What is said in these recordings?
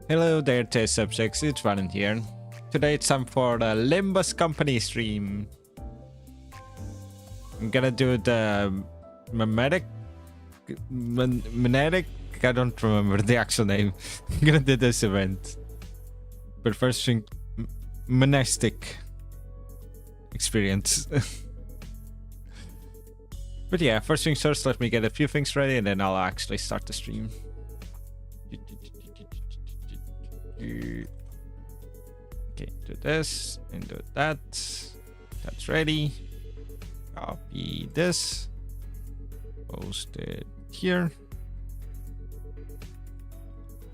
Hello there, test subjects. It's Ryan here. Today it's time for the Limbus Company stream. I'm gonna do the mimetic. I don't remember the actual name. I'm gonna do this event. But first thing, monastic experience. But yeah, first things first, let me get a few things ready and then I'll actually start the stream. Okay, do this and do that. That's ready. Copy this. Post it here.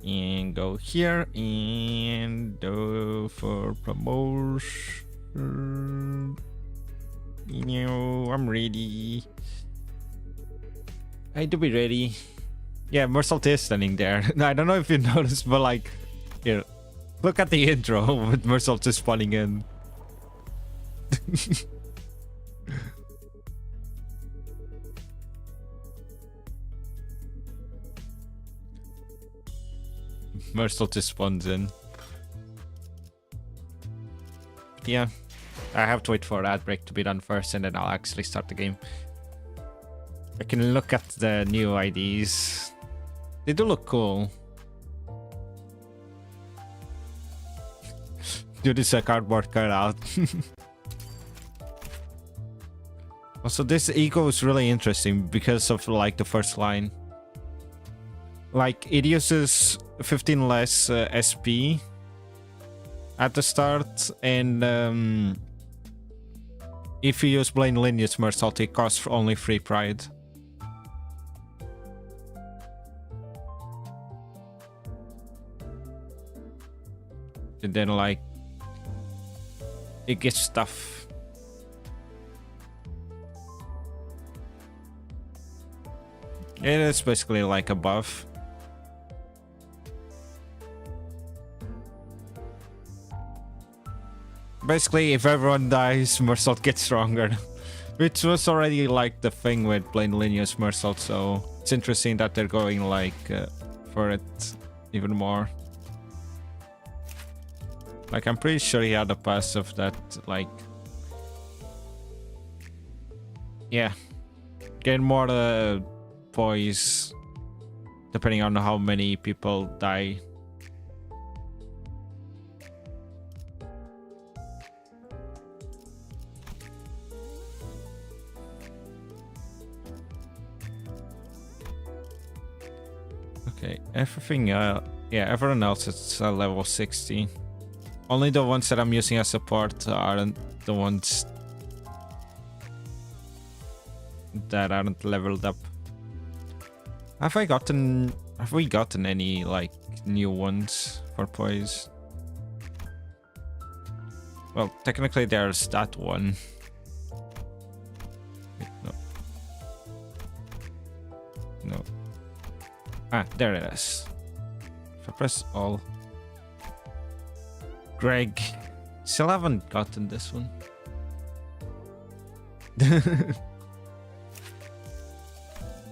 And go here and do for promotion. I'm ready. I do be ready. Yeah, Mersault is standing there. I don't know if you noticed, but like, here, look at the intro with Mersault just spawning in. Mersault just spawns in. Yeah, I have to wait for ad break to be done first, and then I'll actually start the game. I can look at the new IDs. They do look cool. Dude, it's a cardboard cutout. Also, this eco is really interesting because of like the first line. Like, it uses 15 less SP at the start, and if you use plain lineage Mersault, it costs only 3 pride. And then like, it gets tough. It is basically like a buff. Basically, if everyone dies, Mersault gets stronger. Which was already like the thing with plain lineage Mersault, so it's interesting that they're going like for it even more. Like, I'm pretty sure he had a passive that, like, yeah, get more poise depending on how many people die. Okay, everything, yeah, everyone else is level 60. Only the ones that I'm using as support aren't the ones that aren't leveled up. Have we gotten any like new ones for poise? Well, technically there's that one. Wait, no. Ah, there it is. If I press all. Greg, still haven't gotten this one.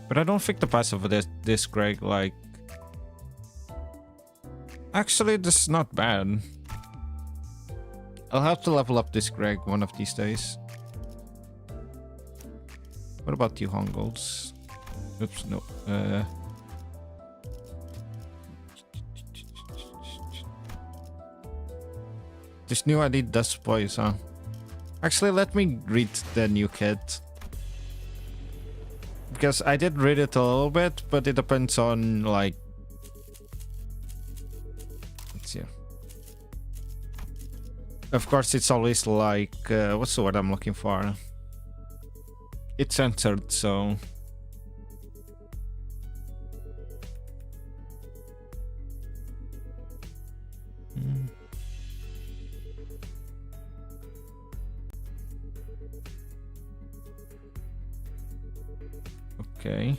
But I don't think the passive of this Greg, like, actually this is not bad. I'll have to level up this Greg one of these days. What about you, Hongols? Oops, no. This new ID does poise, huh? Actually, let me read the new kit. Because I did read it a little bit, but it depends on, like... Let's see. Of course, it's always like... what's the word I'm looking for? It's censored, so... Okay.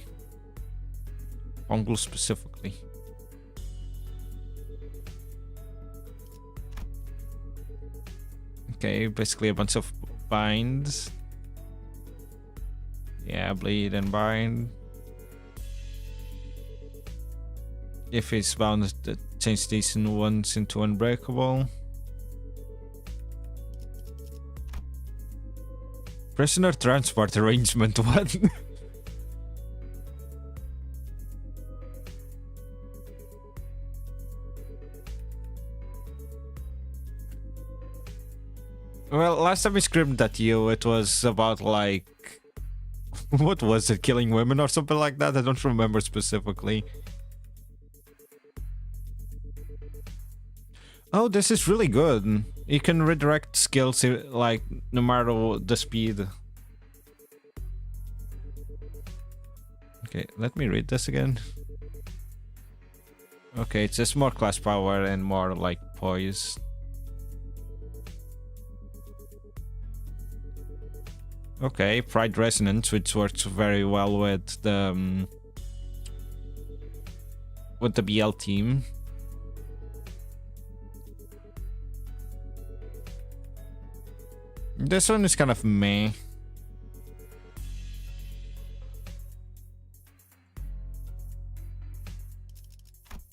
Ongul specifically. Okay, basically a bunch of binds. Yeah, bleed and bind. If it's bound change these ones into unbreakable. Prisoner transport arrangement 1. Well, last time we screamed at you, it was about like... what was it? Killing women or something like that? I don't remember specifically. Oh, this is really good. You can redirect skills like no matter the speed. Okay, let me read this again. Okay, it's just more class power and more like poise. Okay, Pride Resonance, which works very well with the BL team. This one is kind of meh.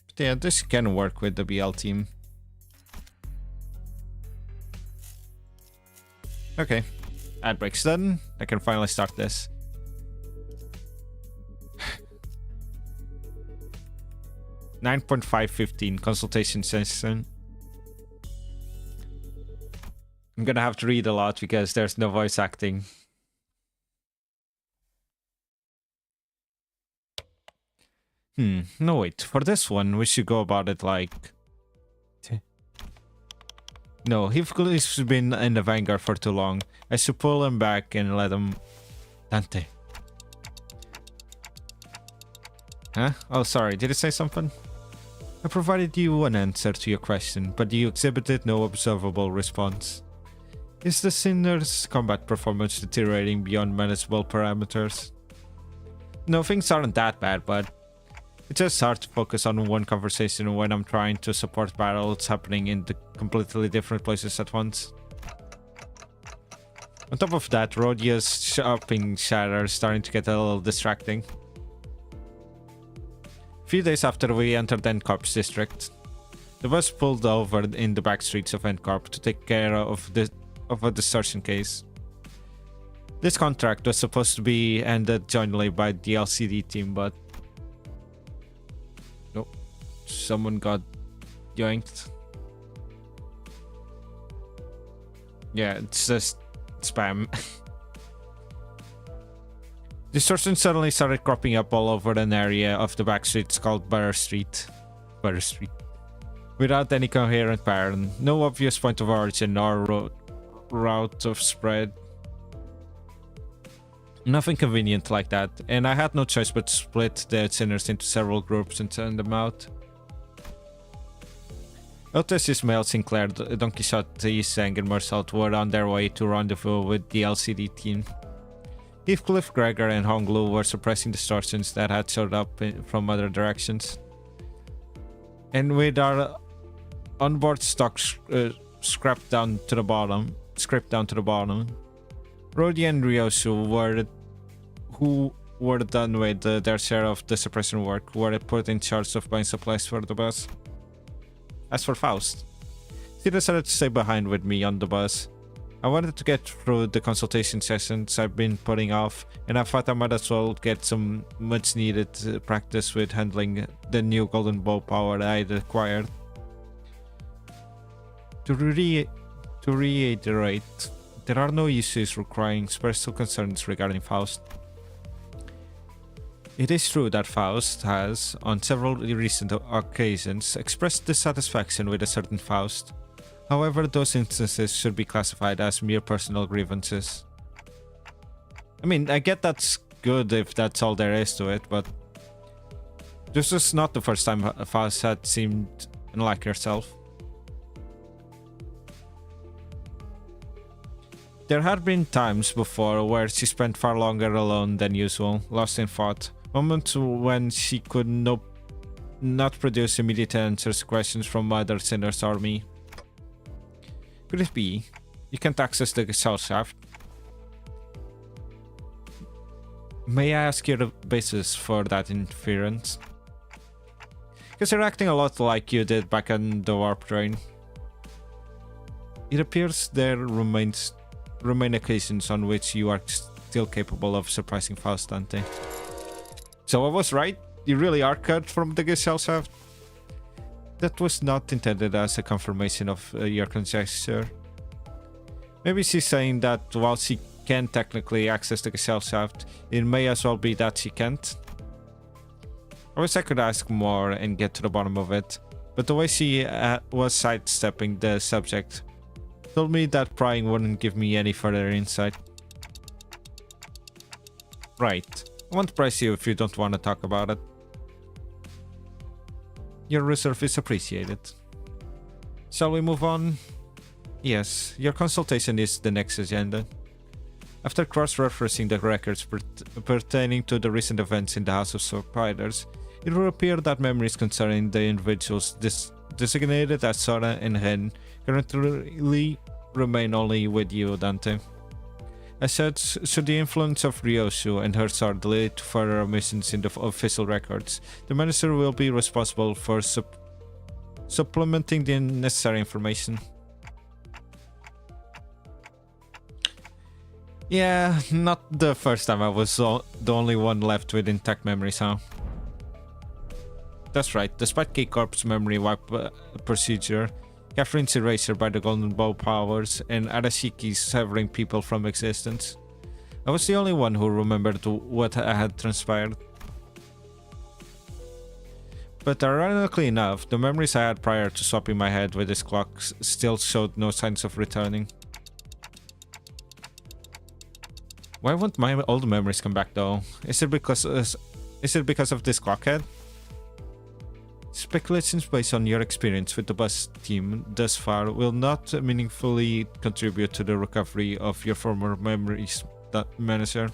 But yeah, this can work with the BL team. Okay. Ad break's done. I can finally start this. (9.515) consultation session. I'm gonna have to read a lot because there's no voice acting. No wait, for this one we should go about it like... No, Heathcliff's been in the vanguard for too long. I should pull him back and let him... Dante. Huh? Oh, sorry, did I say something? I provided you an answer to your question, but you exhibited no observable response. Is the sinner's combat performance deteriorating beyond manageable parameters? No, things aren't that bad, but it's just hard to focus on one conversation when I'm trying to support battles happening in the completely different places at once. On top of that, Rhodia's shopping chatter is starting to get a little distracting. A few days after we entered Encorp's district, the bus pulled over in the back streets of Encorp to take care of a distortion case. This contract was supposed to be ended jointly by the LCD team, but nope, someone got yoinked. Yeah, it's just spam. Distortion suddenly started cropping up all over an area of the back streets called Butter Street. Without any coherent pattern, no obvious point of origin or route of spread. Nothing convenient like that, and I had no choice but to split the sinners into several groups and send them out. Otis, Ismail, Sinclair, Don Quixote, Zhang, and Mersault were on their way to rendezvous with the LCD team. Heathcliff, Gregor, and Honglu were suppressing distortions that had showed up from other directions. And with our onboard stock scraped down to the bottom, Rhodey and Ryosu who were done with their share of the suppression work, were put in charge of buying supplies for the bus. As for Faust, he decided to stay behind with me on the bus. I wanted to get through the consultation sessions I've been putting off, and I thought I might as well get some much needed practice with handling the new golden bow power I'd acquired. To reiterate, there are no issues requiring special concerns regarding Faust. It is true that Faust has, on several recent occasions, expressed dissatisfaction with a certain Faust. However, those instances should be classified as mere personal grievances. I mean, I get that's good if that's all there is to it, but this was not the first time Faust had seemed unlike herself. There had been times before where she spent far longer alone than usual, lost in thought, moments when she could not produce immediate answers to questions from other sinners or me. Could it be you can't access the cell shaft? May I ask your basis for that inference? Because you're acting a lot like you did back on the warp train. It appears there remain occasions on which you are still capable of surprising Faust, Dante. So I was right? You really are cut from the Gesellschaft? That was not intended as a confirmation of your conjecture. Maybe she's saying that while she can technically access the Gesellschaft, it may as well be that she can't. I wish I could ask more and get to the bottom of it, but the way she was sidestepping the subject told me that prying wouldn't give me any further insight. Right. I won't press you if you don't want to talk about it. Your reserve is appreciated. Shall we move on? Yes, your consultation is the next agenda. After cross-referencing the records pertaining to the recent events in the House of Spiders, it will appear that memories concerning the individuals designated as Sora and Hen currently remain only with you, Dante. As such, should the influence of Ryoshu and her sword lead to further omissions in the official records, the Minister will be responsible for supplementing the necessary information. Yeah, not the first time I was the only one left with intact memories, huh? That's right, despite K-Corp's memory wipe procedure, Catherine's erasure by the Golden Bow powers, and Arashiki's severing people from existence, I was the only one who remembered what had transpired. But ironically enough, the memories I had prior to swapping my head with this clock still showed no signs of returning. Why won't my old memories come back though? Is it because of this clockhead? Speculations based on your experience with the bus team thus far will not meaningfully contribute to the recovery of your former memories, Manager.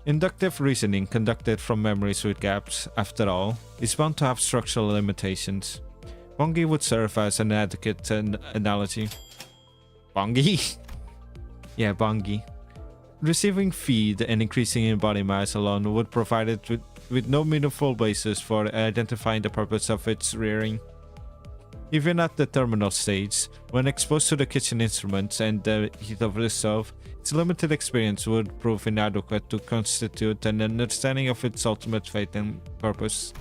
Inductive reasoning conducted from memories with gaps, after all, is bound to have structural limitations. Bongi would serve as an adequate analogy. Bongi? Yeah, Bongi. Receiving feed and increasing in body mass alone would provide it with no meaningful basis for identifying the purpose of its rearing. Even at the terminal stage, when exposed to the kitchen instruments and the heat of the stove, its limited experience would prove inadequate to constitute an understanding of its ultimate fate and purpose.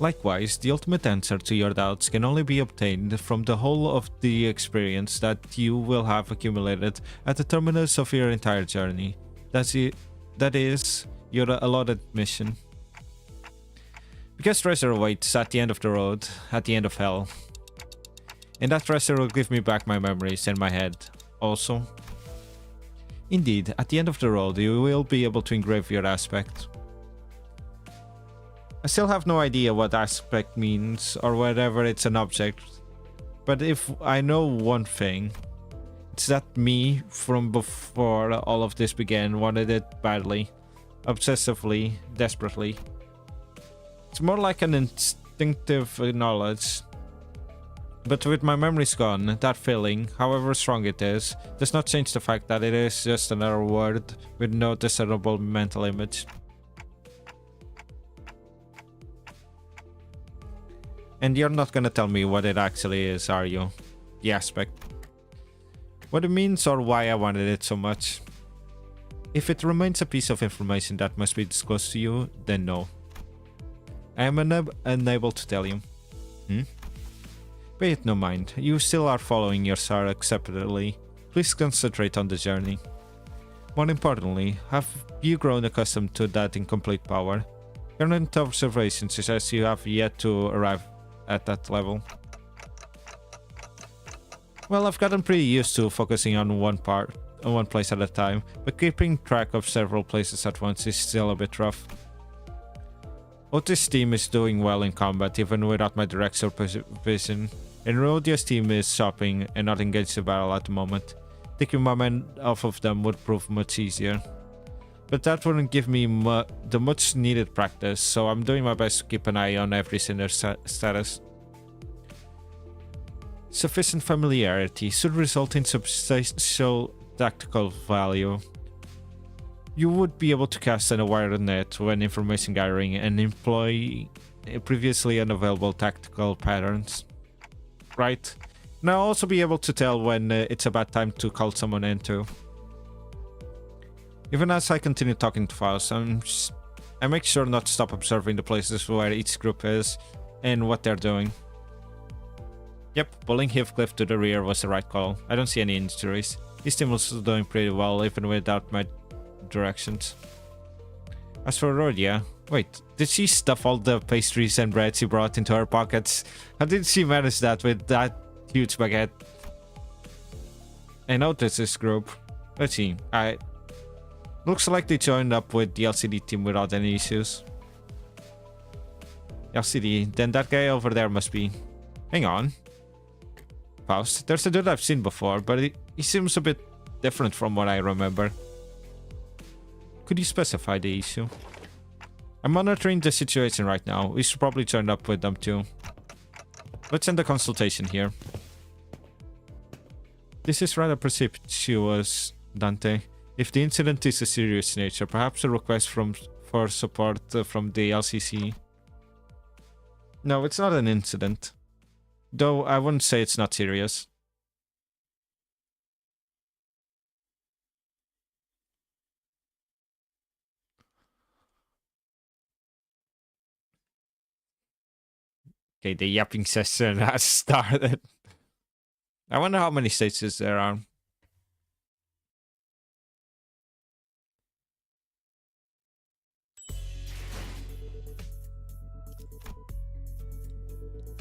Likewise, the ultimate answer to your doubts can only be obtained from the whole of the experience that you will have accumulated at the terminus of your entire journey. That is, your allotted mission. Because treasure awaits at the end of the road, at the end of hell. And that treasure will give me back my memories and my head, also. Indeed, at the end of the road, you will be able to engrave your aspect. I still have no idea what aspect means, or whether it's an object, but if I know one thing, it's that me, from before all of this began, wanted it badly, obsessively, desperately. It's more like an instinctive knowledge, but with my memories gone, that feeling, however strong it is, does not change the fact that it is just another word with no discernible mental image. And you're not gonna tell me what it actually is, are you? The aspect. What it means or why I wanted it so much. If it remains a piece of information that must be disclosed to you, then no. I am unable to tell you. Pay it no mind, you still are following your star acceptably. Please concentrate on the journey. More importantly, have you grown accustomed to that incomplete power? Current observation suggests you have yet to arrive at that level. Well, I've gotten pretty used to focusing on one place at a time, but keeping track of several places at once is still a bit rough. Otis' team is doing well in combat even without my direct supervision, and Rodia's team is shopping and not engaged in battle at the moment. Taking my mind off of them would prove much easier. But that wouldn't give me the much needed practice, so I'm doing my best to keep an eye on every sinner's status. Sufficient familiarity should result in substantial tactical value. You would be able to cast an aware net when information gathering and employ previously unavailable tactical patterns. Right? Now also be able to tell when it's a bad time to call someone in too. Even as I continue talking to Faust, I make sure not to stop observing the places where each group is and what they're doing. Yep, pulling Heathcliff to the rear was the right call. I don't see any injuries. His team was doing pretty well even without my directions. As for Rhodia, wait, did she stuff all the pastries and bread she brought into her pockets? How did she manage that with that huge baguette? I noticed this group. Let's see, looks like they joined up with the LCD team without any issues. LCD, then that guy over there must be... Hang on. Faust, there's a dude I've seen before, but he seems a bit different from what I remember. Could you specify the issue? I'm monitoring the situation right now. We should probably join up with them too. Let's end the consultation here. This is rather precipitous, Dante. If the incident is a serious nature, perhaps a request for support from the LCC. No, it's not an incident. Though I wouldn't say it's not serious. Okay, the yapping session has started. I wonder how many stages there are.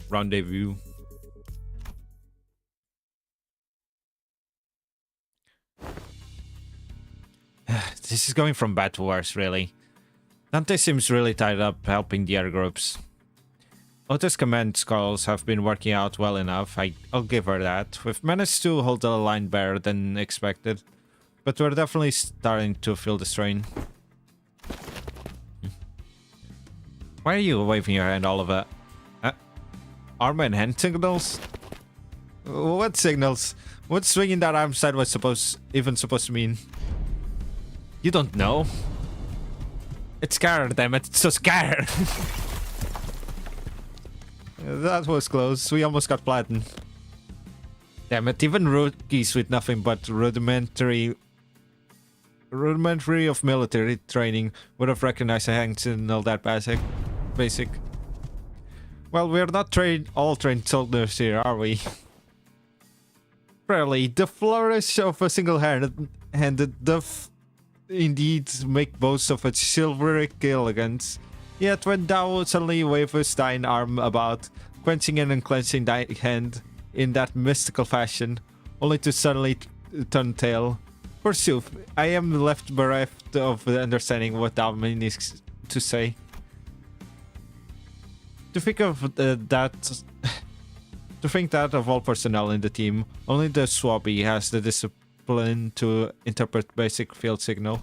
Rendezvous. This is going from bad to worse, really. Dante seems really tied up helping the other groups. Ota's command calls have been working out well enough, I'll give her that. We've managed to hold the line better than expected, but we're definitely starting to feel the strain. Why are you waving your hand all of it? Arm and hand signals? What signals? What swinging that arm side was even supposed to mean? You don't know? It's scared, damn it, it's so scared! That was close, we almost got flattened. Damn it, even rookies with nothing but rudimentary of military training would have recognized a hand signal that basic. Well, we're not all trained soldiers here, are we? Rarely, the flourish of a single-handed doth indeed make boast of its chivalric elegance. Yet when thou suddenly wavest thine arm about, quenching and unclenching thy hand in that mystical fashion, only to suddenly turn tail, forsooth, I am left bereft of understanding what thou meanest to say. To think that of all personnel in the team, only the Swabby has the discipline to interpret basic field signal.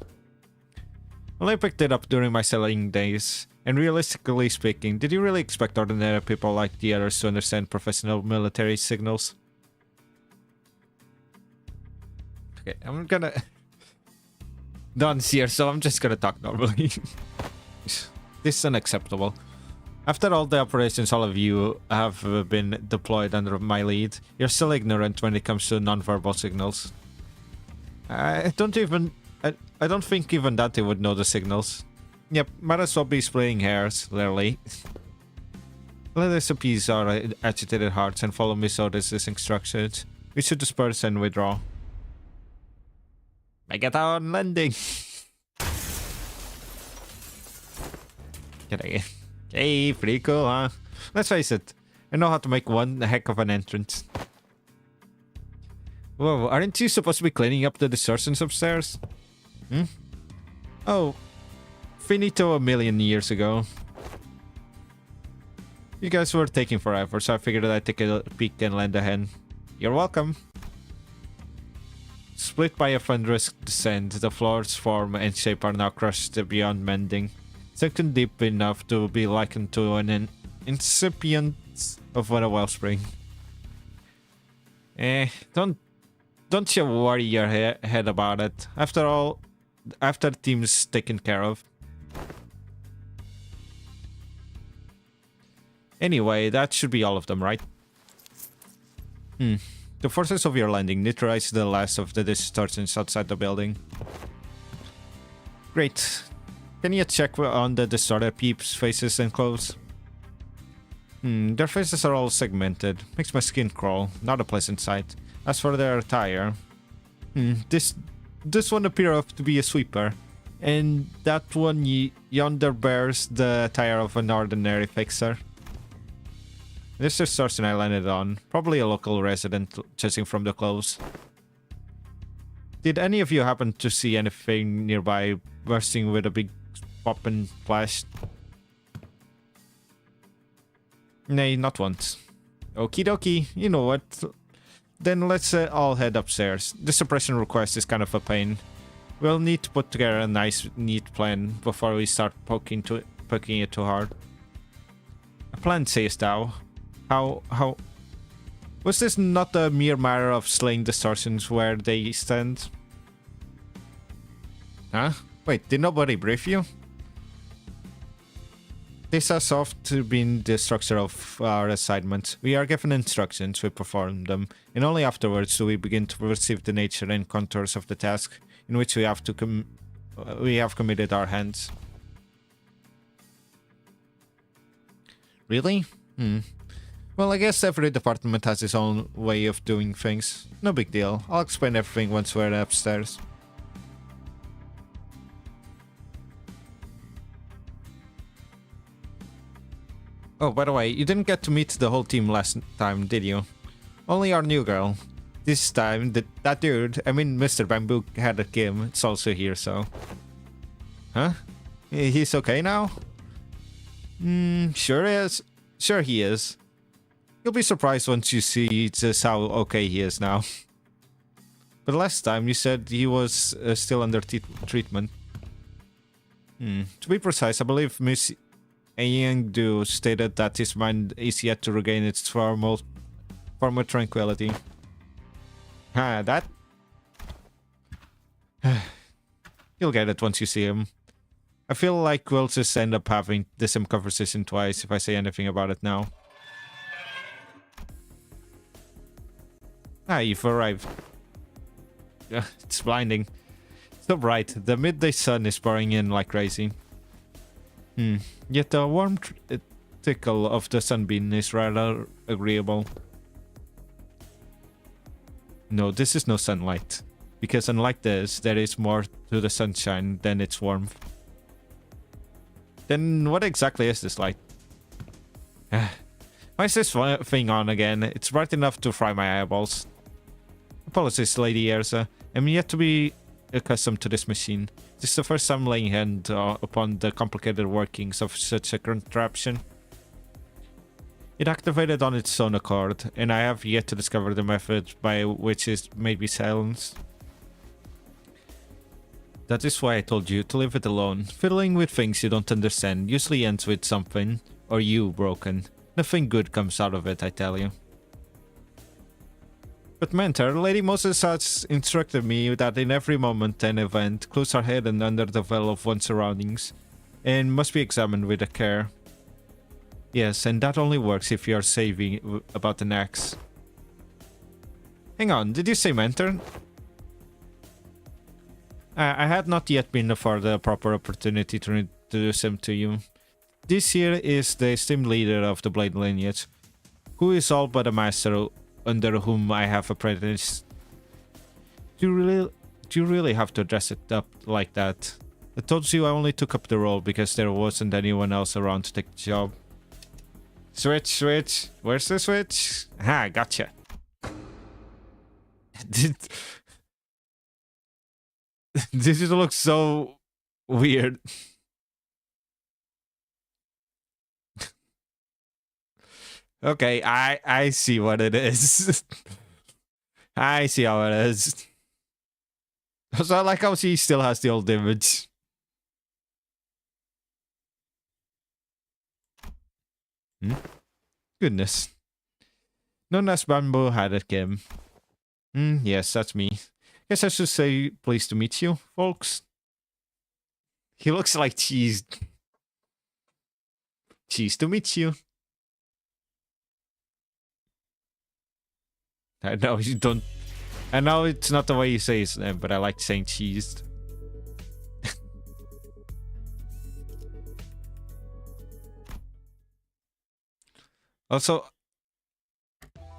Well, I picked it up during my selling days, and realistically speaking, did you really expect ordinary people like the others to understand professional military signals? Okay, I'm gonna... Don's here, so I'm just gonna talk normally. This is unacceptable. After all the operations all of you have been deployed under my lead, you're still ignorant when it comes to non-verbal signals. I don't think even Dante would know the signals. Yep, might as well be splitting hairs, literally. Let us appease our agitated hearts and follow Miss Otis's instructions. We should disperse and withdraw. Megaton landing! Get again. Hey, pretty cool, huh? Let's face it, I know how to make one heck of an entrance. Whoa, aren't you supposed to be cleaning up the desertions upstairs? Hmm? Oh, finito a million years ago. You guys were taking forever, so I figured I'd take a peek and lend a hand. You're welcome. Split by a thunderous descent, the floor's form and shape are now crushed beyond mending. Sunken deep enough to be likened to an incipient of a wellspring. Don't you worry your head about it. After all, after the team's taken care of. Anyway, that should be all of them, right? The forces of your landing neutralize the last of the distortions outside the building. Great. Can you check on the distorted peeps' faces and clothes? Their faces are all segmented. Makes my skin crawl. Not a pleasant sight. As for their attire... This one appears to be a sweeper. And that one yonder bears the attire of an ordinary fixer. This distortion I landed on. Probably a local resident, judging from the clothes. Did any of you happen to see anything nearby bursting with a big pop and flash? Nay, not once. Okie dokie, you know what? Then let's all head upstairs. The suppression request is kind of a pain. We'll need to put together a nice, neat plan before we start poking it too hard. A plan, sayest thou? How... Was this not a mere matter of slaying distortions where they stand? Huh? Wait, did nobody brief you? This has often been the structure of our assignments. We are given instructions, we perform them, and only afterwards do we begin to perceive the nature and contours of the task in which we have committed our hands. Really? Well, I guess every department has its own way of doing things. No big deal. I'll explain everything once we're upstairs. Oh, by the way, you didn't get to meet the whole team last time, did you? Only our new girl. This time, that dude, I mean Mr. Bamboo had a Kim, it's also here, so... Huh? He's okay now? Sure is. Sure he is. You'll be surprised once you see just how okay he is now. But last time you said he was still under treatment. To be precise, I believe Miss Ayangdu stated that his mind is yet to regain its former tranquility. That? You'll get it once you see him. I feel like we'll just end up having the same conversation twice if I say anything about it now. You've arrived. It's blinding. So bright. The midday sun is pouring in like crazy. Yet the warm tickle of the sunbeam is rather agreeable. No, this is no sunlight. Because unlike this, there is more to the sunshine than its warmth. Then what exactly is this light? Why is this thing on again? It's bright enough to fry my eyeballs. Apologies, Lady Erza. I'm yet to be accustomed to this machine. This is the first time laying hand upon the complicated workings of such a contraption. It activated on its own accord, and I have yet to discover the method by which it may be silenced. That is why I told you to leave it alone. Fiddling with things you don't understand usually ends with something, or you, broken. Nothing good comes out of it, I tell you. But Mentor, Lady Moses has instructed me that in every moment and event, clues are hidden under the veil of one's surroundings, and must be examined with care. Yes, and that only works if you are saving about an axe. Hang on, did you say Mentor? I had not yet been afforded the proper opportunity to introduce him to you. This here is the esteemed leader of the Blade lineage, who is all but a master under whom I have apprenticed. Do you really have to dress it up like that? I told you I only took up the role because there wasn't anyone else around to take the job. Switch. Where's the switch? Ah, gotcha. This looks so weird. Okay, I see what it is. I see how it is. So I like how she still has the old image. Goodness. Known as Bamboo had it, Kim. Yes, that's me. Guess I should say pleased to meet you, folks. He looks like cheese. Cheese to meet you. I know you don't. I know it's not the way you say his name, but I like saying cheese. Also,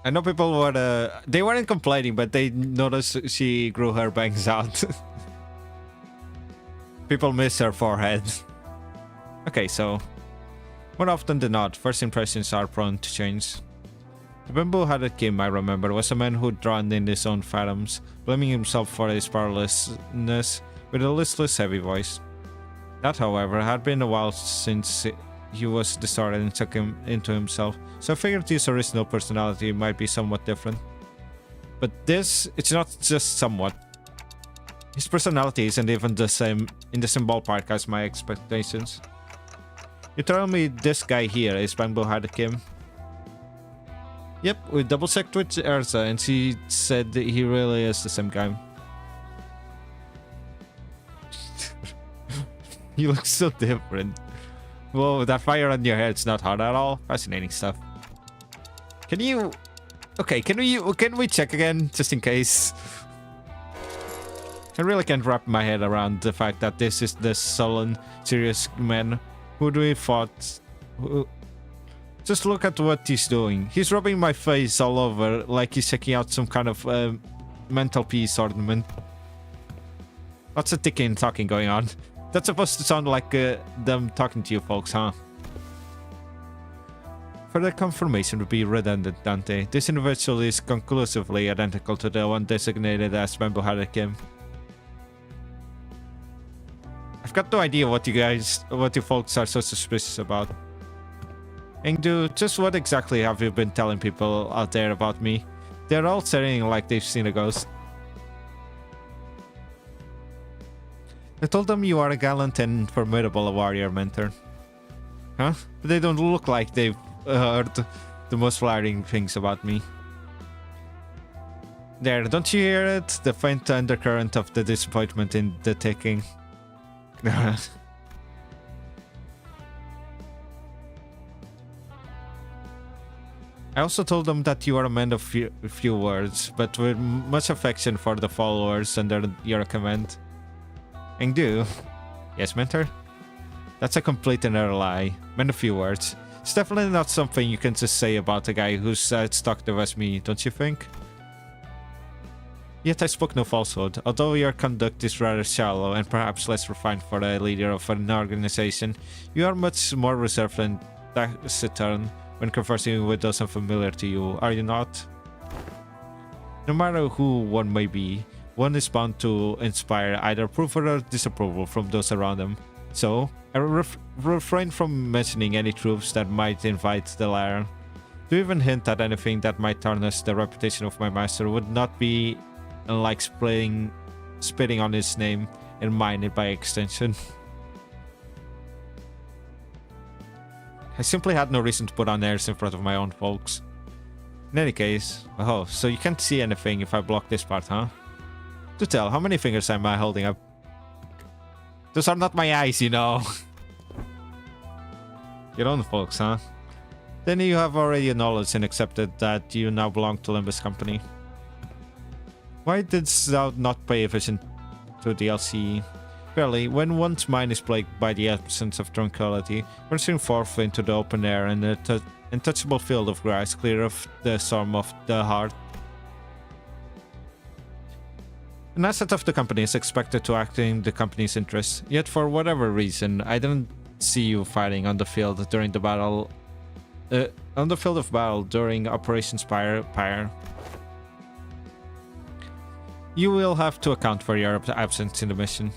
I know people were they weren't complaining, but they noticed she grew her bangs out. People miss her forehead. Okay, so more often than not, first impressions are prone to change. The bamboo-headed Kim, I remember, was a man who drowned in his own fathoms, blaming himself for his powerlessness with a listless, heavy voice. That, however, had been a while since he was distorted and took him into himself, so I figured his original personality might be somewhat different. But this, it's not just somewhat. His personality isn't even the same in the same ballpark as my expectations. You tell me this guy here is bamboo-headed Kim? Yep, we double-checked with Erza and she said that he really is the same guy. You look so different. Whoa, that fire on your head's not hot at all. Fascinating stuff. Can you... Okay, can we check again, just in case? I really can't wrap my head around the fact that this is the sullen, serious man who we fought. Just look at what he's doing. He's rubbing my face all over like he's checking out some kind of mental peace ornament. Lots of ticking and talking going on. That's supposed to sound like them talking to you folks, huh? Further confirmation would be redundant, Dante. This individual is conclusively identical to the one designated as bamboo-headed Kim. I've got no idea what you folks are so suspicious about. Engdu, just what exactly have you been telling people out there about me? They're all saying like they've seen a ghost. I told them you are a gallant and formidable warrior mentor. Huh? But they don't look like they've heard the most flattering things about me. There, don't you hear it? The faint undercurrent of the disappointment in the taking. I also told them that you are a man of few words, but with much affection for the followers under your command. Engdu? Yes, mentor? That's a complete and utter lie. Man of few words. It's definitely not something you can just say about a guy who's talkative as me, don't you think? Yet I spoke no falsehood. Although your conduct is rather shallow and perhaps less refined for a leader of an organization, you are much more reserved and taciturn when conversing with those unfamiliar to you, are you not? No matter who one may be, one is bound to inspire either approval or disapproval from those around them. So, I refrain from mentioning any truths that might invite the latter. To even hint at anything that might tarnish the reputation of my master would not be unlike spitting on his name and mine by extension. I simply had no reason to put on airs in front of my own folks. In any case, oh, so you can't see anything if I block this part, huh? To tell, how many fingers am I holding up? Those are not my eyes, you know. Your own folks, huh? Then you have already acknowledged and accepted that you now belong to Limbus Company. Why didst thou not pay attention to the LCE? Fairly, when one's mind is plagued by the absence of tranquility, venturing forth into the open air and an untouchable field of grass clear of the storm of the heart. An asset of the company is expected to act in the company's interest, yet for whatever reason, I didn't see you fighting on the field during the battle. On the field of battle during Operation Pyre. You will have to account for your absence in the mission.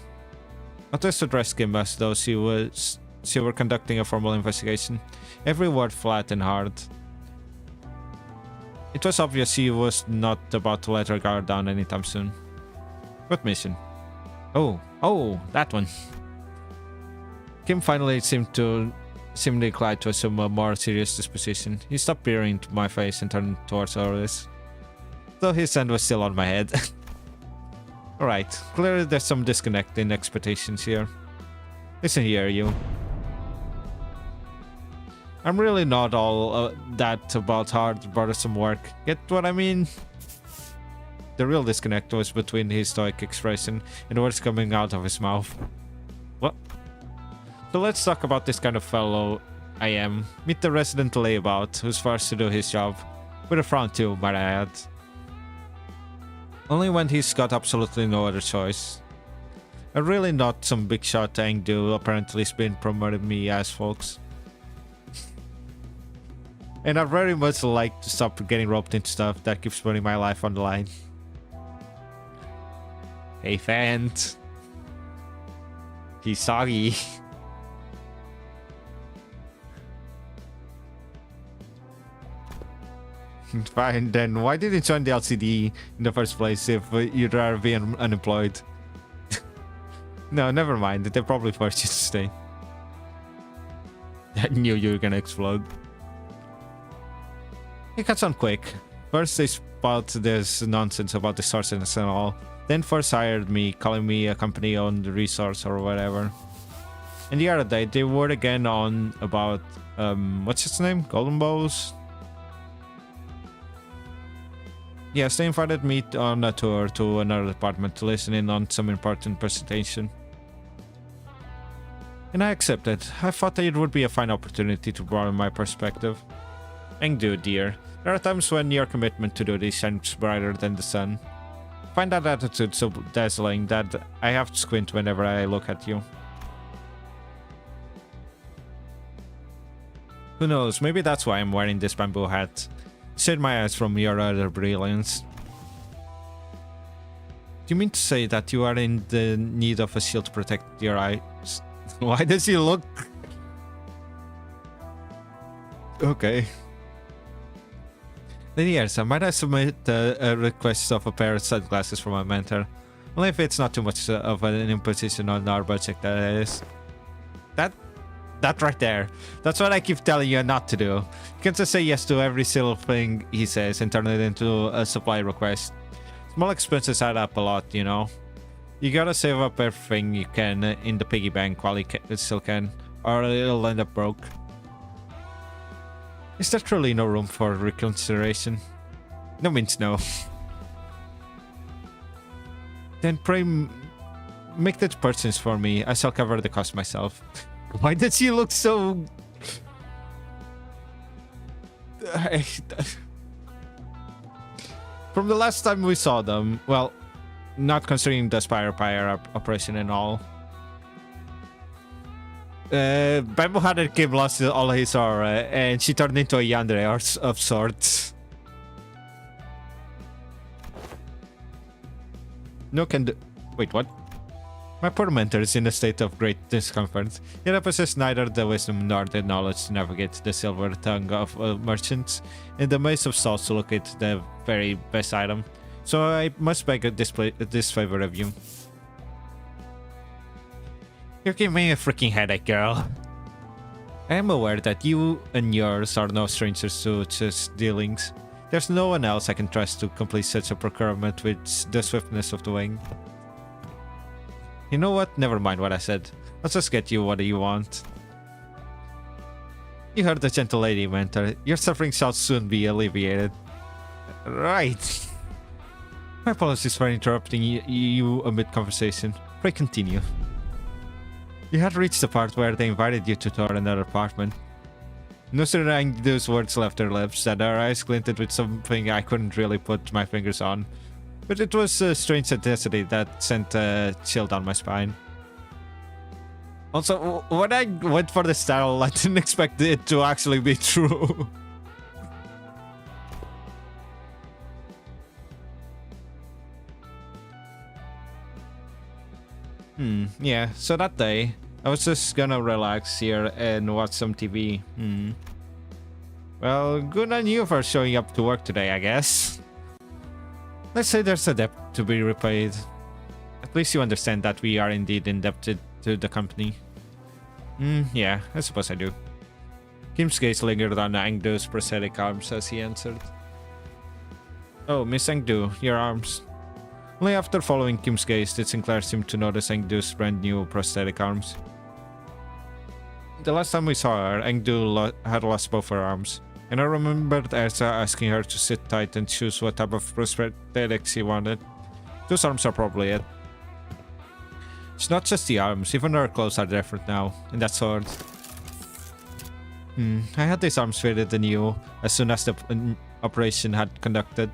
Others addressed him as though she were conducting a formal investigation, every word flat and hard. It was obvious she was not about to let her guard down anytime soon. What mission? Oh, that one. Kim finally seemed inclined to assume a more serious disposition. He stopped peering into my face and turned towards Oris, though his hand was still on my head. Alright, clearly there's some disconnect in expectations here. Listen here, you. I'm really not all that about hard, bothersome work. Get what I mean? The real disconnect was between his stoic expression and words coming out of his mouth. What? So let's talk about this kind of fellow I am. Meet the resident layabout who's forced to do his job. With a frown too, might I add. Only when he's got absolutely no other choice. I'm really not some big shot Angdu apparently has been promoted me as folks. And I very much like to stop getting roped into stuff that keeps putting my life on the line. Hey, Fant. He's soggy. Fine, then why did you join the LCD in the first place if you'd rather be unemployed? No, never mind. They probably forced you to stay. I knew you were gonna explode. It cuts on quick. First they spout this nonsense about the sources and all. Then first hired me, calling me a company-owned resource or whatever. And the other day, they were again on about, what's his name? Golden Bows? Yes, they invited me on a tour to another department to listen in on some important presentation. And I accepted. I thought that it would be a fine opportunity to broaden my perspective. Engdu, dear, there are times when your commitment to duty shines brighter than the sun. Find that attitude so dazzling that I have to squint whenever I look at you. Who knows, maybe that's why I'm wearing this bamboo hat. Shade my eyes from your other brilliance. Do you mean to say that you are in the need of a shield to protect your eyes? Why does he look... Okay. Lady Ersa, might I submit a request of a pair of sunglasses for my mentor? Only if it's not too much of an imposition on our budget, that is. That right there. That's what I keep telling you not to do. You can't just say yes to every single thing he says and turn it into a supply request. Small expenses add up a lot, you know. You gotta save up everything you can in the piggy bank while you still can, or it'll end up broke. Is there truly no room for reconsideration? No means no. Then pray make the purchase for me. I shall cover the cost myself. Why did she look so... From the last time we saw them, well, not considering the Spire operation and all, Bamboo Hunter Kim lost all his aura and she turned into a yandere of sorts. No can do... Wait, what? My poor mentor is in a state of great discomfort, yet I possess neither the wisdom nor the knowledge to navigate the silver tongue of merchants and the maze of stalls to locate the very best item, so I must beg this favor of you. You're giving me a freaking headache, girl. I am aware that you and yours are no strangers to such dealings. There's no one else I can trust to complete such a procurement with the swiftness of the wing. You know what? Never mind what I said. Let's just get you what you want. You heard the gentle lady, mentor. Your suffering shall soon be alleviated. Right. My apologies for interrupting you amid conversation. Pray continue. You had reached the part where they invited you to tour another apartment. No sooner than those words left her lips that her eyes glinted with something I couldn't really put my fingers on. But it was a strange intensity that sent a chill down my spine. Also, when I went for the style, I didn't expect it to actually be true. Yeah, so that day, I was just gonna relax here and watch some TV. Well, good on you for showing up to work today, I guess. Let's say there's a debt to be repaid. At least you understand that we are indeed indebted to the company. Yeah, I suppose I do. Kim's gaze lingered on Angdu's prosthetic arms as he answered. Oh, Miss Angdu, your arms. Only after following Kim's gaze did Sinclair seem to notice Angdu's brand new prosthetic arms. The last time we saw her, Engdu had lost both her arms. And I remembered Erza asking her to sit tight and choose what type of prosthetics she wanted. Those arms are probably it. It's not just the arms, even her clothes are different now, and that sword. I had these arms fitted anew as soon as the operation had concluded.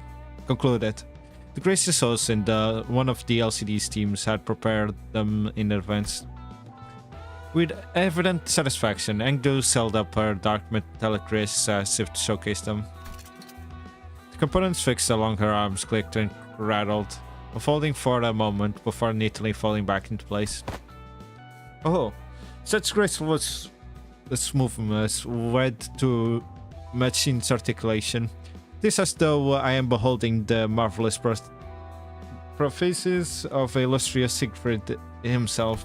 The gracious host and one of the LCD's teams had prepared them in advance. With evident satisfaction, Engdu held up her dark metallic wrists as if to showcase them. The components fixed along her arms clicked and rattled, unfolding for a moment before neatly falling back into place. Oh, such graceful smoothness led to machine's articulation. This as though I am beholding the marvelous prophecies of illustrious Siegfried himself.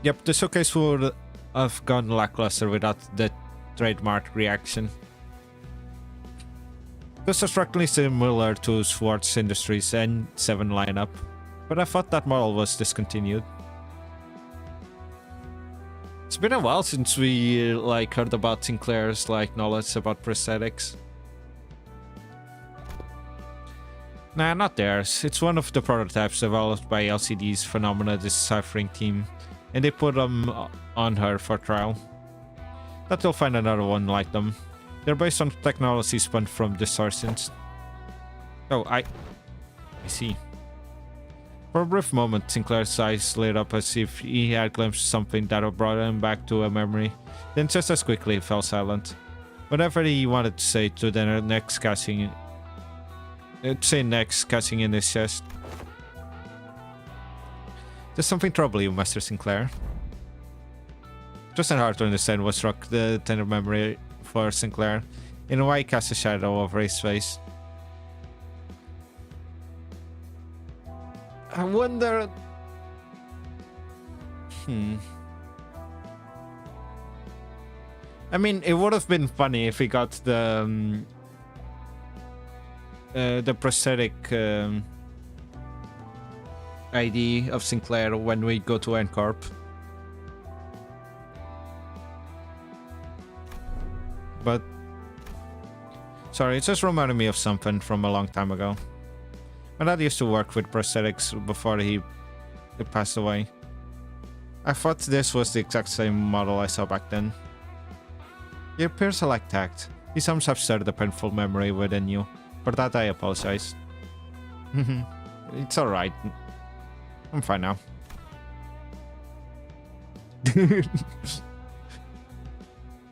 Yep, the showcase would have gone lackluster without the trademark reaction. This was strikingly similar to Schwartz Industries' N7 lineup, but I thought that model was discontinued. It's been a while since we heard about Sinclair's knowledge about prosthetics. Nah, not theirs. It's one of the prototypes developed by LCD's Phenomena Deciphering team, and they put them on her for trial. That you'll find another one like them. They're based on technology spun from distortions. Oh, I see. For a brief moment, Sinclair's eyes lit up as if he had glimpsed something that brought him back to a memory. Then just as quickly he fell silent. Whatever he wanted to say to the next catching in his chest. There's something troubling you, Master Sinclair. It wasn't hard to understand what struck the tender memory for Sinclair, and why he cast a shadow over his face. I wonder... I mean, it would have been funny if he got the prosthetic ID of Sinclair when we go to NCorp. But sorry, it just reminded me of something from a long time ago. My dad used to work with prosthetics before he passed away. I thought this was the exact same model I saw back then. It appears I lack tact. These arms have stirred a painful memory within you. For that I apologize. It's alright. I'm fine now.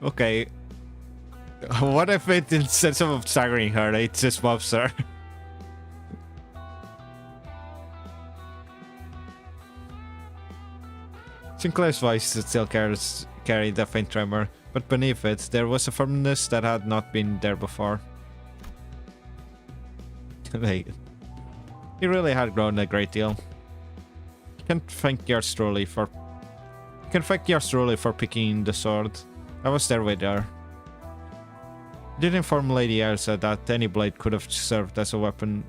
Okay. What if it, instead of staggering her, it just mobs her? Sinclair's voice still carried a faint tremor, but beneath it, there was a firmness that had not been there before. He really had grown a great deal. You can thank yours truly for picking the sword. I was there with her. I did inform Lady Erza that any blade could have served as a weapon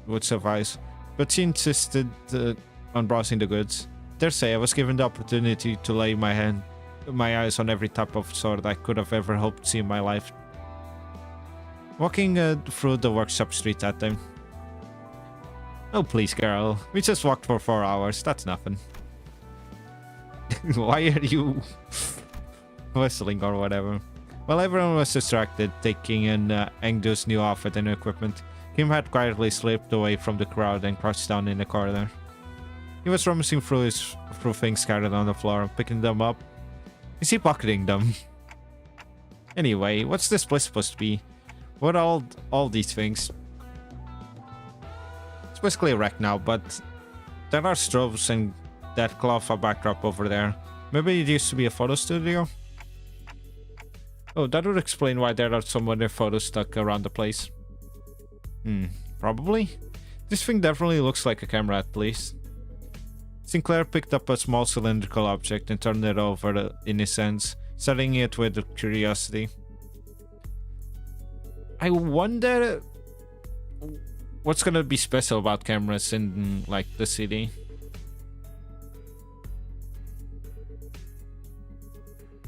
would suffice, but she insisted on browsing the goods. Dare say I was given the opportunity to lay my eyes on every type of sword I could have ever hoped to see in my life. Walking through the workshop street that time. Oh please, girl. We just walked for 4 hours. That's nothing. Why are you whistling or whatever? While everyone was distracted, taking in Engdu's new outfit and equipment, Kim had quietly slipped away from the crowd and crouched down in the corner. He was rummaging through things scattered on the floor, picking them up. Is he pocketing them? Anyway, what's this place supposed to be? What are all these things? It's basically a wreck now, but there are strobes and that cloth backdrop over there. Maybe it used to be a photo studio? Oh, that would explain why there are so many photos stuck around the place. Probably. This thing definitely looks like a camera at least. Sinclair picked up a small cylindrical object and turned it over in his hands, studying it with curiosity. I wonder what's gonna be special about cameras in, like, the city.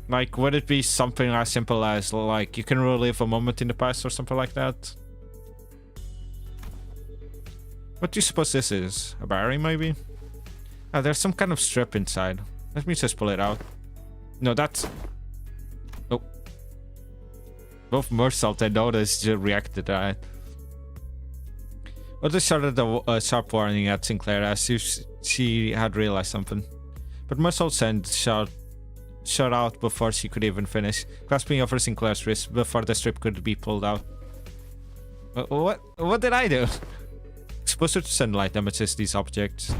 Like, would it be something as simple as, like, you can relive a moment in the past or something like that? What do you suppose this is? A battery, maybe? Oh, there's some kind of strip inside. Let me just pull it out. No, that's... Oh. Both Mersault and Otis just reacted to that. Otis shouted a sharp warning at Sinclair as if she had realized something. But Mersault sent shot out before she could even finish, clasping over Sinclair's wrist before the strip could be pulled out. What did I do? Exposure to sunlight damages these objects.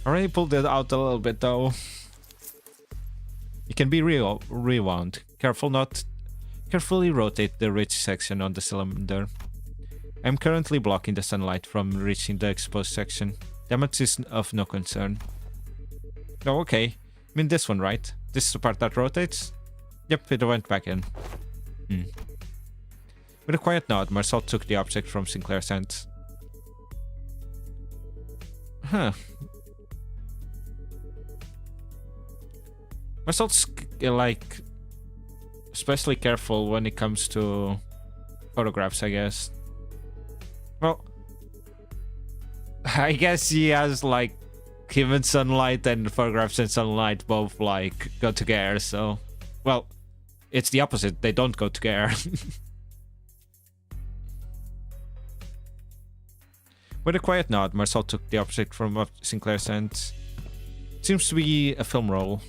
Already pulled it out a little bit though. It can be rewound. Carefully rotate the ridge section on the cylinder. I'm currently blocking the sunlight from reaching the exposed section. Damage is of no concern. Oh, okay. I mean this one, right? This is the part that rotates? Yep, it went back in. With a quiet nod, Mersault took the object from Sinclair's hands. Huh. Mersault's like especially careful when it comes to photographs, I guess. Well, I guess he has like him in sunlight and photographs in sunlight both like go together, so well, it's the opposite, they don't go together. With a quiet nod, Mersault took the object from Sinclair's hands. Seems to be a film roll.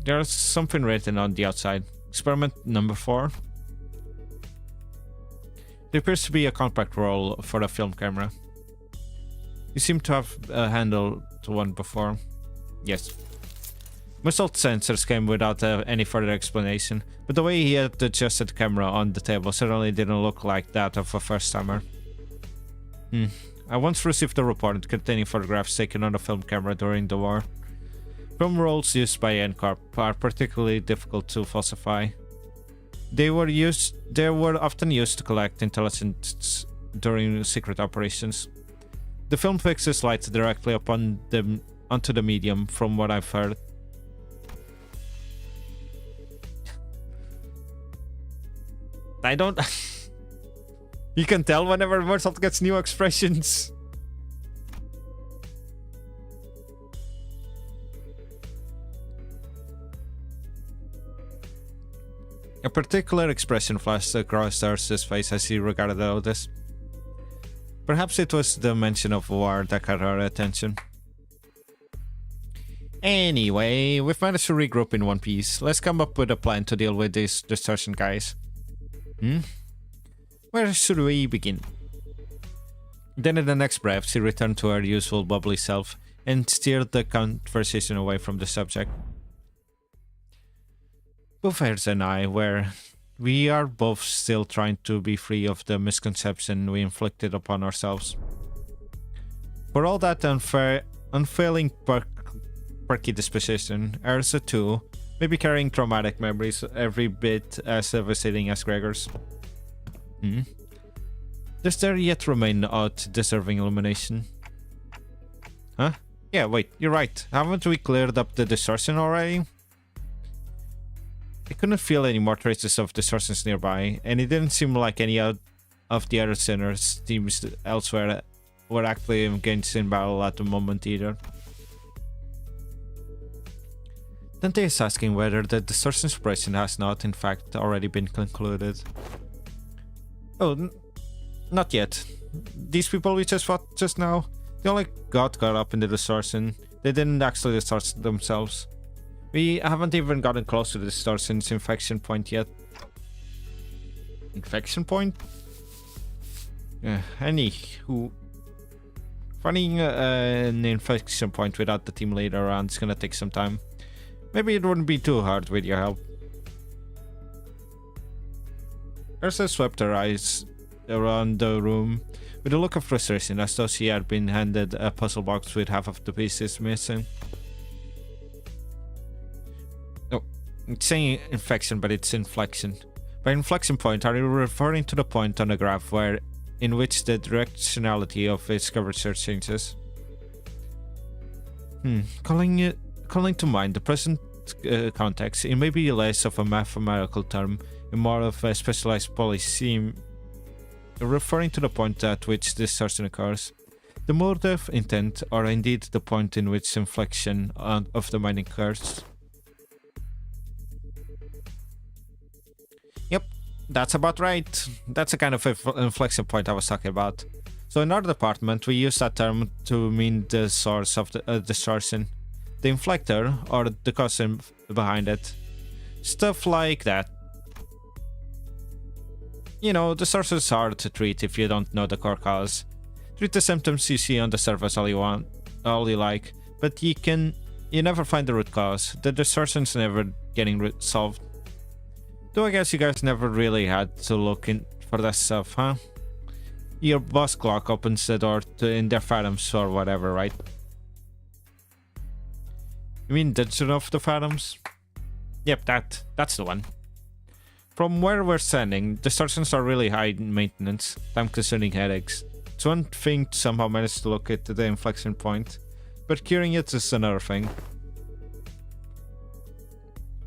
There's something written on the outside. Experiment number 4. It appears to be a compact roll for a film camera. You seem to have handled one before. Yes. Mersault's sensors came without any further explanation, but the way he had adjusted the camera on the table certainly didn't look like that of a first-timer. I once received a report containing photographs taken on a film camera during the war. Film rolls used by NCORP are particularly difficult to falsify. They were often used to collect intelligence during secret operations. The film fixes light directly onto the medium, from what I've heard. I don't... You can tell whenever Mersault gets new expressions. A particular expression flashed across Ursa's face as he regarded Otis. Perhaps it was the mention of war that caught her attention. Anyway, we've managed to regroup in one piece. Let's come up with a plan to deal with these distortion guys. Where should we begin? Then in the next breath, she returned to her usual bubbly self and steered the conversation away from the subject. Both Ayers and I we are both still trying to be free of the misconception we inflicted upon ourselves. For all that unfailing perky disposition, Ursa too may be carrying traumatic memories every bit as devastating as Gregor's. Does there yet remain aught deserving illumination? Huh? Yeah, wait, you're right. Haven't we cleared up the distortion already? I couldn't feel any more traces of distortions nearby, and it didn't seem like any of the other sinners' teams elsewhere were actively engaged in battle at the moment either. Dante is asking whether the distortion suppression has not, in fact, already been concluded. Oh, not yet. These people we just fought just now, they only got caught up in the distortion. They didn't actually distort themselves. We haven't even gotten close to the distortion's infection point yet. Infection point? Anywho. Finding an infection point without the team leader around is gonna take some time. Maybe it wouldn't be too hard with your help. Ursa swept her eyes around the room with a look of frustration, as though she had been handed a puzzle box with half of the pieces missing. It's saying infection, but it's inflection. By inflection point, are you referring to the point on the graph in which the directionality of its curvature changes? Calling to mind the present context, it may be less of a mathematical term and more of a specialized policy, referring to the point at which distortion occurs. The motive, intent, or indeed the point in which inflection of the mind occurs. Yep, that's about right. That's the kind of inflection point I was talking about. So in our department, we use that term to mean the source of the distortion, the inflector, or the cause behind it. Stuff like that. You know, the source is hard to treat if you don't know the core cause. Treat the symptoms you see on the surface all you like, but you never find the root cause. The distortion's never getting solved. Though I guess you guys never really had to look in for that stuff, huh? Your boss clock opens the door in their phantoms or whatever, right? You mean Dungeon of the Phantoms? Yep, that's the one. From where we're standing, distortions are really high maintenance, time-consuming headaches. It's one thing to somehow manage to locate the inflection point, but curing it is another thing.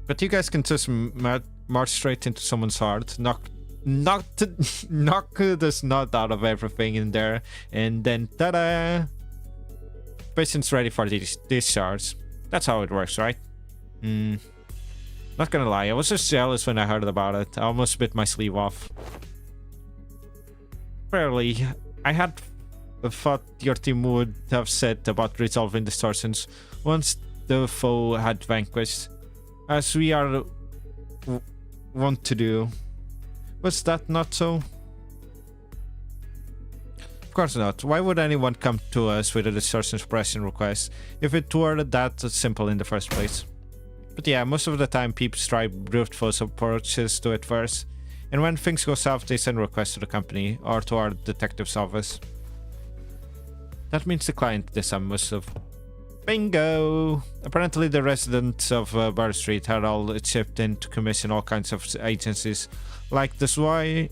But you guys can just march straight into someone's heart, knock the snot out of everything in there, and then ta-da! Patient's ready for discharge. That's how it works, right? Not gonna lie, I was just jealous when I heard about it. I almost bit my sleeve off. Fairly, I had thought your team would have said about resolving distortions once the foe had vanquished, as we are wont to do. Was that not so? Of course not. Why would anyone come to us with a distortion suppression request if it were that simple in the first place? But yeah, most of the time peeps try brute force approaches to it first, and when things go south they send requests to the company or to our detective's office. That means the client this time must have... Bingo! Apparently the residents of Bar Street had all chipped in to commission all kinds of agencies, like the SWI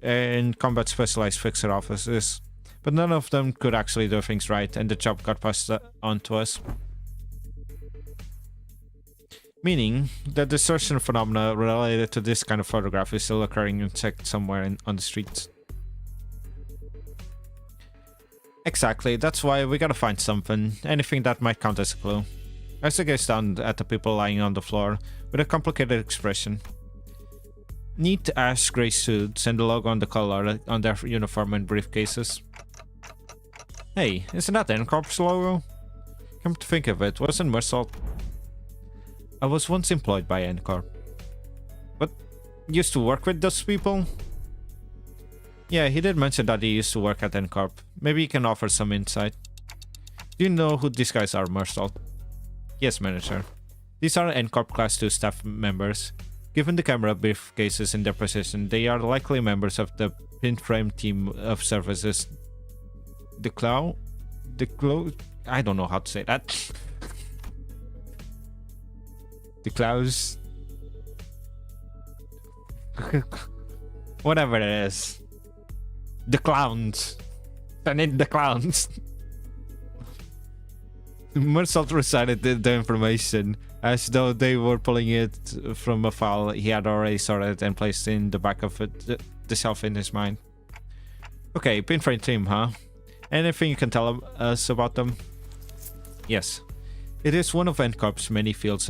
and combat specialized fixer offices, but none of them could actually do things right, and the job got passed on to us. Meaning that distortion phenomena related to this kind of photograph is still occurring unchecked somewhere on the streets. Exactly, that's why we gotta find something, anything that might count as a clue. I still gaze down at the people lying on the floor with a complicated expression. Neat ash grey suits and the logo on the collar on their uniform and briefcases. Hey, isn't that the N-Corp's logo? Come to think of it, wasn't Mersault? I was once employed by N-Corp. What? Used to work with those people? Yeah, he did mention that he used to work at N-Corp. Maybe he can offer some insight. Do you know who these guys are, Mersault? Yes, manager. These are N-Corp Class 2 staff members. Given the camera briefcases in their possession, they are likely members of the pinframe team of services. The Claw? I don't know how to say that. The Claws? Whatever it is. The Clowns. I need the Clowns. Mersault recited the information as though they were pulling it from a file he had already sorted and placed in the back of the shelf in his mind. Okay, pinframe team, huh? Anything you can tell us about them? Yes. It is one of N-Corp's many field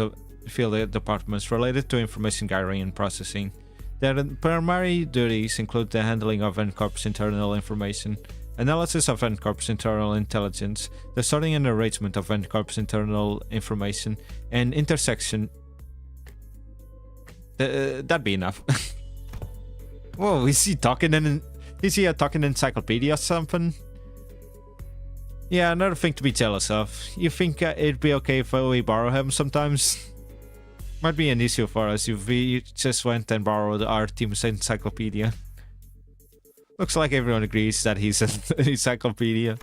departments related to information gathering and processing. Their primary duties include the handling of N-Corp's internal information, analysis of N-Corp's internal intelligence, the sorting and arrangement of N-Corp's internal information, and intersection... that'd be enough. Whoa, is he a talking encyclopedia or something? Yeah, another thing to be jealous of. You think it'd be okay if we borrow him sometimes? Might be an issue for us if we just went and borrowed our team's encyclopedia. Looks like everyone agrees that he's an encyclopedia.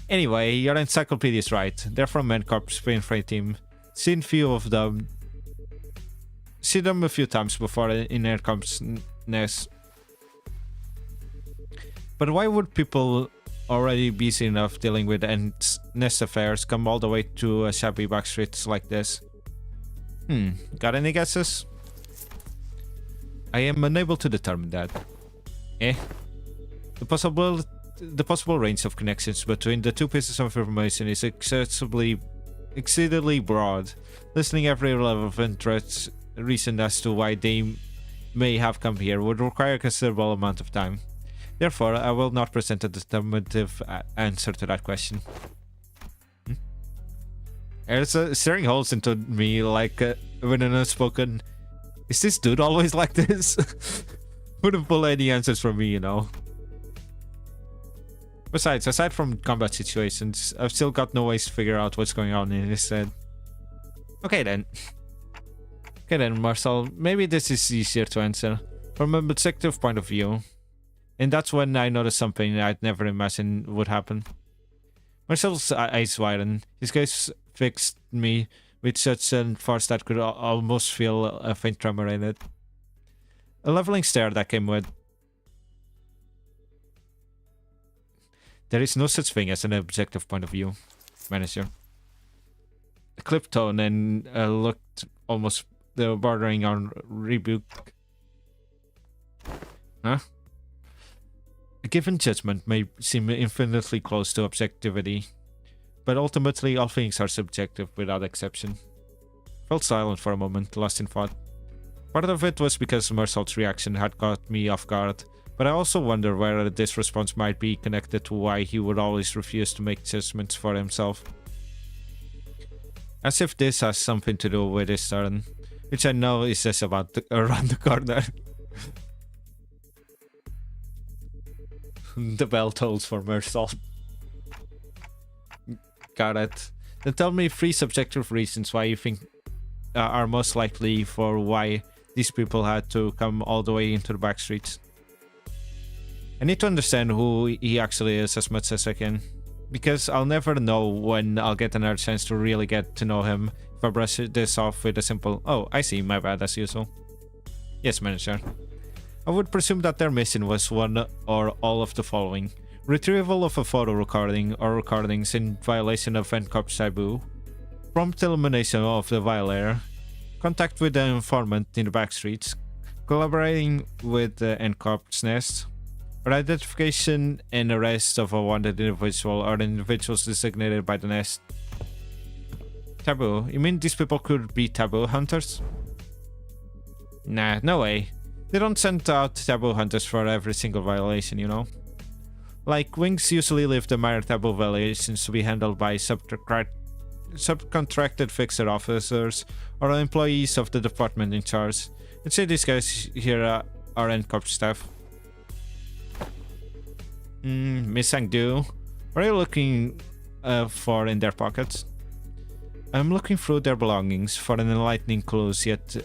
Anyway, your encyclopedia is right. They're from N-Corp's pinframe team. Seen few of them. See them a few times before in N-Corp's nest. But why would people already busy enough dealing with nest affairs come all the way to a shabby back streets like this. Got any guesses? I am unable to determine that. The possible range of connections between the two pieces of information is exceedingly broad. Listening every relevant reason as to why they may have come here would require a considerable amount of time. Therefore, I will not present a determinative answer to that question. It's staring holes into me like with an unspoken, is this dude always like this? Wouldn't pull any answers from me, you know. Besides, aside from combat situations, I've still got no ways to figure out what's going on in his head. Okay then, Marcel, maybe this is easier to answer from a objective point of view. And that's when I noticed something I'd never imagined would happen. Marcel's eyes widened, his gaze fixed me with such an force that could almost feel a faint tremor in it. A leveling stare that came with, there is no such thing as an objective point of view, manager. A clipped tone and looked almost bordering on rebuke. Huh? A given judgment may seem infinitely close to objectivity, but ultimately all things are subjective without exception. I felt silent for a moment, lost in thought. Part of it was because Marcel's reaction had caught me off guard, but I also wonder whether this response might be connected to why he would always refuse to make judgments for himself. As if this has something to do with his turn, which I know is just about around the corner. The bell tolls for Marcel. Got it. Then tell me 3 subjective reasons why you think are most likely for why these people had to come all the way into the back streets. I need to understand who he actually is as much as I can, because I'll never know when I'll get another chance to really get to know him if I brush this off with a simple, oh, I see, my bad, as usual. Yes, manager. I would presume that their mission was one or all of the following: retrieval of a photo recording or recordings in violation of NCOP's taboo, prompt elimination of the violator, contact with the informant in the backstreets, collaborating with the NCOP's nest, or identification and arrest of a wanted individual or individuals designated by the nest. Taboo? You mean these people could be taboo hunters? Nah, no way. They don't send out taboo hunters for every single violation, you know? Like, wings usually leave the minor taboo violations to be handled by subcontracted fixer officers or employees of the department in charge. I'd say these guys here are NCOP staff. Miss Angdu, what are you looking for in their pockets? I'm looking through their belongings for an enlightening clues, yet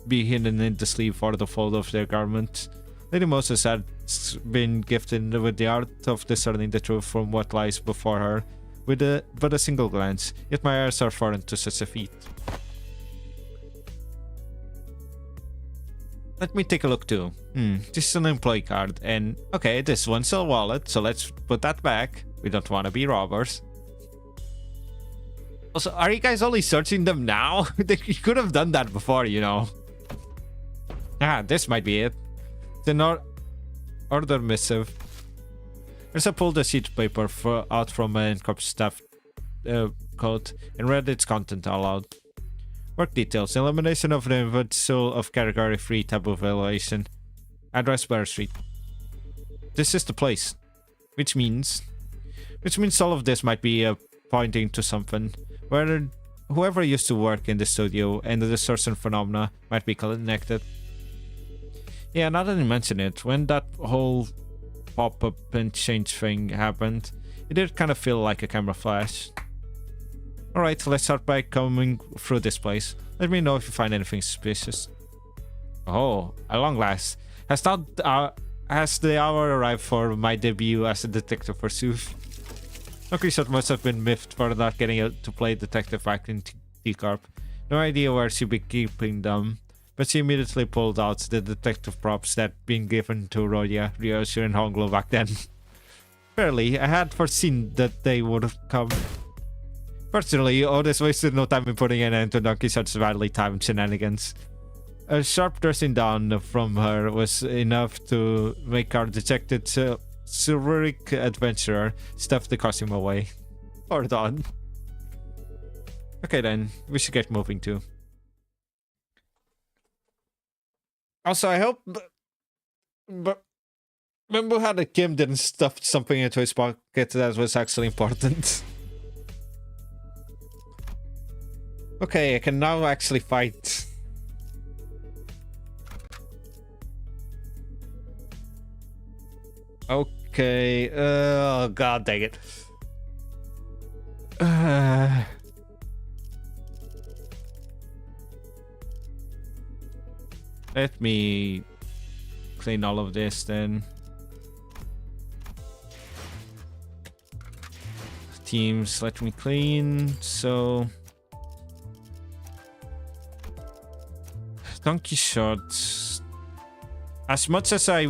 be hidden in the sleeve or the fold of their garment. Lady Moses has been gifted with the art of discerning the truth from what lies before her, with but a single glance, yet my eyes are foreign to such a feat. Let me take a look too. This is an employee card, and okay, this one's a wallet, so let's put that back. We don't want to be robbers. Also, are you guys only searching them now? You could have done that before, you know. Ah, this might be it. The order missive. As I pulled a sheet of paper out from my NCOP staff coat and read its content aloud. Work details. Elimination of the individual of category 3 taboo violation. Address Bear Street. This is the place. Which means all of this might be pointing to something. Whether whoever used to work in the studio and the certain phenomena might be connected. Yeah, now that you mention it, when that whole pop-up and change thing happened, it did kind of feel like a camera flash. Alright, let's start by combing through this place. Let me know if you find anything suspicious. Oh, at long last. Has the hour arrived for my debut as a detective pursuit? Shot must have been miffed for not getting to play detective back in T-Corp. No idea where she'd be keeping them, but she immediately pulled out the detective props that been given to Ryoshi and Honglo back then. Barely. I had foreseen that they would have come. Personally, Otis wasted no time in putting an end to Donkey Shot's badly timed shenanigans. A sharp dressing down from her was enough to make our dejected chivalric adventurer stuff the costume away. Hold on. Okay then, we should get moving too. Also, I hope... But remember how the Kim didn't stuff something into his pocket that was actually important? Okay, I can now actually fight. Okay, oh god dang it. Let me clean all of this then. Teams, let me clean. So Donkey Shot. As much as I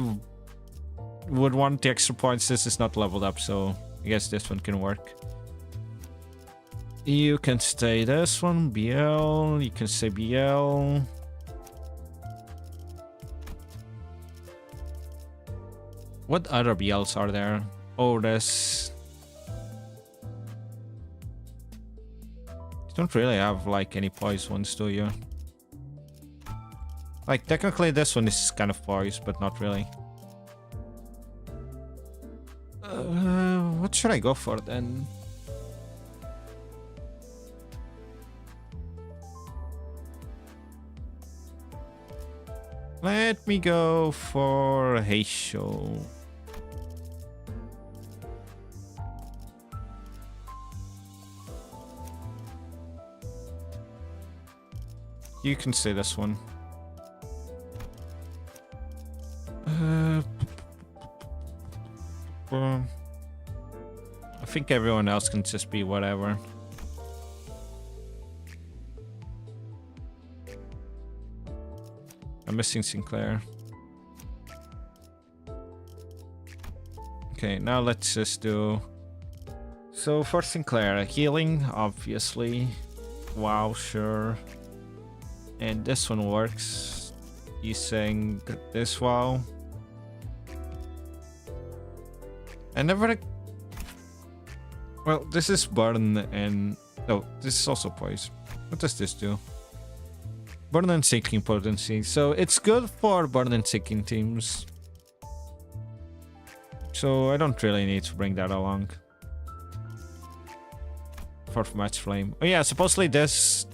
would want the extra points, this is not leveled up, so I guess this one can work. You can stay this one, BL. You can say BL. What other BLs are there? Oh, there's... You don't really have like any poised ones, do you? Like technically this one is kind of poised, but not really. What should I go for then? Let me go for Heisho. You can say this one. I think everyone else can just be whatever. I'm missing Sinclair. Okay, now let's just do... So for Sinclair, healing, obviously. Wow, sure. And this one works. He's saying this wow. I never... Well, this is burn and... No, this is also poise. What does this do? Burn and sinking potency. So it's good for burn and sinking teams. So I don't really need to bring that along. Fourth match flame. Oh yeah, supposedly this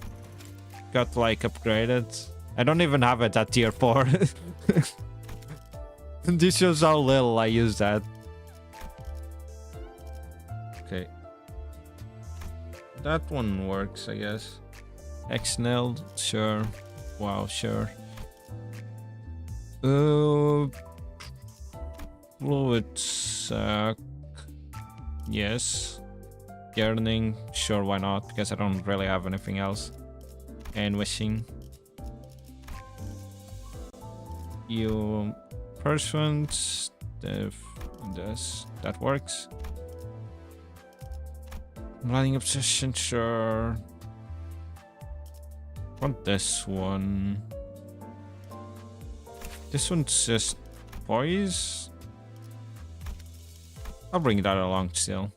got like upgraded. I don't even have it at tier 4. This shows how little I use that. Okay. That one works, I guess. X-Nailed, sure. Wow, sure. Fluid Sack. Yes. Yearning, sure, why not? Because I don't really have anything else. And Wishing. You Pursuant. That works. Blinding Obsession, sure. Want this one. This one's just poise. I'll bring that along still.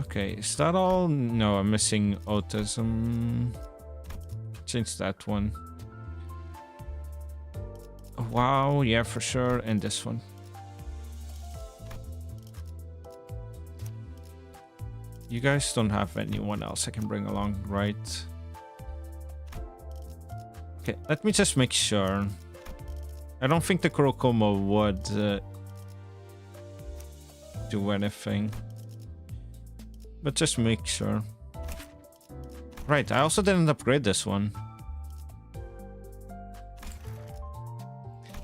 Okay, is that all? No, I'm missing autism. Change that one. Wow, yeah, for sure. And this one. You guys don't have anyone else I can bring along, right? Okay, let me just make sure. I don't think the Kurokomo would do anything. But just make sure. Right, I also didn't upgrade this one.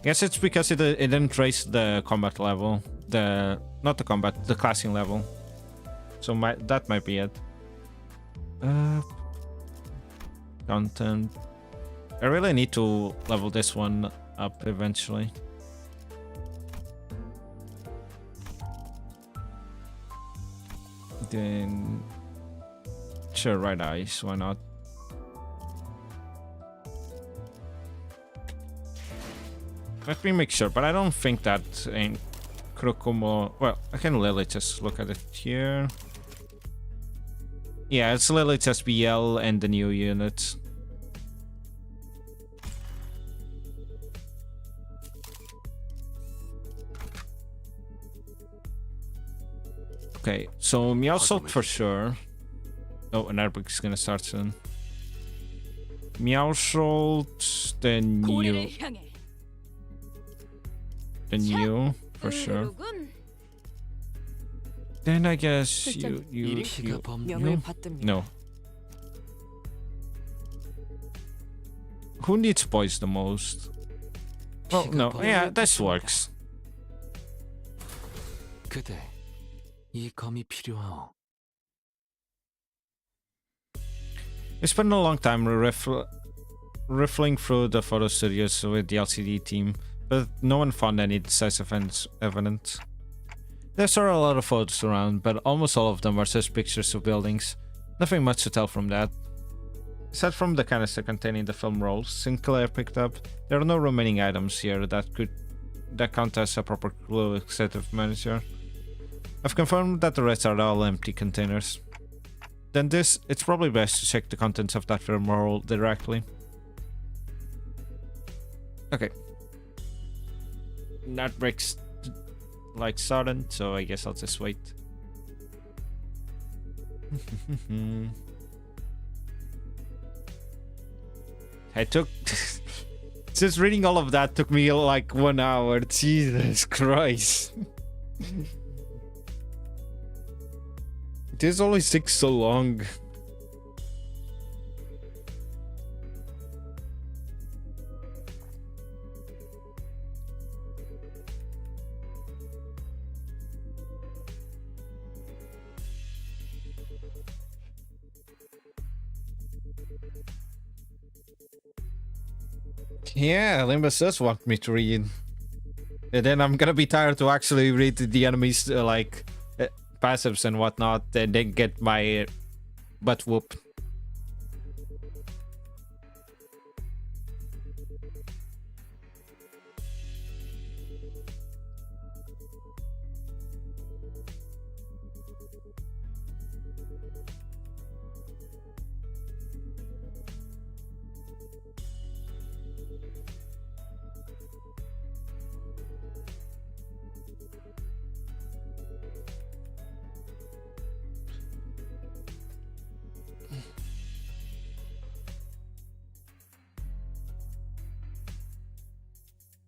Guess it's because it didn't raise the combat level. Not the combat, the classing level. So that might be it. Content. I really need to level this one up eventually. Then sure, right eyes, why not? Let me make sure, but I don't think that in Kurokomo. Well, I can literally just look at it here. Yeah, it's literally just BL and the new units. Okay, so Meowsalt for sure. Oh, an Arabic is gonna start soon. Meowsalt, the new. The new, for sure. Then I guess you no. Who needs boys the most? Well, no, yeah, this works. 그대, 이 검이 필요하오. We spent a long time riffling through the photo studios with the LCD team, but no one found any decisive evidence. There's a lot of photos around, but almost all of them are just pictures of buildings. Nothing much to tell from that. Aside from the canister containing the film rolls Sinclair picked up, there are no remaining items here that count as a proper clue executive manager. I've confirmed that the rest are all empty containers. Then it's probably best to check the contents of that film roll directly. Okay. That breaks like sudden, so I guess I'll just wait. I took just reading all of that took me like 1 hour. Jesus Christ. This always takes so long. Yeah, Limbus does want me to read. And then I'm gonna be tired to actually read the enemies passives and whatnot, and then get my butt whooped.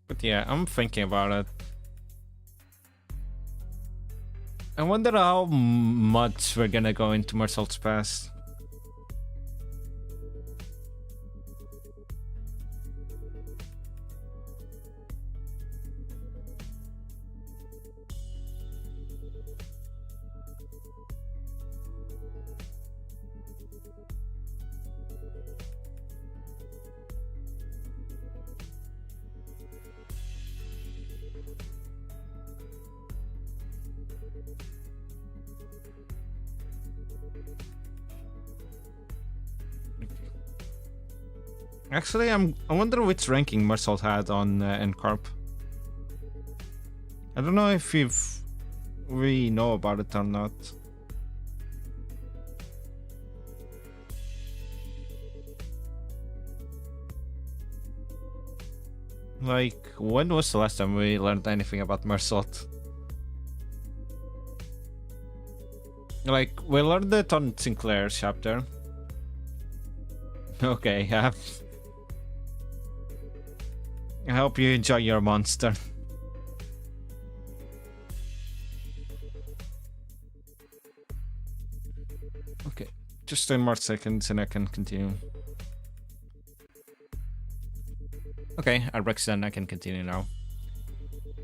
But yeah, I'm thinking about it. I wonder how much we're gonna go into Marcel's past. Actually, I wonder which ranking Marcel had on NCARP. I don't know if we know about it or not. Like, when was the last time we learned anything about Mersault? Like, we learned it on Sinclair's chapter. Okay, yeah. I hope you enjoy your monster. Okay, just 10 more seconds and I can continue. Okay, Arbex, then I can continue now.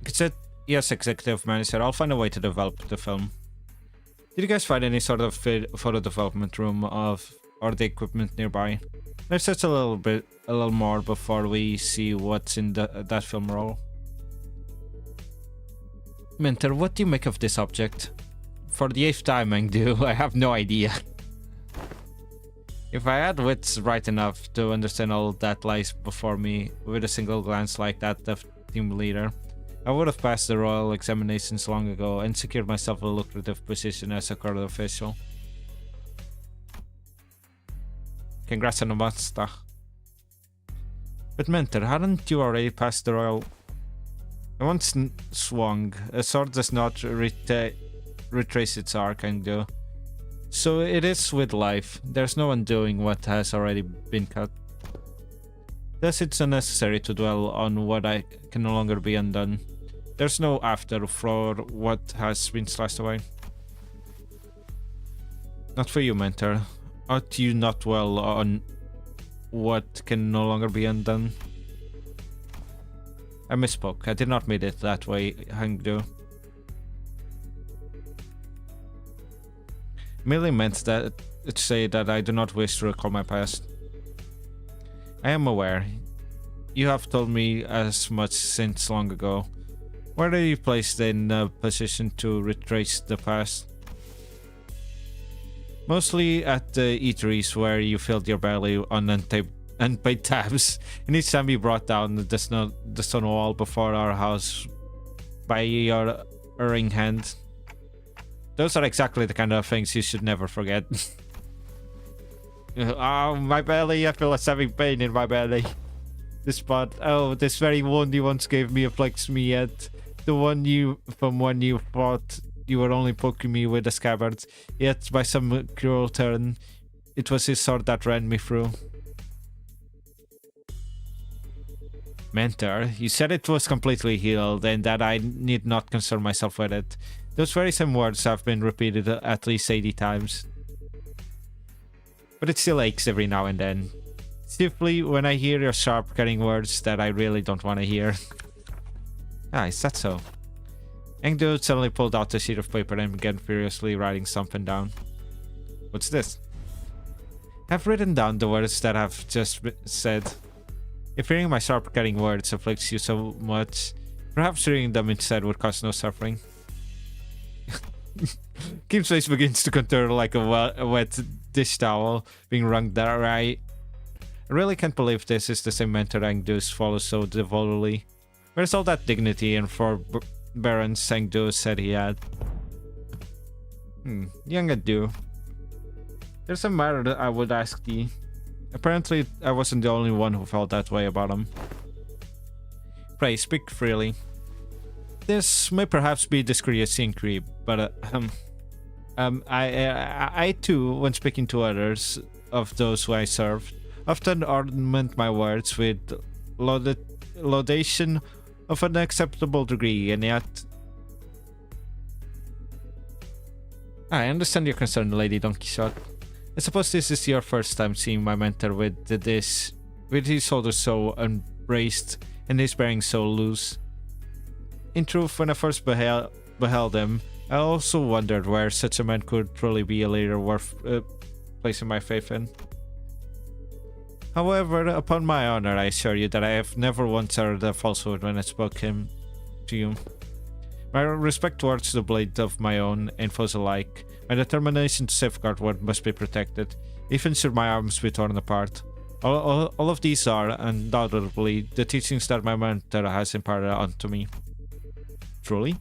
It said, yes, executive manager, I'll find a way to develop the film. Did you guys find any sort of photo development room or the equipment nearby? Let's search a little more before we see what's in that film roll. Mentor, what do you make of this object? For the 8th time, Mengdu, I have no idea. If I had wits right enough to understand all that lies before me with a single glance like that of team leader, I would have passed the royal examinations long ago and secured myself a lucrative position as a court official. Congrats on the master. But Mentor, hadn't you already passed the royal? I once swung. A sword does not retrace its arc, and do. So it is with life. There's no undoing what has already been cut. Thus it's unnecessary to dwell on what can no longer be undone. There's no after for what has been sliced away. Not for you, Mentor. Ought you not dwell on what can no longer be undone? I misspoke. I did not mean it that way, Hangdu. Merely meant that to say that I do not wish to recall my past. I am aware. You have told me as much since long ago. Where are you placed in a position to retrace the past? Mostly at the eateries where you filled your belly on unpaid tabs, and each time you brought down the stone wall before our house by your erring hand. Those are exactly the kind of things you should never forget. Oh, my belly, I feel like having pain in my belly. This spot, oh, this very wound you once gave me afflicts me yet. The one from when you thought you were only poking me with a scabbard, yet by some cruel turn, it was his sword that ran me through. Mentor, you said it was completely healed and that I need not concern myself with it. Those very same words have been repeated at least 80 times. But it still aches every now and then. Simply when I hear your sharp cutting words that I really don't want to hear. Ah, is that so? Engdo suddenly pulled out a sheet of paper and began furiously writing something down. What's this? I've written down the words that I've just said. If hearing my sharp cutting words afflicts you so much, perhaps reading them instead would cause no suffering. Kim's face begins to contour like a wet dish towel being wrung dry. I really can't believe this is the same mentor Angdus follows so devotedly. Where's all that dignity and forbearance Angdus said he had? Young Adu. There's a matter that I would ask thee. Apparently, I wasn't the only one who felt that way about him. Pray, speak freely. This may perhaps be discourteous inquiry, but I too, when speaking to others of those who I serve, often ornament my words with laudation of an acceptable degree, and yet... I understand your concern, Lady Don Quixote. I suppose this is your first time seeing my mentor with his shoulders so unbraced and his bearing so loose. In truth, when I first beheld him, I also wondered where such a man could truly be a leader worth placing my faith in. However, upon my honor, I assure you that I have never once uttered a falsehood when I spoke him to you. My respect towards the blade of my own and foes alike, my determination to safeguard what must be protected, even should my arms be torn apart. All of these are, undoubtedly, the teachings that my mentor has imparted onto me. Truly?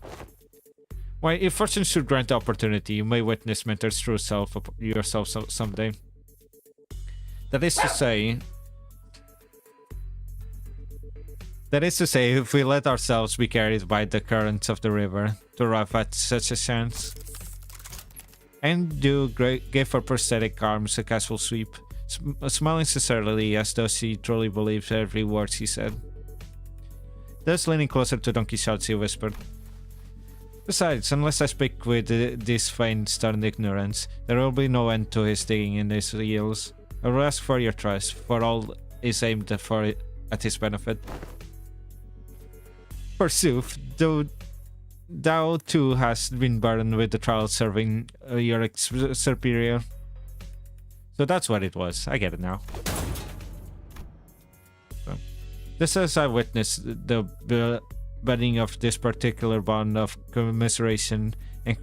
Why, if fortune should grant the opportunity, you may witness mentor's true self yourself someday. That is to say, if we let ourselves be carried by the currents of the river to arrive at such a chance. And gave her prosthetic arms a casual sweep, smiling sincerely as though she truly believed every word she said. Thus, leaning closer to Don Quixote, she whispered, "Besides, unless I speak with this feigned stern ignorance, there will be no end to his digging in his heels. I will ask for your trust, for all is aimed at his benefit." Forsooth, thou too hast been burdened with the trial serving your superior. So that's what it was. I get it now. So, just as I witnessed the budding of this particular bond of commiseration and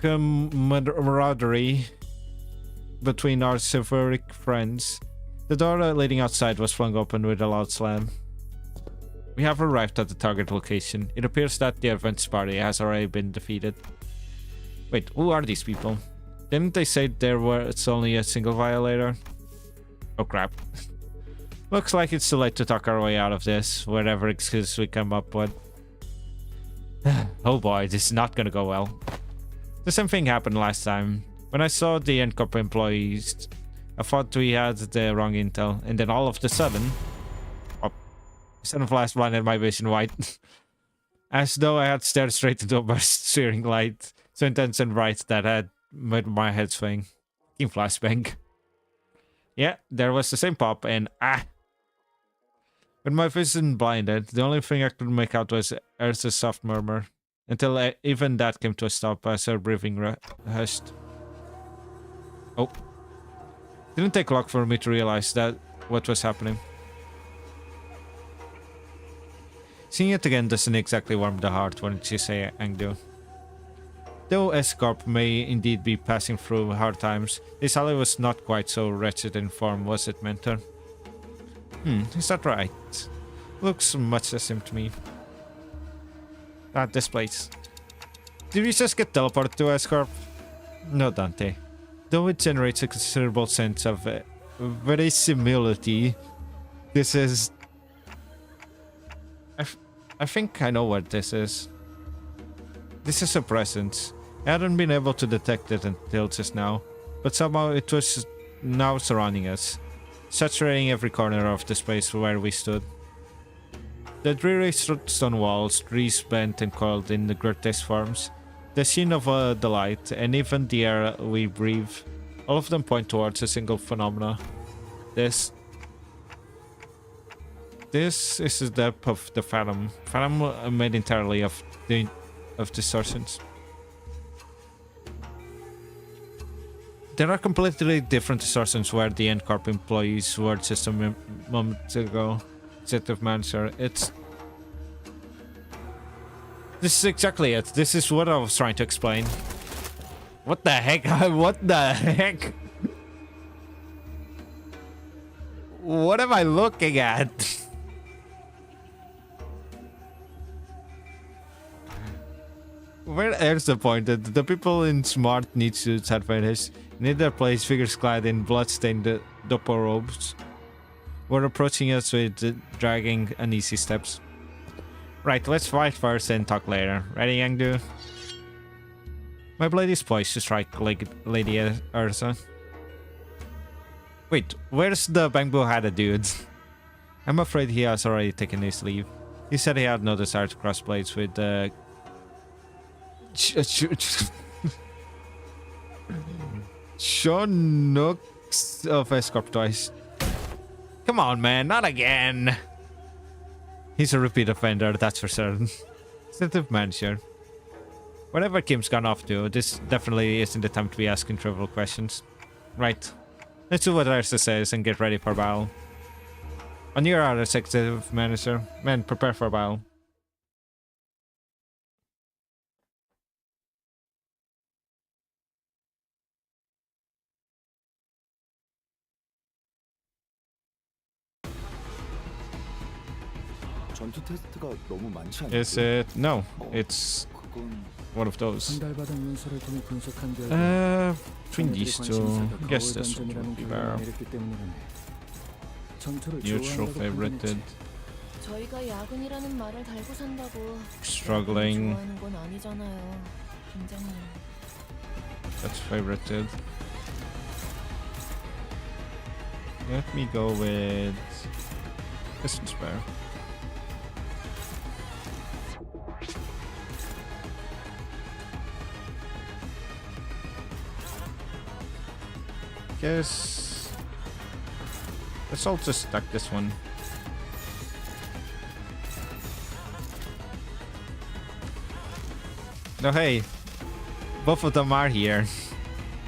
camaraderie between our chivalric friends. The door leading outside was flung open with a loud slam. We have arrived at the target location. It appears that the advance party has already been defeated. Wait, who are these people? Didn't they say it's only a single violator? Oh crap. Looks like it's too late to talk our way out of this, whatever excuse we come up with. Oh boy, this is not gonna go well. The same thing happened last time. When I saw the NCOP employees, I thought we had the wrong intel, and then all of a sudden... Oh, instead of flash blinded my vision white. As though I had stared straight into a burst searing light, so intense and bright that had made my head swing. In flashbang. Yeah, there was the same pop, and with my vision blinded, the only thing I could make out was Ersa's soft murmur, until even that came to a stop as her breathing hushed. Oh. Didn't take long for me to realize that what was happening. Seeing it again doesn't exactly warm the heart, wouldn't you say, Angdo? Though S-Corp may indeed be passing through hard times, this ally was not quite so wretched in form, was it, Mentor? Is that right? Looks much the same to me. This place. Did we just get teleported to S-Corp? No, Dante. Though it generates a considerable sense of verisimilitude, this is... I think I know what this is. This is a presence. I hadn't been able to detect it until just now, but somehow it was now surrounding us, saturating every corner of the space where we stood. The dreary stone walls, trees bent and coiled in the grotesque forms, the sheen of the light, and even the air we breathe, all of them point towards a single phenomena. This is the depth of the Phantom. Phantom made entirely of distortions. There are completely different distortions where the NCorp employees were just a moment ago. Executive manager. This is exactly it. This is what I was trying to explain. What the heck? What the heck? What am I looking at? Where Ersa pointed, the people in smart, neat suits had vanished. In their place, figures clad in blood-stained dopo robes were approaching us with dragging uneasy steps. Right, let's fight first and talk later. Ready, Yangdu? My blade is poised to strike Lady Ersa. Wait, where's the bamboo-hatted dude? I'm afraid he has already taken his leave. He said he had no desire to cross blades with Chinook of S-Corp twice. Come on, man, not again. He's a repeat offender, that's for certain. Sensitive manager. Whatever Kim's gone off to, this definitely isn't the time to be asking trivial questions. Right. Let's do what Ersa says and get ready for battle. On your order, executive manager. Men, prepare for battle. Is it? No, it's one of those. Between these two, I guess this one would be better. Neutral favorited. Struggling. That's favorited. Let me go with this one's better. Guess let's all just stack this one. No, hey, both of them are here.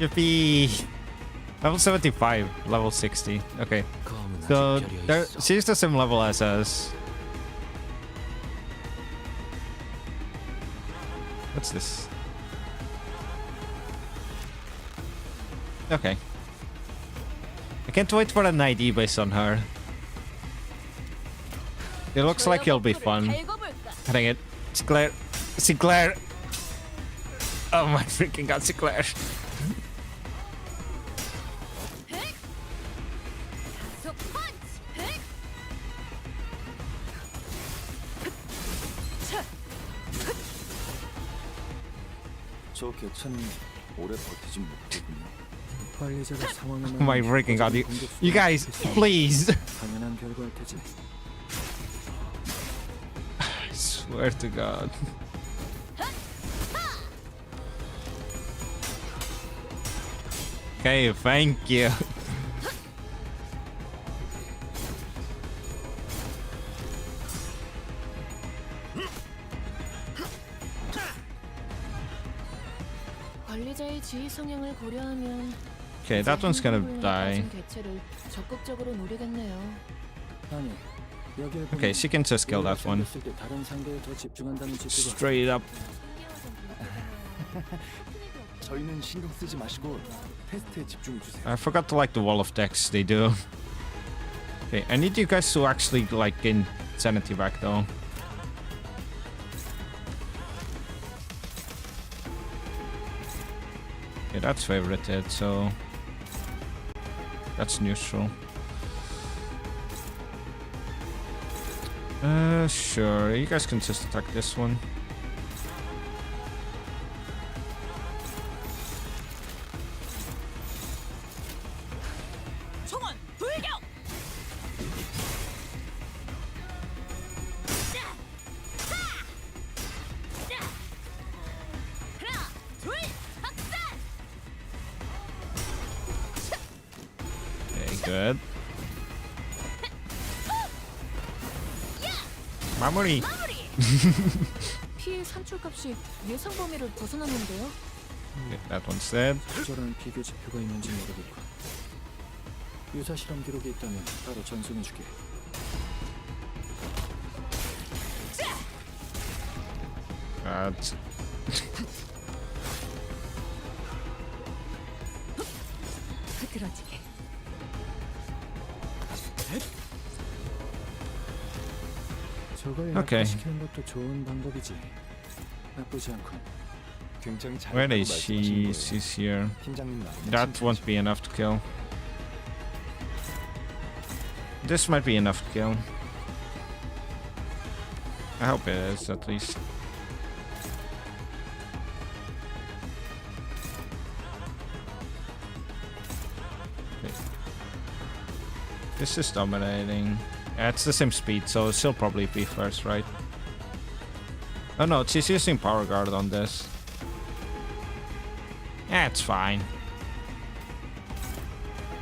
Yippee! Level 75, level 60. Okay, so she's the same level as us. What's this? Okay. I can't wait for an ID based on her. It looks like it'll be fun. Dang it. Sinclair. Sinclair. Oh my freaking god, Sinclair. 저 개체는 오래 버티진 못하군요. 관리자가 상황을 Oh my freaking god. You guys, please. 당연한 결과일 테지. I swear to god. Okay, thank you. 관리자의 지휘 성향을 고려하면 Okay, that one's gonna die. 개체를 적극적으로 노리겠네요. 아니, 여기에 Okay, she can just kill that one. 생겼을 때 다른 상대에 더 집중한다는 지표가 Straight up. 저희는 신경 쓰지 마시고 테스트에 집중해 주세요. I forgot to like the wall of text they do. Okay, I need you guys to actually like gain sanity back though. Okay, that's favorited, so that's neutral. Sure, you guys can just attack this one. 총원 돌격! 하나, 둘, 박살! Okay, good. 마무리. 피해 산출값이 예상 범위를 벗어났는데요. Okay, that one's dead. 적절한 비교 지표가 있는지 모르겠고 유사 실험 기록이 있다면 바로 전송해주게. God. 흐트러지게. 저걸 오케이. 약화시키는 것도 좋은 방법이지. 나쁘지 않군. 굉장히 잘 Where is 말씀하신 she? 거예요. She's here. 팀장님 That won't be enough to kill. This might be enough to kill. I hope it is, at least. Okay. This is dominating. Yeah, it's the same speed, so she'll probably be first, right? Oh no, she's using Power Guard on this. Yeah, it's fine.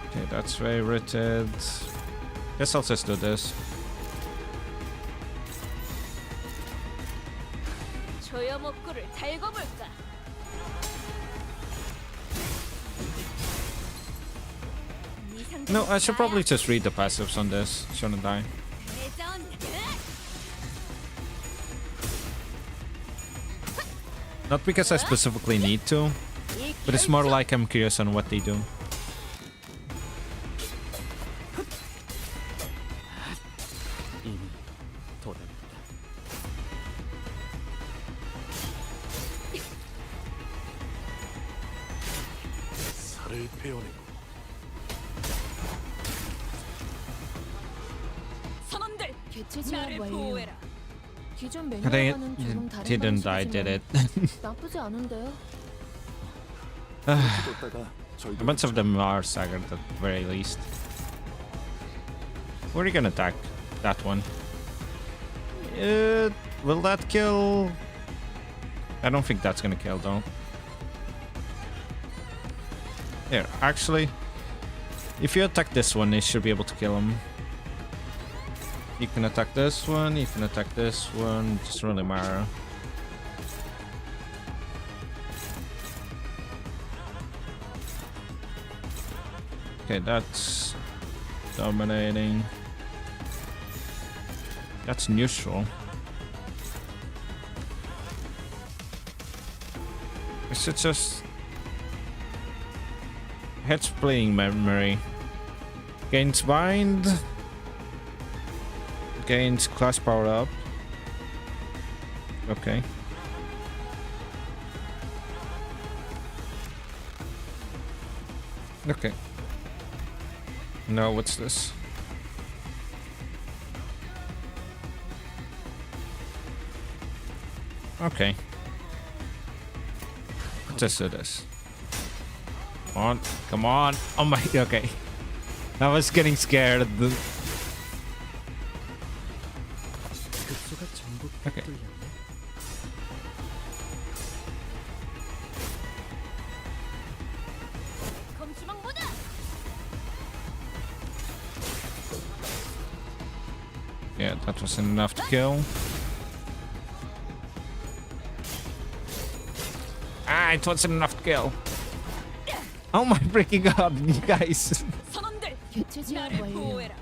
Okay, that's favorited. Guess I'll just do this. 조여목구를 달고 볼까? No, I should probably just read the passives on this. Shouldn't I? Not because I specifically need to, but it's more like I'm curious on what they do. 이미 도달했다. 살을 베어내고 선원들, 개체 제압 네. 완료. 기존 Dang 메뉴와는 it. 조금 다른 Didn't I did it. 나쁘지 않은데요. 뒀다가 A 저희도 bunch of them are staggered at the very least. Where are you gonna attack? That one. Will that kill? I don't think that's gonna kill though. Here, actually, if you attack this one, it should be able to kill him. You can attack this one, you can attack this one, doesn't really matter. Okay, that's dominating. That's neutral. I should just... Head splitting memory. Gains bind. Gains class power up. Okay. Okay. Now what's this? Okay. Just do this. Come on. Come on. Oh my. Okay. I was getting scared. 급소가 전부 Okay. 꿰뚫렸네. 검수망 모드. Yeah, that wasn't enough to kill. Ah, it wasn't enough to kill. Oh my freaking god, you guys. 선원들 개체 제한 나를 완료. 보호해라.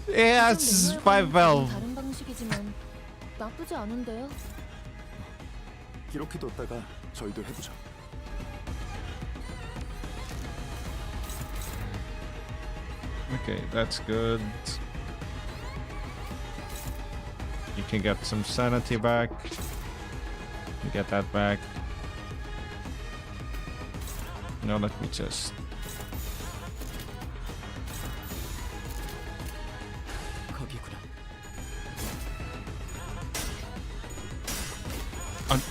Yeah, it's 512. 다른 방식이지만 나쁘지 않은데요. 기록해뒀다가 저희도 해보죠. Okay, that's good. You can get some sanity back. You get that back. Now let me just... 거기구나.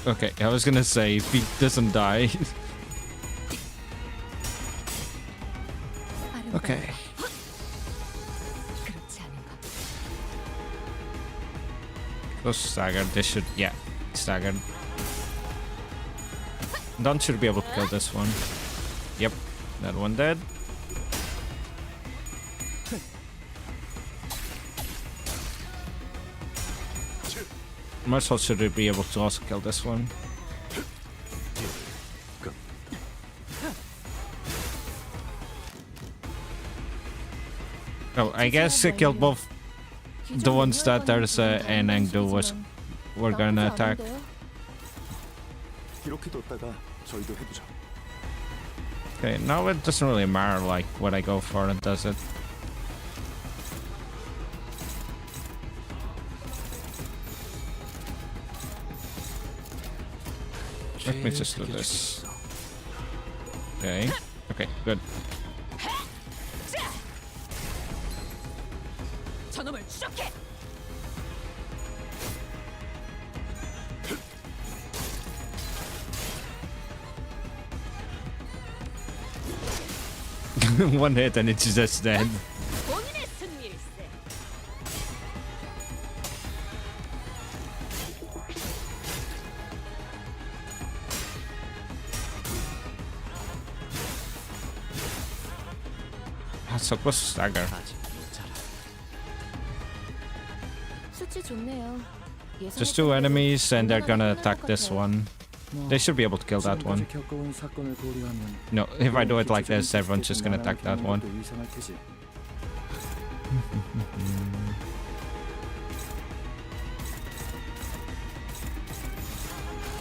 Okay, I was gonna say, if he doesn't die... Okay. 그렇지 않은가? Those staggered, they should... Yeah, staggered. Don should be able to kill this one. Yep, that one dead. Muscle should be able to also kill this one. Oh, I guess it killed both the ones that there's an angle was we're gonna attack. 기록해뒀다가 저희도 해보죠. Okay, now it doesn't really matter like what I go for, does it? Let me just do this. Okay. Okay, good. 저놈을 추적해. One hit and it's just dead. 본인의 승리일세. That's so close to stagger. 아직 모자라. 수치 좋네요. Just two enemies and they're gonna attack this one. They should be able to kill that one. 지금까지 겪어온 사건을 고려하면 No, if I do it like this, everyone's just gonna attack that one. 이상할 테지.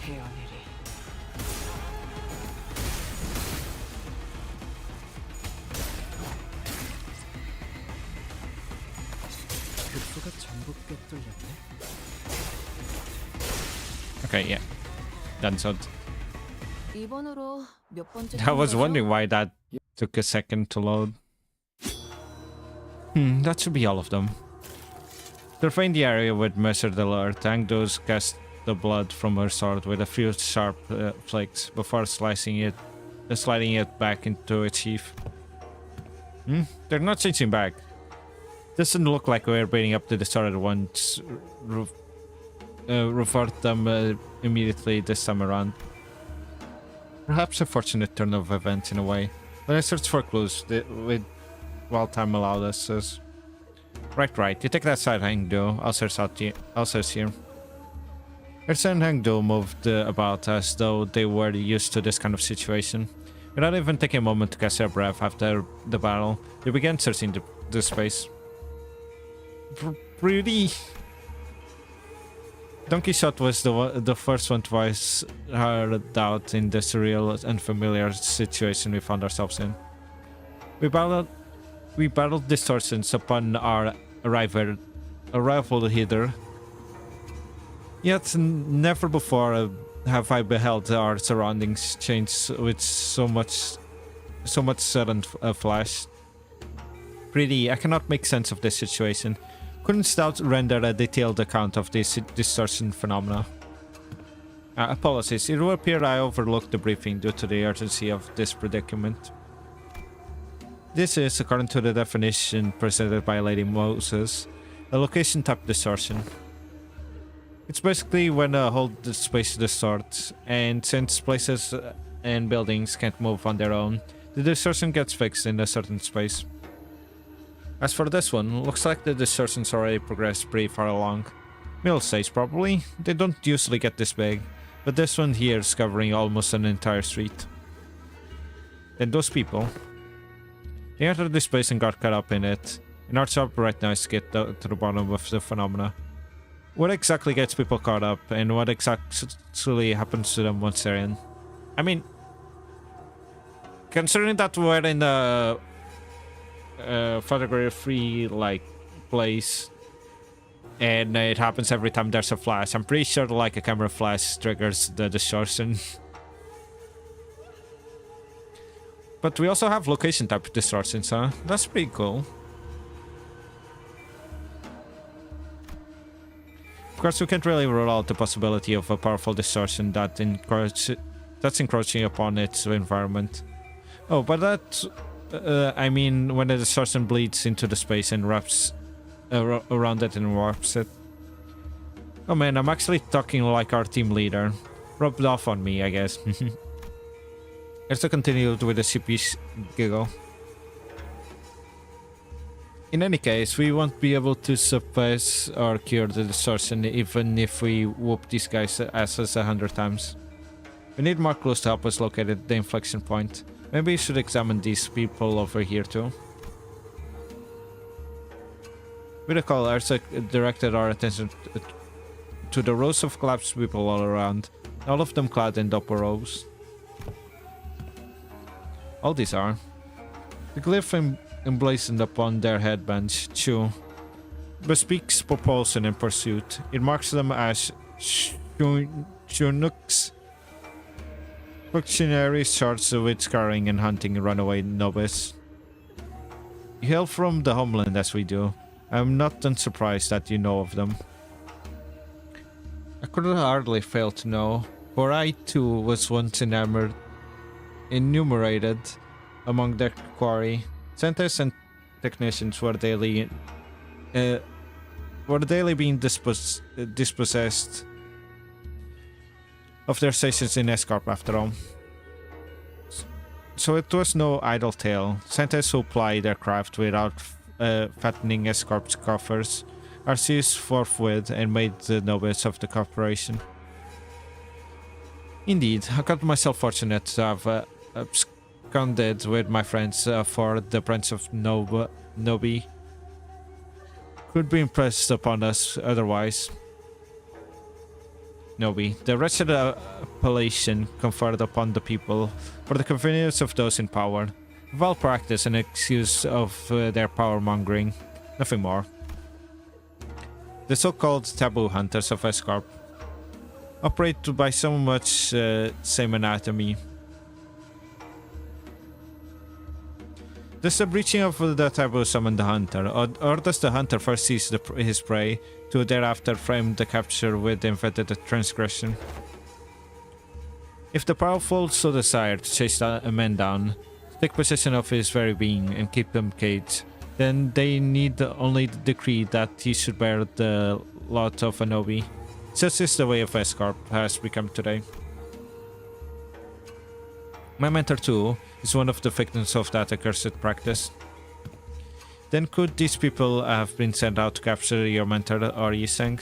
헤어내리. 급소가 전부 꿰뚫렸네. Okay, yeah. Done so. 2번으로 몇 번째? I was wondering why that took a second to load. That should be all of them. Surveying the area with measured alert, Angdos cast the blood from her sword with a few sharp flakes before sliding it back into its sheath. They're not changing back. Doesn't look like we're beating up the distorted ones. Revert them immediately this time around. Perhaps a fortunate turn of events in a way. When I search for clues, while time allowed us. Right. You take that side, Hangdo. I'll search here. Ersa and Hangdo moved about as though they were used to this kind of situation. Without even taking a moment to catch their breath after the battle, they began searching the space. Pretty. Don Quixote was the first one to voice her doubt in the surreal and familiar situation we found ourselves in. We battled distortions upon our arrival hither. Yet never before have I beheld our surroundings change with so much sudden flash. Really, I cannot make sense of this situation. Couldn't Stout render a detailed account of this distortion phenomena? Apologies, it will appear I overlooked the briefing due to the urgency of this predicament. This is, according to the definition presented by Lady Moses, a location type distortion. It's basically when a whole space distorts, and since places and buildings can't move on their own, the distortion gets fixed in a certain space. As for this one, looks like the distortion's already progressed pretty far along. Middle stage probably, they don't usually get this big, but this one here is covering almost an entire street. Then those people, they entered this place and got caught up in it, and our job right now is to get to the bottom of the phenomena. What exactly gets people caught up, and what exactly happens to them once they're in? I mean, considering that we're in a photography like place, and it happens every time there's a flash, I'm pretty sure like a camera flash triggers the distortion. But we also have location type distortions, huh? That's pretty cool. Of course, we can't really rule out the possibility of a powerful distortion that's encroaching upon its environment. Oh, but that, I mean, when the distortion bleeds into the space and wraps around it and warps it. Oh man, I'm actually talking like our team leader. Rubbed off on me, I guess. Let's continue with the CP's giggle. In any case, we won't be able to suppress or cure the distortion even if we whoop these guys' asses 100 times. We need more clues to help us locate the inflection point. Maybe we should examine these people over here too. With a call, Arsa directed our attention to the rows of collapsed people all around, all of them clad in doppler robes. All these are. The glyph emblazoned upon their headbands, Chu, bespeaks propulsion and pursuit. It marks them as Chunuk's, functionaries charged with scaring and hunting runaway novice. You hail from the homeland as we do. I'm not unsurprised that you know of them. I could hardly fail to know, for I too was once enumerated among their quarry. Scientists and technicians were daily being dispossessed of their stations in Escarp after all. So it was no idle tale. Scientists who ply their craft without fattening Escarp's coffers are seized forthwith and made the novice of the corporation. Indeed, I count myself fortunate to have absconded with my friends for the Prince of Nobi could be impressed upon us otherwise. Nobi, the wretched appellation conferred upon the people for the convenience of those in power. Vile practice and excuse of their power-mongering, nothing more. The so-called taboo hunters of Escarp operate by so much same anatomy. Does the breaching of the taboo summon the hunter, or does the hunter first seize his prey to thereafter frame the capture with invented transgression? If the powerful so desire to chase a man down, take possession of his very being and keep him caged, then they need only decree that he should bear the lot of Anobi. Such is the way of Escarp has become today. My mentor too is one of the victims of that accursed practice. Then could these people have been sent out to capture your mentor or Yiseng?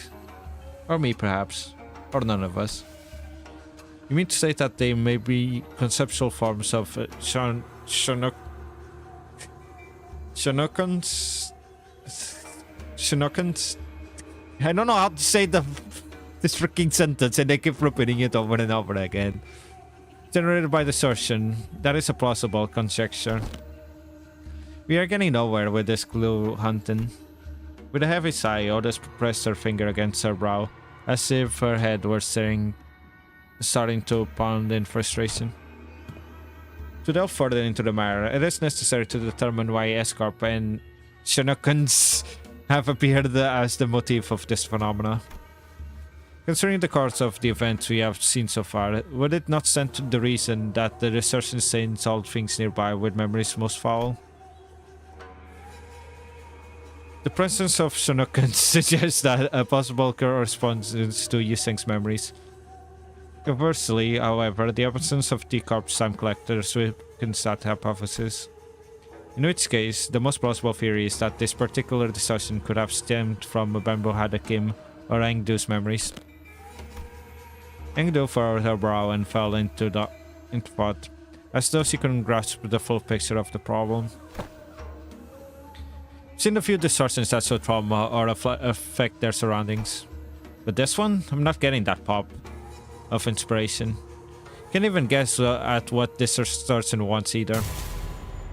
Or me perhaps, or none of us. You mean to say that they may be conceptual forms of Shanokans? I don't know how to say this freaking sentence and they keep repeating it over and over again. Generated by distortion, that is a plausible conjecture. We are getting nowhere with this clue hunting. With a heavy sigh, Oda pressed her finger against her brow, as if her head were starting to pound in frustration. To delve further into the matter, it is necessary to determine why S-Corp and Shinokans have appeared as the motif of this phenomena. Considering the course of the events we have seen so far, would it not stand to the reason that the resurgent saints all things nearby with memories most foul? The presence of Shinokans suggests that a possible correspondence to Yuseng's memories. Conversely, however, the absence of D-Corp's time collectors weakens that hypothesis. In which case, the most plausible theory is that this particular distortion could have stemmed from Bamboo Hadakim or Engdu's memories. Engdu furrowed her brow and fell into thought, as though she couldn't grasp the full picture of the problem. I've seen a few distortions that show trauma or affect their surroundings, but this one, I'm not getting that pop of inspiration. Can't even guess at what this distortion wants either.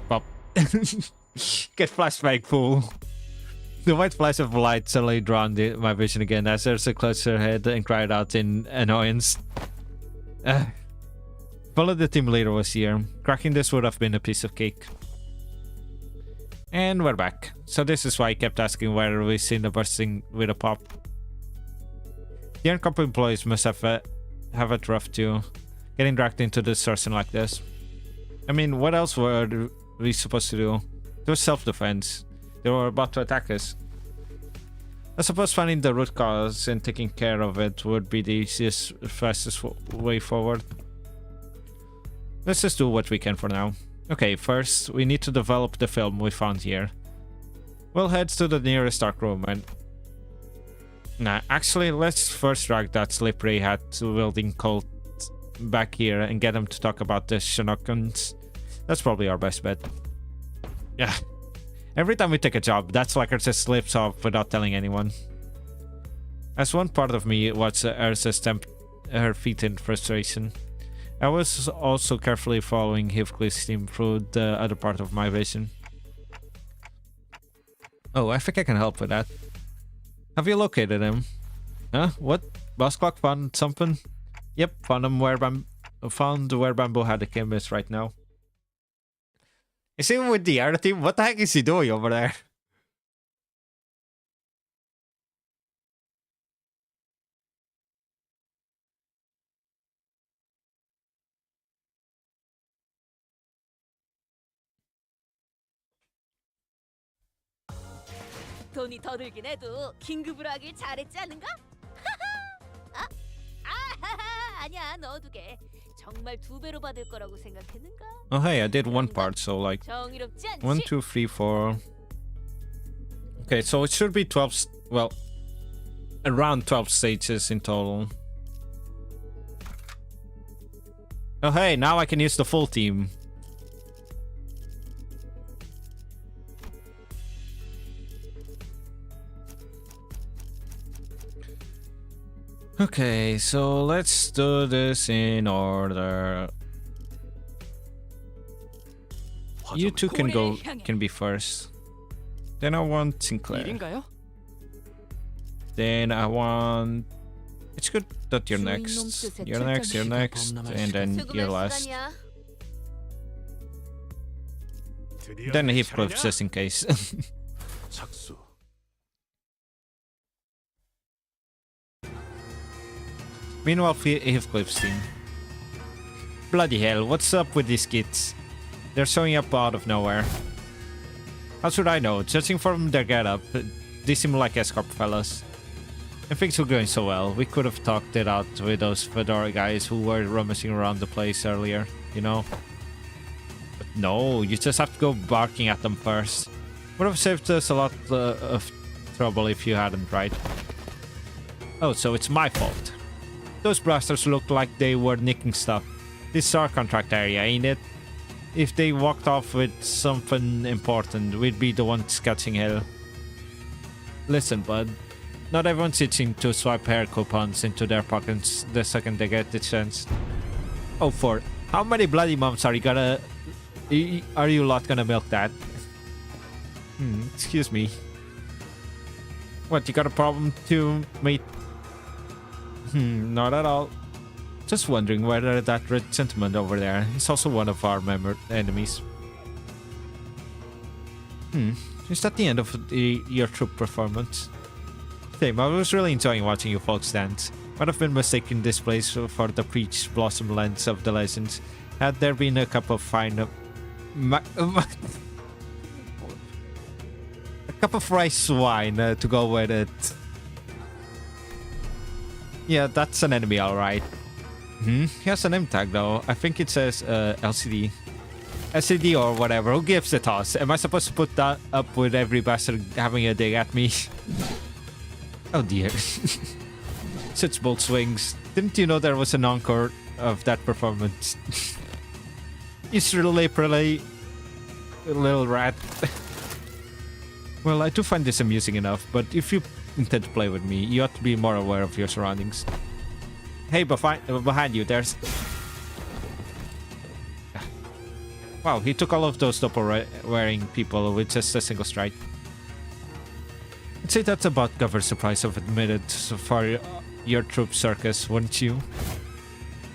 Pop. Get flashback, fool. The white flash of light suddenly drawn my vision again as Ursa clutched her head and cried out in annoyance. If only the team leader was here. Cracking this would have been a piece of cake. And we're back. So this is why I kept asking whether we've seen the bursting with a pop. The Aircomp employees must have it rough too, getting dragged into the distortion like this. I mean, what else were we supposed to do? It was self-defense. They were about to attack us. I suppose finding the root cause and taking care of it would be the easiest, fastest way forward. Let's just do what we can for now. Okay, first, we need to develop the film we found here. We'll head to the nearest dark room and... Nah, actually, let's first drag that slippery hat-wielding cult back here and get him to talk about the Shinokans. That's probably our best bet. Yeah. Every time we take a job, that slacker just slips off without telling anyone. As one part of me watched Ursa stamp her feet in frustration, I was also carefully following Heathcliff's team through the other part of my vision. Oh, I think I can help with that. Have you located him? Huh? What? Boss Clock found something? Yep, found where Bamboo Hadakim is right now. Is he with the other team? What the heck is he doing over there? 돈이 더 들긴 해도 긴급으로 하길 잘했지 않은가? 아니야, 넣어두 개. 정말 2배로 받을 거라고 생각했는가? Oh hey, I did one part, so like 정의롭지 않지? 1, 2, 3, 4. Okay, so it should be 12, well, around 12 stages in total. Oh hey, now I can use the full team. Okay, so let's do this in order. You two can be first. Then I want Sinclair. 일인가요? Then I want... It's good that you're next. You're next, you're next, and then you're last. Then Heathcliff just in case. 작수. Meanwhile, Heathcliff's team. Bloody hell, what's up with these kids? They're showing up out of nowhere. How should I know? Judging from their getup, they seem like escort fellas. And things were going so well, we could have talked it out with those fedora guys who were rummaging around the place earlier, you know? But no, you just have to go barking at them first. Would have saved us a lot of trouble if you hadn't, right? Oh, so it's my fault. Those blasters looked like they were nicking stuff. This is our contract area, ain't it? If they walked off with something important, we'd be the ones catching hell. Listen, bud. Not everyone's itching to swipe hair coupons into their pockets the second they get the chance. Oh, for how many bloody months are you lot gonna milk that? Excuse me. What, you got a problem too, mate? Not at all. Just wondering whether that red sentiment over there is also one of our enemies. Is that the end of your troop performance? Same, I was really enjoying watching you folks dance. Might have been mistaken this place for the Peach Blossom lands of the legends. Had there been a cup of fine... a cup of rice wine to go with it. Yeah, that's an enemy, alright. He has a name tag though. I think it says LCD. SCD or whatever. Who gives a toss? Am I supposed to put that up with every bastard having a dig at me? Oh dear. Such bold swings. Didn't you know there was an encore of that performance? It's really pretty, little rat. Well, I do find this amusing enough, but if you intend to play with me, you ought to be more aware of your surroundings. Hey, behind you, there's... Wow, he took all of those doppel-wearing people with just a single strike. I'd say that's about Governor's surprise of admitted for your troop circus, wouldn't you?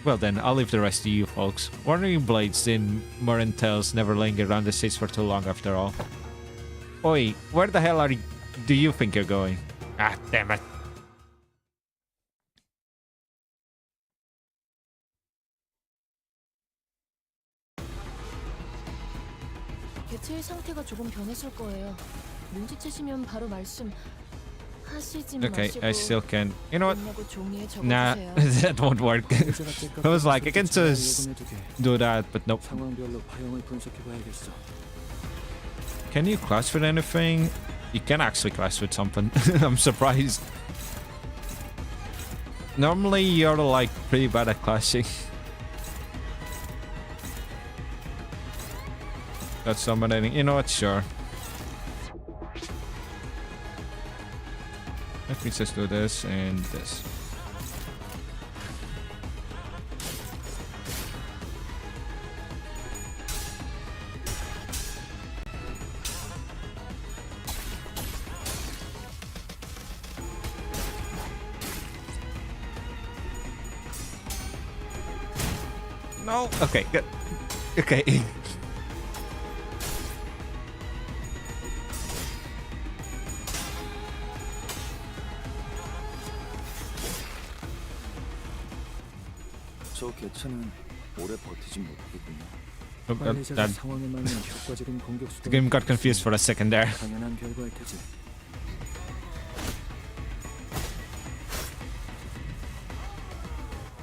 Well then, I'll leave the rest to you folks. Wandering blades in Murren Tales never linger around the states for too long after all. Oi, where the hell do you think you're going? Ah, damn it. 개체의 상태가 조금 변했을 거예요. 눈치채시면 바로 말씀하시지 Okay, 마시고 I still can. You know what? 끝나고 종이에 Nah, 적어주세요. that won't work. I was like, I can just do that, but nope. 상황별로 파형을 분석해봐야겠어. Can you clash with anything? You can actually clash with something. I'm surprised. Normally, you're like pretty bad at clashing. That's dominating. You know what? Sure. Let me just do this and this. No. Okay. Good. Okay. 저 개체는 오래 버티진 못하겠군요. 관리자가 That 상황에 맞는 효과적인 공격 the game got confused for a second there. 당연한 결과일 테지.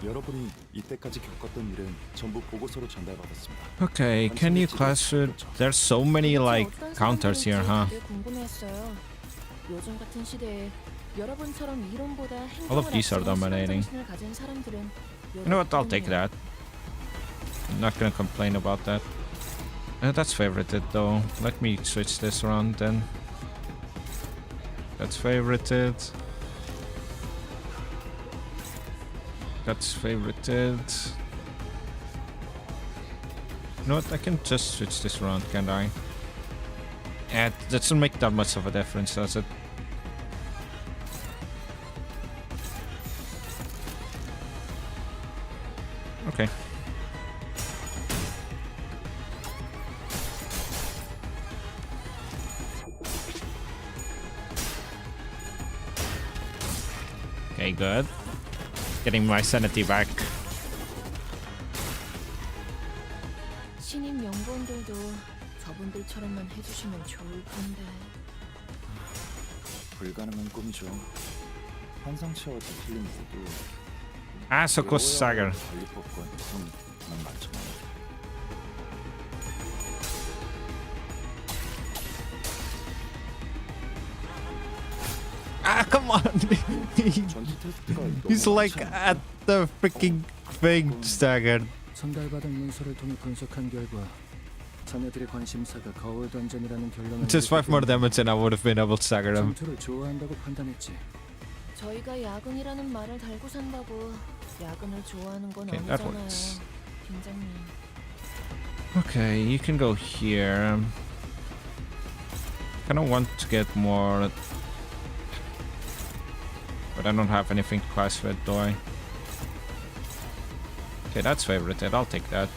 여러분이 이때까지 겪었던 일은 전부 보고서로 전달받았습니다. Okay, can you clash with... There's so many like counters here, huh? 되게 궁금했어요. 요즘 같은 시대에 여러분처럼 이론보다 All of 행동을 these are 앞세운 dominating. 수행정신을 가진 사람들은 You know what? I'll take that. I'm not gonna complain about that. That's favorited though. Let me switch this around then. That's favorited. That's favorited. You know what? I can just switch this around, can't I? Yeah, that doesn't make that much of a difference, does it? Okay. Okay, good. Getting my sanity back. 신입 연구원들도 저분들처럼만 해주시면 좋을 텐데. 불가능한 꿈이죠. 환상체와 뒤틀린 모두 Ah, so close to Sagar. 관리법과 힘만 많지만 Ah, come on! 전투 테스트가 He's 너무 like 많잖아요. at the freaking thing, Staggered. 전달받은 문서를 통해 분석한 결과 자네들의 관심사가 거울 던전이라는 결론을 Just 5 more 내렸기 damage and I would have been able to stagger him. 때문에 전투를 좋아한다고 판단했지. 저희가 야근이라는 말을 달고 산다고 야근을 좋아하는 건 Okay, that 아니잖아요, works. 팀장님. Okay, you can go here. kind of want to get more, but I don't have anything to class with, do I? Okay, that's favorited. I'll take that.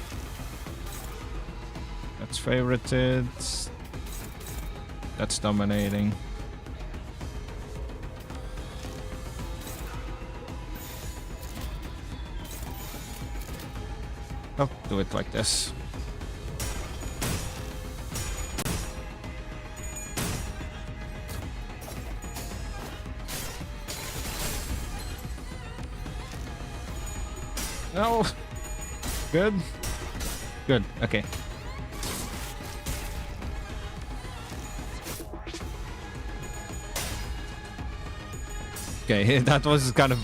That's favorited. That's dominating. I'll do it like this. No. Good. Good. Okay. Okay, that was kind of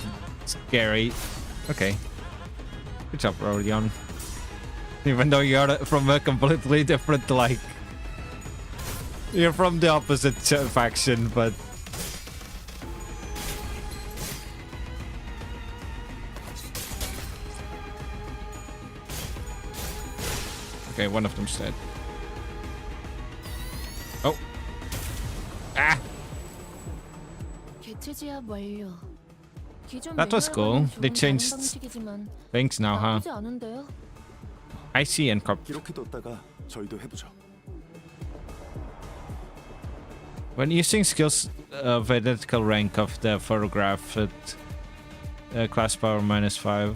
scary. Okay. Good job, Rodion. Even though you're from a completely different, like... You're from the opposite faction, but... Okay, one of them's dead. Oh. Ah! 개체지압 완료. 기존 That was cool. 매뉴얼과는 They 조금 다른 changed 방식이지만 things now, huh? 나쁘지 않은데요? I see and cop. 기록해뒀다가 저희도 해보죠. When using skills of identical rank of the photograph at class power -5.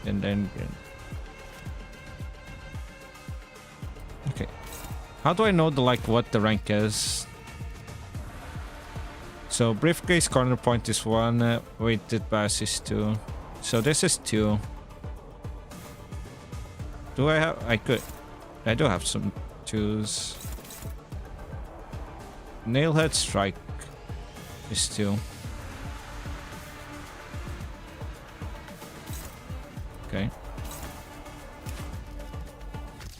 And then... Okay. How do I know what the rank is? So briefcase corner point is 1, weighted bass is 2. So this is 2. Do I have... I do have some 2s. Nailhead strike is 2. Okay.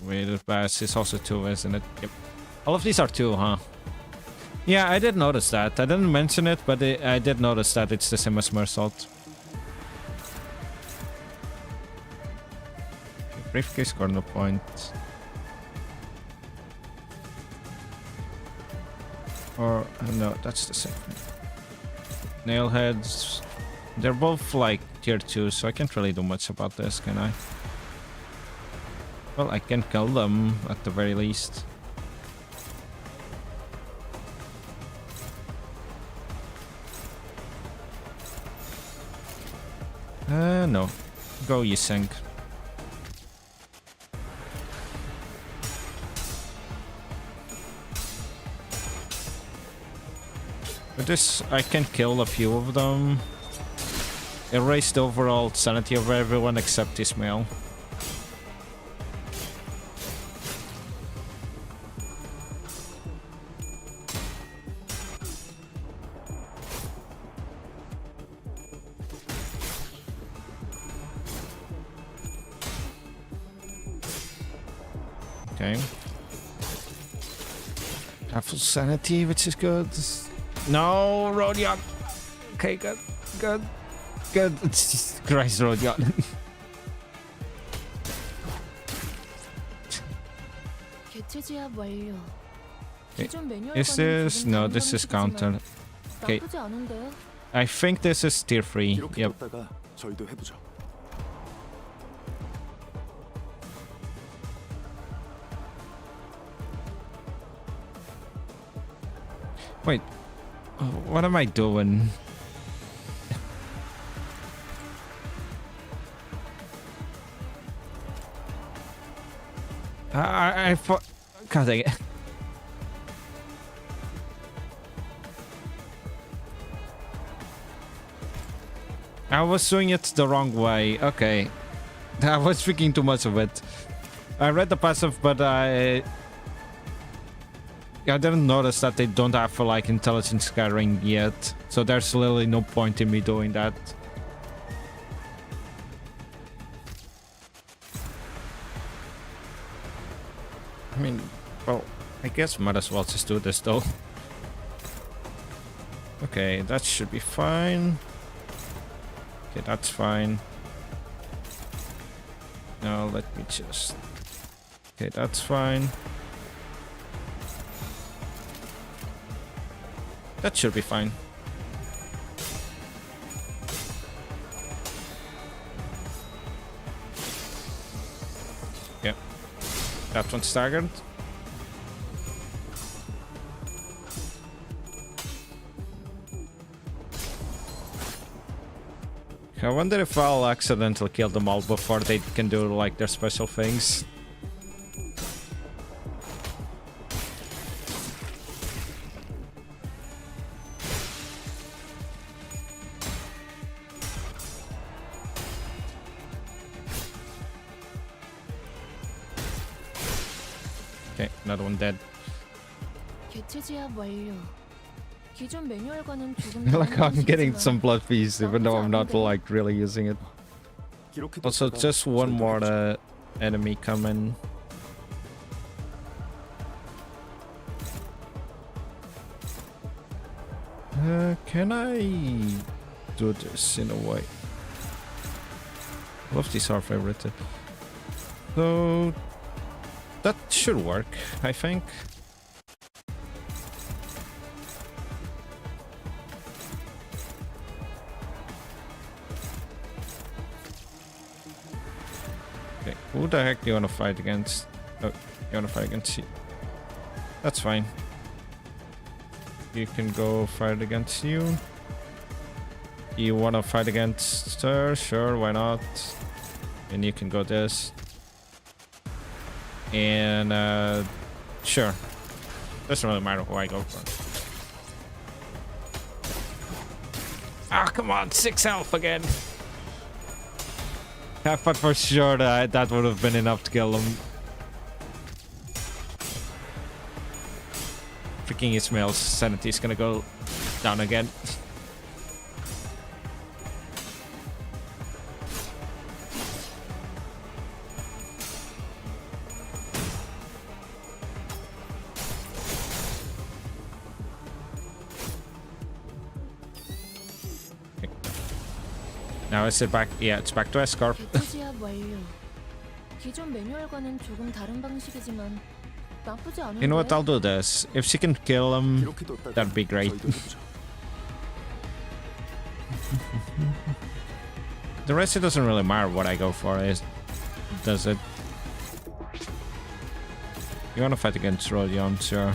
Weighted bass is also 2, isn't it? Yep. All of these are 2, huh? Yeah, I did notice that. I didn't mention it, but I did notice that it's the same as Mersault. Okay, briefcase corner point. Or, no, that's the same. Nailheads. They're both like tier 2, so I can't really do much about this, can I? Well, I can kill them at the very least. No. Go, Yiseng. With this, I can kill a few of them. Erase the overall sanity of everyone except Ismail. Okay. Have full sanity, which is good. No, Rodion. Okay, good. Good. Good. Jesus Christ, Rodion. 개체지압 완료. Okay. 기존 매뉴얼과는 Is this... 조금 No, 다른 this is 방식이지만 counter. Okay. 나쁘지 않은데요? I think this is tier 3. Yep. 기록해뒀다가 저희도 해보죠. Wait. What am I doing? I thought... God dang it. I was doing it the wrong way. Okay. I was thinking too much of it. I read the passive, but I didn't notice that they don't have like intelligence scattering yet. So there's literally no point in me doing that. I mean, well, I guess might as well just do this though. Okay, that should be fine. Okay, that's fine. Now let me just... Okay, that's fine. That should be fine. Yep. That one's staggered. I wonder if I'll accidentally kill them all before they can do like their special things. Okay, another one dead. 개체 제압 완료. 기존 매뉴얼과는 조금 Like I'm getting some blood fees even though I'm not 나쁘지 않은데? like really using it. Also, just one more enemy coming. Can I do this in a way? Love these are favorite. So that should work, I think. Okay, who the heck do you want to fight against? Oh, you want to fight against you? That's fine. You can go fight against you. You want to fight against her? Sure, why not? And you can go this. And sure. Doesn't really matter who I go for. Ah, come on, 6 health again. I thought for sure that would have been enough to kill him. Freaking Ismail's sanity is gonna go down again. Okay. Now is it back? Yeah, it's back to Escorp. 개체 제압 완료. 기존 매뉴얼과는 조금 다른 방식이지만 나쁘지 않은데. You know what? I'll do this. If she can kill him, that'd be great. The rest, it doesn't really matter what I go for, does it? You wanna fight against Rodion, sure.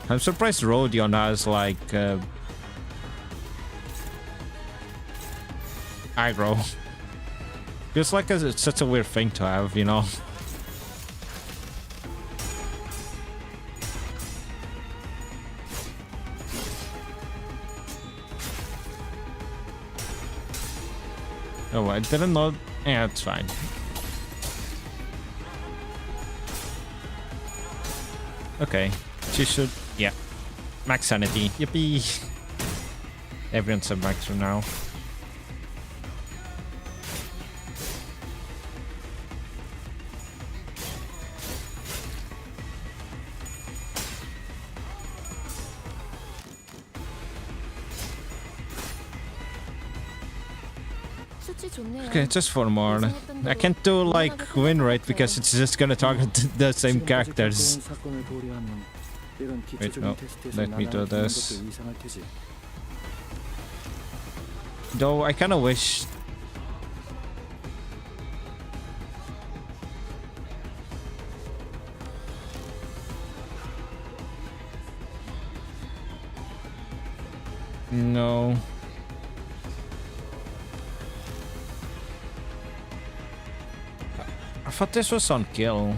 I'm surprised Rodion has like aggro. Feels like it's such a weird thing to have, you know. Oh, I didn't know. Yeah, it's fine. Okay, she should. Yeah, max sanity. Yippee! Everyone's at max for now. 수치 좋네요. Okay, just 4 more. I can't do like win rate because it's just gonna target the same characters. Wait, no. Let me do this. Though I kind of wish. No. I thought this was on kill.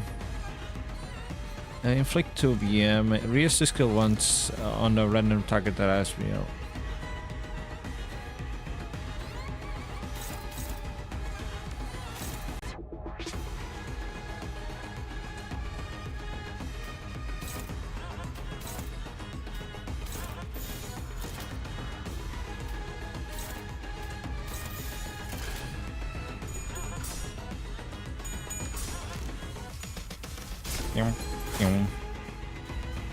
Inflict 2 BM. Reuse the skill once on a random target that has me.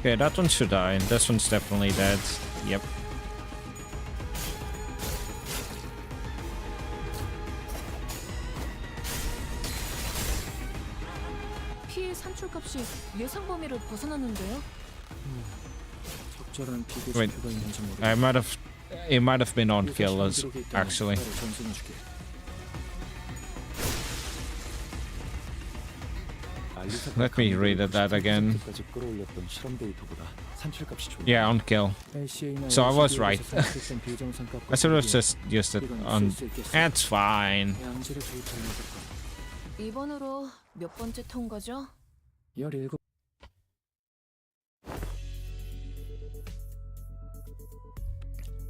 Okay, that one should die. This one's definitely dead. Yep. 혹시 예상 범위를 벗어났는데요? 적절한 비교 Wait. 지표가 있는지 모르겠어. it might have been on kill 유사 as 실험 기록에 있다면 actually. 따로 전송해주게. Let me read that again. 까지 끌어올렸던 실험 데이터보다 산출값이 좋은 Yeah, on kill. LCA나 So I was right. LCD에서 선택된 비정상값과 I should have 비교해 just used it 이건 on. 쓸수 있겠어. It's fine. 양질의 데이터를 얻었다. 이번으로 몇 번째 통과죠? 17.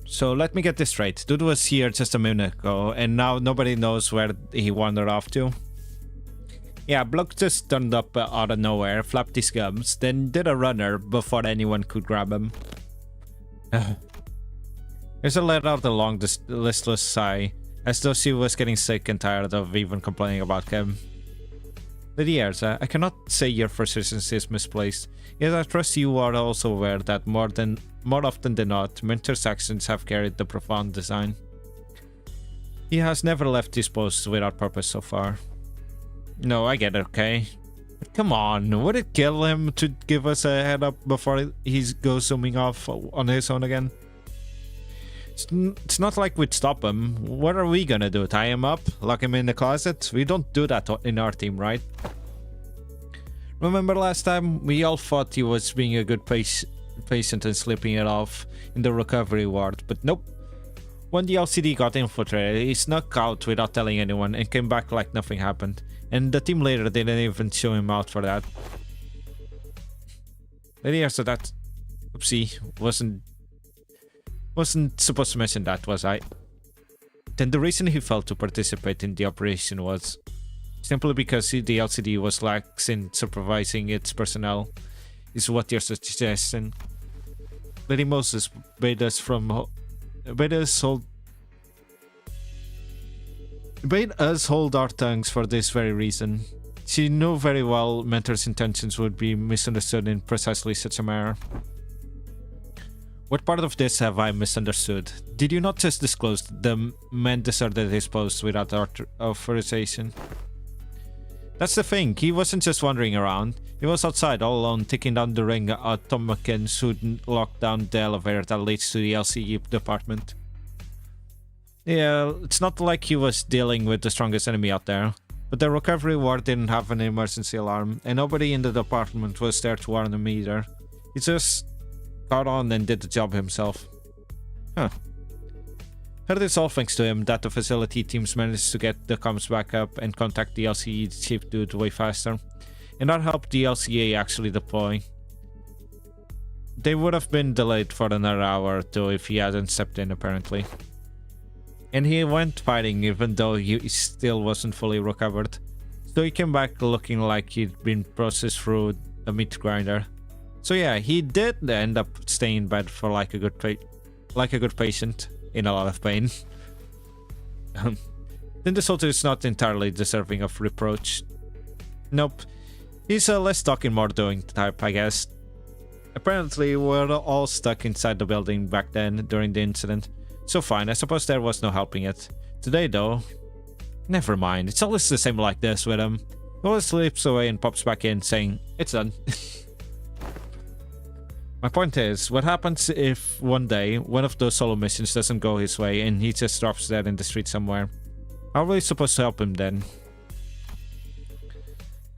So let me get this straight. Dude was here just a minute ago, and now nobody knows where he wandered off to. Yeah, Block just turned up out of nowhere, flapped his gums, then did a runner before anyone could grab him. There's a let out a long, listless sigh, as though she was getting sick and tired of even complaining about him. Lady Erza, I cannot say your frustration is misplaced, yet I trust you are also aware that more often than not, Mentor's actions have carried the profound design. He has never left his post without purpose so far. No, I get it, okay? But come on, would it kill him to give us a head up before he goes zooming off on his own again? It's not like we'd stop him. What are we gonna do? Tie him up? Lock him in the closet? We don't do that in our team, right? Remember last time? We all thought he was being a good patient and sleeping it off in the recovery ward, but nope. When the LCD got infiltrated, he snuck out without telling anyone and came back like nothing happened. And the team later didn't even show him out for that. Lady, so that... Oopsie, wasn't supposed to mention that, was I? Then the reason he failed to participate in the operation was simply because the LCD was lax in supervising its personnel, is what you're suggesting. Lady Moses bade us hold our tongues for this very reason. She knew very well Mentor's intentions would be misunderstood in precisely such a manner. What part of this have I misunderstood? Did you not just disclose the man deserted his post without authorization? That's the thing, he wasn't just wandering around. He was outside all alone, taking down the ring automatons who'd locked down the elevator that leads to the LCE department. Yeah, it's not like he was dealing with the strongest enemy out there, but the recovery ward didn't have an emergency alarm, and nobody in the department was there to warn him either. He just caught on and did the job himself. Huh. Heard it's all thanks to him that the facility teams managed to get the comms back up and contact the LCE chief dude way faster, and that helped the LCA actually deploy. They would have been delayed for another hour or two if he hadn't stepped in, apparently. And he went fighting even though he still wasn't fully recovered. So he came back looking like he'd been processed through a meat grinder. So yeah, he did end up staying in bed for like a good patient in a lot of pain. Then the soldier is not entirely deserving of reproach. Nope. He's a less talking, more doing type, I guess. Apparently, we're all stuck inside the building back then during the incident. So fine, I suppose there was no helping it. Today though, never mind, it's always the same like this with him. He always slips away and pops back in saying, it's done. My point is, what happens if one day one of those solo missions doesn't go his way and he just drops dead in the street somewhere? How are we supposed to help him then?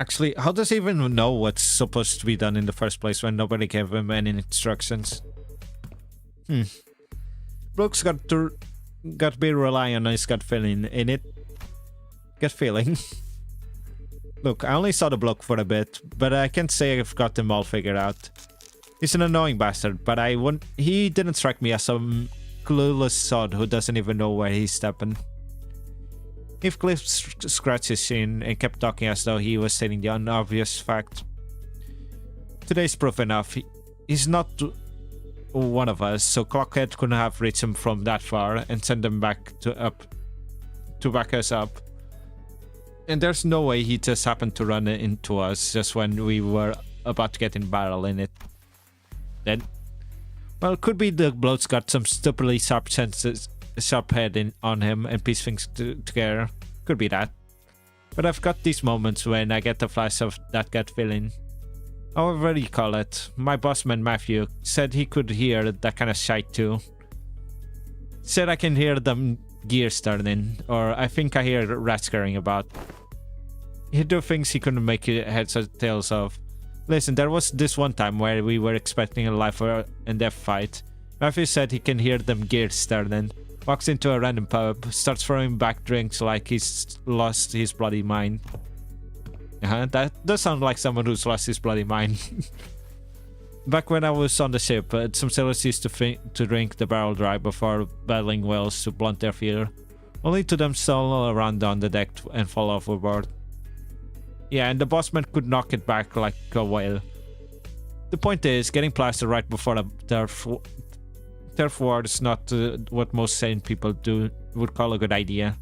Actually, how does he even know what's supposed to be done in the first place when nobody gave him any instructions? Brooks got to be relying on his gut feeling in it. Gut feeling. Look, I only saw the bloke for a bit, but I can't say I've got him all figured out. He's an annoying bastard, but he didn't strike me as some clueless sod who doesn't even know where he's stepping. Heathcliff scratched his chin and kept talking as though he was stating the unobvious fact. Today's proof enough. He's not one of us, so Clockhead couldn't have reached him from that far and send him back to back us up. And there's no way he just happened to run into us just when we were about to get in battle in it. Then, well, it could be the bloke's got some stupidly sharp head on him and piece things together. Could be that. But I've got these moments when I get a flash of that gut feeling. however you call it. My bossman Matthew said he could hear that kind of shite too. Said I can hear them gears turning, or I think I hear rats scurrying about. He'd do things he couldn't make heads or tails of. Listen, there was this one time where we were expecting a life and death fight. Matthew said he can hear them gears turning. Walks into a random pub, starts throwing back drinks like he's lost his bloody mind. That does sound like someone who's lost his bloody mind. Back when I was on the ship, some sailors used to drink the barrel dry before battling whales to blunt their fear, only to them stall around on the deck and fall overboard. Yeah, and the bossman could knock it back like a whale. The point is, getting plastered right before a turf war is not what most sane people would call a good idea.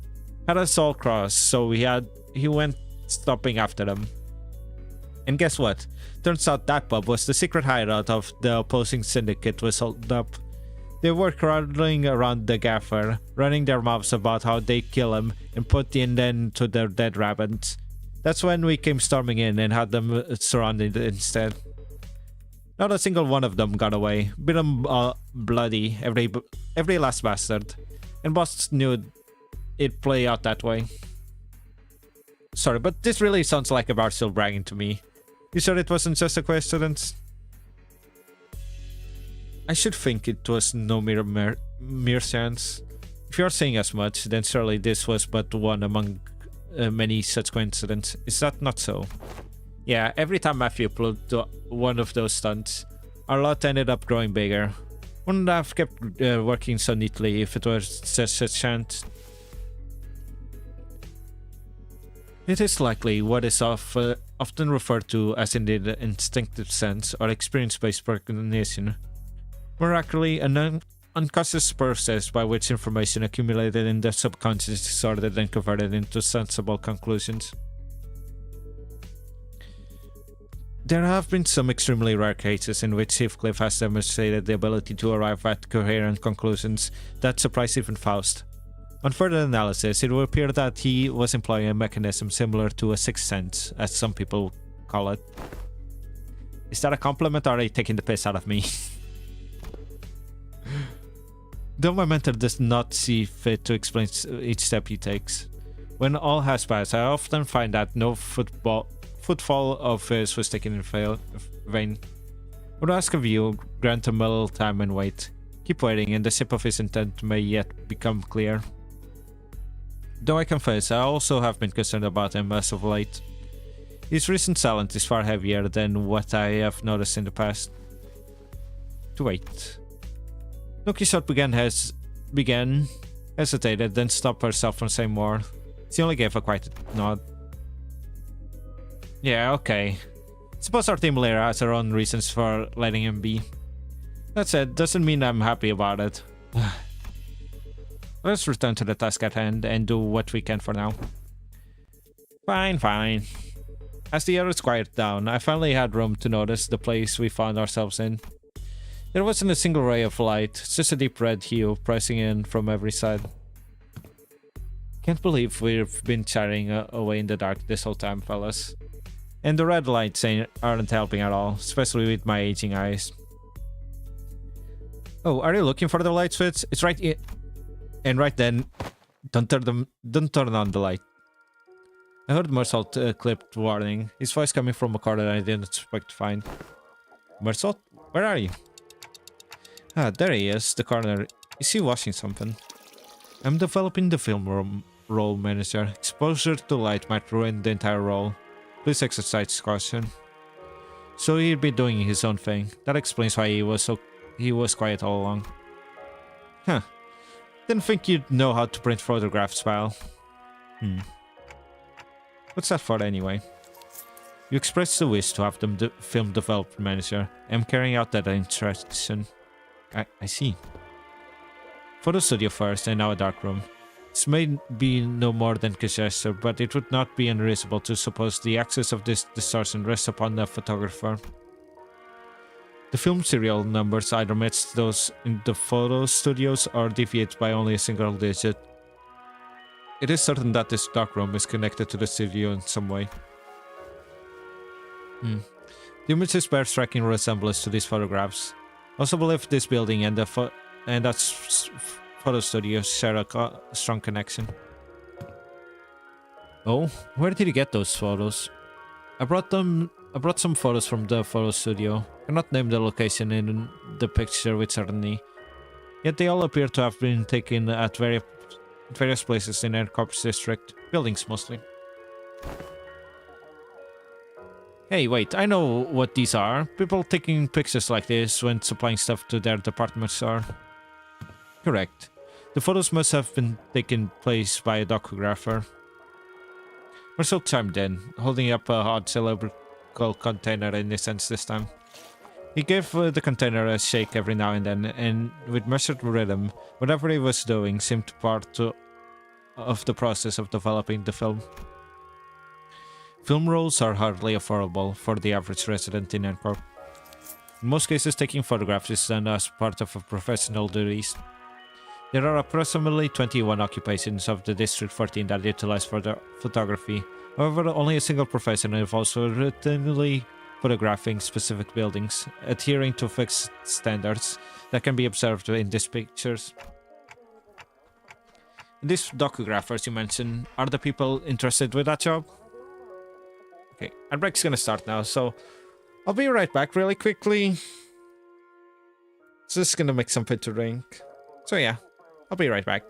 Had us all crossed, so he went stopping after them. And guess what? Turns out that pub was the secret hideout of the opposing syndicate was holed up. They were crowding around the gaffer, running their mouths about how they kill him and put the end to their dead rabbits. That's when we came storming in and had them surrounded instead. Not a single one of them got away. Beat them bloody, every last bastard. And boss knew it'd play out that way. Sorry, but this really sounds like a bar still bragging to me. You sure it wasn't just a coincidence? I should think it was no mere chance. If you're saying as much, then surely this was but one among many such coincidences. Is that not so? Yeah, every time Matthew pulled one of those stunts, our lot ended up growing bigger. Wouldn't have kept working so neatly if it was just a chance. It is likely what is often referred to as in the instinctive sense or experience-based recognition. More accurately, an unconscious process by which information accumulated in the subconscious is sorted and converted into sensible conclusions. There have been some extremely rare cases in which Heathcliff has demonstrated the ability to arrive at coherent conclusions that surprise even Faust. On further analysis, it would appear that he was employing a mechanism similar to a sixth sense, as some people call it. Is that a compliment or are you taking the piss out of me? Though my mentor does not see fit to explain each step he takes. When all has passed, I often find that no footfall of his was taken in vain. Would ask of you, grant him a little time and wait. Keep waiting, and the shape of his intent may yet become clear. Though I confess, I also have been concerned about him as of late. His recent silence is far heavier than what I have noticed in the past. To wait. Nuki Shot began, hesitated, then stopped herself from saying more. She only gave a quiet nod. Yeah, okay. Suppose our team leader has her own reasons for letting him be. That said, doesn't mean I'm happy about it. Let's return to the task at hand and do what we can for now. Fine. As the others quieted down, I finally had room to notice the place we found ourselves in. There wasn't a single ray of light, just a deep red hue pressing in from every side. Can't believe we've been chatting away in the dark this whole time, fellas. And the red lights aren't helping at all, especially with my aging eyes. Oh, are you looking for the light switch? It's right here. And right then, don't turn on the light. I heard Mersault clipped warning, his voice coming from a corner I didn't expect to find. Mersault, where are you? Ah, there he is, the corner. Is he washing something? I'm developing the film role manager. Exposure to light might ruin the entire role. Please exercise caution. So he'd be doing his own thing. That explains why he was quiet all along. Huh. Didn't think you'd know how to print photographs, pal. What's that for anyway? You expressed the wish to have them film development manager. I'm carrying out that instruction. I see. Photo studio first and now a darkroom. This may be no more than conjecture, but it would not be unreasonable to suppose the access of this distortion rests upon the photographer. The film serial numbers either match those in the photo studios or deviate by only a single digit. It is certain that this darkroom is connected to the studio in some way. The images bear striking resemblance to these photographs. I also believe this building and that photo studio share a strong connection. Oh, where did you get those photos? I brought some photos from the photo studio. I cannot name the location in the picture with certainty. Yet they all appear to have been taken at various places in Aircorp's district. Buildings mostly. Hey, wait, I know what these are. People taking pictures like this when supplying stuff to their department store. Correct. The photos must have been taken place by a docographer. We're so chimed in, holding up a hot cylindrical container in his hands this time. He gave the container a shake every now and then, and with measured rhythm, whatever he was doing seemed part of the process of developing the film. Film rolls are hardly affordable for the average resident in Encore. In most cases, taking photographs is done as part of professional duties. There are approximately 21 occupations of the District 14 that utilize photography. However, only a single profession involves routinely photographing specific buildings, adhering to fixed standards that can be observed in these pictures. These docugraphers you mentioned, are the people interested with that job? Okay, our break's gonna start now, so I'll be right back really quickly. Just gonna make something to drink. So yeah, I'll be right back.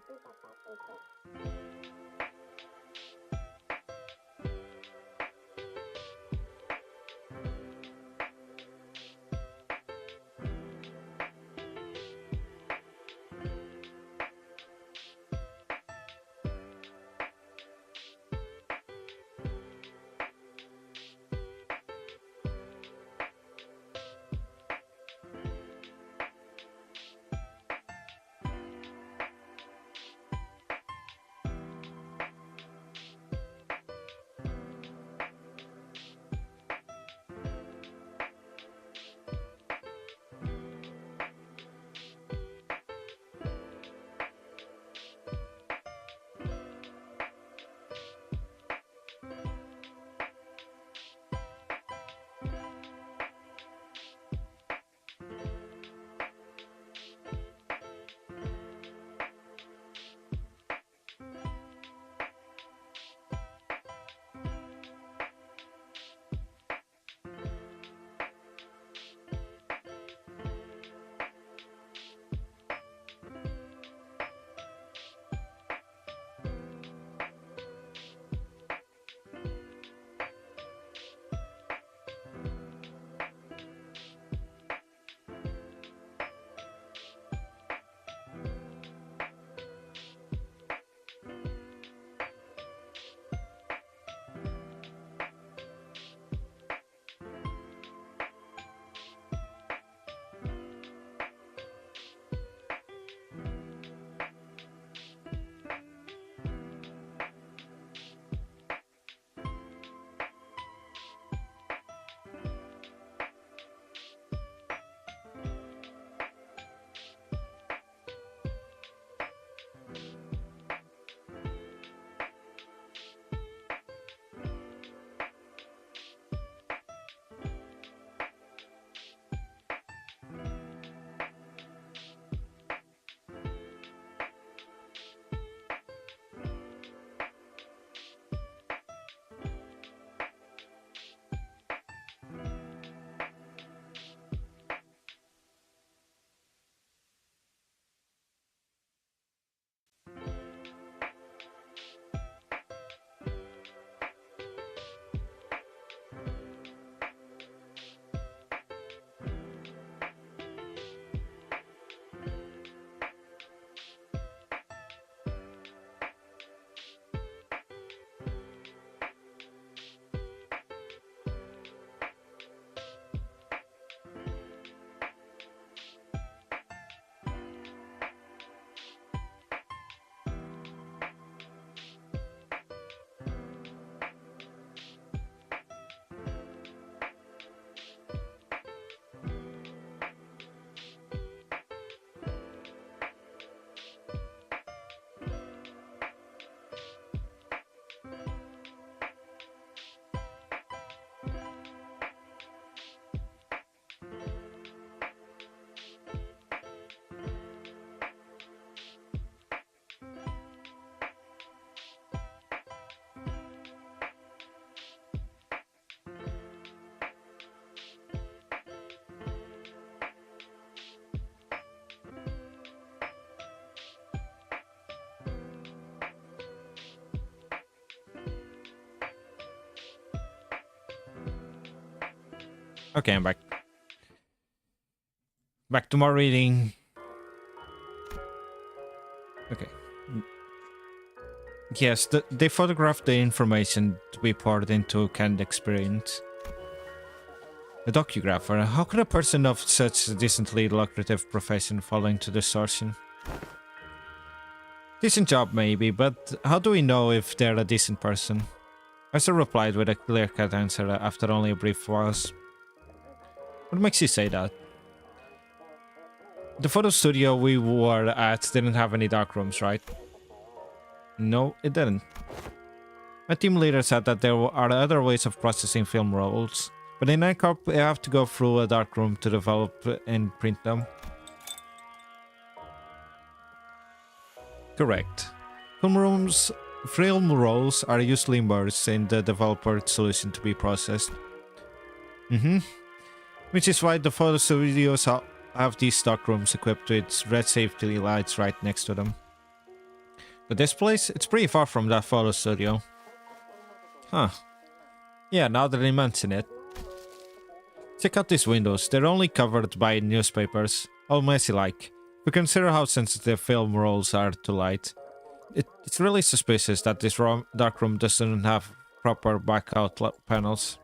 Okay, I'm back. Back to more reading. Okay. Yes, they photographed the information to be poured into canned experience. A docugrapher. How could a person of such a decently lucrative profession fall into distortion? Decent job maybe, but how do we know if they're a decent person? Esther replied with a clear-cut answer after only a brief pause. What makes you say that? The photo studio we were at didn't have any darkrooms, right? No, it didn't. My team leader said that there are other ways of processing film rolls, but in NCORP you have to go through a darkroom to develop and print them. Correct. Film rolls are usually immersed in the developer solution to be processed. Which is why the photo studios have these stockrooms equipped with red safety lights right next to them. But this place, it's pretty far from that photo studio. Huh. Yeah, now that I mention it. Check out these windows, they're only covered by newspapers, all messy like. We consider how sensitive film rolls are to light. It's really suspicious that this darkroom doesn't have proper blackout panels.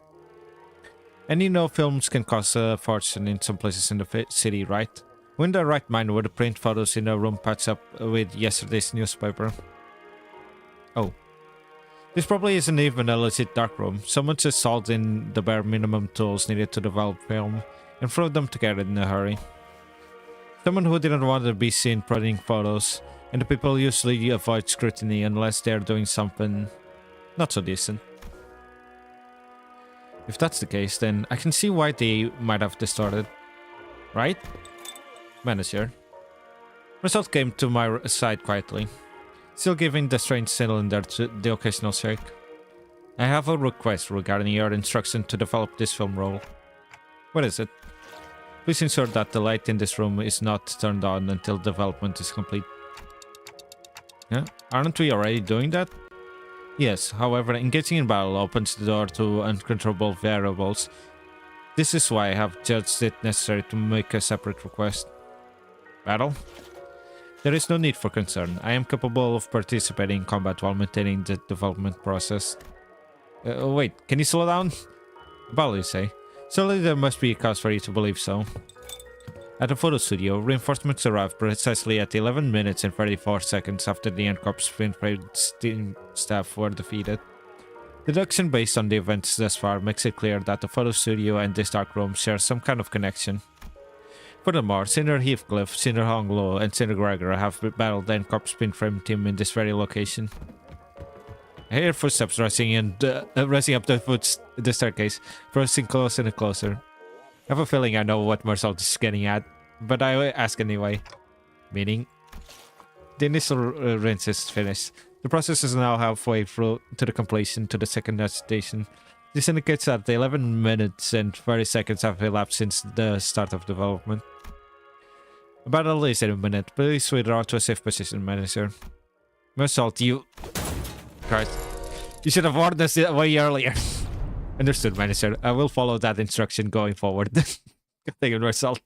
And you know films can cost a fortune in some places in the city, right? Who in their right mind would print photos in a room patched up with yesterday's newspaper? Oh. This probably isn't even a legit darkroom. Someone just sold in the bare minimum tools needed to develop film and threw them together in a hurry. Someone who didn't want to be seen printing photos, and the people usually avoid scrutiny unless they're doing something not so decent. If that's the case, then I can see why they might have distorted. Right? Manager. Result came to my side quietly, still giving the strange cylinder the occasional shake. I have a request regarding your instruction to develop this film roll. What is it? Please ensure that the light in this room is not turned on until development is complete. Yeah? Aren't we already doing that? Yes, however, engaging in battle opens the door to uncontrollable variables. This is why I have judged it necessary to make a separate request. Battle? There is no need for concern. I am capable of participating in combat while maintaining the development process. Wait, can you slow down? Battle, you say? Surely there must be a cause for you to believe so. At the photo studio, reinforcements arrived precisely at 11 minutes and 34 seconds after the NCORP's team staff were defeated. Deduction based on the events thus far makes it clear that the photo studio and this darkroom share some kind of connection. Furthermore, Senator Heathcliff, Senator Hong Lo, and Senator Gregor have battled the NCORP's pinframe team in this very location. I hear footsteps rushing up the staircase, pressing closer and closer. I have a feeling I know what Marcel is getting at, but I ask anyway. Meaning? The initial rinse is finished. The process is now halfway through to the completion to the second station. This indicates that 11 minutes and 30 seconds have elapsed since the start of development. About at least in a minute. Please withdraw to a safe position, manager. Marcel, you... Christ. You should have warned us way earlier. Understood, manager. I will follow that instruction going forward. Good thing it result.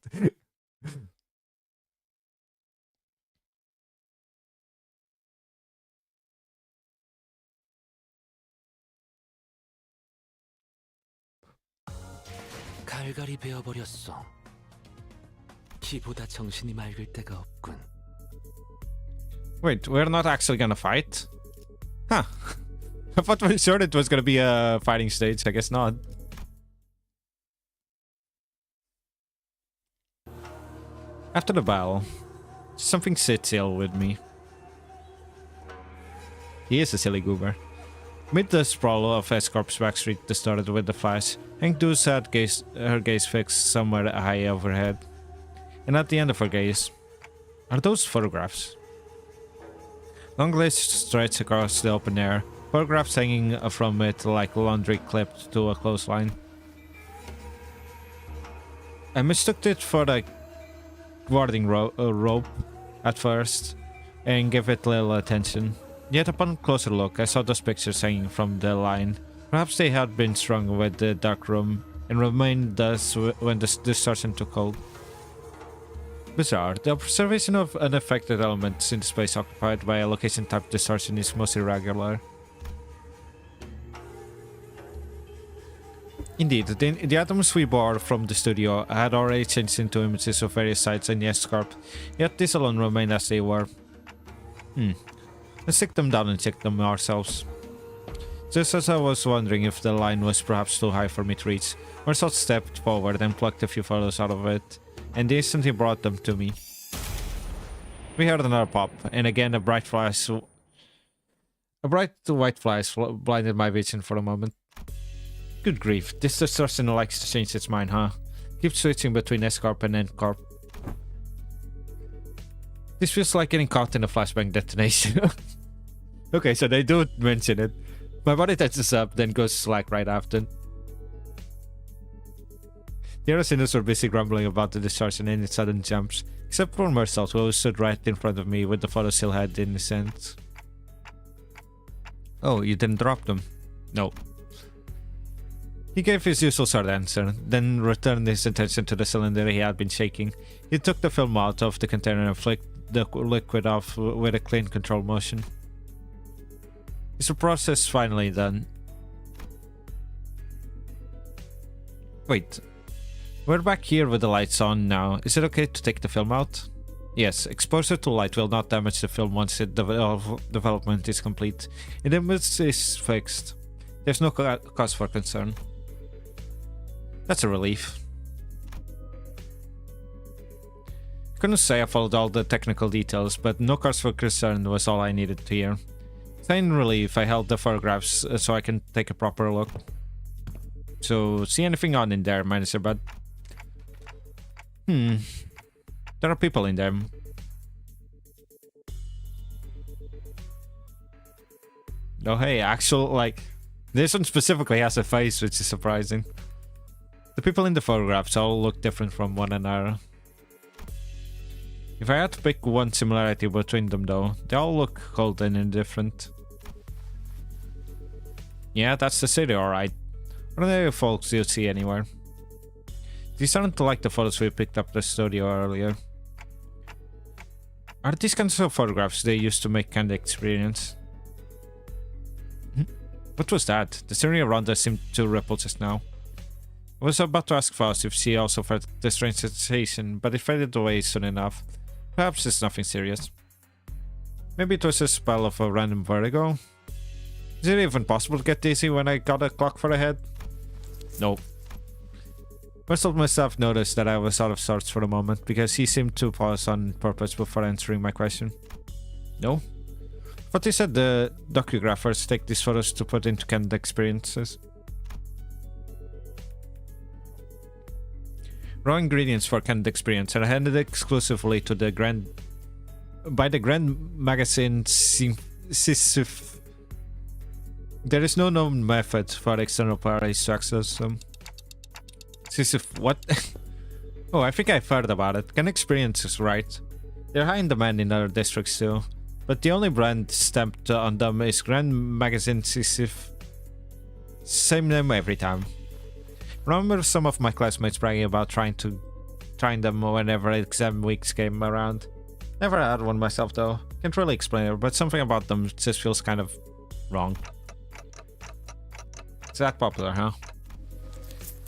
갈갈이 베어버렸어. 키보다 정신이 맑을 때가 없군. Wait, we're not actually gonna fight? Huh. I thought for sure it was gonna be a fighting stage. I guess not. After the battle, something sits ill with me. He is a silly goober. Amid the sprawl of S-Corp's backstreet that started with the flash, Hank Deuce had her gaze fixed somewhere high overhead. And at the end of her gaze, are those photographs? Long lists stretch across the open air, photographs hanging from it like laundry clipped to a clothesline. I mistook it for a guarding rope at first, and gave it little attention. Yet upon closer look, I saw those pictures hanging from the line. Perhaps they had been strung with the darkroom and remained thus when the distortion took hold. Bizarre. The observation of unaffected elements in space occupied by a location-type distortion is most irregular. Indeed, the atoms we bore from the studio had already changed into images of various sites in the S-Corp, yet these alone remained as they were. Let's take them down and check them ourselves. Just as I was wondering if the line was perhaps too high for me to reach, Marcel stepped forward and plucked a few photos out of it, and instantly brought them to me. We heard another pop, and again a bright white flash blinded my vision for a moment. Good grief, this distortion likes to change its mind, huh? Keep switching between S-Corp and N-Corp. This feels like getting caught in a flashbang detonation. Okay, so they do mention it. My body touches up, then goes slack right after. The other sinners were busy grumbling about the distortion and its sudden jumps, except for Marcel, who stood right in front of me with the photo still had in his hands. Oh, you didn't drop them? No. He gave his usual short answer, then returned his attention to the cylinder he had been shaking. He took the film out of the container and flicked the liquid off with a clean control motion. Is the process finally done? Wait. We're back here with the lights on now. Is it okay to take the film out? Yes, exposure to light will not damage the film once its development is complete. The image is fixed. There's no cause for concern. That's a relief. I couldn't say I followed all the technical details, but no cause for concern was all I needed to hear. In relief, I held the photographs so I can take a proper look. So, see anything on in there, Manager Bud? There are people in there. Oh hey, this one specifically has a face, which is surprising. The people in the photographs all look different from one another. If I had to pick one similarity between them though, they all look cold and indifferent. Yeah, that's the city, alright. What are the folks you see anywhere? These aren't like the photos we picked up at the studio earlier. Are these kinds of photographs they used to make Candy Experience? What was that? The scenery around us seemed to ripple just now. I was about to ask Faust if she also felt the strange sensation, but it faded away soon enough. Perhaps it's nothing serious. Maybe it was a spell of a random vertigo? Is it even possible to get dizzy when I got a clock for the head? No. Most of myself noticed that I was out of sorts for a moment, because he seemed to pause on purpose before answering my question. No? But he said the docugraphers take these photos to put into candid experiences. Raw ingredients for candid experience are handed exclusively to the Grand Magazine Sisyph. There is no known method for external parties to access them. Sisyph, what? Oh, I think I've heard about it. Candid experience is right. They're high in demand in other districts too. But the only brand stamped on them is Grand Magazine Sisyph. Same name every time. Remember some of my classmates bragging about trying them whenever exam weeks came around. Never had one myself though. Can't really explain it, but something about them just feels kind of wrong. It's that popular, huh?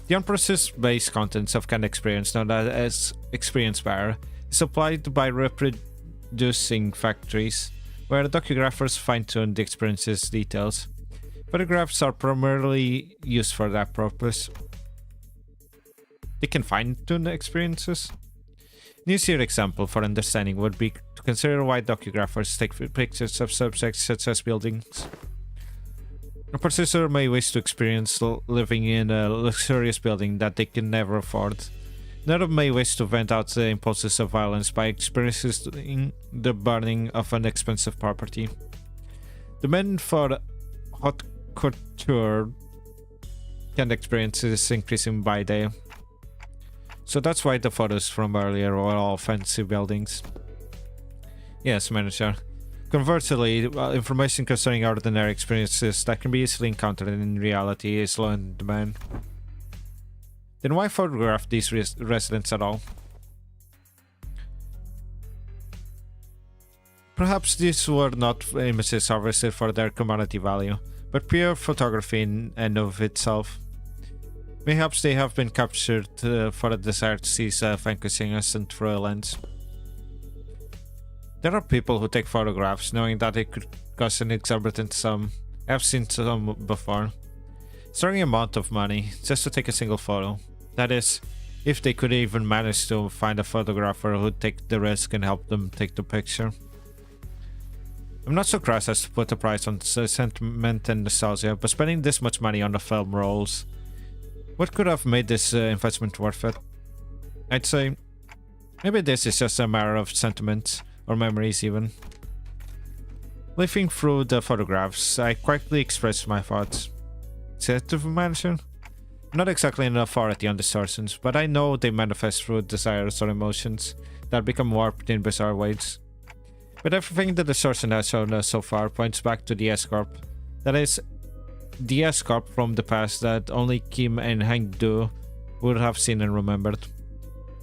The unprocessed-based contents of Candid Experience, known as Experience Bar, is supplied by reproducing factories, where the docugraphers fine-tune the experience's details. Photographs are primarily used for that purpose. They can fine-tune the experiences? An easier example for understanding would be to consider why docugraphers take pictures of subjects such as buildings. A processor may wish to experience living in a luxurious building that they can never afford. Another may wish to vent out the impulses of violence by experiencing the burning of an expensive property. Demand for haute couture Candid Experience is increasing by day. So that's why the photos from earlier were all fancy buildings. Yes, Manager. Conversely, information concerning ordinary experiences that can be easily encountered in reality is low in demand. Then why photograph these residents at all? Perhaps these were not images harvested for their commodity value, but pure photography in and of itself. Perhaps they have been captured for a desire to see vanquishing us and through a lens. There are people who take photographs knowing that it could cost an exorbitant sum. I've seen some before. Staggering amount of money just to take a single photo. That is, if they could even manage to find a photographer who'd take the risk and help them take the picture. I'm not so crass as to put a price on sentiment and nostalgia, but spending this much money on the film rolls, what could have made this investment worth it? I'd say, maybe this is just a matter of sentiment, or memories even. Leafing through the photographs, I quickly expressed my thoughts. Sedative mansion? I'm not exactly an authority on distortions, but I know they manifest through desires or emotions that become warped in bizarre ways. But everything the distortion has shown us so far points back to the S-Corp. That is, the S-Corp from the past that only Kim and Hank Do would have seen and remembered.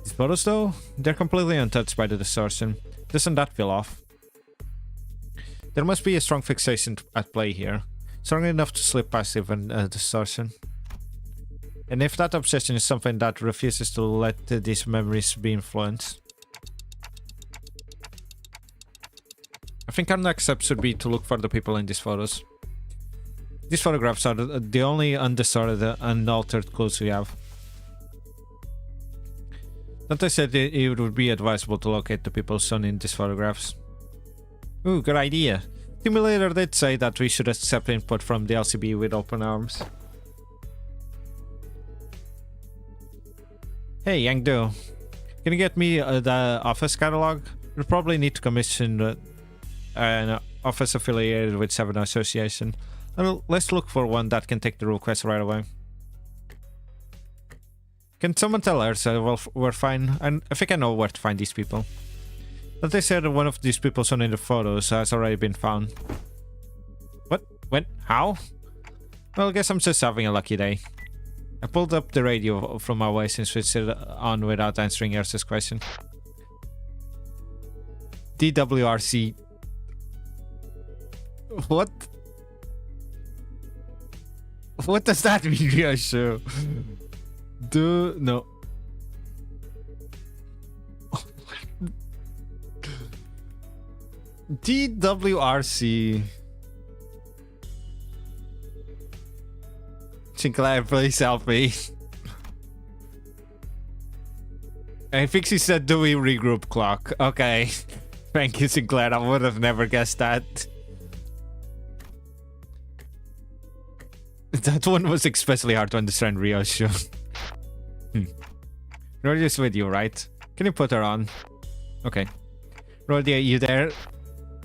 These photos though, they're completely untouched by the distortion. Doesn't that feel off? There must be a strong fixation at play here, strong enough to slip past even distortion. And if that obsession is something that refuses to let these memories be influenced, I think our next step should be to look for the people in these photos. These photographs are the only undistorted, unaltered clues we have. Dante said it would be advisable to locate the people shown in these photographs. Ooh, good idea. Simulator did say that we should accept input from the LCB with open arms. Hey, Yang Do. Can you get me the office catalog? We'll probably need to commission an office affiliated with Seven Association. Let's look for one that can take the request right away. Can someone tell Ursa we're fine? I think I know where to find these people. But they said one of these people shown in the photos has already been found. What? When? How? Well, I guess I'm just having a lucky day. I pulled up the radio from my waist and switched it on without answering Ursa's question. DWRC. What? What does that mean, Ryoshu? No. DWRC. Sinclair, please help me. I think she said, do we regroup clock? Okay. Thank you, Sinclair. I would have never guessed that. That one was especially hard to understand, Ryoshu. Rodia's with you, right? Can you put her on? Okay. Rodia, you there?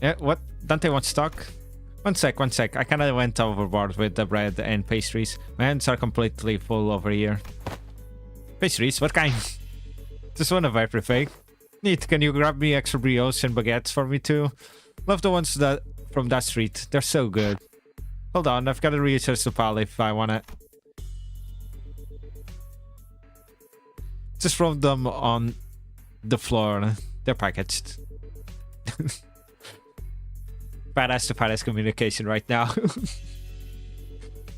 Yeah, what? Dante wants to talk? One sec. I kinda went overboard with the bread and pastries. My hands are completely full over here. Pastries? What kind? Just one of everything. Neat, can you grab me extra brioches and baguettes for me too? Love the ones that from that street. They're so good. Hold on, I've got to research the pal if I wanna. Just throw them on the floor. They're packaged. Badass to badass communication right now.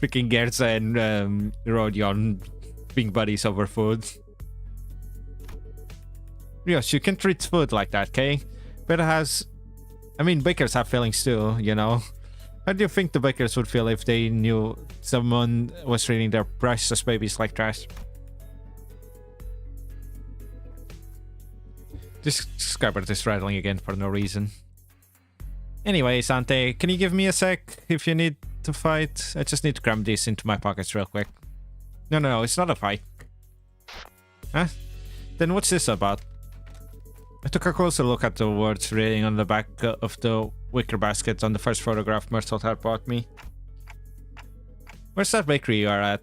Freaking Gerza and Rodion being buddies over food. Yes, you can treat food like that, okay? But it has... I mean, bakers have feelings too, you know? How do you think the bakers would feel if they knew someone was treating their precious babies like trash? This scabbard is rattling again for no reason. Anyway, Sante, can you give me a sec if you need to fight? I just need to cram this into my pockets real quick. No, it's not a fight. Huh? Then what's this about? I took a closer look at the words written on the back of the wicker basket on the first photograph Myrtle had bought me. Where's that bakery you are at?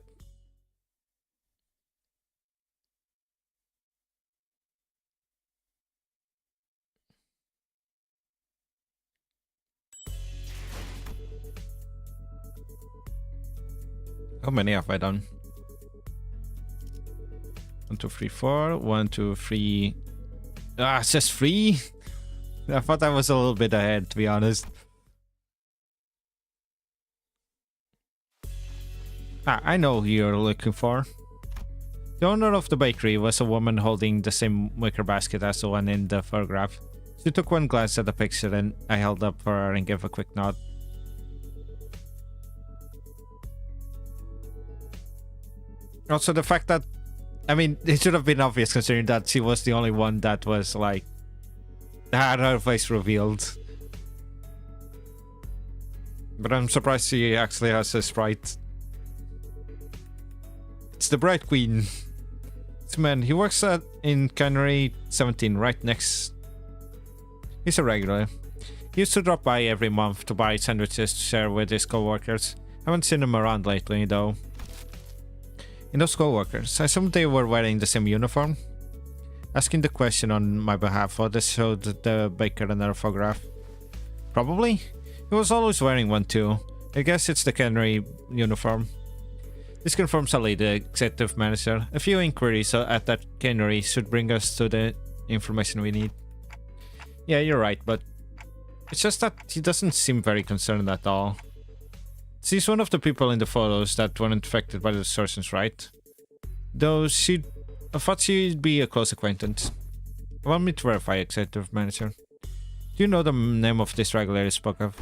How many have I done? 1, 2, 3, 4. 1, 2, 3. Ah, it's just 3? I thought I was a little bit ahead, to be honest. Ah, I know who you're looking for. The owner of the bakery was a woman holding the same wicker basket as the one in the photograph. She took one glance at the picture and I held up for her and gave a quick nod. Also, the fact that, I mean, it should have been obvious considering that she was the only one that was like, had her face revealed. But I'm surprised she actually has a sprite. It's the Bright Queen. This man, he works in Cannery 17, right next. He's a regular. He used to drop by every month to buy sandwiches to share with his co-workers. Haven't seen him around lately, though. In those co-workers, I assumed they were wearing the same uniform. Asking the question on my behalf, Otis showed the baker another photograph. Probably. He was always wearing one too. I guess it's the Cannery uniform. This confirms Ali, the executive manager. A few inquiries at that cannery should bring us to the information we need. Yeah, you're right, but it's just that he doesn't seem very concerned at all. She's one of the people in the photos that weren't affected by the distortions, right? Though I thought she'd be a close acquaintance. Allow me to verify, executive manager. Do you know the name of this regular you spoke of?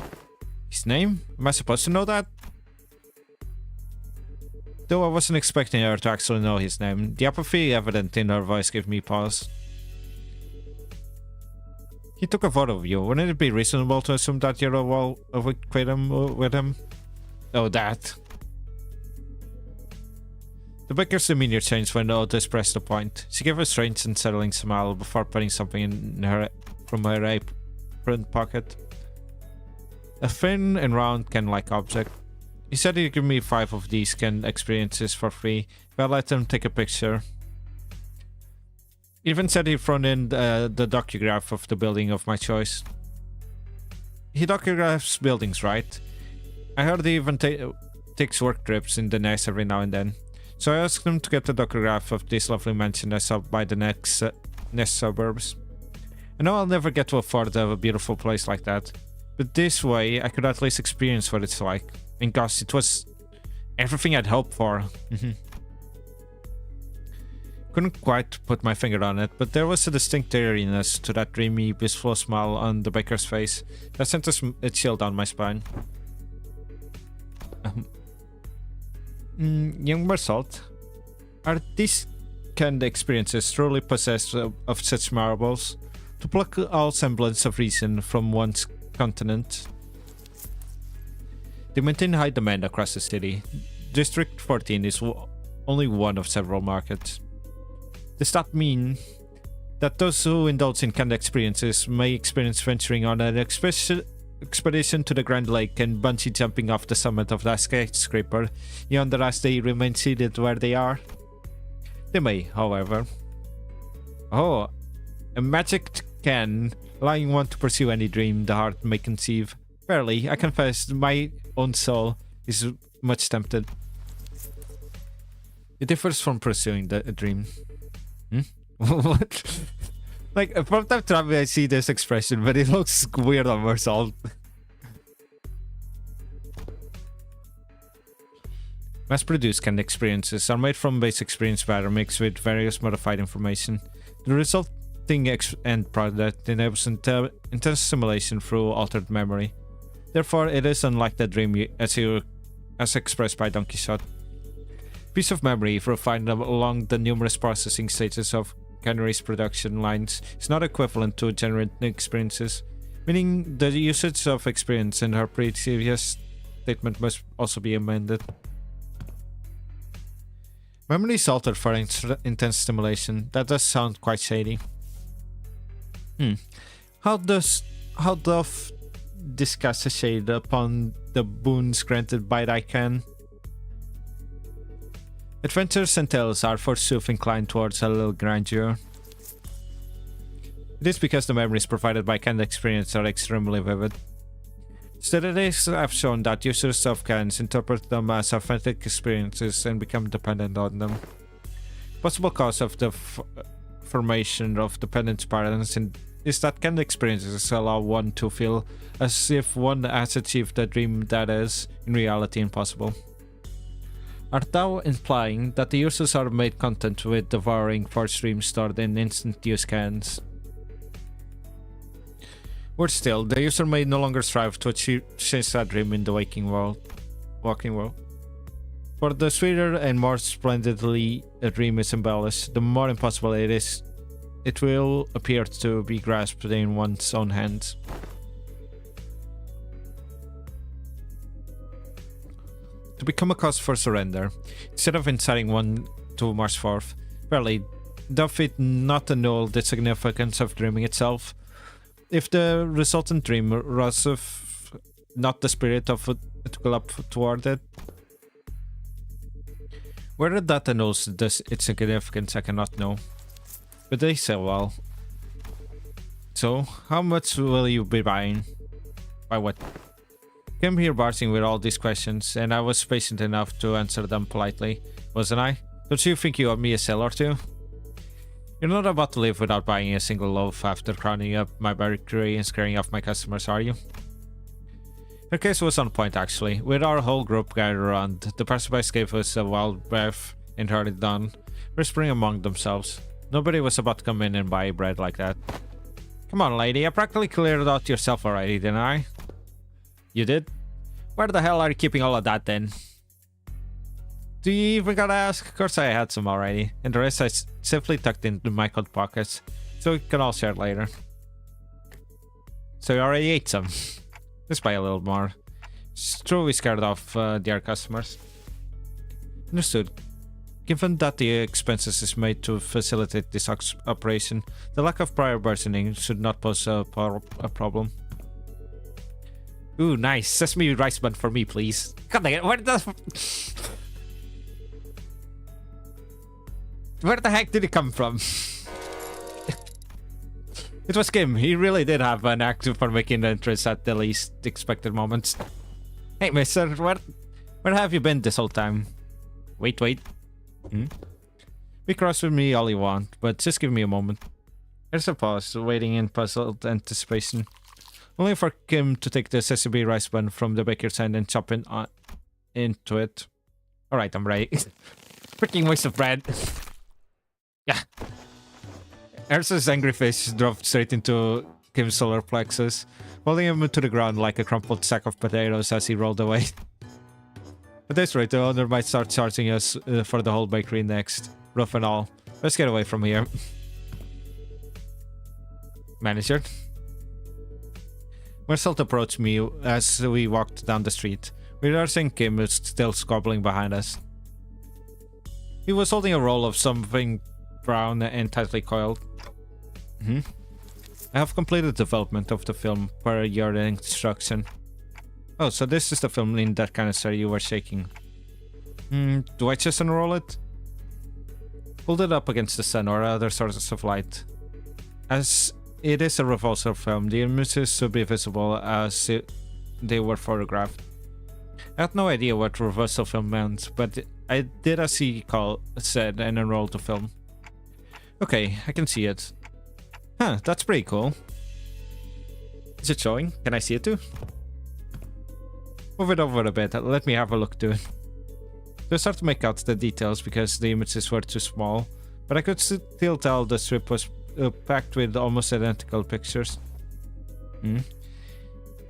His name? Am I supposed to know that? Though I wasn't expecting her to actually know his name, the apathy evident in her voice gave me pause. He took a photo of you. Wouldn't it be reasonable to assume that you're well acquainted with him? Oh, that. The baker's demeanor changed when Otis pressed the point. She gave a strange and settling smile before putting something in from her apron pocket. A thin and round can-like object. He said he'd give me 5 of these Ken experiences for free if I let him take a picture. He even said he'd thrown in the docograph of the building of my choice. He docographs buildings, right? I heard he even takes work trips in the nest every now and then. So I asked him to get the docograph of this lovely mansion I saw by the next nest suburbs. I know I'll never get to afford a beautiful place like that, but this way I could at least experience what it's like. And gosh, it was everything I'd hoped for. Couldn't quite put my finger on it, but there was a distinct eeriness to that dreamy, blissful smile on the baker's face that sent a chill down my spine. Young Marsault, are these kind of experiences truly possessed of such marvels? To pluck all semblance of reason from one's continent? They maintain high demand across the city. District 14 is only one of several markets. Does that mean that those who indulge in kind of experiences may experience venturing on an expedition to the Grand Lake and bungee jumping off the summit of that skyscraper yonder as they remain seated where they are? They may, however. Oh, a magic can, allowing one to pursue any dream the heart may conceive. Verily, I confess, my own soul is much tempted. It differs from pursuing a dream. What? Like, from time to time I see this expression, but it looks weird on Marsault. Mass-produced canned experiences are made from base experience matter mixed with various modified information. The resulting end product enables intense simulation through altered memory. Therefore, it is unlike the dream as expressed by Don Quixote. Piece of memory refined along the numerous processing stages of Cannery's production lines is not equivalent to genuine experiences, meaning the usage of experience in her previous statement must also be amended. Memory is altered for intense stimulation. That does sound quite shady. How doth discuss a shade upon the boons granted by thy can? Adventures and tales are forsooth inclined towards a little grandeur. It is because the memories provided by canned experience are extremely vivid. Studies have shown that users of cans interpret them as authentic experiences and become dependent on them. Possible cause of the formation of dependent patterns is that kind of experiences allow one to feel as if one has achieved a dream that is, in reality, impossible. Art thou implying that the users are made content with devouring for streams stored in instant use cans? Worse still, the user may no longer strive to achieve that dream in the walking world. For the sweeter and more splendidly a dream is embellished, the more impossible it is. It will appear to be grasped in one's own hands. To become a cause for surrender, instead of inciting one to march forth, verily, doth it not annul the significance of dreaming itself? If the resultant dream rouseth not the spirit of it to go up toward it? Whether that annuls its significance, I cannot know. But they say well. So, how much will you be buying? By what? Came here barging with all these questions, and I was patient enough to answer them politely, wasn't I? Don't you think you owe me a sale or two? You're not about to live without buying a single loaf after crowning up my bakery and scaring off my customers, are you? Her case was on point, actually. With our whole group gathered around, the passerbys gave us a wild breath and hurried on, whispering among themselves. Nobody was about to come in and buy bread like that. Come on, lady, I practically cleared out yourself already, didn't I? You did? Where the hell are you keeping all of that then? Do you even gotta ask? Of course I had some already, and the rest I simply tucked into my coat pockets, so we can all share it later. So you already ate some? Just buy a little more. It's true we scared off the other customers. Understood. Given that the expenses is made to facilitate this operation, the lack of prior burgeoning should not pose a problem. Ooh, nice. Sesame rice bun for me, please. God dang it, where the heck did it come from? It was Kim. He really did have an act for making entrance at the least expected moments. Hey, mister, where have you been this whole time? Wait. Be cross with me all you want, but just give me a moment. There's a pause, waiting in puzzled anticipation. Only for Kim to take the sesame rice bun from the baker's hand and chop into it. Alright, I'm ready. Freaking waste of bread. Yeah. Ersa's angry face drove straight into Kim's solar plexus, holding him to the ground like a crumpled sack of potatoes as he rolled away. At this rate, the owner might start charging us for the whole bakery next. Rough and all. Let's get away from here. Manager? Marcel approached me as we walked down the street, with our seeing Kim was still squabbling behind us. He was holding a roll of something brown and tightly coiled. I have completed development of the film per your instruction. Oh, so this is the film in that canister you were shaking. Do I just unroll it? Hold it up against the sun or other sources of light. As it is a revulsive film, the images should be visible as they were photographed. I had no idea what reversal film meant, but I did as he said and unrolled the film. Okay, I can see it. Huh, that's pretty cool. Is it showing? Can I see it too? Move it over a bit, let me have a look too. It was hard to make out the details because the images were too small, but I could still tell the strip was packed with almost identical pictures.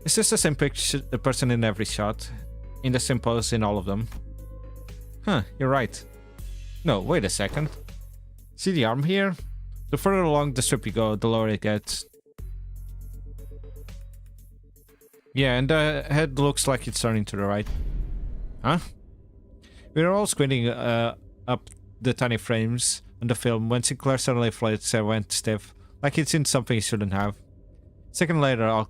Is this the same person in every shot? In the same pose in all of them? Huh, you're right. No, wait a second. See the arm here? The further along the strip you go, the lower it gets. Yeah, and the head looks like it's turning to the right. Huh? We were all squinting up the tiny frames on the film when Sinclair suddenly floats and went stiff, like he'd seen something he shouldn't have. A second later, all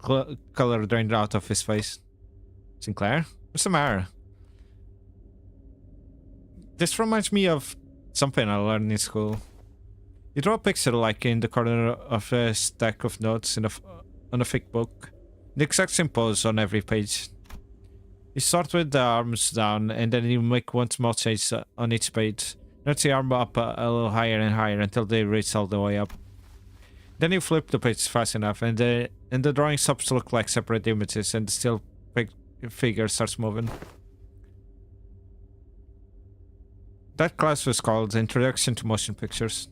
color drained out of his face. Sinclair? What's the matter? This reminds me of something I learned in school. You draw a picture like in the corner of a stack of notes on a thick book. The exact same pose on every page. You start with the arms down and then you make one small change on each page. Let's the arm up a little higher and higher until they reach all the way up. Then you flip the page fast enough and the drawing stops to look like separate images and the still figure starts moving. That class was called Introduction to Motion Pictures.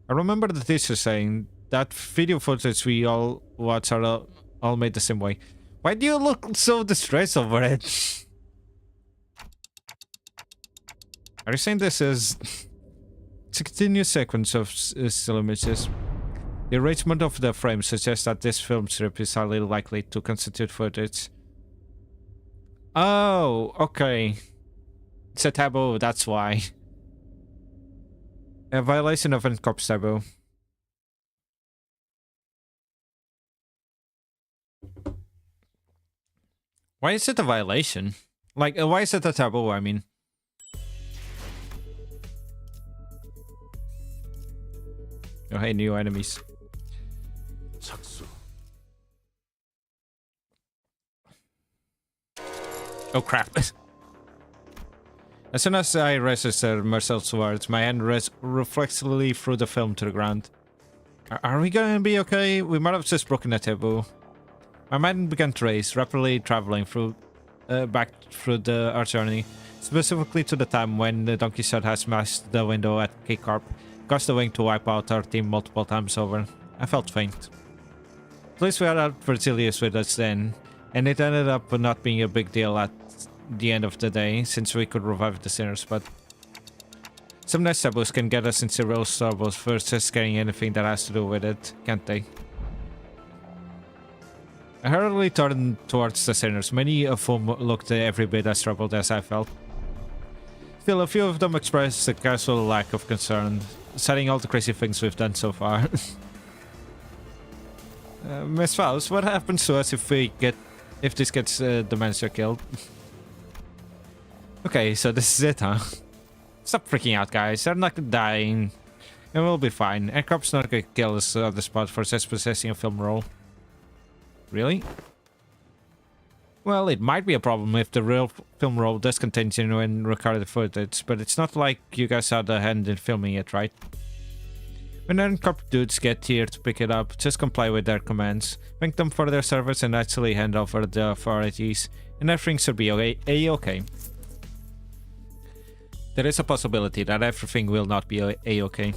I remember the teacher saying that video footage we all watch are all made the same way. Why do you look so distressed over it? Are you saying this is... It's a continuous sequence of still images. The arrangement of the frame suggests that this film strip is highly likely to constitute footage. Oh, okay. It's a taboo, that's why. A violation of NCOP's taboo. Why is it a violation? Like, why is it a taboo, I mean? Oh, hey, new enemies. 착수. Oh crap. As soon as I registered Marcel's words, my hand reflexively threw the film to the ground. Are we gonna be okay? We might have just broken a taboo. My mind began to race, rapidly traveling through back through our journey, specifically to the time when the donkey shot had smashed the window at K-Corp, caused the wing to wipe out our team multiple times over. I felt faint. At least we had Virgilius with us then, and it ended up not being a big deal at the end of the day, since we could revive the sinners, but some nice taboos can get us into real troubles for just getting anything that has to do with it, can't they? I hurriedly turned towards the sinners, many of whom looked every bit as troubled as I felt. Still, a few of them expressed a casual lack of concern, citing all the crazy things we've done so far. Miss Faust, what happens to us if this gets Dementia killed? Okay, so this is it, huh? Stop freaking out, guys. They're not dying. And we'll be fine. NCOP's not gonna kill us on the spot for just possessing a film roll. Really? Well, it might be a problem if the real film roll does contain genuine recorded footage, but it's not like you guys had a hand in filming it, right? When NCOP dudes get here to pick it up, just comply with their commands, thank them for their service and actually hand over the authorities, and everything should be a-okay. There is a possibility that everything will not be a-okay.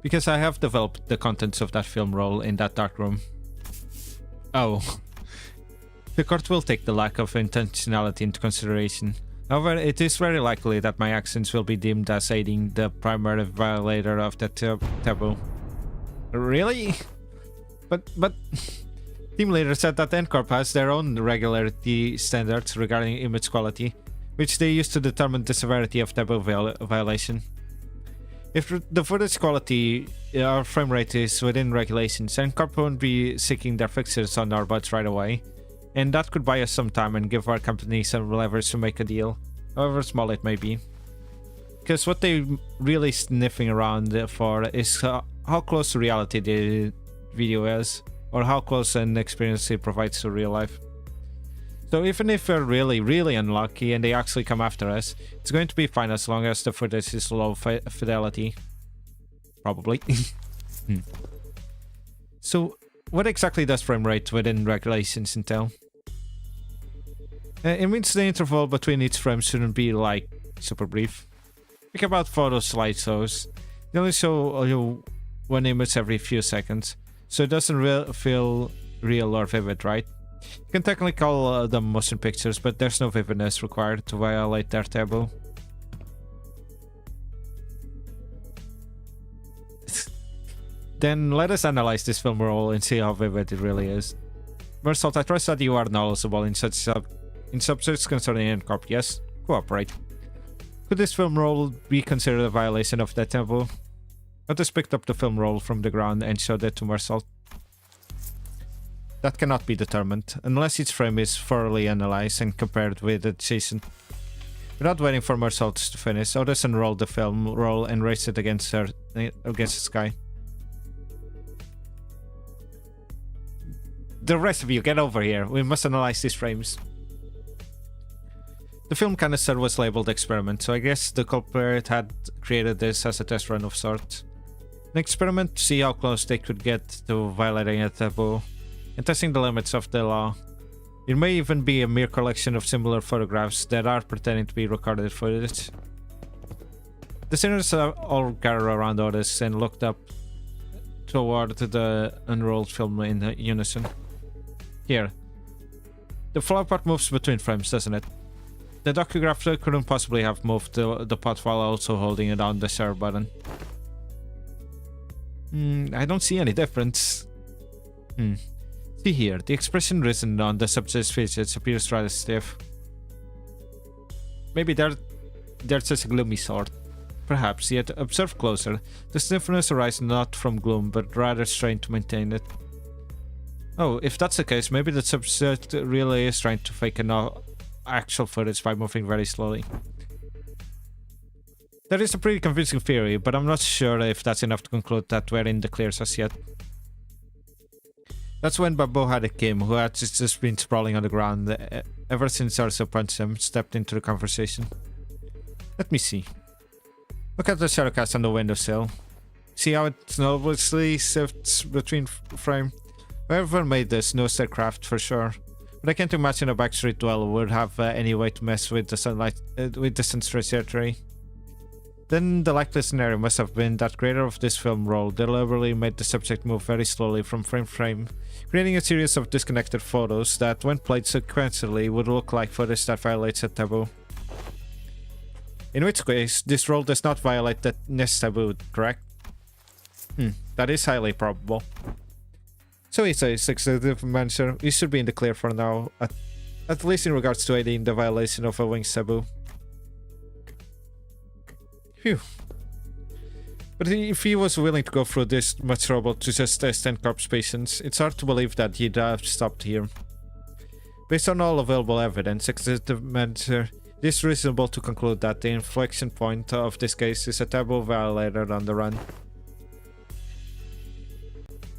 Because I have developed the contents of that film roll in that dark room. Oh. The court will take the lack of intentionality into consideration. However, it is very likely that my actions will be deemed as aiding the primary violator of that taboo. Really? But... Team leader said that NCORP has their own regularity standards regarding image quality, which they use to determine the severity of taboo violation. If the footage quality or frame rate is within regulations, NCORP won't be seeking their fixes on our butts right away, and that could buy us some time and give our company some leverage to make a deal, however small it may be. Because what they're really sniffing around for is how close to reality the video is, or how close an experience it provides to real life. So even if we're really, really unlucky and they actually come after us, it's going to be fine as long as the footage is low fidelity. Probably. So, what exactly does frame rate within regulations entail? It means the interval between each frame shouldn't be like super brief. Think about photo slideshows. They only show you one image every few seconds, so it doesn't feel real or vivid, right? You can technically call them motion pictures, but there's no vividness required to violate their taboo. Then let us analyze this film roll and see how vivid it really is. Mersault, I trust that you are knowledgeable in subjects concerning NCORP, yes? Cooperate. Could this film roll be considered a violation of that taboo? Otis picked up the film roll from the ground and showed it to Mersault. That cannot be determined, unless each frame is thoroughly analyzed and compared with adjacent. Without waiting for Mersault to finish, Otis unrolled the film roll and raised it against the sky. The rest of you, get over here. We must analyze these frames. The film canister was labeled experiment, so I guess the culprit had created this as a test run of sorts. An experiment to see how close they could get to violating a taboo and testing the limits of the law. It may even be a mere collection of similar photographs that are pretending to be recorded footage. The sinners all gathered around Otis and looked up toward the unrolled film in unison. Here. The flower pot moves between frames, doesn't it? The docugrapher couldn't possibly have moved the pot while also holding it on the share button. I don't see any difference. See here, the expression written on the subject's features appears rather stiff. Maybe they're just a gloomy sort. Perhaps, yet observe closer. The stiffness arises not from gloom, but rather strain to maintain it. Oh, if that's the case, maybe the subject really is trying to fake an actual footage by moving very slowly. That is a pretty convincing theory, but I'm not sure if that's enough to conclude that we're in the clear as yet. That's when Babo had Kim, who had just been sprawling on the ground ever since Ursa punched him, stepped into the conversation. Let me see. Look at the shadow cast on the windowsill. See how it noticeably shifts between frame? Whoever made this knows their craft for sure. But I can't imagine a backstreet dweller would have any way to mess with the sunlight, with distance trajectory. Then the likely scenario must have been that creator of this film roll deliberately made the subject move very slowly from frame to frame, creating a series of disconnected photos that, when played sequentially, would look like footage that violates a taboo. In which case, this roll does not violate that next taboo, correct? That is highly probable. So he says, Executive Manager, we should be in the clear for now, at least in regards to aiding the violation of a wings taboo. Phew. But if he was willing to go through this much trouble to just test 10 corpse patients, it's hard to believe that he'd have stopped here. Based on all available evidence, Executive Manager, it is reasonable to conclude that the inflection point of this case is a taboo violator on the run.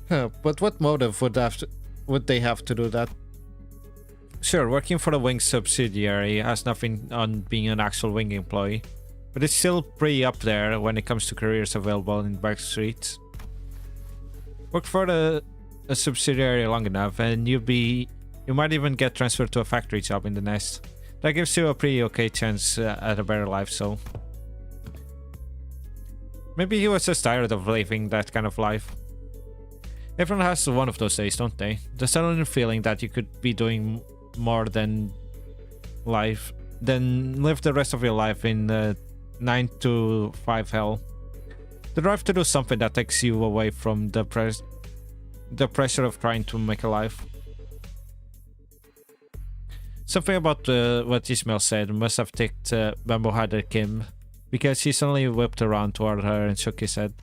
But what motive would they have to do that? Sure, working for a wing subsidiary has nothing on being an actual wing employee, but it's still pretty up there when it comes to careers available in backstreets. Work for a subsidiary long enough and you might even get transferred to a factory job in the nest. That gives you a pretty okay chance at a better life, so... Maybe he was just tired of living that kind of life. Everyone has one of those days, don't they? The sudden feeling that you could be doing more than live, than live the rest of your life in 9 to 5 hell. The drive to do something that takes you away from the pressure of trying to make a life. Something about what Ismail said must have ticked Bamboo Hader Kim, because he suddenly whipped around toward her and shook his head.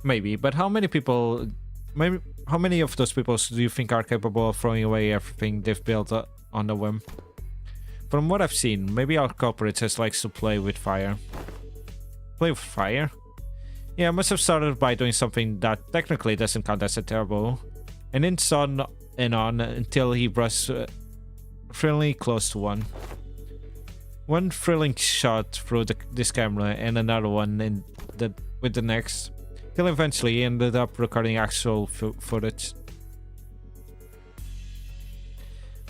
Maybe, but how many of those people do you think are capable of throwing away everything they've built on a whim? From what I've seen, maybe our culprit just likes to play with fire. Play with fire? Yeah, I must have started by doing something that technically doesn't count as a taboo, and then on and on until he brushed thrillingly close to one. One thrilling shot through this camera and another one with the next, till eventually he ended up recording actual footage.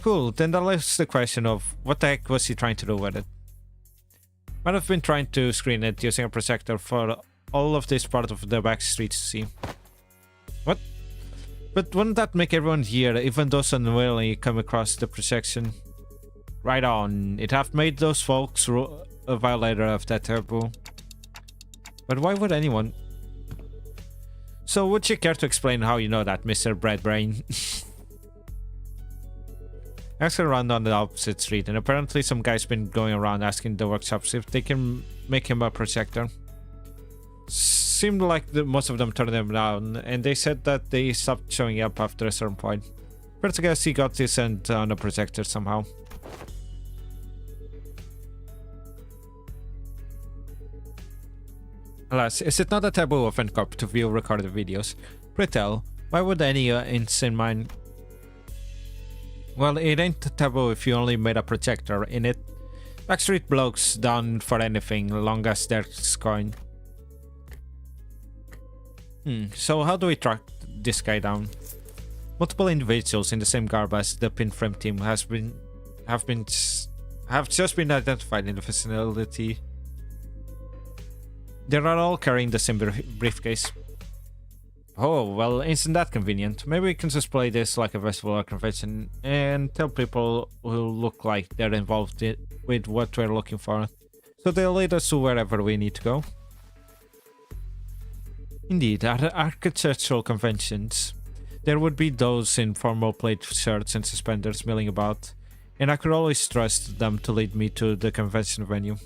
Cool, then that leaves the question of what the heck was he trying to do with it? Might have been trying to screen it using a projector for all of this part of the back streets to see. What? But wouldn't that make everyone here, even those unwillingly, come across the projection? Right on, it have made those folks a violator of that taboo. But why would anyone? So would you care to explain how you know that, Mr. Breadbrain? Asked around on the opposite street, and apparently some guy's been going around asking the workshops if they can make him a projector. Seemed like most of them turned him down, and they said that they stopped showing up after a certain point. But I guess he got this sent on a projector somehow. Alas, is it not a taboo of NCORP to view recorded videos? Pray tell, why would any insane mind... Well, it ain't taboo if you only made a projector in it. Backstreet blokes down for anything, long as there's coin. So how do we track this guy down? Multiple individuals in the same garb as the pin frame team have just been identified in the facility. They are all carrying the same briefcase. Oh, well, isn't that convenient? Maybe we can just play this like a festival or convention and tell people who look like they're involved with what we're looking for, so they'll lead us to wherever we need to go. Indeed, at architectural conventions, there would be those in formal plaid shirts and suspenders milling about, and I could always trust them to lead me to the convention venue.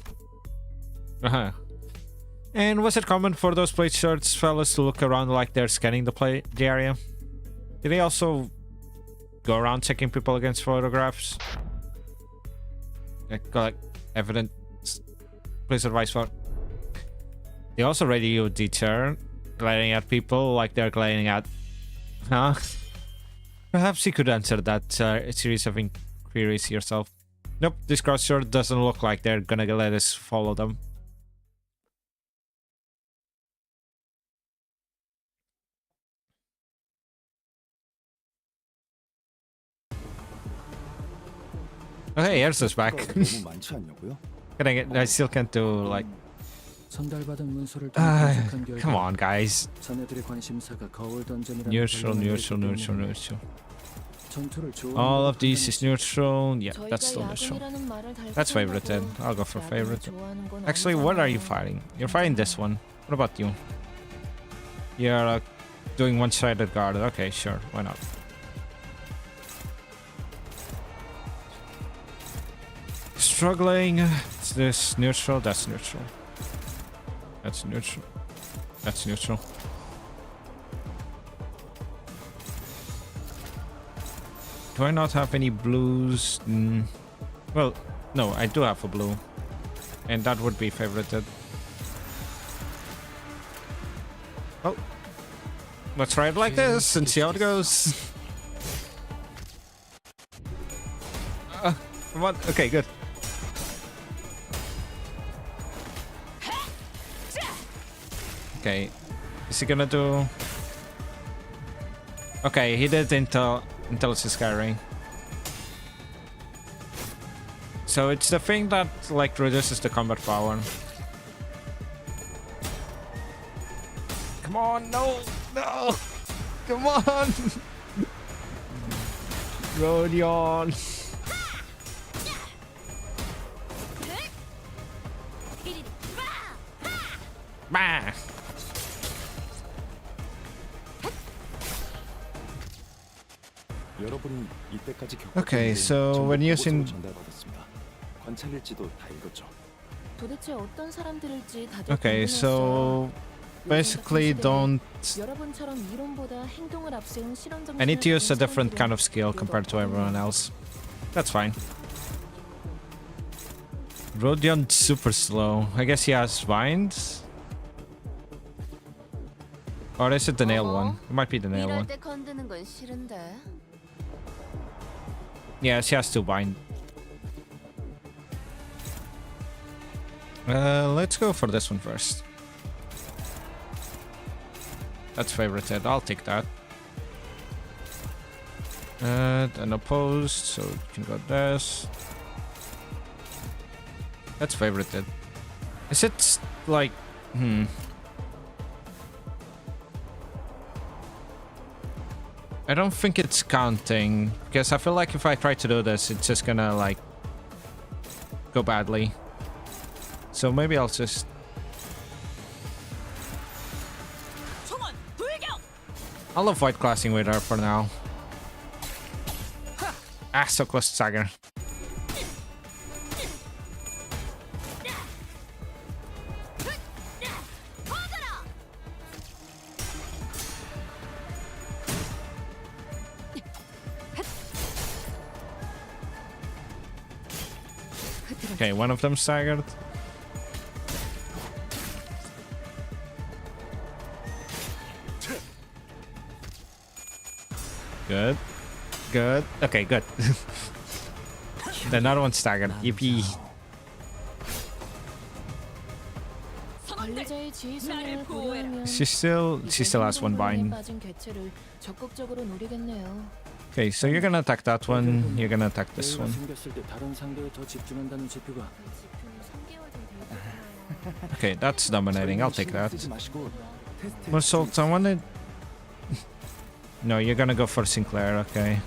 And was it common for those plaid shirts fellas to look around like they're scanning the area? Did they also go around checking people against photographs? Collect evidence. Please advise for. They also radio deter, glaring at people like they're glaring at. Huh? Perhaps you could answer that series of inquiries yourself. Nope, this cross shirt doesn't look like they're gonna let us follow them. Okay, Ersa's back. 너무 많지 않냐고요? I still can't do like. 전달받은 문서를 통해 분석한 결과 Come on, guys. 자네들의 관심사가 거울 던전이라는 Neutral, 관련한 neutral, 것이기 neutral, 때문에 neutral. 전투를 좋아하는 All 것 of these is neutral. Yeah, that's still 저희가 neutral. 야근이라는 말을 달고 That's favorite then. I'll go for favorite. Actually, what are you fighting? You're fighting this one. What about you? You're doing one-sided guard. Okay, sure. Why not? Struggling. Is this neutral? That's neutral. That's neutral. That's neutral. Do I not have any blues? Well, no, I do have a blue. And that would be favorited. Well, let's try it like this and see how it goes. Come on. Okay, good. Okay, is he gonna do? Okay, he did intelligence skyring. So it's the thing that like reduces the combat power. Come on, no, no, come on, Rodion. Bah. 여러분이 이때까지 겪었던 Okay, 일을 so 전부 when using 보고서로 전달받았습니다. 관찰일지도 다 읽었죠. 도대체 어떤 사람들일지 다들 Okay, 궁금했어요. so basically don't. 여러분처럼 이론보다 행동을 앞세운 실험 정신을 I need to use a 가진 different kind of 사람들은 skill compared to everyone else. That's fine. Rodion's super slow. I guess he has vines. Or is it the nail one? It might be the nail 일할 one. 때 건드는 건 싫은데. Yeah, she has two bind. Let's go for this one first. That's favorited. I'll take that. And opposed, so you can go this. That's favorited. Is it like I don't think it's counting because I feel like if I try to do this, it's just gonna like go badly. So maybe I'll just. I'll avoid classing with her for now. Ah, so close to Sagar. Okay, one of them staggered. Good. Good. Okay, good. The another one staggered. Yippee. 관리자의 지휘 수명을 고려하면 She still has one bind. 빠진 개체를 적극적으로 노리겠네요. Okay, so you're gonna attack that one. You're gonna attack this 여유가 one. 생겼을 때 다른 상대에 더 집중한다는 지표가 그 지표는 3개월 정도 되겠구나. Okay, that's dominating. I'll take that. 쓰지 마시고 테스트해 Mersault, I wanna. No, you're gonna go for Sinclair. Okay,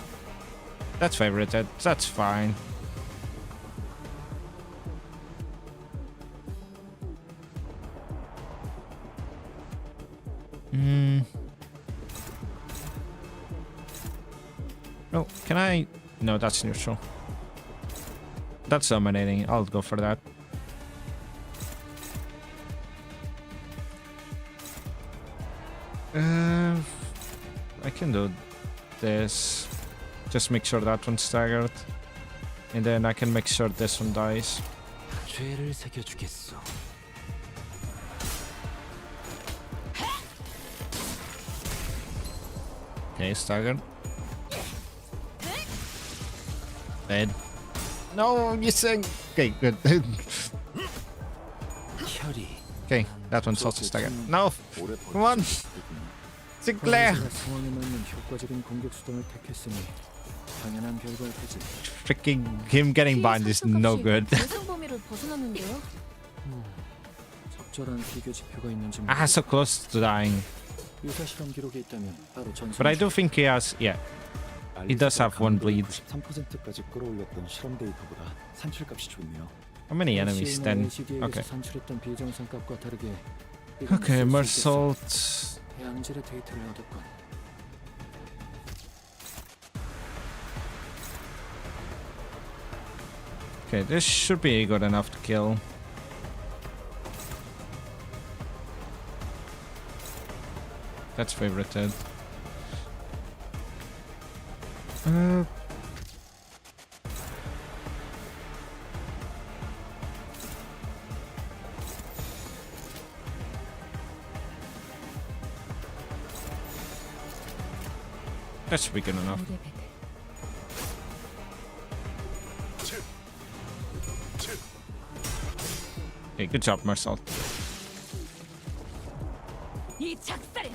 that's favorited. That's fine. Hmm. Oh, can I? No, that's neutral. That's dominating. I'll go for that. I can do this. Just make sure that one's staggered. And then I can make sure this one dies. 죄를 새겨주겠어. Okay, staggered. Dead. No, you sing. Okay, good. 혈이 Okay, that one's also staggered. No, 오래 come on, Sinclair. 관리자가 상황에 맞는 효과적인 공격 수단을 택했으니 당연한 결과일 테지. Freaking him getting bind is no good. 예상 범위를 벗어났는데요. 적절한 비교 지표가 있는지 Ah, so close to dying. 유사 실험 기록이 있다면 바로 전송. But I do think he has. Yeah, he does have one bleed. 3%까지 끌어올렸던 실험 데이터보다 산출값이 좋네요. How many enemies then? Okay. 산출했던 비정상 값과 다르게 Okay, Mersault. 양질의 데이터를 얻었건. Okay, this should be good enough to kill. That's favorited. That should be good enough. Okay, good job, Mersault. 이 작살엔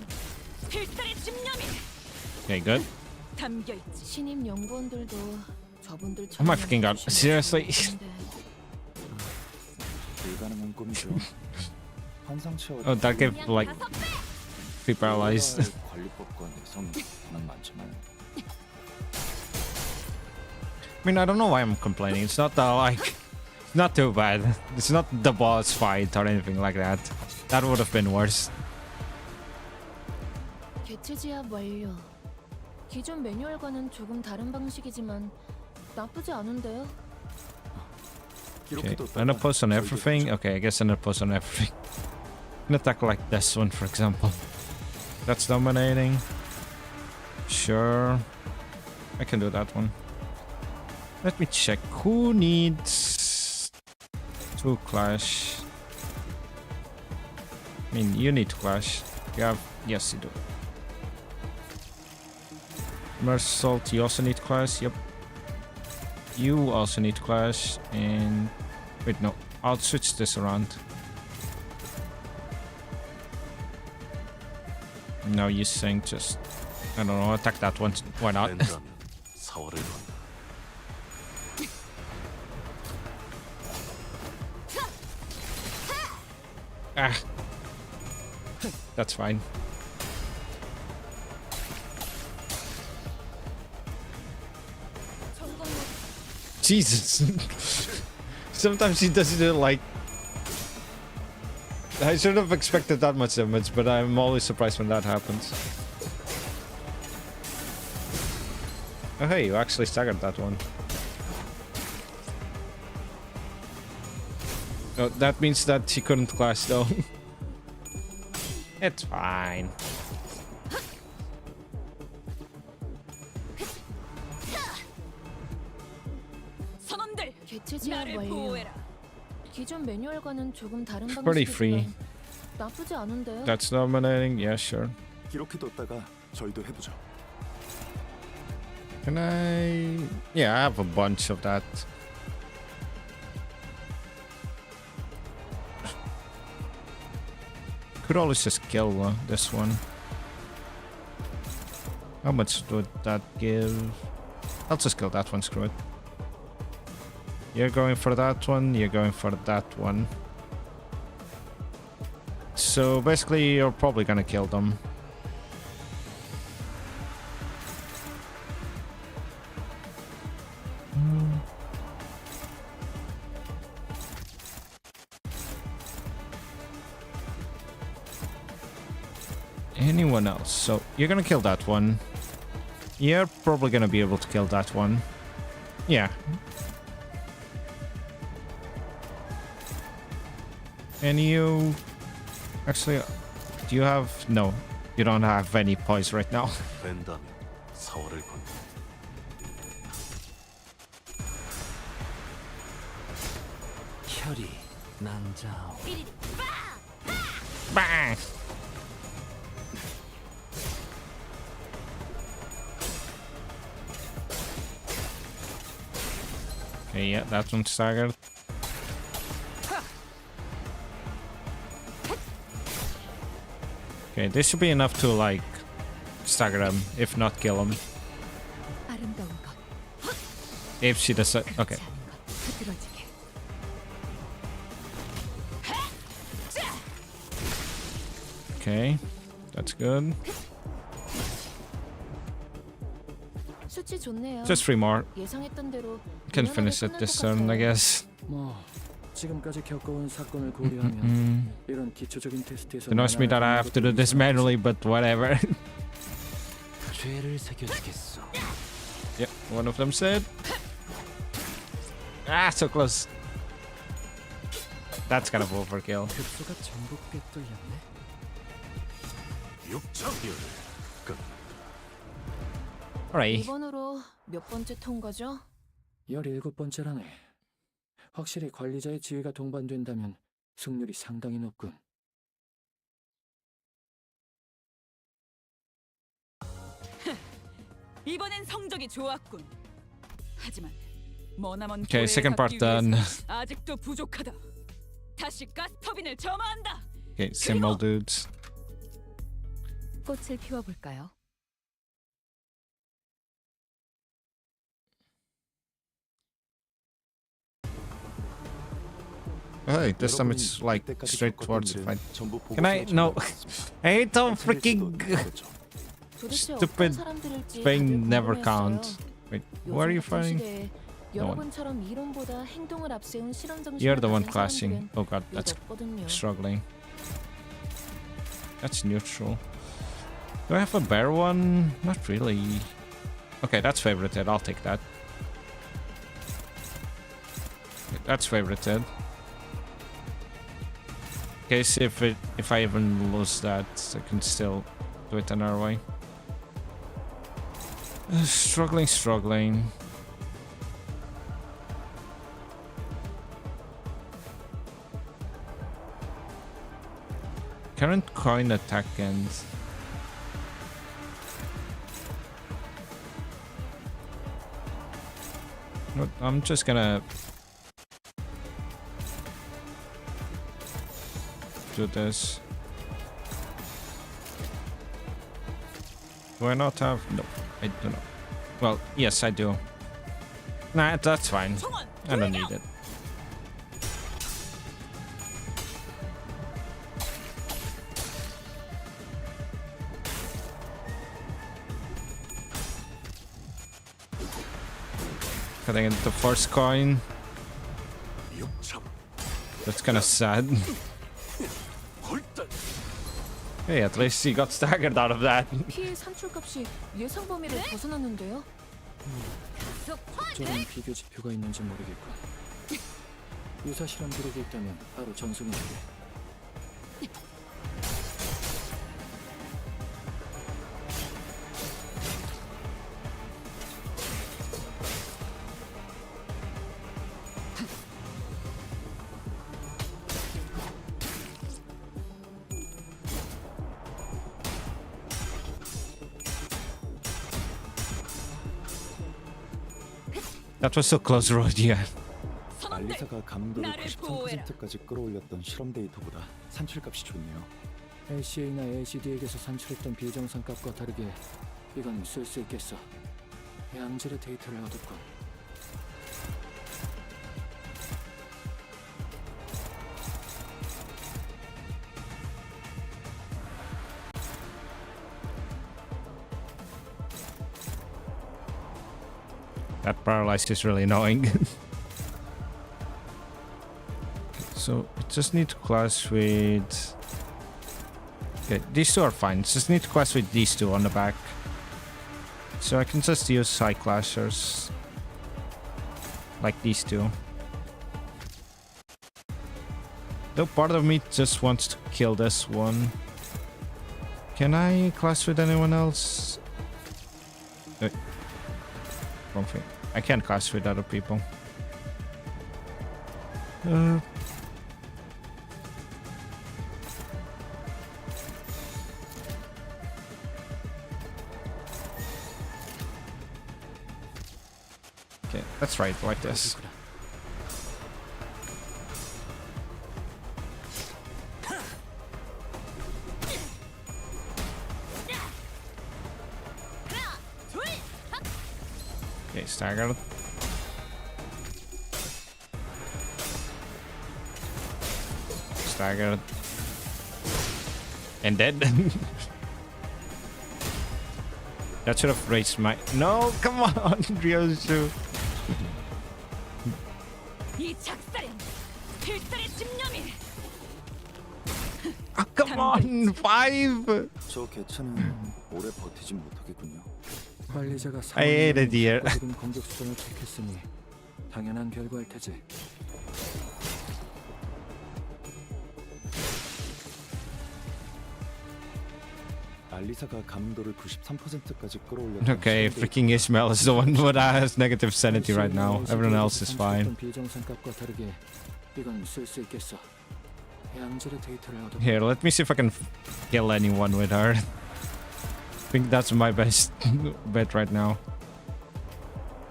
필살의 집념이 Okay, good. 담겨 있지. 신임 연구원들도 저분들 Oh my freaking god. Seriously? 불가능한 꿈이죠. 환상체 Oh, that gave like 3 paralyzed. 관리법과 내성 는 많지만 I mean, I don't know why I'm complaining. It's not like, not too bad. It's not the boss fight or anything like that. That would have been worse. 개체 제압 완료. 기존 매뉴얼과는 조금 다른 방식이지만 나쁘지 않은데요. Okay, an oppose on everything. Okay, I guess an oppose on everything. An attack like this one, for example. That's dominating. Sure, I can do that one. Let me check. Who needs to clash? I mean, you need to clash. You have. Yes, you do. Mersault, you also need to clash. Yep. You also need to clash. And wait, no. I'll switch this around. Now you think just, I don't know, attack that one. Why not? Ah. That's fine. Jesus. Sometimes he doesn't do like... I should have expected that much damage, but I'm always surprised when that happens. Oh hey, you actually staggered that one. Oh, that means that she couldn't clash though. It's fine. 선원들, 개체 제압 나를 완료. 보호해라. 기존 매뉴얼과는 조금 다른 Pretty free. 방식이지만 나쁘지 않은데요. That's dominating. Yeah, sure. 기록해뒀다가 저희도 해보죠. Can I? Yeah, I have a bunch of that. Could always just kill this one. How much would that give? I'll just kill that one, screw it. You're going for that one, you're going for that one. So basically you're probably gonna kill them. Anyone else? So you're gonna kill that one. You're probably gonna be able to kill that one. Yeah. And you... Actually, do you have... No, you don't have any poise right now. 된다면 사활을 건. 혈이 낭자오. Bang! Okay, yeah, that one's staggered. Okay, this should be enough to, like, stagger him, if not kill him. 아름다운 것, If she does it. Okay. 않은 것, 흐트러지게. Okay, that's good. 수치 좋네요. Just 3 more. 예상했던 대로 Can 무난하게 finish it 끝날 this 것 turn, I 같아요. guess. 뭐 지금까지 겪어온 사건을 고려하면 이런 기초적인 테스트에서 Annoys me that I have to do this manually, but whatever. 죄를 새겨주겠어. Yep, one of them said. Ah, so close. That's kind of overkill. 급소가 전복에 뚫렸네. 육착열 끝. Alright. 이번으로 몇 번째 통과죠? 17번째라네. 확실히 관리자의 지위가 동반된다면 승률이 상당히 높군. 이번엔 성적이 좋았군. 하지만 머나먼 Okay, 고래에 second part 닿기 done. 위해서 아직도 부족하다. 다시 가스터빈을 점화한다. Okay, symbol dudes. 꽃을 피워볼까요? Hey, this time it's like straight towards the fight. 전부 Can I? No. I hate how freaking 도대체 stupid 어떤 사람들일지 thing 다들 never 궁금했어요. counts. Wait, who are you 요즘 같은 fighting? 시대에 No one. 여러분처럼 이론보다 행동을 앞세운 실험 정신을 You're the one 가진 clashing. 사람들은 Oh god, 몇 that's 없거든요. struggling. That's neutral. Do I have a bear one? Not really. Okay, that's favorited. I'll take that. Okay, that's favorited. In case if I even lose that, I can still do it another way. Struggling. Current coin attack ends. No, I'm just gonna do this. Do I not have? No, I do not. Well, yes, I do. Nah, that's fine. I don't need it. Cutting into the first coin. 육착 That's kind of sad. 헐단. Hey, at least he got staggered out of that. 피해 산출값이 예상 범위를 벗어났는데요. 적절한 비교 지표가 있는지 모르겠고 유사 실험 기록이 있다면 바로 전송해주게. That was so close, Rodian. 선원들 알리사가 감도를 나를 보호해라. 93%까지 끌어올렸던 실험 데이터보다 산출값이 좋네요. LCA나 LCD에게서 산출했던 비정상 값과 다르게 이건 쓸 수 있겠어. 양질의 데이터를 얻었군. That paralysis is really annoying. So I just need to clash with... Okay, these two are fine. Just need to clash with these two on the back. So I can just use side clashers. Like these two. Though part of me just wants to kill this one. Can I clash with anyone else? Wrong thing. I can't clash with other people. Okay, that's right, like this. Okay, staggered. Staggered. And dead. That should have raised my... No, come on, Ryoshu. 이 작살엔 필살의 집념이. Oh, come on, 5! 저 개체는 오래 버티진 못하겠군요. 관리자가 I hate it here. 사원적인 공격 수단을 택했으니 당연한 결과일 테지. 알리사가 감도를 93%까지 끌어올렸던 Okay, 실험 freaking Ishmael is the one that has negative sanity right now. Everyone else is fine. 비정상 값과 다르게 이건 쓸 수 있겠어. 양질의 데이터를 얻어. Here, let me see if I can kill anyone with her. I think that's my best bet right now.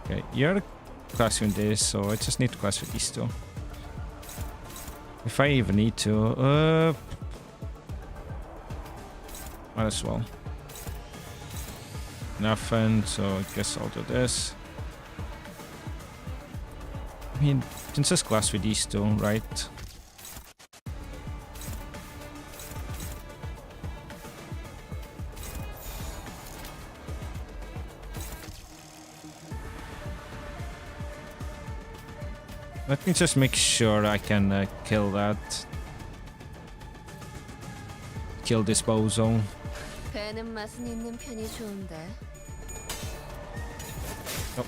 Okay, you're clashing with this, so I just need to clash with these two. If I even need to, might as well. Nothing, so I guess I'll do this. I mean, you can just clash with these two, right? Let me just make sure I can kill that. Kill this bozo. 배는 맛은 있는 편이 좋은데. Oh.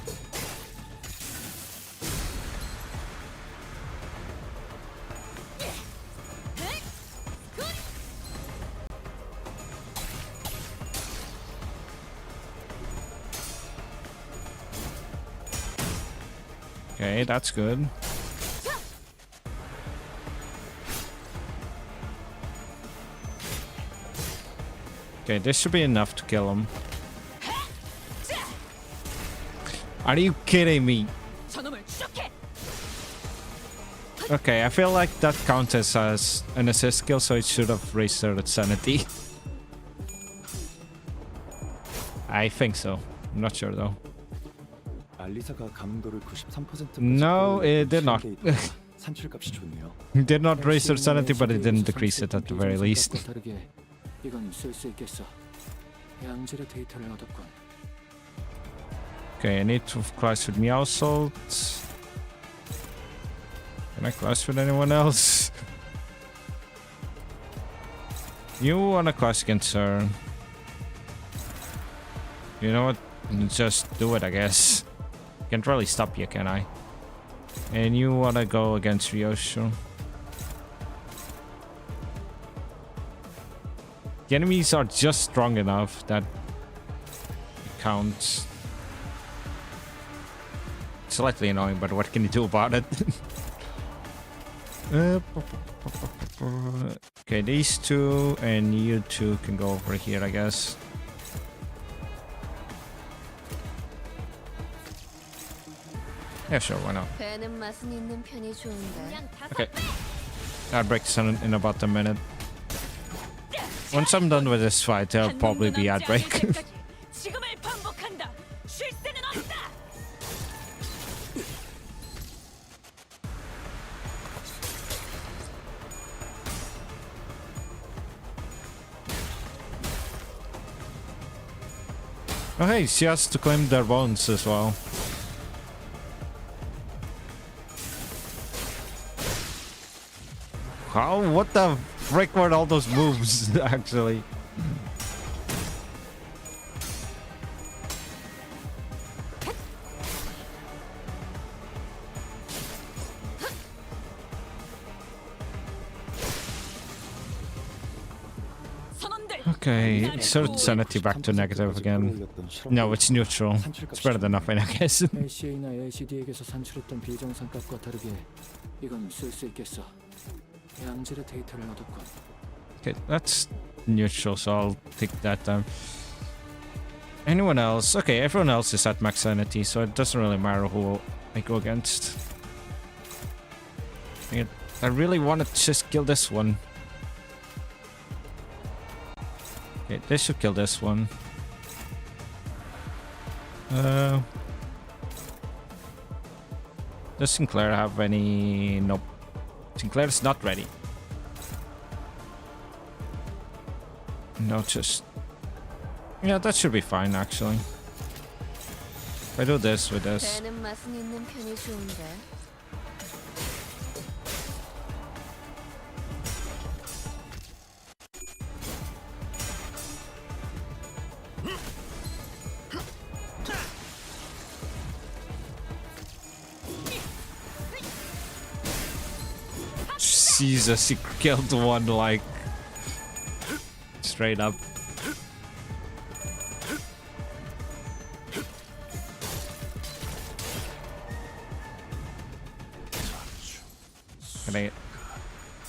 Okay, that's good. Okay, this should be enough to kill him. Are you kidding me? 저놈을 추적해. Okay, I feel like that counts as an assist skill, so it should have raised her sanity. I think so. I'm not sure though. 알리사가 감도를 93%까지 No, it did not. 산출값이 좋네요. It did not raise her sanity, but it didn't decrease it at the very least. 다르게 이건 쓸 수 있겠어. 양질의 데이터를 얻었군. Okay, I need to clash with Meowsalt. Can I clash with anyone else? You wanna clash against her? You know what? Just do it, I guess. Can't really stop you, can I? And you wanna go against Ryoshu? The enemies are just strong enough that it counts. Slightly annoying, but what can you do about it? Okay, these two and you two can go over here, I guess. Yeah, sure, why not? 배는 맛은 있는 편이 좋은데. 그냥 다섯 Okay. Ad breaks in about a minute. Once I'm done with this fight, there'll probably be ad break. 지금을 반복한다. 쉴 새는 없다. Oh hey, she has to claim their bones as well. How? What the frick were all those moves, actually? 선원들. Okay, insert sanity back to negative again. No, it's neutral. It's better than nothing, I guess. LCA나 LCD에게서 산출했던 비정상 값과 다르게 이건 쓸 수 있겠어. 양질의 데이터를 얻었군. Okay, that's neutral, so I'll take that down. Anyone else? Okay, everyone else is at max sanity, so it doesn't really matter who I go against. I really want to just kill this one. Okay, this should kill this one. Does Sinclair have any? Nope. Sinclair's not ready. No, just... Yeah, that should be fine, actually. If I do this with this... 배는 맛은 있는 편이 좋은데. Jesus, he killed one, like... Straight up.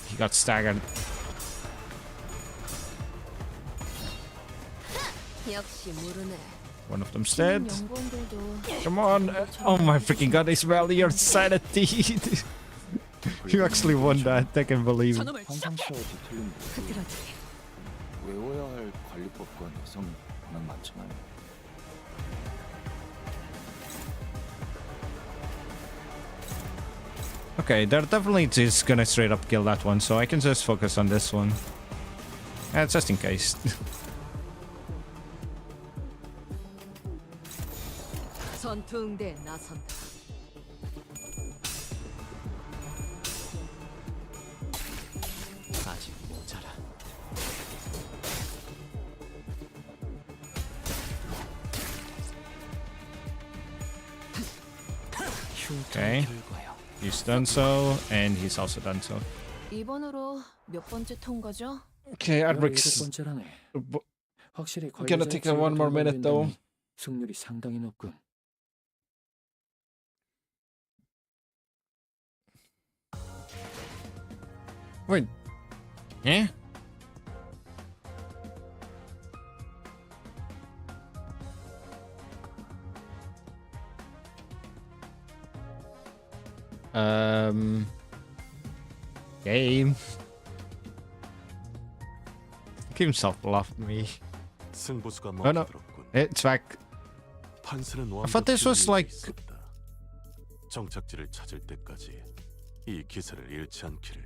He got staggered. 역시 모르네. One of them's dead. 연구원들도 Come on. Oh my freaking god, Ismail, your sanity. You actually won that, I can believe it. 저놈을 추적해. 그들한테 외워야 할 관리법과 내성 난 많잖아요. Okay, they're definitely just gonna straight up kill that one, so I can just focus on this one. Just in case. 전투응대에 나선다. 아직 모자라. Okay. He's done so, and he's also done so. 이번으로 몇 번째 통과죠? Okay, Adbricks. 번째라네. 확실히 Gonna take one more minute though. 승률이 상당히 높군. Wait. Yeah? Game. Keep himself bluffed me. 승부수가 Oh no, 멈춰들었군. it's back. 판스는 I thought this was like- 있었다. 정착지를 찾을 때까지 이 기세를 잃지 않기를.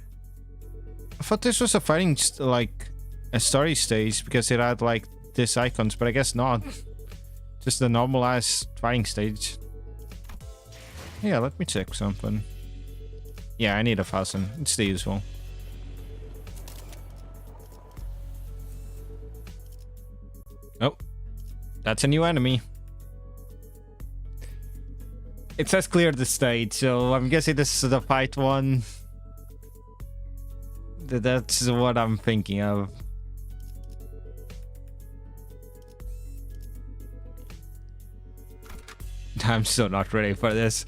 I thought this was a fighting, like, a story stage because it had, like, these icons, but I guess not. Just the normal ass fighting stage. Yeah, let me check something. Yeah, I need 1,000. It's the usual. Oh, that's a new enemy. It says clear the stage, so I'm guessing this is the fight one. That's what I'm thinking of. I'm still not ready for this.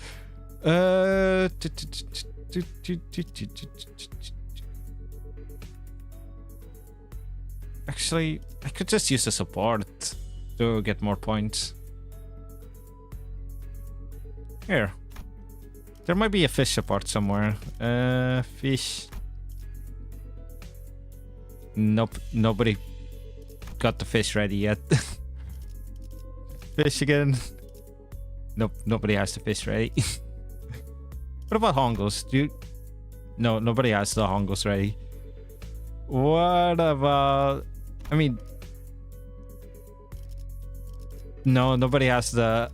Actually, I could just use the support to get more points. Here. There might be a fish support somewhere. Fish. Nope, nobody got the fish ready yet. Fish again. Nope, nobody has the fish ready. What about hongos? No, nobody has the hongos ready. What about... I mean... No, nobody has the...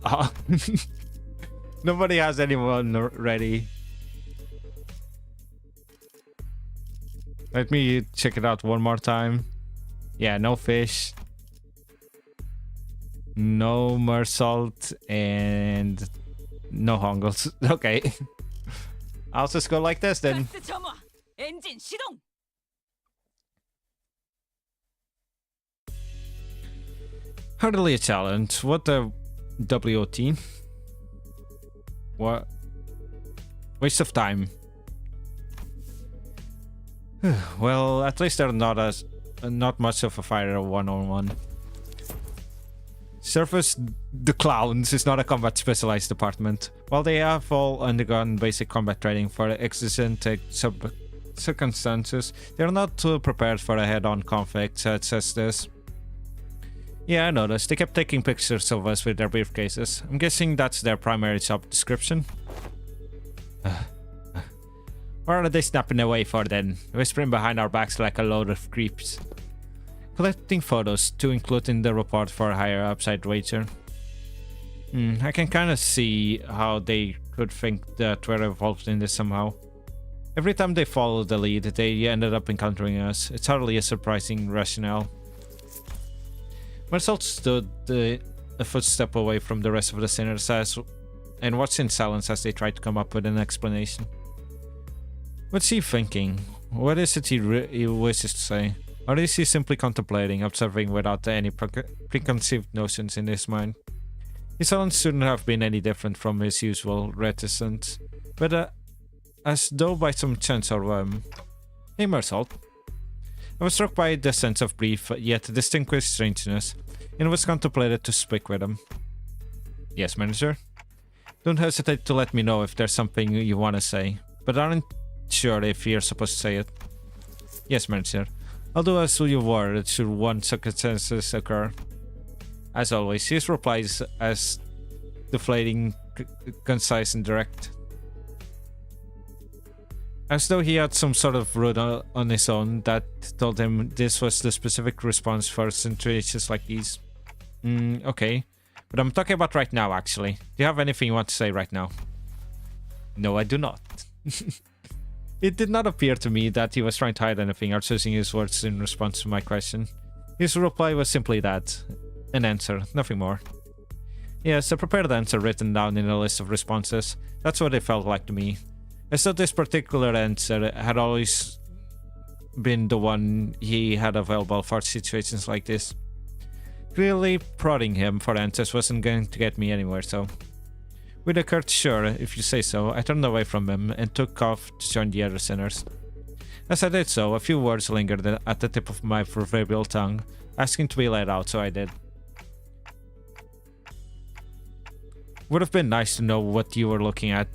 Nobody has anyone ready. Let me check it out one more time. Yeah, no fish. No mersault and no hongos. Okay. I'll just go like this then. 가스 점화. 엔진 시동. Hardly a challenge. What the WOT? What? Waste of time. Well, at least they're not much of a fighter one-on-one. Surface the Clowns is not a combat specialized department. While they have all undergone basic combat training for exigent circumstances, they are not prepared for a head-on conflict such as this. Yeah, I noticed. They kept taking pictures of us with their briefcases. I'm guessing that's their primary job description. What are they snapping away for then? Whispering behind our backs like a load of creeps. Collecting photos to include in the report for a higher upside wager. I can kind of see how they could think that we're involved in this somehow. Every time they followed the lead, they ended up encountering us. It's hardly a surprising rationale. Marcel stood a footstep away from the rest of the sinners and watched in silence as they tried to come up with an explanation. What's he thinking? What is it he wishes to say? Or is he simply contemplating, observing without any preconceived notions in his mind? His silence shouldn't have been any different from his usual reticence, but as though by some chance or whim. Hey, Marcel. I was struck by the sense of brief yet distinguished strangeness, and was contemplated to speak with him. Yes, manager? Don't hesitate to let me know if there's something you want to say, but aren't sure if you're supposed to say it. Yes, manager. I'll do as you were should one circumstances occur. As always, his replies as deflating, concise and direct. As though he had some sort of route on his own that told him this was the specific response for situations like these. Okay. But I'm talking about right now, actually. Do you have anything you want to say right now? No, I do not. It did not appear to me that he was trying to hide anything or choosing his words in response to my question. His reply was simply that. An answer, nothing more. Yes, a prepared answer written down in a list of responses. That's what it felt like to me. As though this particular answer had always been the one he had available for situations like this. Clearly, prodding him for answers wasn't going to get me anywhere, so... With a curt "sure, if you say so," I turned away from him and took off to join the other sinners. As I did so, a few words lingered at the tip of my proverbial tongue, asking to be let out, so I did. Would have been nice to know what you were looking at.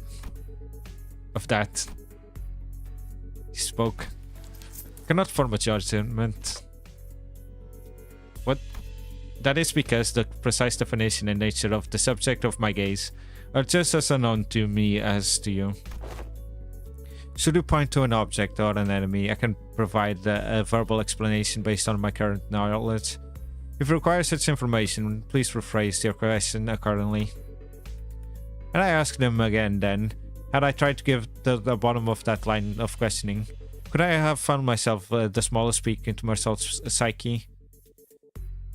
Of that. He spoke. Cannot form a judgment. What? That is because the precise definition and nature of the subject of my gaze are just as unknown to me as to you. Should you point to an object or an enemy, I can provide a verbal explanation based on my current knowledge. If you require such information, please rephrase your question accordingly. And I asked him again then, had I tried to give the bottom of that line of questioning, could I have found myself the smallest peek into Marcel's psyche,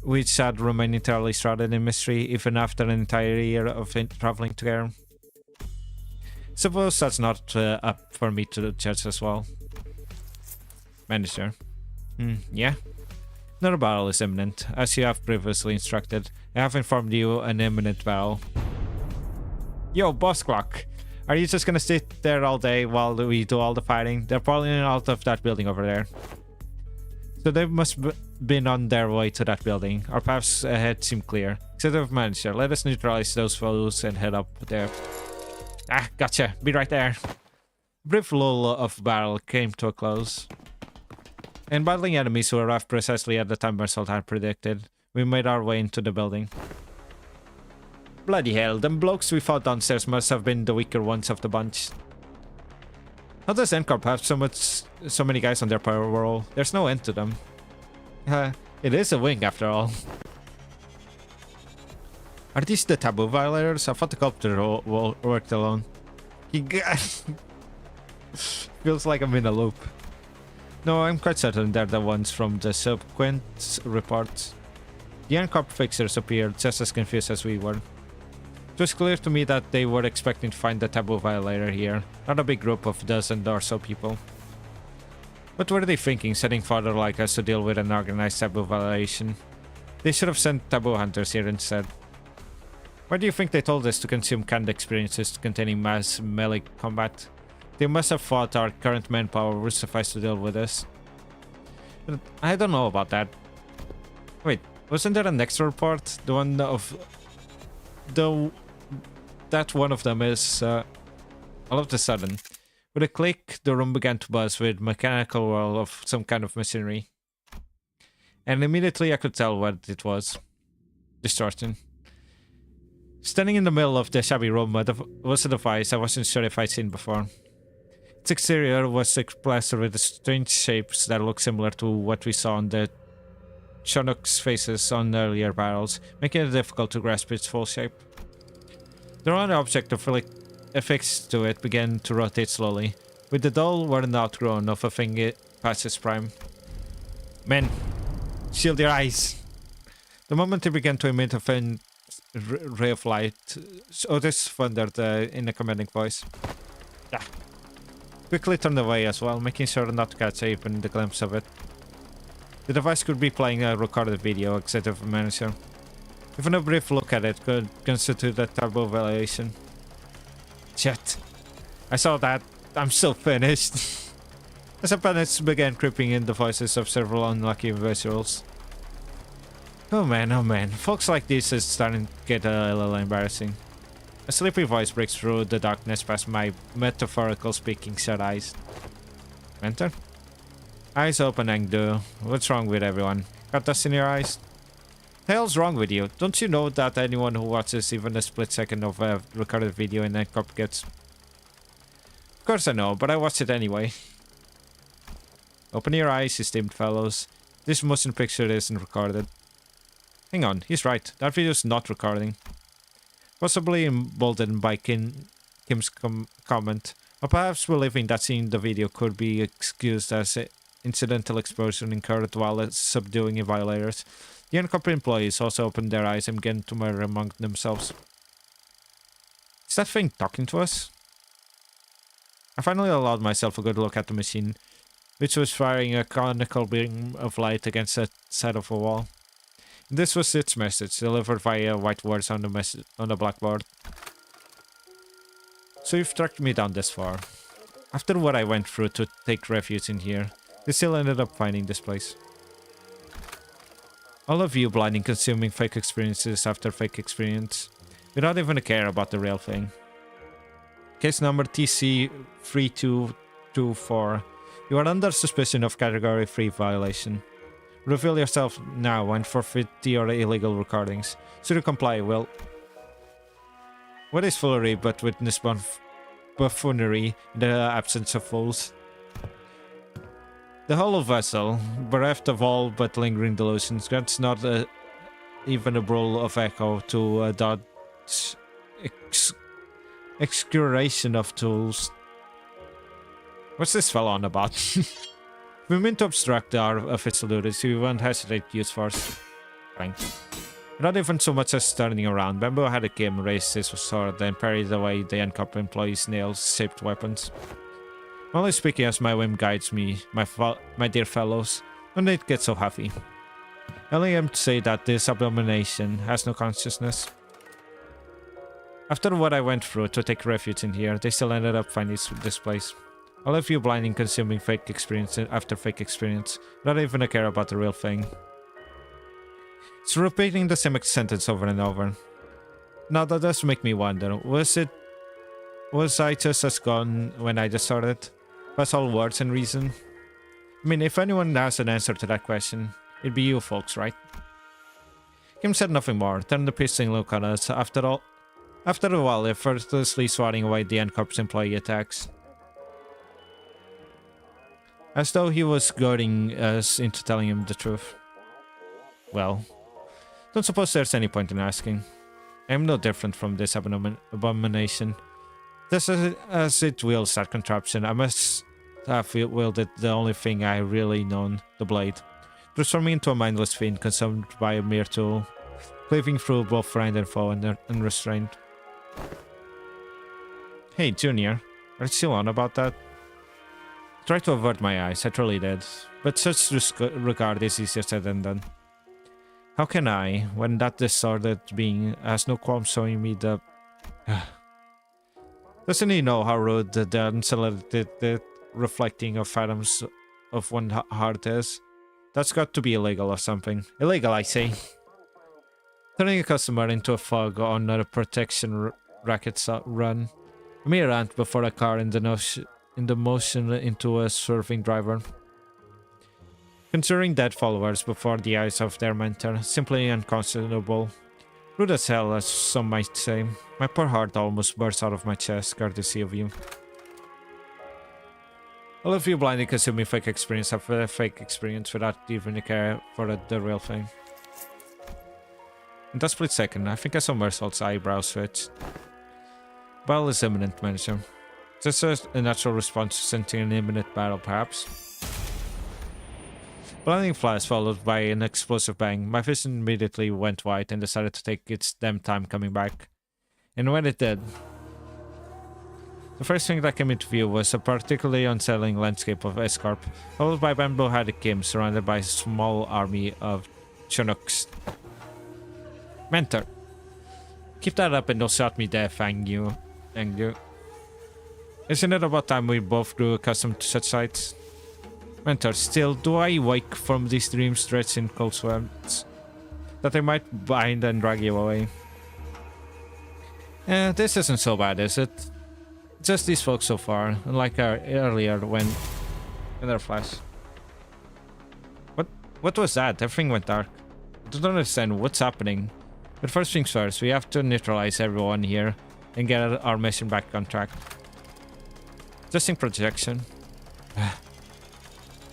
which had remained entirely shrouded in mystery even after an entire year of traveling together? Suppose that's not up for me to judge as well. Manager. Yeah? Another battle is imminent. As you have previously instructed, I have informed you an imminent battle. Yo, boss clock. Are you just gonna sit there all day while we do all the fighting? They're falling out of that building over there. So they must have been on their way to that building. Our paths ahead seem clear. Executive Manager, let us neutralize those foes and head up there. Ah, gotcha. Be right there. Brief lull of battle came to a close. And battling enemies who arrived precisely at the time Marcel had predicted, we made our way into the building. Bloody hell, them blokes we fought downstairs must have been the weaker ones of the bunch. How does NCorp have so many guys on their payroll? There's no end to them. It is a wing after all. Are these the taboo violators? I thought the copter worked alone. Feels like I'm in a loop. No, I'm quite certain they're the ones from the subsequent reports. The NCorp fixers appeared just as confused as we were. It was clear to me that they were expecting to find the taboo violator here, not a big group of dozen or so people. What were they thinking, sending fodder like us to deal with an organized taboo violation? They should have sent taboo hunters here instead. Why do you think they told us to consume canned experiences containing mass melee combat? They must have thought our current manpower would suffice to deal with us. But I don't know about that. Wait, wasn't there an extra report? The one of... That one of them is... all of a sudden, with a click, the room began to buzz with mechanical whirl of some kind of machinery. And immediately I could tell what it was. Distortion. Standing in the middle of the shabby room was a device I wasn't sure if I'd seen before. Its exterior was plastered with strange shapes that looked similar to what we saw on the Chinook's faces on earlier barrels, making it difficult to grasp its full shape. The round object affixed to it began to rotate slowly, with the dull worn outgrown of a thing it past its prime. Men, shield your eyes! The moment it began to emit a faint ray of light, Otis thundered in a commanding voice. Yeah. Quickly turned away as well, making sure not to catch even the glimpse of it. The device could be playing a recorded video, executive manager. Even a brief look at it could constitute a taboo violation. Shit. I saw that. I'm still finished. As a panic began creeping in the voices of several unlucky individuals. Oh man, folks like this is starting to get a little embarrassing. A sleepy voice breaks through the darkness past my metaphorical speaking shut eyes. Enter? Eyes open, Angdu. What's wrong with everyone? Got dust in your eyes? The hell's wrong with you? Don't you know that anyone who watches even a split second of a recorded video in NCorp gets... Of course I know, but I watched it anyway. Open your eyes, esteemed fellows. This motion picture isn't recorded. Hang on, he's right. That video's not recording. Possibly emboldened by Kim's comment, or perhaps believing that seeing the video could be excused as incidental exposure incurred while subduing violators. The NCorp employees also opened their eyes and began to murmur among themselves. Is that thing talking to us? I finally allowed myself a good look at the machine, which was firing a conical beam of light against the side of a wall. This was its message, delivered via white words on the blackboard. So you've tracked me down this far. After what I went through to take refuge in here, they still ended up finding this place. All of you blinding consuming fake experiences after fake experience, without even a care about the real thing. Case number TC3224. You are under suspicion of Category 3 violation. Reveal yourself now and forfeit your illegal recordings. Should you comply, well... What is foolery but witness buffoonery in the absence of fools? The hollow vessel, bereft of all but lingering delusions, grants not even a brawl of echo to a Dodge excoriation of tools. What's this fellow on about? We mean to obstruct our official duties, we won't hesitate to use force. Fine. Not even so much as turning around, Bamboo had a Kim raise his sword, then parried away the NCorp employees' nail-shaped weapons. I'm only speaking as my whim guides me, my dear fellows. Don't it get so huffy? I only am to say that this abomination has no consciousness. After what I went through to take refuge in here, they still ended up finding this place. All of you blinding consuming fake experience after fake experience, not even a care about the real thing. It's repeating the same sentence over and over. Now that does make me wonder, was it Was I just as gone when I just started? Was all words and reason? I mean, if anyone has an answer to that question, it'd be you folks, right? Kim said nothing more, turned a piercing look on us. After a while, effortlessly swatting away the N-Corp's employee attacks. As though he was goading us into telling him the truth. Well, don't suppose there's any point in asking. I am no different from this abomination. Just as it wields that contraption, I must have wielded the only thing I really known, the blade. Transforming into a mindless fiend consumed by a mere tool, cleaving through both friend and foe unrestrained. Hey, Junior, are you still on about that? I tried to avert my eyes, I truly did, but such disregard is easier said than done. How can I, when that distorted being has no qualms showing me the... Doesn't he know how rude the unsolicited reflecting of atoms of one heart is? That's got to be illegal or something. Illegal, I say. Turning a customer into a fog on a protection racket run. A mere ant before a car in the motion into a swerving driver. Considering dead followers before the eyes of their mentor, simply unconscionable. Rude as hell, as some might say. My poor heart almost burst out of my chest, courtesy of you. All of you blindly consuming fake experience have a fake experience without even a care for the real thing. In that split second, I think I saw Mersault's eyebrows switch. Battle is imminent, manager. Just a natural response to sensing an imminent battle, perhaps. Blinding flash followed by an explosive bang. My vision immediately went white and decided to take its damn time coming back. And when it did, the first thing that came into view was a particularly unsettling landscape of Escarp, followed by bamboo-headed Kim surrounded by a small army of Chinooks. Mentor, keep that up and don't shot me deaf, Angyu. Isn't it about time we both grew accustomed to such sights? Mentor, still, do I wake from these dreams stretched in cold sweats? That I might bind and drag you away? This isn't so bad, is it? Just these folks so far, unlike earlier when... Another flash. What was that? Everything went dark. I don't understand what's happening. But first things first, we have to neutralize everyone here and get our mission back on track. Testing projection.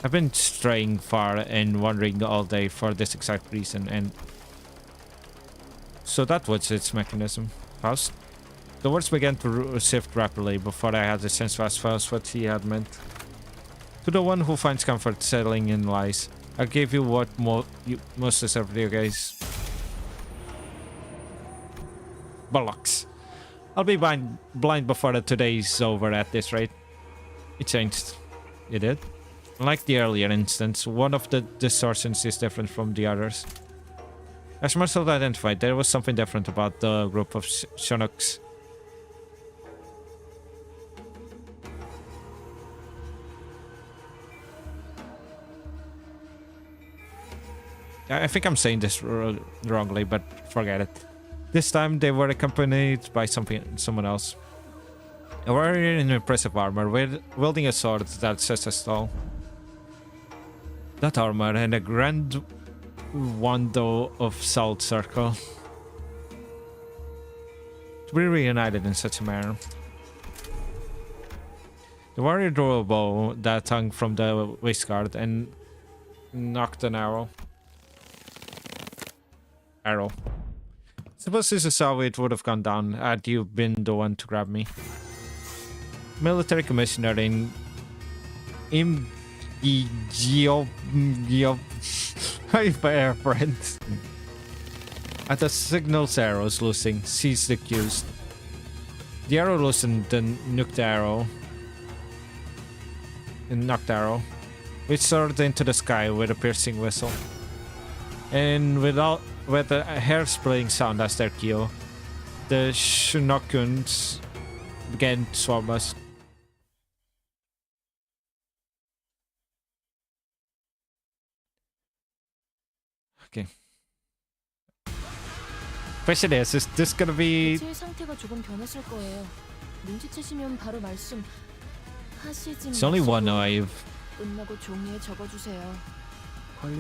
I've been straying far and wandering all day for this exact reason, and... So that was its mechanism. Faust? The words began to shift rapidly before I had the chance to ask Faust what he had meant. To the one who finds comfort settling in lies, I gave you what you most deserve, you guys. Bollocks. I'll be blind before the today's over at this rate. It changed. It did? Unlike the earlier instance, one of the distortions is different from the others. As Marcel identified, there was something different about the group of Chinooks. I think I'm saying this wrongly, but forget it. This time they were accompanied by someone else. A warrior in impressive armor, wielding a sword that sets us tall. That armor and a grand wando of salt circle. To be reunited in such a manner. The warrior drew a bow that hung from the waistguard and knocked an arrow. Suppose this is how it would have gone down had you been the one to grab me. Military commissioner in Air friends. At the signal's arrows loosing, seized the accused. The arrow loosened the knocked arrow, which soared into the sky with a piercing whistle. And with a hair-splitting sound as their cue, the Shinookuns began to swarm us. Okay. Question is this gonna be... 상태가 조금 변했을 거예요. 눈치채시면 바로 말씀 하시지 It's only one 마시고 wave. 끝나고 종이에 적어주세요.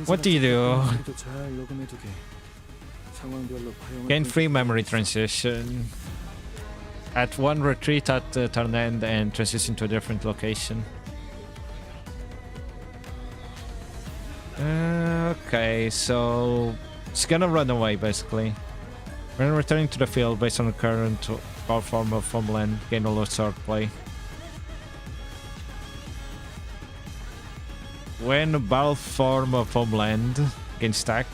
What do you do? 도 잘 녹음해두게. 상황별로 파형을 Gain free memory 분석해서 transition. At one, retreat at the turn end and transition to a different location. Okay, so it's gonna run away basically. When returning to the field based on the current power form of farmland, gain a low sword play. When battle form of homeland, gain stack.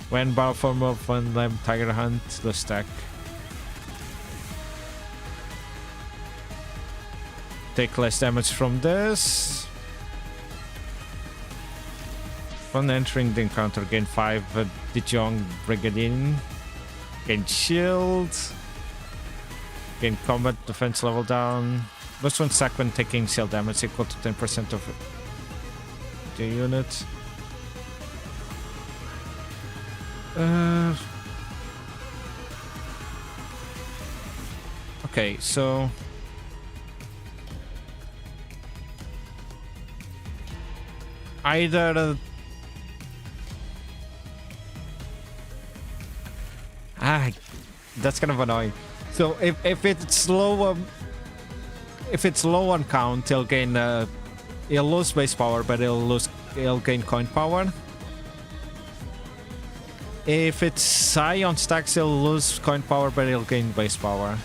When battle form of homeland, tiger hunt, lose stack. Take less damage from this. Upon entering the encounter, gain 5 Dijon Brigadier. Gain shield. Gain combat defense level down. Plus 1 stack when taking shield damage equal to 10% of the unit. Okay, so either that's kind of annoying. So if it's low if it's low on count, it'll gain it'll lose base power, but it'll gain coin power. If it's high on stacks, it'll lose coin power, but it'll gain base power.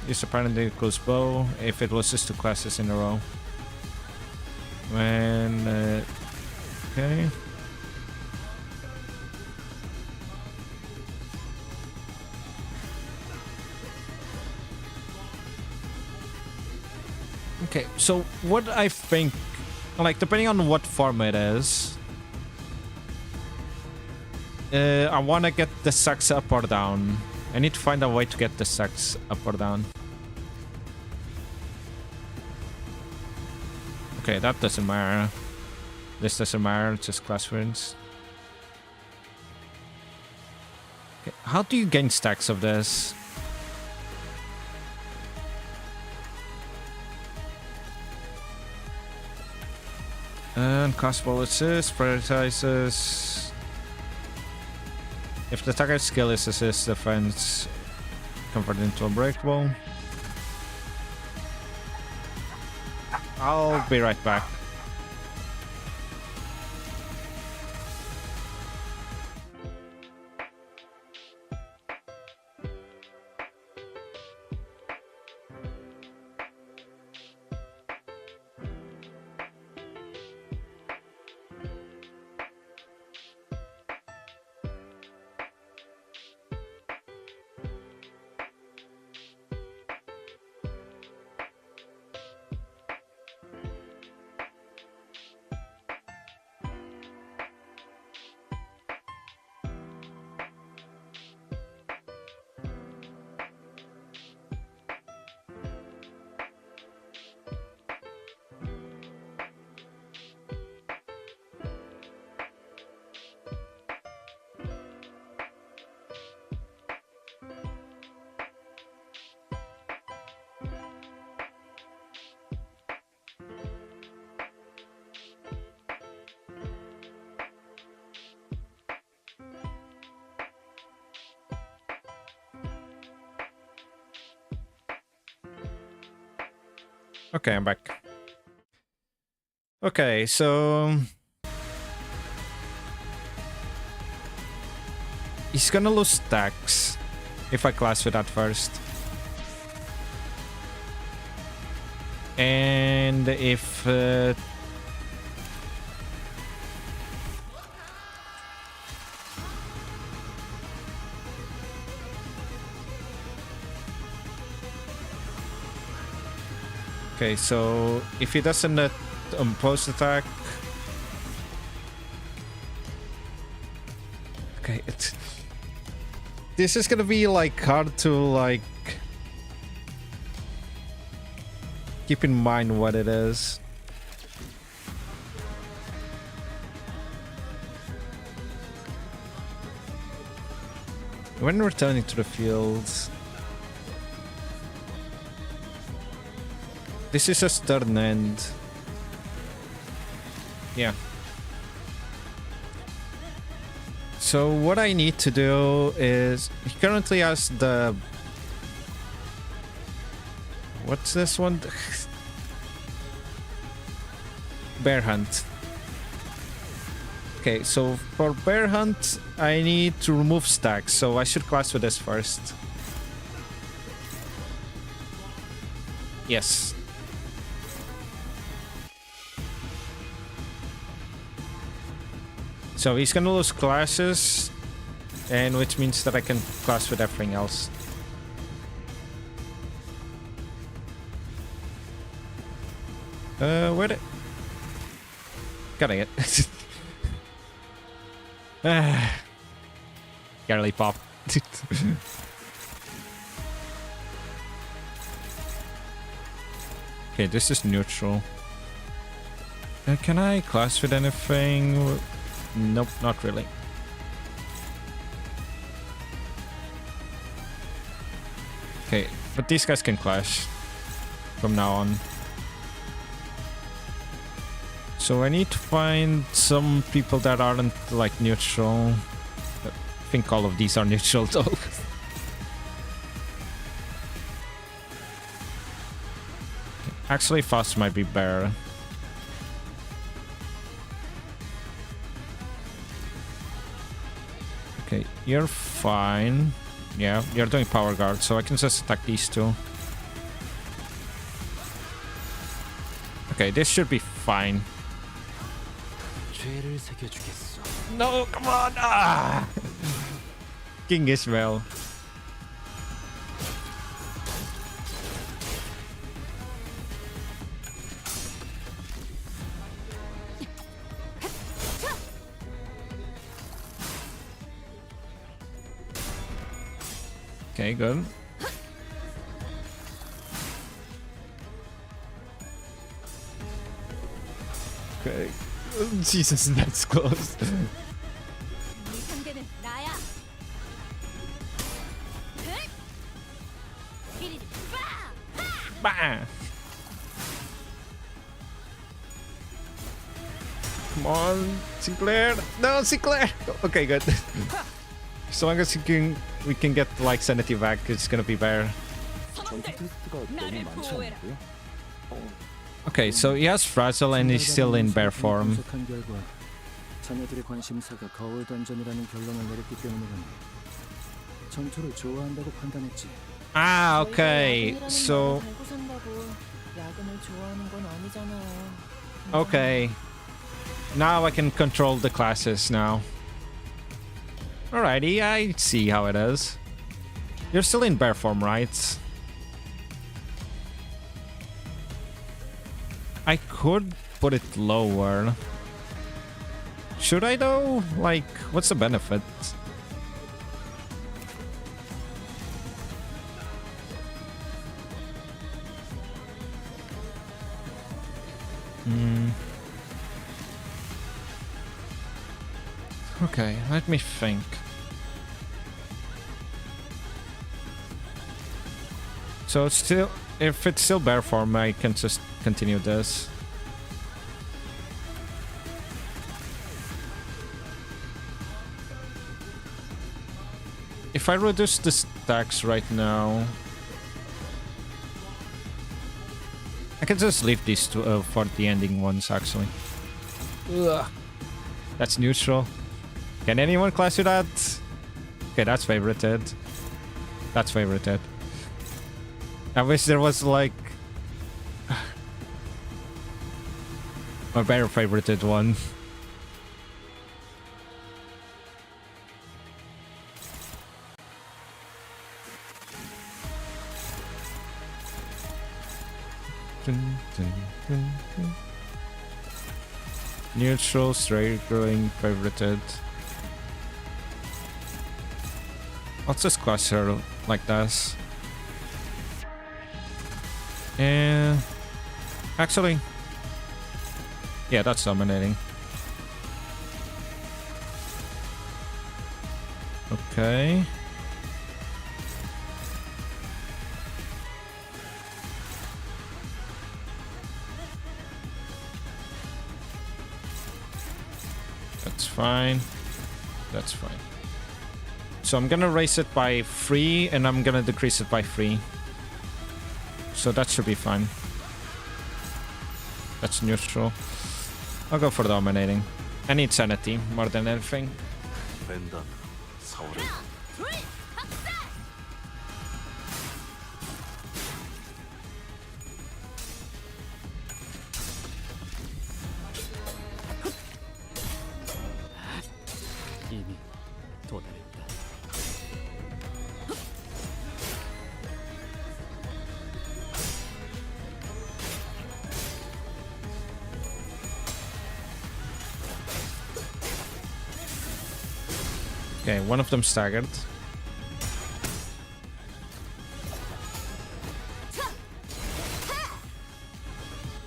Use apparently close bow if it loses 2 classes in a row. When okay. Okay, so what I think, like, depending on what form it is, I want to get the sacks up or down. I need to find a way to get the sacks up or down. Okay, that doesn't matter. This doesn't matter, it's just class wins. Okay, how do you gain stacks of this? And castable assist prioritizes. If the target skill is assist defense, convert into unbreakable. I'll be right back. Okay, I'm back. Okay, so he's gonna lose stacks if I class with that first. And if okay, so if he doesn't post attack, okay, this is gonna be like hard to like keep in mind what it is. When returning to the fields, this is a stern end. Yeah. So what I need to do is, he currently has the, what's this one? Bear hunt. Okay, so for bear hunt, I need to remove stacks, so I should class with this first. Yes. So he's gonna lose classes, and which means that I can class with everything else. Where did... Gotta get... Garly pop. Okay, this is neutral. Can I class with anything? Nope, not really. Okay, but these guys can clash from now on. So I need to find some people that aren't like neutral. I think all of these are neutral though. Actually, fast might be better. Okay, you're fine. Yeah, you're doing power guard, so I can just attack these two. Okay, this should be fine. No, come on! Ah! King Ishmael. Okay, good. Okay. Jesus, that's close. 네 상대는 나야. Bah! Come on, Sinclair. No, Sinclair. Okay, good. As long as we can get like sanity back, it's gonna be better. 전투 테스트가 너무 많지 않고요. Okay, so he has fragile and he's still in bear form. 분석한 결과 자네들의 관심사가 거울 던전이라는 결론을 내렸기 때문이라니. 전투를 좋아한다고 판단했지. Ah, okay. 저희가 So, 야근이라는 걸 달고 산다고 야근을 좋아하는 건 아니잖아요. okay. Now I can control the classes now. Alrighty, I see how it is. You're still in bear form, right? I could put it lower. Should I though? Like, what's the benefit? Okay, let me think. So it's still, if it's still bear form, I can just continue this. If I reduce the stacks right now, I can just leave these two for the ending ones actually. Ugh. That's neutral. Can anyone class with that? Okay, that's favorited. That's favorited. I wish there was like a better favorited one. Neutral, straight going, favorited. Let's just class her like this. And actually, yeah, that's dominating. Okay. fine. That's fine. So I'm gonna raise it by 3 and I'm gonna decrease it by 3. So that should be fine. That's neutral. I'll go for dominating. I need sanity more than anything. 벤단 사월의 둘, 학살! 이미 도달했다. Okay, one of them staggered.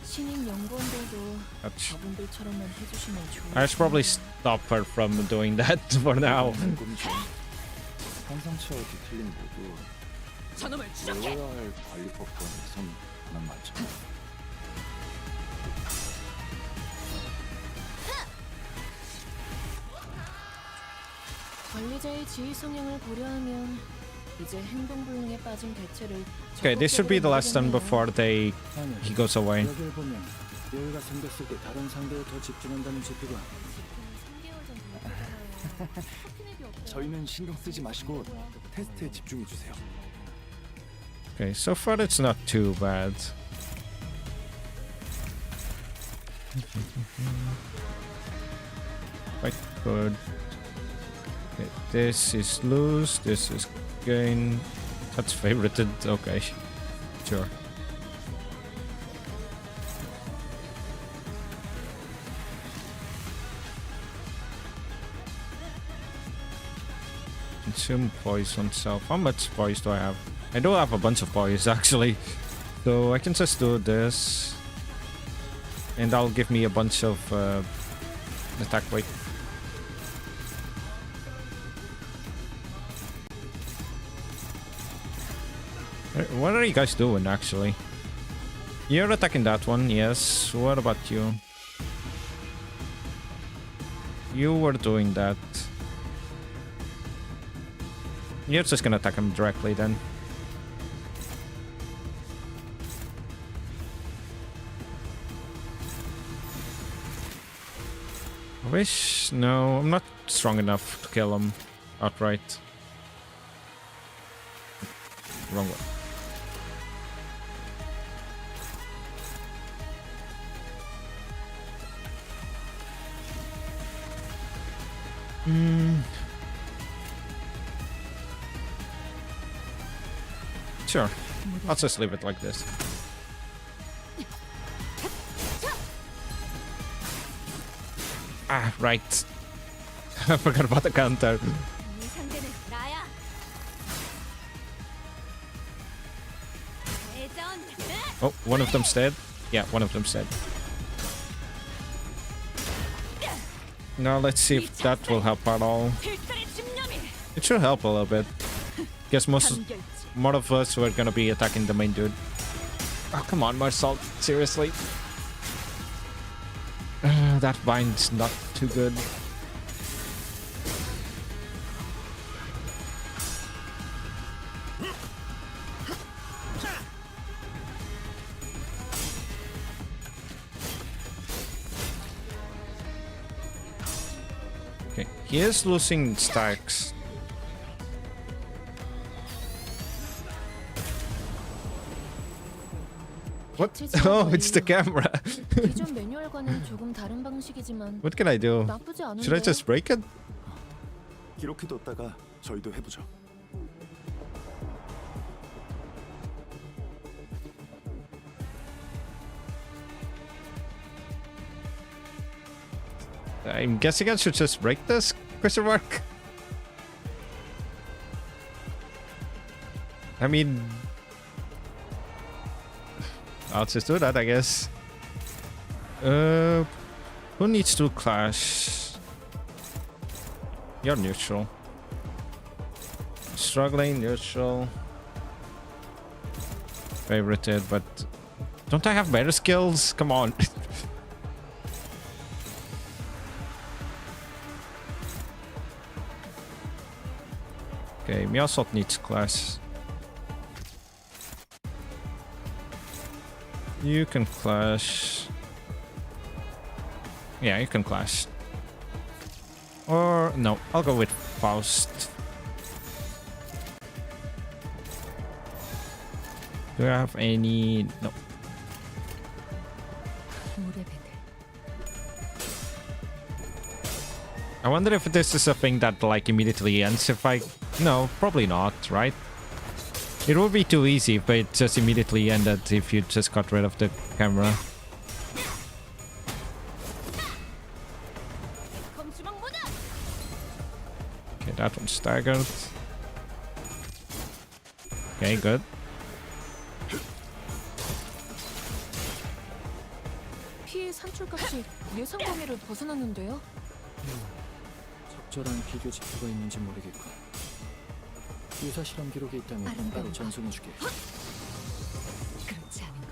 신인 연구원들도 Ouch. 저분들처럼만 해주시면 좋을 I should probably stop her from doing that for now. 궁금 중 환상체와 디틀린 모두 저놈을 추적해. 외워야 할 관리법과 내성 하나 많잖아요. 관리자의 지휘 성향을 고려하면 이제 행동 불능에 빠진 개체를 Okay, this should be the last turn before he goes away. 여기를 보면 여유가 생겼을 때 다른 상대에 더 집중한다는 지표가 저희는 신경 쓰지 마시고 테스트에 집중해 주세요. Okay, so far it's not too bad. Quite good. Okay, this is loose, this is gain. That's favorited, okay. Sure. Consume poison self. How much poise do I have? I do have a bunch of poise actually. So I can just do this. And that'll give me a bunch of attack weight. What are you guys doing actually? You're attacking that one, yes. What about you? You were doing that. You're just gonna attack him directly then. I wish... No, I'm not strong enough to kill him outright. Wrong way. Sure. I'll just leave it like this. Ah, right. I forgot about the counter. 이 상대는 나야. 대전. Oh, one of them's dead. Yeah, one of them's dead. Now let's see if that will help at all. 필살의 집념이 It should help a little bit. Guess 단결지. more of us were gonna be attacking the main dude. Oh, come on, Marcel. Seriously. That bind's not too good. Okay, he is losing stacks. What? Oh, it's the camera. 기존 매뉴얼과는 조금 다른 방식이지만 What can I do? 나쁘지 않은데. Should I just break it? 기록해뒀다가 저희도 해보죠. I'm guessing I should just break this? Question mark. I mean, I'll just do that, I guess. Who needs to clash? You're neutral. Struggling, neutral. Favorited, but don't I have better skills? Come on. Okay, Meowsalt needs class. You can clash. Yeah, you can clash. Or no, I'll go with Faust. Do I have any? No. I wonder if this is a thing that like immediately ends if I... No, probably not, right? It would be too easy if it just immediately ended if you just got rid of the camera. Okay, that one's staggered. Okay, good. 피해 산출값이 예상 범위를 벗어났는데요? 적절한 비교 지표가 있는지 모르겠군. 유사 실험 기록이 있다면 따로 전송해주게. 그렇지 않은 것.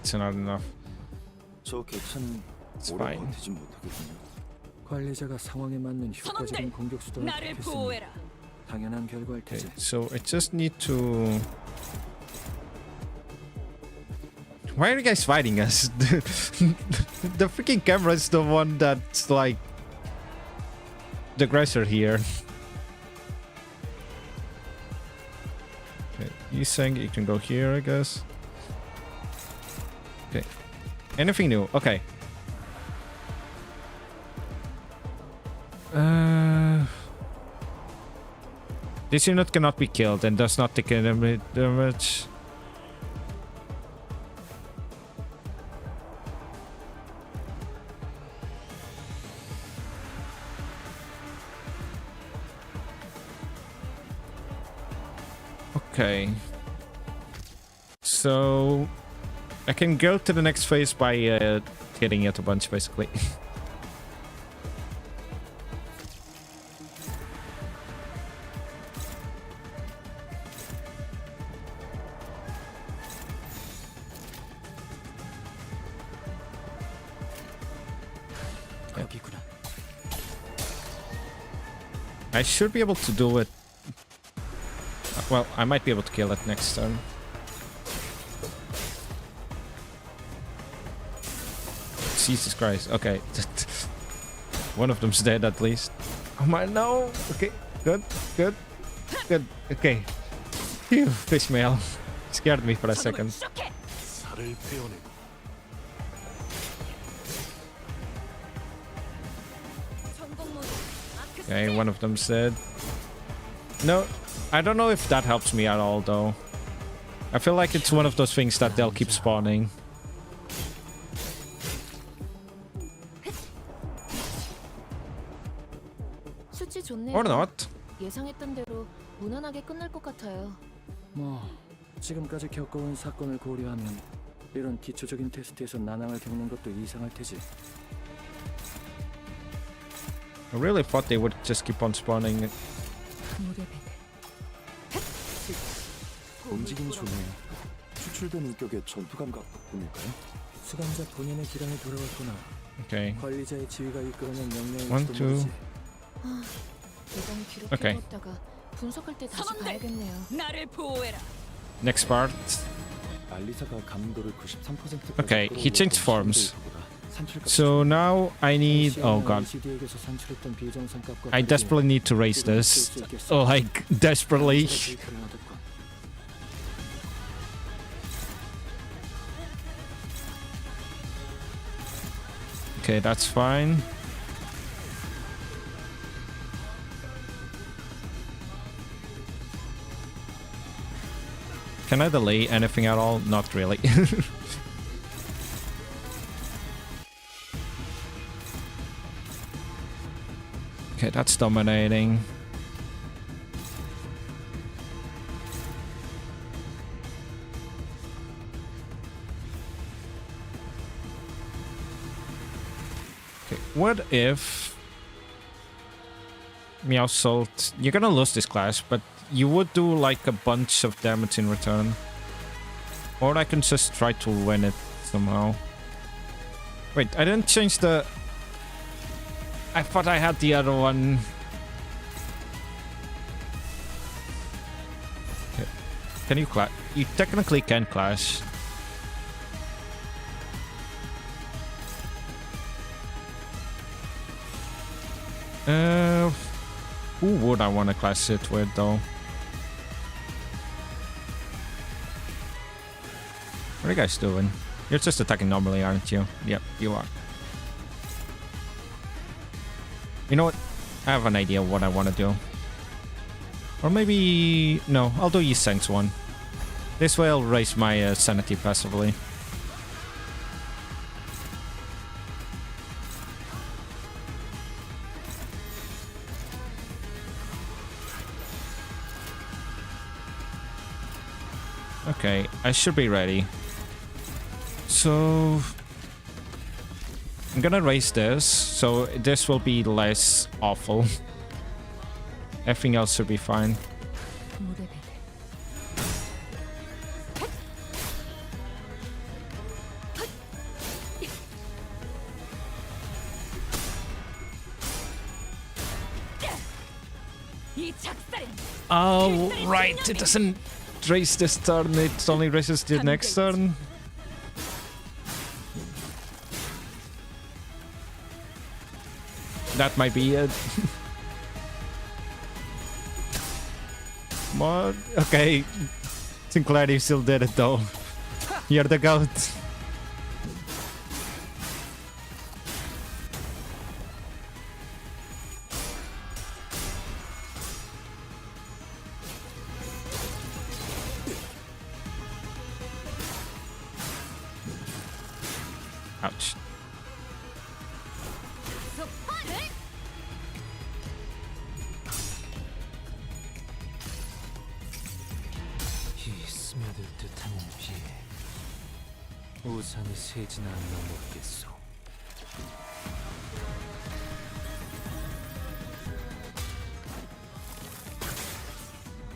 It's not enough. 저 개체는 It's 오래 fine. 버티진 못하겠군요. 관리자가 상황에 맞는 효과적인 공격 수단을 나를 택했으니 보호해라. 당연한 결과일 Okay, 테지. so I just need to... Why are you guys fighting us? The freaking camera is the one that's like... the aggressor here. Okay, he's saying you can go here, I guess. Okay. Anything new? Okay. This unit cannot be killed and does not take any damage. Okay. So I can go to the next phase by hitting it a bunch, basically. 여기구나. I should be able to do it. Well, I might be able to kill it next turn. Jesus Christ. Okay. One of them's dead at least. Oh my, no. Okay. Good. Good. Good. Okay. Phew. Fishmail. Scared me for a second. 살을 빼어내고 Okay, one of them's dead. No, I don't know if that helps me at all though. I feel like it's one of those things that they'll keep spawning. 수치 좋네요. Or not. 예상했던 대로 무난하게 끝날 것 같아요. 뭐 지금까지 겪어온 사건을 고려하면 이런 기초적인 테스트에서 난항을 겪는 것도 이상할 테지. I really thought they would just keep on spawning. 움직임이 좋네요. 추출된 인격의 전투 감각 덕분일까요? 수감자 본인의 기량이 돌아왔구나. Okay. 관리자의 지위가 이끌어낸 명령일지도 One, two. 모르지. 이건 오케이. 기록해뒀다가 분석할 때 다시 선언대! 봐야겠네요. 나를 보호해라. Next part. 알리사가 감도를 93%까지 Okay, he changed forms. So now I need... Oh god. LCD에게서 산출했던 비정상값과 I desperately need to raise this. Like, desperately. Okay, that's fine. Can I delay anything at all? Not really. Okay, that's dominating. Okay, what if... Meowsalt, you're gonna lose this clash, but you would do like a bunch of damage in return. Or I can just try to win it somehow. Wait, I didn't change the... I thought I had the other one. Can you clash? You technically can clash. Who would I want to clash it with though? What are you guys doing? You're just attacking normally, aren't you? Yep, you are. You know what? I have an idea of what I want to do. Or maybe... No, I'll do Yiseng's one. This way I'll raise my sanity passively. Okay, I should be ready. So... I'm gonna raise this, so this will be less awful. Everything else should be fine. Oh, right, it doesn't raise this turn, it only raises the next turn. That might be it. What? Okay. Sinclair, you still did it though. You're the goat. Ouch. 이 스며들 듯한 비에 우산이 새지나 않나 모르겠소.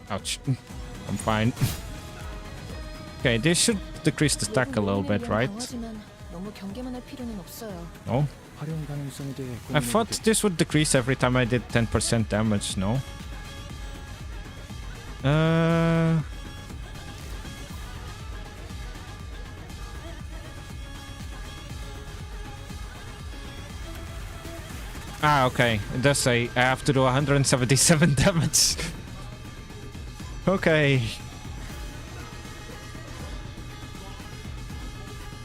Ouch. I'm fine. Okay, this should decrease the stack a little bit, right? 너무 경계만 할 필요는 없어요. No? 활용 가능성에 대해 I thought this would decrease every time I did 10% damage, no? Ah, okay. It does say I have to do 177 damage. Okay.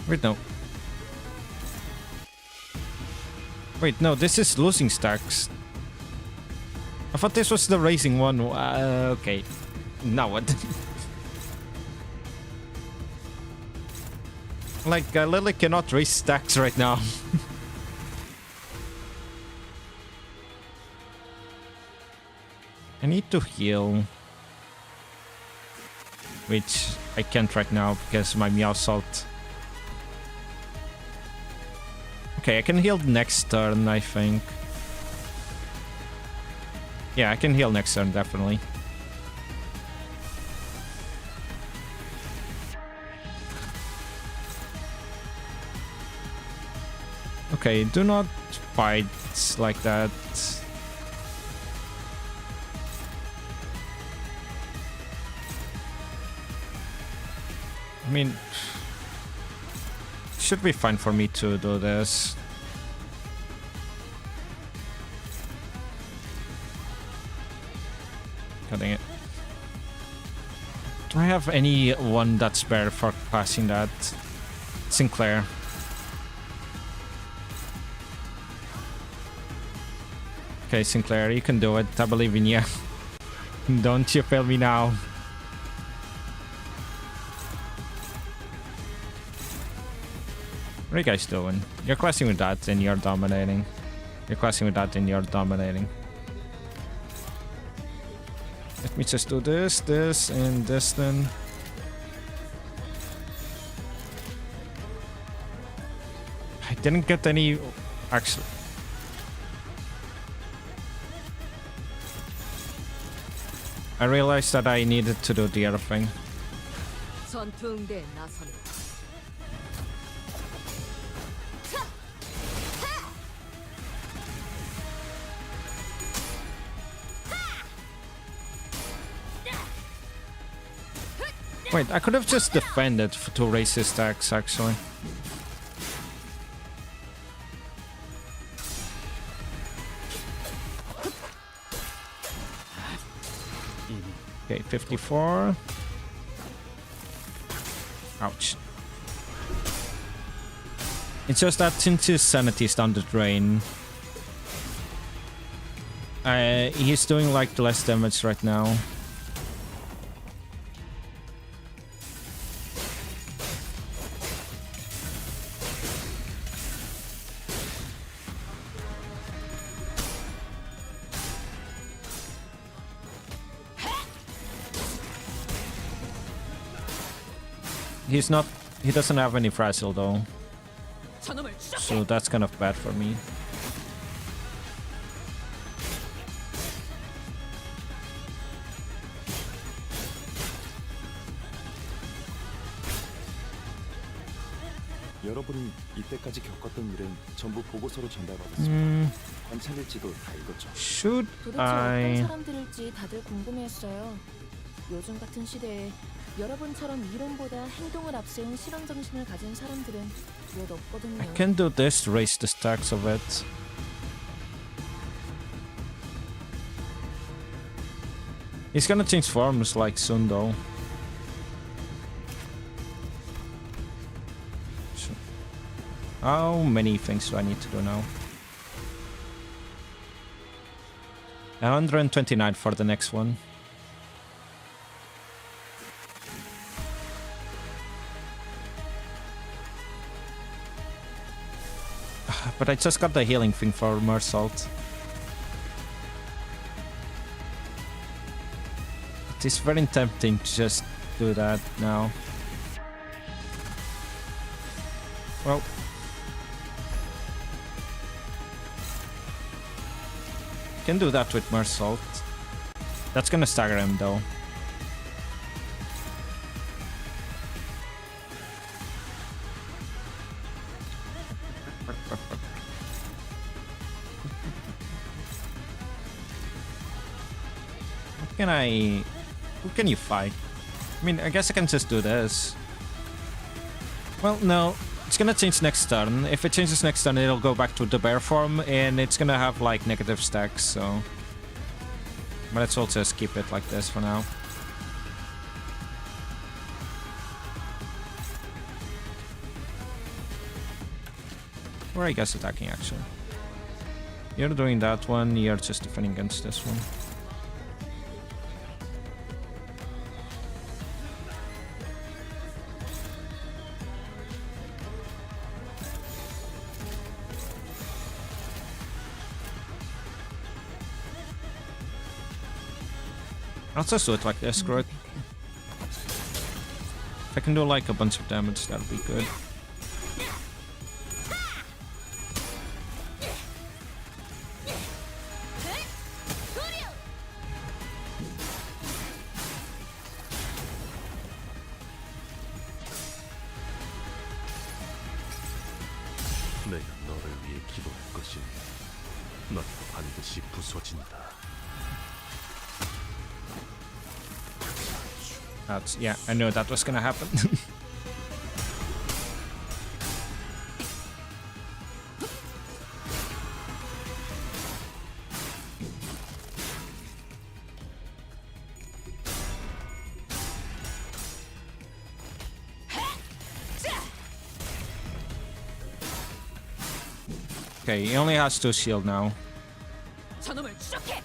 Wait, no. Wait, no, this is losing stacks. I thought this was the raising one. Okay. Now what? Like, I literally cannot raise stacks right now. I need to heal. Which I can't right now because my Meow Salt. Okay, I can heal next turn, I think. Yeah, I can heal next turn, definitely. Okay, do not fight like that. I mean, should be fine for me to do this. Cutting it. Do I have anyone that's better for passing that? Sinclair. Okay, Sinclair, you can do it. I believe in you. Don't you fail me now. What are you guys doing? You're clashing with that and you're dominating. You're clashing with that and you're dominating. Let me just do this, this, and this then. I didn't get any... Actually... I realized that I needed to do the other thing. 전투응대에 나서는 Wait, I could have just defended to raise his stacks, actually. Okay, 54. Ouch. It's just that since his sanity is down the drain, he's doing like less damage right now. He doesn't have any frazzle though. 저놈을 추적해. So that's kind of bad for me. 여러분이 이때까지 겪었던 일은 전부 보고서로 전달받았습니다. 관찰일지도 다 읽었죠. Should 도대체 I? 어떤 사람들일지 다들 궁금해했어요. 요즘 같은 시대에 여러분처럼 이론보다 행동을 앞세운 실험 정신을 가진 사람들은 몇 없거든요. I can do this to raise the stacks of it. He's gonna change forms like soon though. So, how many things do I need to do now? 129 for the next one. But I just got the healing thing for Mersault. It is very tempting to just do that now. Well. Can do that with Mersault. That's gonna stagger him though. Who can you fight? I mean, I guess I can just do this. Well, no. It's gonna change next turn. If it changes next turn, it'll go back to the bear form, and it's gonna have, like, negative stacks, so... But let's also just keep it like this for now. Where are you guys attacking, actually? You're doing that one, you're just defending against this one. I'll just do it like this, screw it. If I can do like a bunch of damage, that'll be good. 내가 너를 위해 기도할 것이니 넌 반드시 부서진다. That's, yeah, I knew that was gonna happen. Okay, he only has 2 shield now. 저놈을 추적해.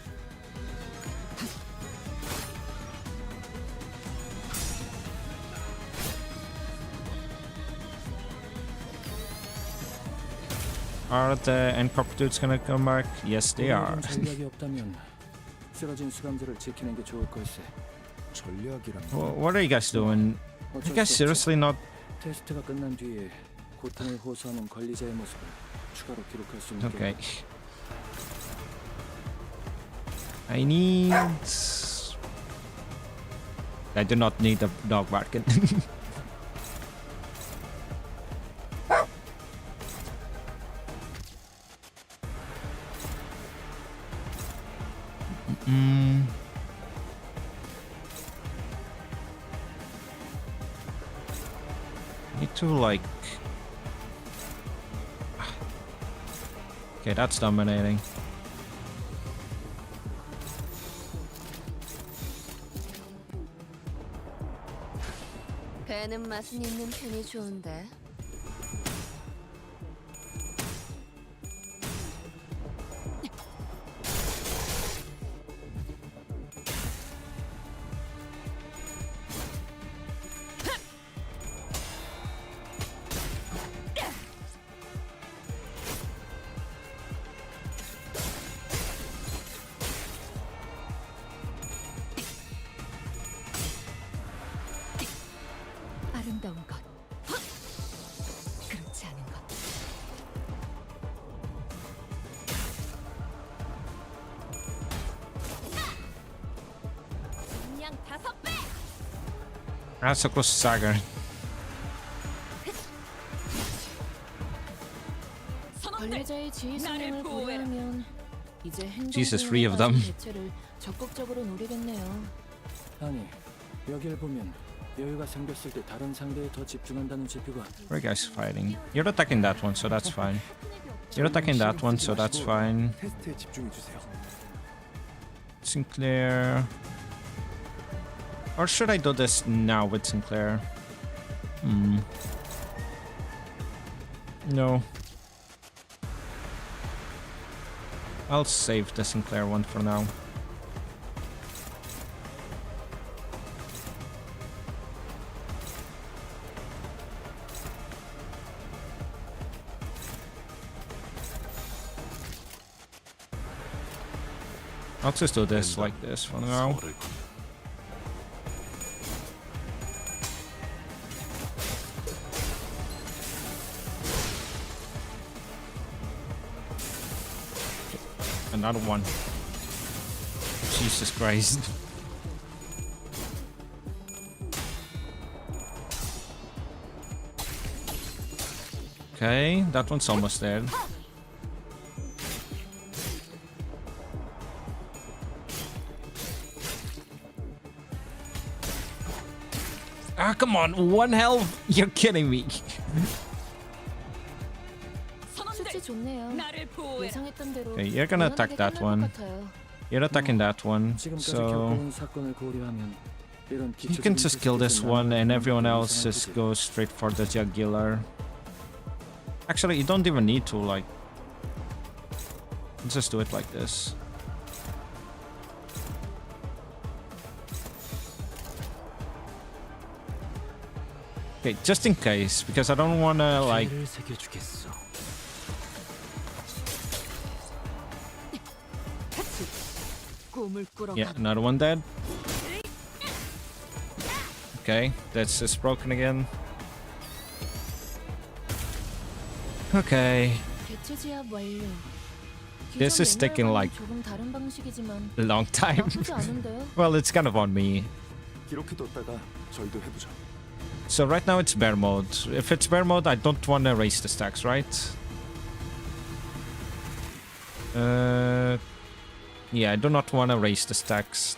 Are the Encore dudes gonna come back? Yes, they are. 전략이 없다면 쓰러진 수감들을 지키는 게 좋을 걸세. 전략이란 What are you guys doing? You 어쩔 guys 수 없지. seriously not... 테스트가 끝난 뒤에 고통을 호소하는 관리자의 모습을 추가로 기록할 수 있는 Okay. I need... I do not need a dog barking. Need to like... Okay, that's dominating. 배는 맛은 있는 편이 좋은데. 아름다운 것, 그렇지 않은 것. 그냥 5배. That's so close to Sagar. 관리자의 지휘 수명을 고려하면 이제 행동 Jesus, 중에 3 of them. 대체를 적극적으로 노리겠네요. 아니, 여길 보면 여유가 생겼을 때 다른 상대에 더 집중한다는 지표가 Where are you guys fighting? You're attacking that one, so that's fine. You're attacking that one, so that's fine. 테스트에 집중해 주세요. Sinclair. Or should I do this now with Sinclair? No. I'll save the Sinclair one for now. I'll just do this like this for now. 서를 건- Another one. Jesus Christ. Okay, that one's almost dead. Ah, come on, 1 health? You're kidding me. 수치 좋네요. 나를 보호해. 예상했던 대로 Okay, you're gonna attack that one. You're attacking that one, 지금까지 so 겪어온 사건을 고려하면 이런 you can just kill this one and everyone else just goes straight for the jugular. Actually, you don't even need to, like... Just do it like this. Okay, just in case, because I don't wanna, like... 피해를 새겨주겠어. 꿈을 꾸러 Yeah, another one dead. Okay, that's just broken again. Okay, 개체 지압 완료. This is taking, like, 조금 다른 방식이지만 a long time. 나쁘지 않은데요. Well, it's kind of on me. 기록해뒀다가 저희도 해보죠. So right now it's bear mode. If it's bear mode, I don't want to raise the stacks, right? Yeah, I do not want to raise the stacks.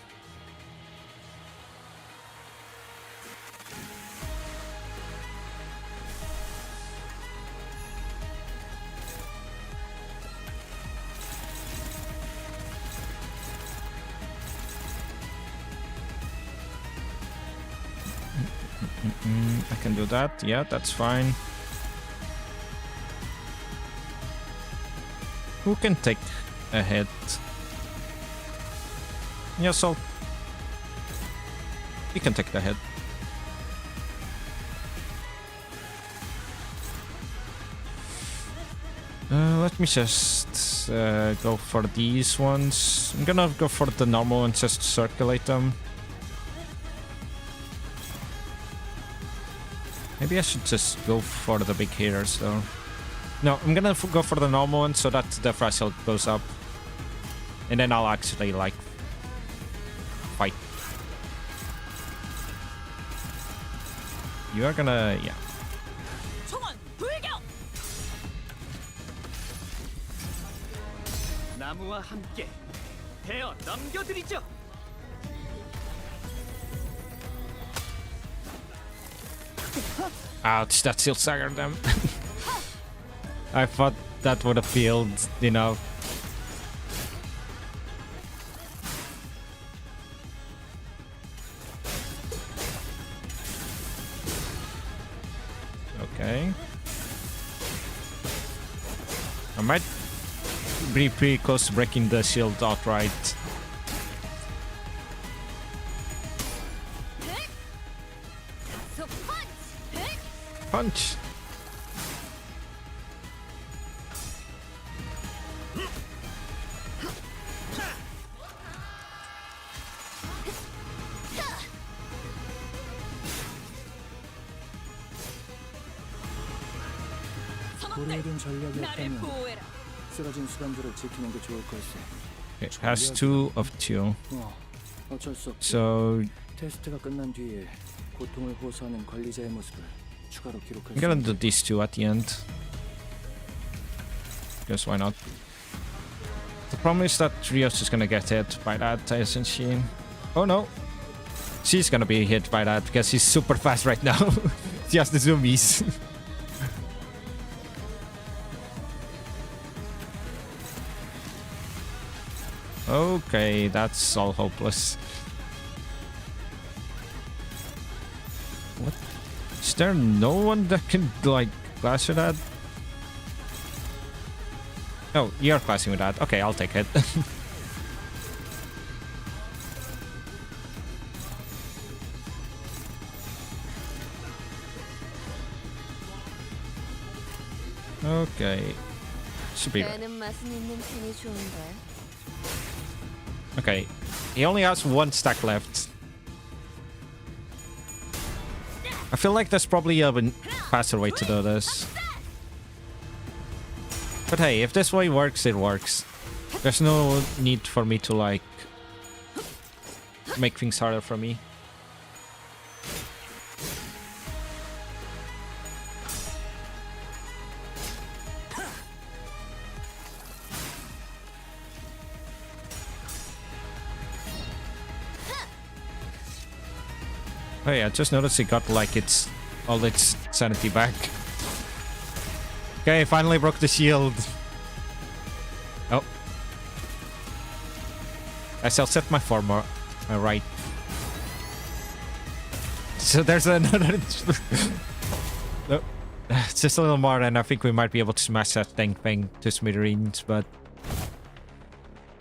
I can do that. Yeah, that's fine. Who can take a hit? Yeah, so you can take the hit. Let me just go for these ones. I'm gonna go for the normal and just circulate them. Maybe I should just go for the big hitters though. No, I'm gonna go for the normal one so that the threshold goes up. And then I'll actually like fight. You are gonna, yeah. 총원 불격. 나무와 함께 베어 넘겨드리죠. Ouch, that still staggered them. I thought that would have failed, you know. Okay. I might be pretty close to breaking the shield outright. So punch. Punch! 고려된 나를 전략이었다면 보호해라. 쓰러진 수감들을 지키는 게 좋을 걸세. It has 2 of 2. 어쩔 수 없지. So 테스트가 끝난 뒤에 고통을 호소하는 관리자의 모습을 추가로 기록할 I'm 수 gonna 있는 do these 2 at the end. Because why not? The problem is that Rio's is gonna get hit by that, isn't she? Oh no! She's gonna be hit by that because she's super fast right now. She has the zoomies. Okay, that's all hopeless. What? Is there no one that can, like, clash with that? Oh, you're clashing with that. Okay, I'll take it. Okay. Should be right. 배는 맛은 있는 편이 좋은데. Okay. He only has 1 stack left. I feel like there's probably a faster way to do this. But hey, if this way works, it works. There's no need for me to, like, make things harder for me. Oh yeah, I just noticed it got like all its sanity back. Okay, finally broke the shield. Oh. I shall set my form right. So there's another... Nope. It's just a little more and I think we might be able to smash that thing to smithereens, but...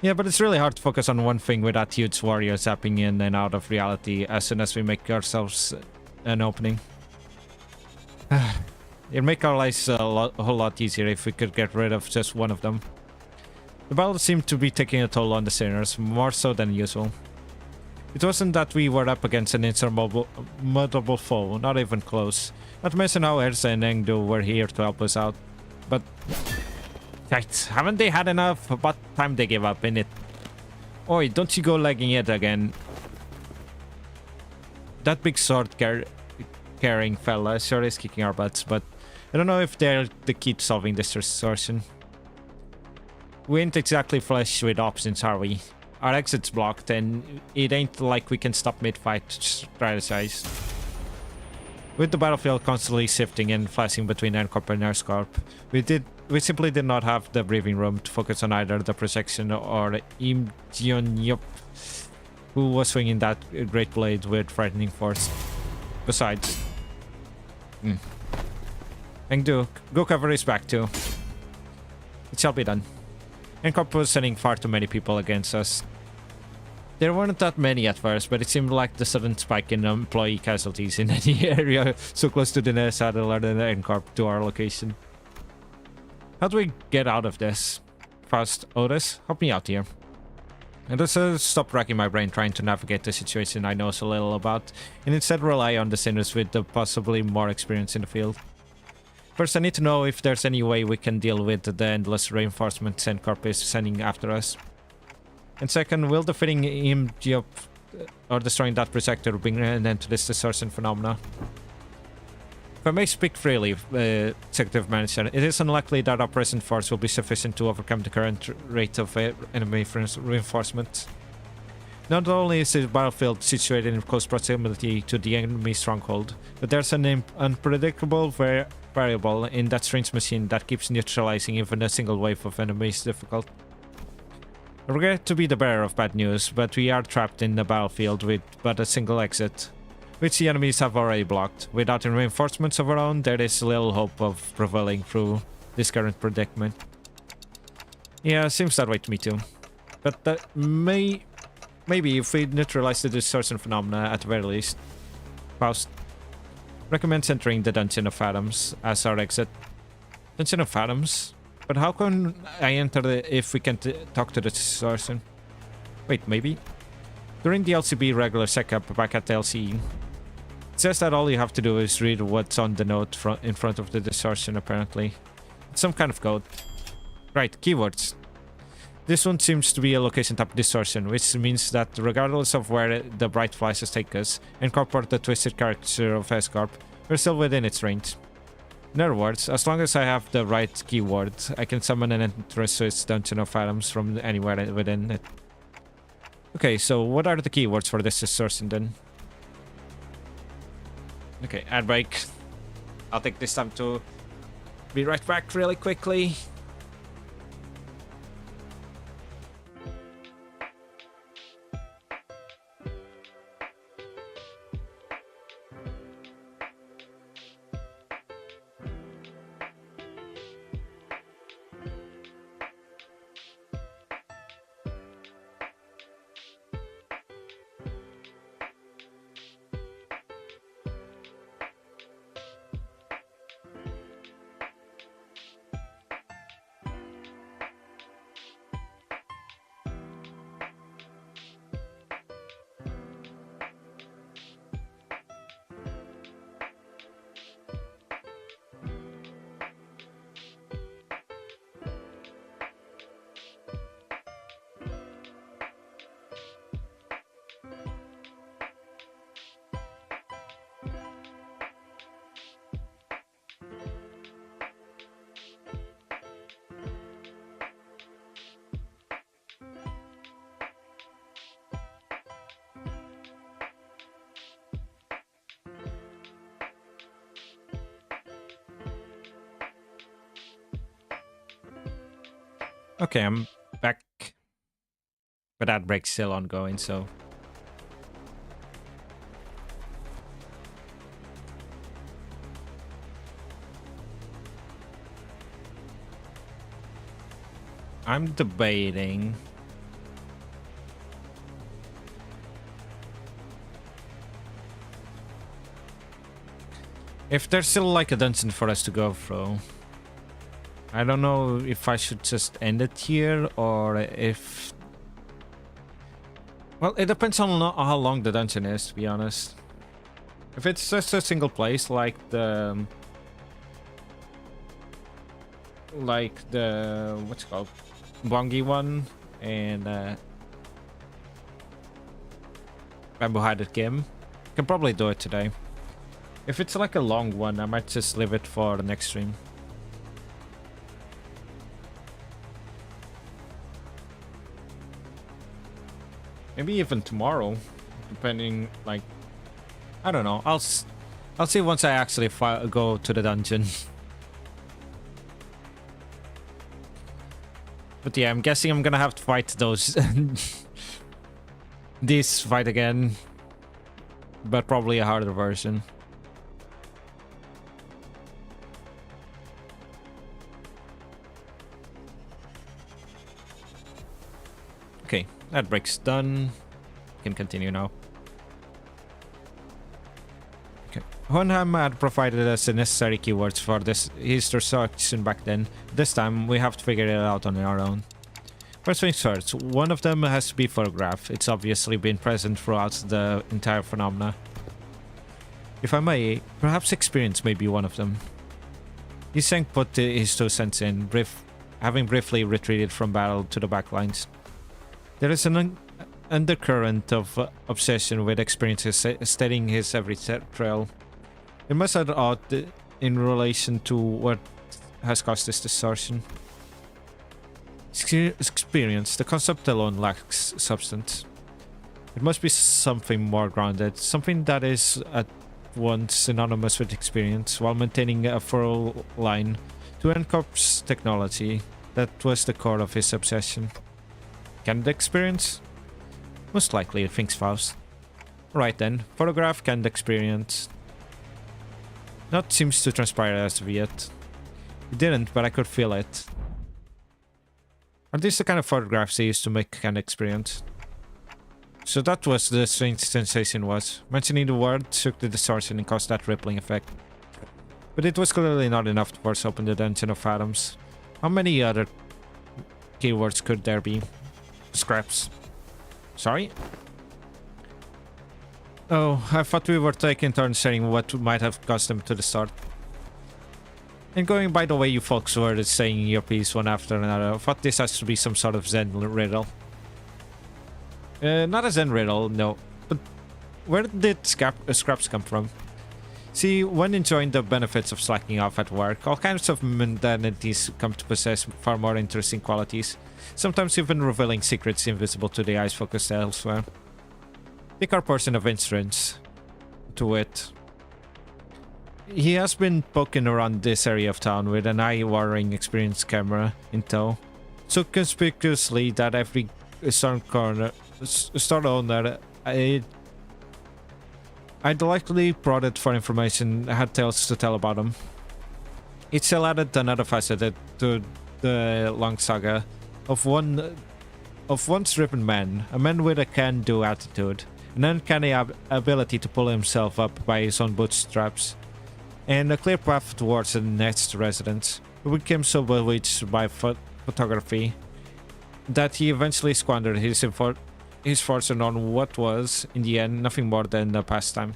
Yeah, but it's really hard to focus on one thing with that huge warrior zapping in and out of reality as soon as we make ourselves an opening. It'd make our lives a whole lot easier if we could get rid of just one of them. The battle seemed to be taking a toll on the sinners, more so than usual. It wasn't that we were up against an insurmountable foe, not even close. Not to mention how Erza and Engdo were here to help us out. But... Right, haven't they had enough? About time they give up, innit? Oi, don't you go legging it again. That big sword carrying fella sure is kicking our butts, but I don't know if they're the key to solving this distortion. We ain't exactly flush with options, are we? Our exit's blocked, and it ain't like we can stop mid-fight to strategize. With the battlefield constantly shifting and flashing between N-Corp and Earthcorp, we simply did not have the breathing room to focus on either the projection or Im Jeon-yup, who was swinging that great blade with frightening force. Besides... Engdu, go cover his back too. It shall be done. N-Corp was sending far too many people against us. There weren't that many at first, but it seemed like the sudden spike in employee casualties in any area so close to the saddle or the N-Corp to our location. How do we get out of this? First, Otis, help me out here. And just stop racking my brain trying to navigate the situation I know so little about, and instead rely on the sinners with the possibly more experience in the field. First, I need to know if there's any way we can deal with the endless reinforcements N-Corp is sending after us. And second, will defeating him or destroying that projector bring an end to this distortion phenomena? If I may speak freely, Executive Manager, it is unlikely that our present force will be sufficient to overcome the current rate of enemy reinforcement. Not only is the battlefield situated in close proximity to the enemy stronghold, but there's an unpredictable variable in that strange machine that keeps neutralizing even a single wave of enemies difficult. I regret to be the bearer of bad news, but we are trapped in the battlefield with but a single exit, which the enemies have already blocked. Without reinforcements of our own, there is little hope of prevailing through this current predicament. Yeah, seems that way to me too. But that maybe if we neutralize the distortion phenomena at the very least. Faust recommends entering the Dungeon of Atoms as our exit. Dungeon of Atoms? But how can I enter if we can't talk to the distortion? Wait, maybe? During the LCB regular checkup back at the LCE, it says that all you have to do is read what's on the note in front of the distortion, apparently. It's some kind of code. Right, keywords. This one seems to be a location type distortion, which means that regardless of where the bright flashes take us, incorporate the twisted caricature of S-Corp, we're still within its range. In other words, as long as I have the right keyword, I can summon an entrance to its Dungeon of Atoms from anywhere within it. Okay, so what are the keywords for this distortion then? Okay, ad break. I'll take this time to be right back really quickly. Okay, I'm back. But that break's still ongoing, so... I'm debating... if there's still like a dungeon for us to go through. I don't know if I should just end it here or if... Well, it depends on how long the dungeon is, to be honest. If it's just a single place, like the... what's it called? Bongi one and Bamboo-Hided Kim. Can probably do it today. If it's like a long one, I might just leave it for the next stream. Maybe even tomorrow, depending, like, I don't know. I'll see once I actually go to the dungeon. But yeah, I'm guessing I'm gonna have to fight those this fight again, but probably a harder version. Okay, that break's done. Can continue now. Okay. Honham had provided us the necessary keywords for this distortion back then. This time we have to figure it out on our own. First things first, one of them has to be photographed. It's obviously been present throughout the entire phenomena. If I may, perhaps experience may be one of them. Yiseng put his 2 cents in, having briefly retreated from battle to the backlines. There is an undercurrent of obsession with experiences steadying his every trail. It must have odd in relation to what has caused this distortion. Experience, the concept alone lacks substance. It must be something more grounded, something that is at once synonymous with experience while maintaining a thorough line to N-Corp's technology. That was the core of his obsession. Candid experience? Most likely, thinks Faust. Right then, photograph, candid experience. Not seems to transpire as of yet. It didn't, but I could feel it. Are these the kind of photographs they used to make candid experience? So that was the strange sensation was. Mentioning the word shook the distortion and caused that rippling effect. But it was clearly not enough to force open the dungeon of atoms. How many other keywords could there be? Scraps. Sorry? Oh, I thought we were taking turns sharing what might have caused them to the start. And going by the way you folks were saying your piece one after another, I thought this has to be some sort of Zen riddle. Not a Zen riddle, no. But where did scraps come from? See, when enjoying the benefits of slacking off at work, all kinds of mundanities come to possess far more interesting qualities. Sometimes even revealing secrets invisible to the eyes focused elsewhere. Pick our person of interest to it. He has been poking around this area of town with an eye-watering experienced camera in tow. So conspicuously that every store owner I'd likely prodded for information had tales to tell about him. It still added another facet to the long saga of once driven man, a man with a can-do attitude, an uncanny ability to pull himself up by his own bootstraps, and a clear path towards the next residence, who became so bewitched by photography that he eventually squandered his fortune on what was, in the end, nothing more than a pastime.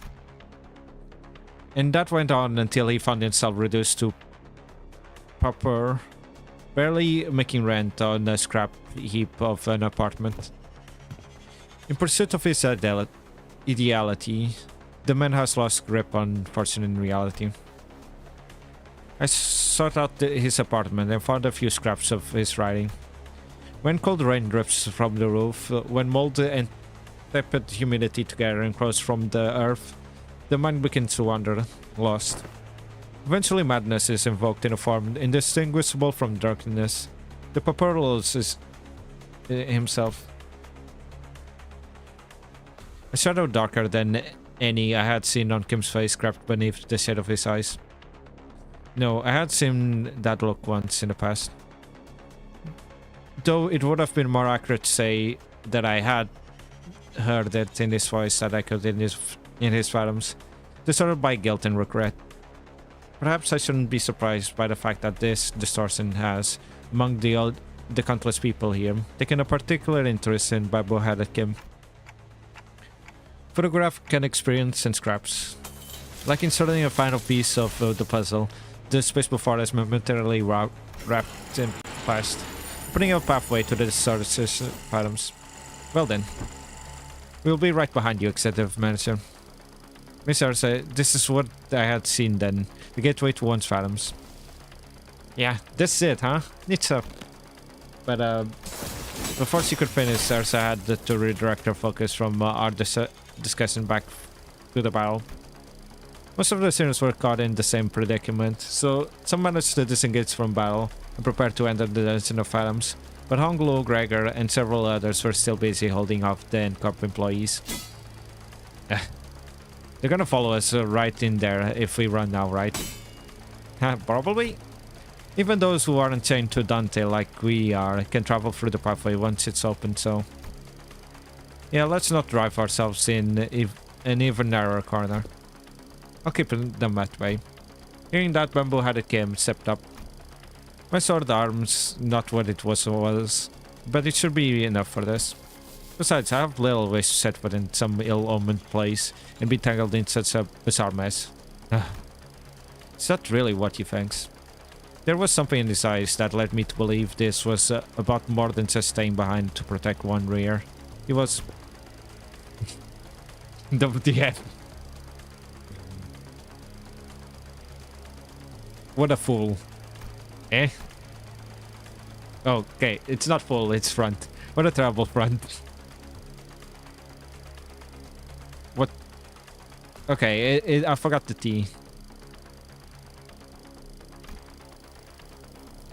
And that went on until he found himself reduced to pauper, barely making rent on a scrap heap of an apartment. In pursuit of his ideality, the man has lost grip on fortune in reality. I sought out his apartment and found a few scraps of his writing. When cold rain drips from the roof, when mold and tepid humidity together encroach from the earth, the mind begins to wander, lost. Eventually madness is invoked in a form indistinguishable from darkness. The Paperlos is himself. A shadow darker than any I had seen on Kim's face crept beneath the shade of his eyes. No, I had seen that look once in the past. Though it would have been more accurate to say that I had heard it in his voice that I could in his phantoms, disordered by guilt and regret. Perhaps I shouldn't be surprised by the fact that this distortion has, among the countless people here, taken a particular interest in Babu-headed Kim. Photograph can experience and scraps. Like inserting a final piece of the puzzle, the space before is momentarily wrapped in past, opening a pathway to the distorted phantoms. Well then, we'll be right behind you, Executive Manager. Miss Ursa, this is what I had seen then, the gateway to one's phantoms. Yeah, that's it, huh? Neat stuff. But before she could finish, Ursa had to redirect her focus from our discussion back to the battle. Most of the sinners were caught in the same predicament, so some managed to disengage from battle and prepare to enter the Dungeon of Phantoms, but Honglu, Gregor, and several others were still busy holding off the N-Corp employees. They're gonna follow us right in there if we run now, right? Probably. Even those who aren't chained to Dante like we are can travel through the pathway once it's open, so... Yeah, let's not drive ourselves in an even narrower corner. I'll keep them that way. Hearing that, Bamboo-headed Kim stepped up. My sword arm's not what it was, but it should be enough for this. Besides, I have little wish to set foot in some ill-omened place and be tangled in such a bizarre mess. Is that really what he thinks? There was something in his eyes that led me to believe this was about more than just staying behind to protect one rear. He was... WTF. What a fool. Eh? Okay, it's not full, it's front. What a terrible front. Okay, I forgot the T.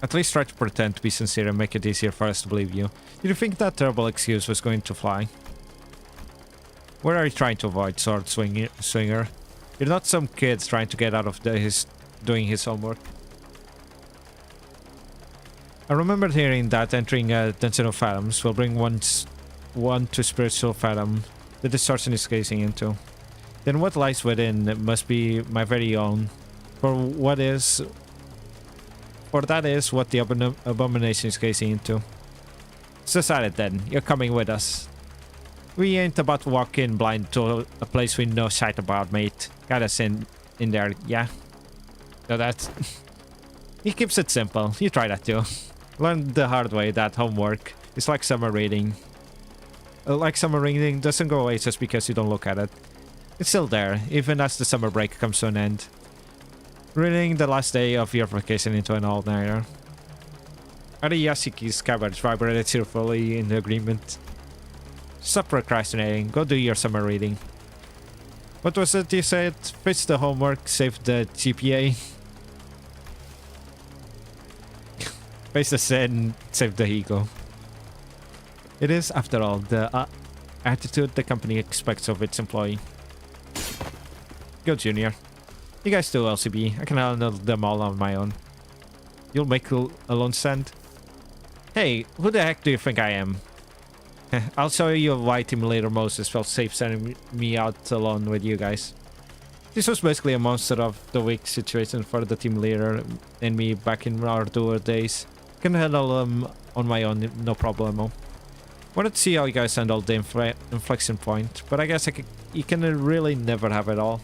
At least try to pretend to be sincere and make it easier for us to believe you. Did you think that terrible excuse was going to fly? What are you trying to avoid, sword swinger? You're not some kid trying to get out of doing his homework. I remember hearing that entering a Dungeon of Phantoms will bring one to spiritual fathom the distortion is gazing into. Then what lies within must be my very own. For that is what the abomination is gazing into. It's decided then. You're coming with us. We ain't about to walk in blind to a place we know shite about, mate. Got us in there, yeah? So that's... He keeps it simple. You try that too. Learn the hard way that homework is like summer reading. Like summer reading doesn't go away just because you don't look at it. It's still there, even as the summer break comes to an end. Reading the last day of your vacation into an all-nighter. Ari Yasuki's scabbard vibrated cheerfully in agreement. Stop procrastinating. Go do your summer reading. What was it you said? Fix the homework, save the GPA. Face the sin, save the ego. It is, after all, the attitude the company expects of its employee. Go, Junior. You guys do LCB. I can handle them all on my own. You'll make a lone stand? Hey, who the heck do you think I am? I'll show you why Team Leader Moses felt safe sending me out alone with you guys. This was basically a monster of the week situation for the team leader and me back in our duo days. Can handle them on my own, no problemo. Wanted to see how you guys handled the inflection point, but I guess you can really never have it all.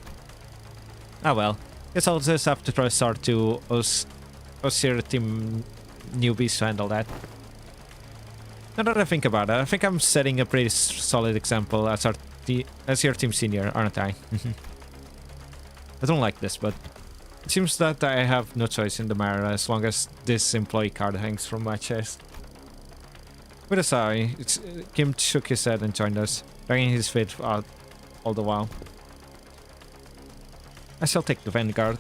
Ah well, guess I'll just have to try to start to us here team newbies to handle that. Now that I think about it, I think I'm setting a pretty solid example as your team senior, aren't I? I don't like this, but it seems that I have no choice in the matter as long as this employee card hangs from my chest. With a sigh, Kim shook his head and joined us, dragging his feet out all the while. I shall take the Vanguard.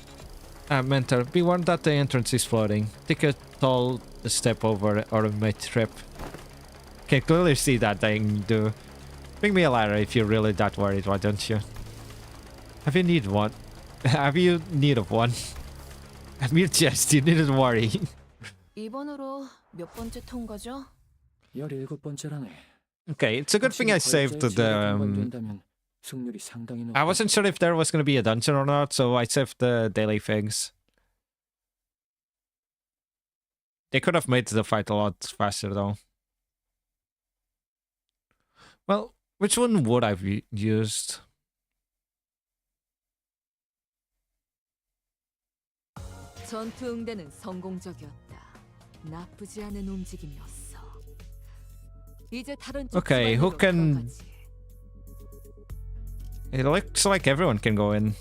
Mentor, be warned that the entrance is floating. Take a tall step over or you may trip. Can clearly see that thing do. Bring me a ladder if you're really that worried, why don't you? Have you need one? Have you need of one? mere jest, you needn't worry. 이번으로 몇 번째 통과죠? 17번째라네. Okay, it's a good thing I saved the... 승률이 상당히 I wasn't sure if there was going to be a dungeon or not, so I saved the daily things. They could have made the fight a lot faster, though. Well, which one would I have used? 전투 응대는 성공적이었다. 나쁘지 않은 움직임이었어. 이제 다른 쪽 Okay, who 주말로 can... 들어가지. It looks like everyone can go in.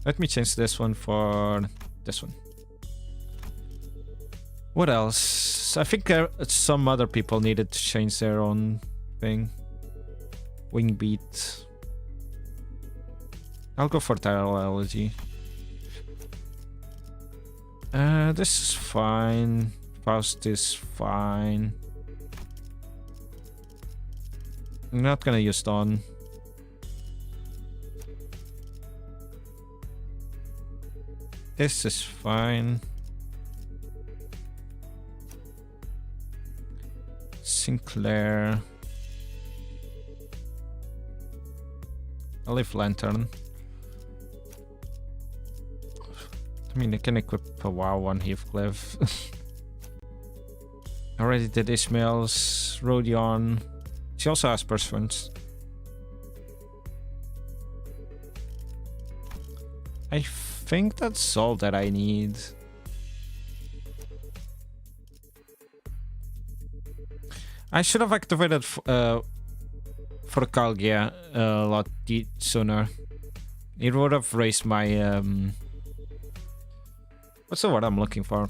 Let me change this one for this one. What else? I think some other people needed to change their own thing. Wing beat. I'll go for Tyrology. This is fine. Faust is fine. I'm not gonna use Dawn. This is fine. Sinclair. I'll leave Lantern. I mean, I can equip a WoW on Heathcliff. I already did Ishmael's, Rodion. She also has Pursuance. I think that's all that I need. I should have activated for Kalgia a lot sooner. It would have raised my what's the word I'm looking for?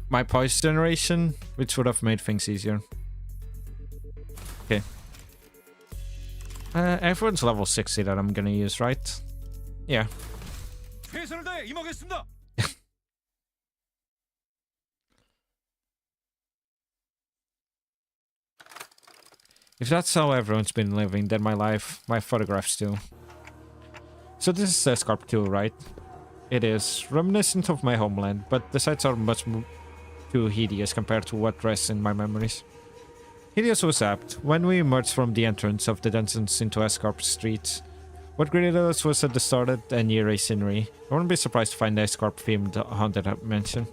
My poise generation, which would have made things easier. Okay. Everyone's level 60 that I'm gonna use, right? Yeah. 최선을 다해 임하겠습니다. If that's how everyone's been living, then my photographs too. So this is Escarp 2, right? It is reminiscent of my homeland, but the sights are much too hideous compared to what rests in my memories. Hideous was apt. When we emerged from the entrance of the dungeons into Escarp streets, what greeted us was a distorted and eerie scenery. I wouldn't be surprised to find the Escarp-themed haunted mansion.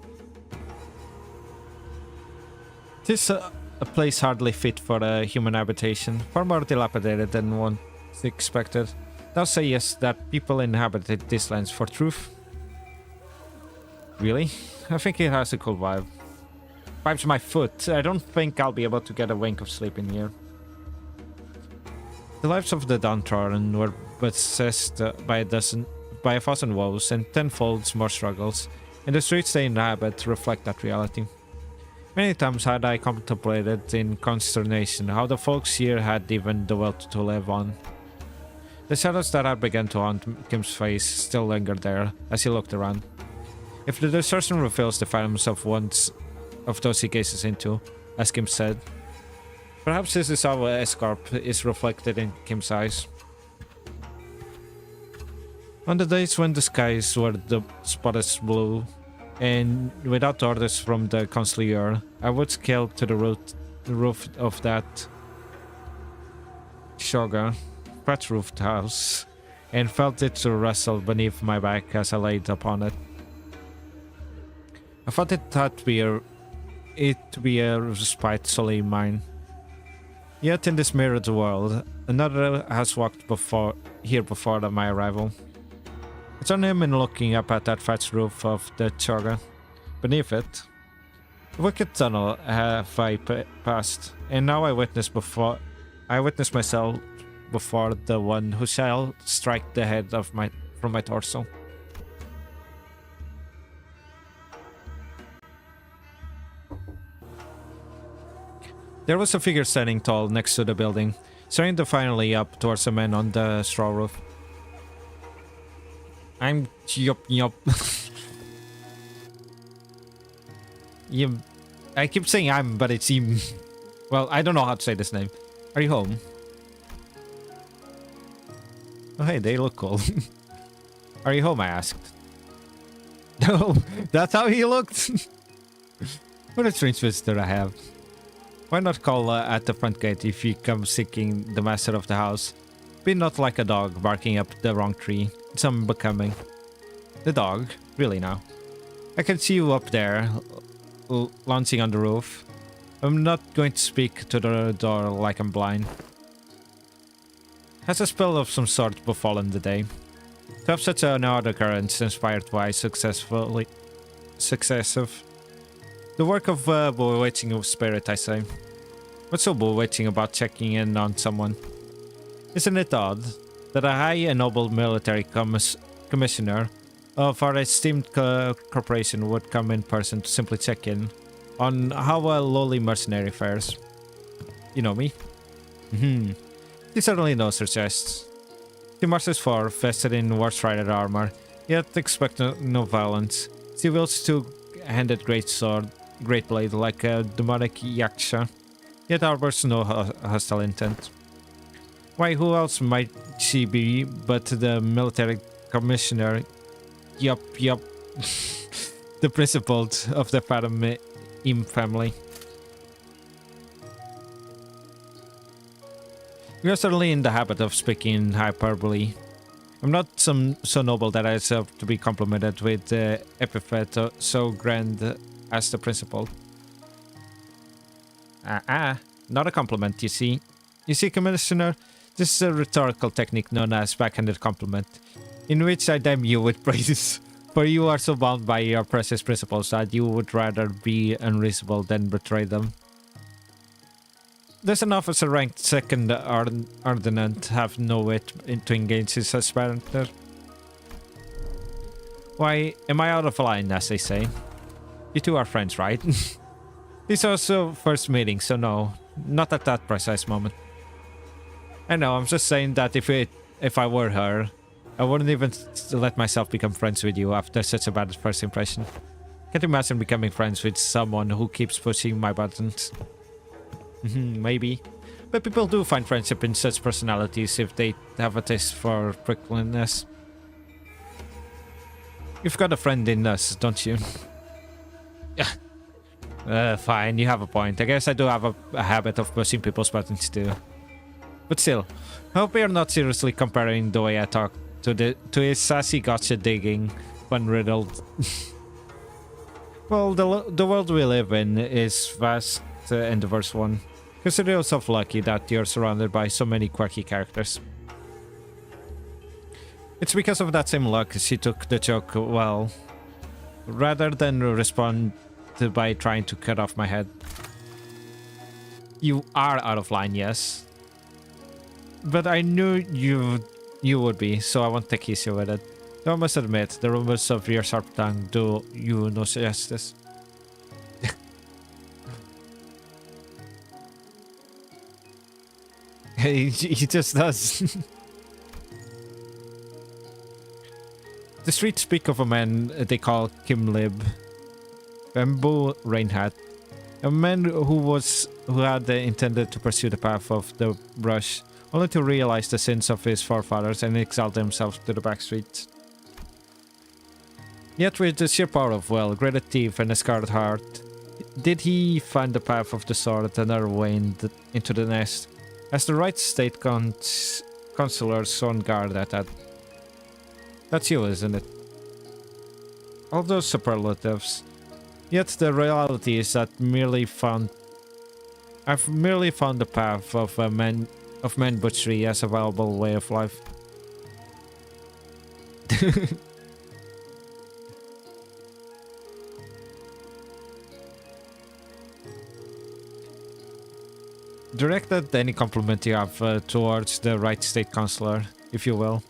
This a place hardly fit for a human habitation, far more dilapidated than one expected. Thou sayest that people inhabited these lands for truth? Really? I think it has a cool vibe. Vibes my foot. I don't think I'll be able to get a wink of sleep in here. The lives of the downtrodden were possessed by a thousand woes and tenfold more struggles, and the streets they inhabit reflect that reality. Many times had I contemplated in consternation how the folks here had even the will to live on. The shadows that had begun to haunt Kim's face still lingered there as he looked around. If the distortion reveals the phantoms of those he gazes into, as Kim said, perhaps this is how Escarp is reflected in Kim's eyes. On the days when the skies were the spotless blue, and without orders from the consigliere, I would scale to the roof of that Shoga, flat-roofed house, and felt it to rustle beneath my back as I laid upon it. I thought it to be a respite solely mine. Yet in this mirrored world, another has walked here before my arrival. It's on him in looking up at that thatched roof of the Choga. Beneath it, a wicked tunnel have I passed, and now I witness myself before the one who shall strike the head from my torso. There was a figure standing tall next to the building, staring defiantly up towards the man on the straw roof. I'm yup. I keep saying I'm, but it's him. Well, I don't know how to say this name. Are you home? Oh, hey, they look cool. Are you home? I asked. No, that's how he looked. What a strange visitor I have. Why not call at the front gate if you come seeking the master of the house? Be not like a dog barking up the wrong tree. It's unbecoming. The dog? Really now? I can see you up there, launching on the roof. I'm not going to speak to the door like I'm blind. Has a spell of some sort befallen the day? To have such an odd occurrence inspired by successive. The work of bewitching spirit, I say. What's so bewitching about checking in on someone? Isn't it odd that a high and noble military commissioner of our esteemed corporation would come in person to simply check in on how a lowly mercenary fares? You know me? He certainly knows her chests. She marches forth, vested in war-strided armor, yet expect no violence. She wields two-handed great blade like a demonic yaksha, yet harbors no hostile intent. Why, who else might she be but the military commissioner? Yup. The principal of the Fathom Im family. We are certainly in the habit of speaking in hyperbole. I'm not so noble that I deserve to be complimented with the epithet so grand as the principal. Not a compliment, you see. You see, Commissioner, this is a rhetorical technique known as backhanded compliment, in which I damn you with praises, for you are so bound by your precious principles that you would rather be unreasonable than betray them. Does an officer ranked second ordinant have no wit to engage in such banter? Why, am I out of line, as they say? You two are friends, right? This is also first meeting, so no, not at that precise moment. I know, I'm just saying that if I were her, I wouldn't even let myself become friends with you after such a bad first impression. Can't imagine becoming friends with someone who keeps pushing my buttons. Maybe. But people do find friendship in such personalities if they have a taste for prickliness. You've got a friend in us, don't you? Yeah. Fine, you have a point. I guess I do have a habit of pushing people's buttons too. But still, I hope you're not seriously comparing the way I talk to his sassy gotcha digging, fun riddled. Well, the world we live in is vast and diverse one. Consider yourself lucky that you're surrounded by so many quirky characters. It's because of that same luck she took the joke well, rather than respond by trying to cut off my head. You are out of line, yes. But I knew you would be, so I won't take issue with it. Though I must admit, the rumors of your sharp tongue do you no justice. He just does. The streets speak of a man they call Kim Lib, Bamboo Rainhat, a man who had intended to pursue the path of the brush, only to realize the sins of his forefathers and exile himself to the back streets. Yet with the sheer power of will, gritted teeth and a scarred heart, did he find the path of the sword another way into the nest, as the right state counselors on guard at that. That's you, isn't it? All those superlatives. Yet the reality is that I've merely found the path of man butchery as a valuable way of life. Directed any compliment you have towards the right state counselor, if you will.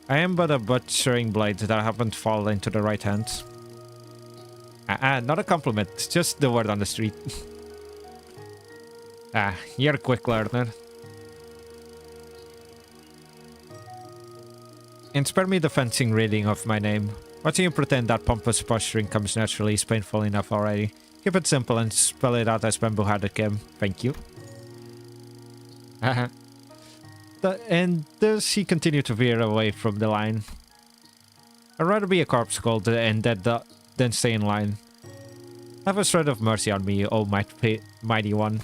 I am but a butchering blade that haven't fallen into the right hands. Not a compliment, just the word on the street. You're a quick learner. And spare me the fencing reading of my name. Watching you pretend that pompous posturing comes naturally is painful enough already. Keep it simple and spell it out as bamboo-headed Kim. Thank you. And does he continue to veer away from the line? I'd rather be a corpse cold and dead than stay in line. Have a shred of mercy on me, oh mighty one.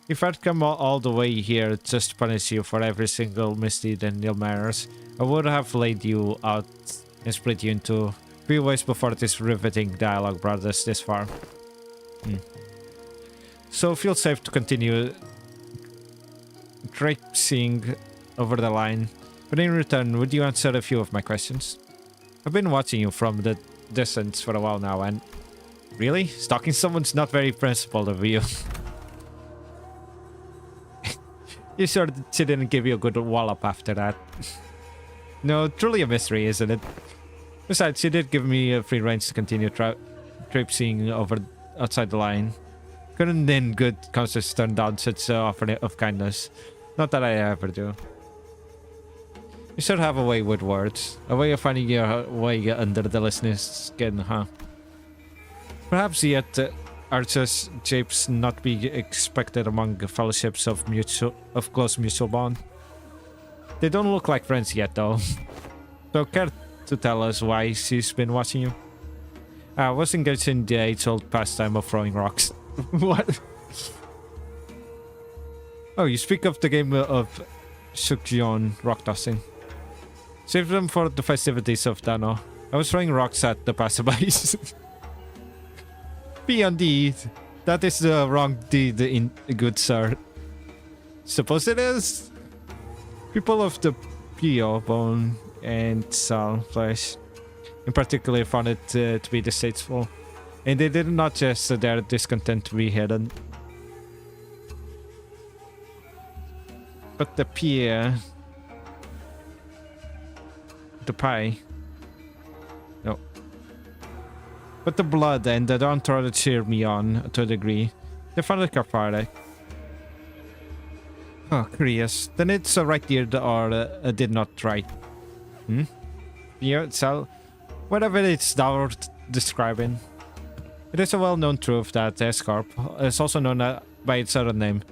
If I'd come all the way here just to punish you for every single misdeed and ill manners, I would have laid you out and split you into 3 ways before this riveting dialogue brought us this far. So feel safe to continue traipsing over the line, but in return, would you answer a few of my questions? I've been watching you from the distance for a while now, and... Really? Stalking someone's not very principled of you. You sure she didn't give you a good wallop after that? No, truly a mystery, isn't it? Besides, she did give me a free range to continue traipsing over outside the line. Couldn't in good conscience turn down such an offer of kindness. Not that I ever do. You should have a way with words. A way of finding your way under the listener's skin, huh? Perhaps yet are just japes not be expected among fellowships of close mutual bond. They don't look like friends yet, though. So care to tell us why she's been watching you? I was engaged in the age-old pastime of throwing rocks. What? Oh, you speak of the game of Shukjion rock tossing. Save them for the festivities of Dano. I was throwing rocks at the passerbys. Beyond deed. That is the wrong deed, in good sir. Suppose it is. People of the Pio, bone, and Sal flesh, in particular, found it to be distasteful. And they did not just their discontent to be hidden. But the Pia... The pie. No. But the blood and the downtrodden cheer me on to a degree. They found it cathartic. Oh, curious. Then it's right here or did not write. Hmm? Yeah, so whatever it's thou describing. It is a well-known truth that S-Corp is also known by its other name.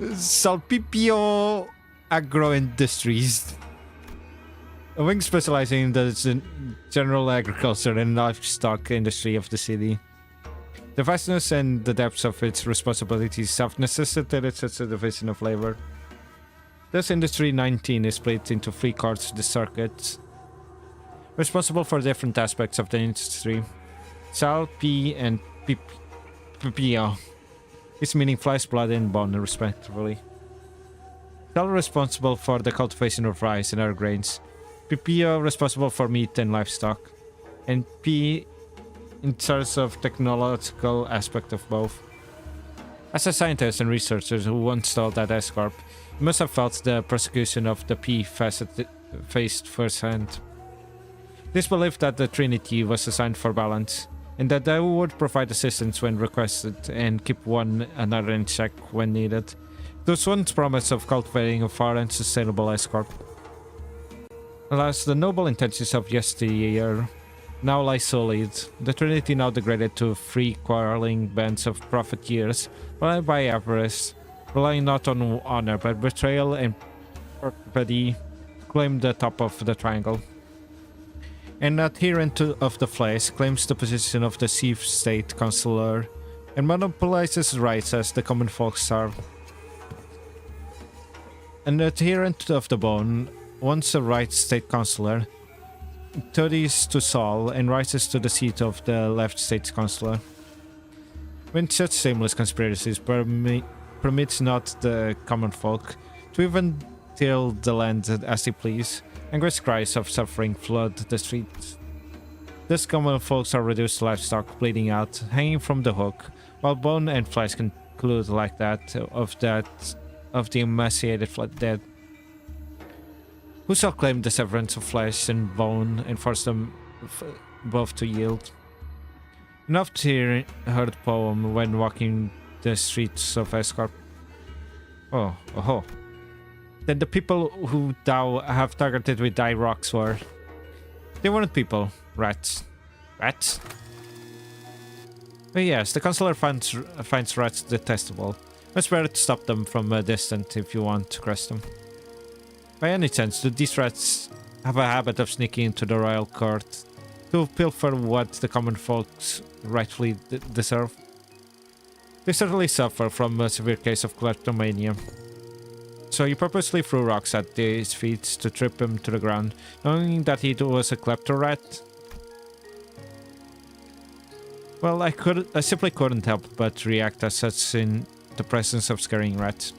Salpipio Agro Industries. A wing specializing in the general agriculture and livestock industry of the city. The vastness and the depths of its responsibilities have necessitated such a division of labor. This Industry 19 is split into 3 cards, the circuits, responsible for different aspects of the industry. Sal, P, and Pipia. Its meaning flesh, blood, and bone, respectively. Sal responsible for the cultivation of rice and other grains. Pipia responsible for meat and livestock. And P in terms of technological aspect of both. As a scientist and researcher who once taught at S-Corp, you must have felt the persecution of the P faced firsthand. It is believed that the Trinity was assigned for balance, and that they would provide assistance when requested and keep one another in check when needed. Thus one's promise of cultivating a far and sustainable S-Corp. Alas, the noble intentions of yesteryear now lie sullied. The Trinity now degraded to 3 quarreling bands of profiteers, relying by avarice, relying not on honor but betrayal and perfidy, claim the top of the triangle. An adherent of the flesh claims the position of the chief state councillor and monopolizes rights as the common folk serve. An adherent of the bone, once a right state councillor, toadies to Saul and rises to the seat of the left state councillor. When such shameless conspiracies permits not the common folk to even till the land as they please, angry cries of suffering flood the streets. Thus common folks are reduced to livestock bleeding out, hanging from the hook, while bone and flesh conclude like that of the emaciated dead. Who shall claim the severance of flesh and bone and force them both to yield? An oft-heard poem when walking the streets of S-Corp. Oh. Then the people who thou have targeted with thy rocks were... They weren't people. Rats. Rats? But yes, the councillor finds rats detestable. Much better to stop them from a distance if you want to crush them. By any chance, do these rats have a habit of sneaking into the royal court to pilfer what the common folks rightfully deserve? They certainly suffer from a severe case of kleptomania. So you purposely threw rocks at his feet to trip him to the ground, knowing that he was a klepto rat? Well, I simply couldn't help but react as such in the presence of scaring rats.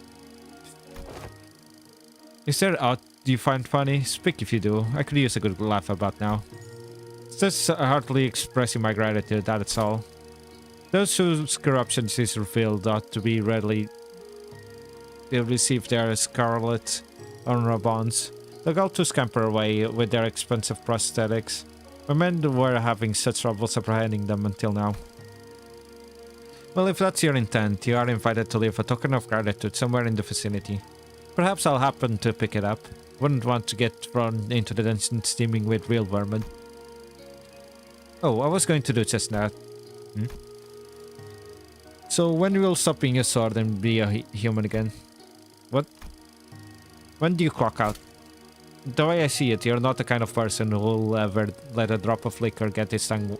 Is there aught you find funny? Speak if you do. I could use a good laugh about now. It's just heartily expressing my gratitude, that's all. Those whose corruption is revealed ought to be readily receive their scarlet honor bonds. They'll go to scamper away with their expensive prosthetics. My men were having such troubles apprehending them until now. Well, if that's your intent, you are invited to leave a token of gratitude somewhere in the vicinity. Perhaps I'll happen to pick it up. Wouldn't want to get thrown into the dungeon steaming with real vermin. Oh, I was going to do just that. So when will stop being a sword and be a human again? What? When do you clock out? The way I see it, you're not the kind of person who will ever let a drop of liquor get his tongue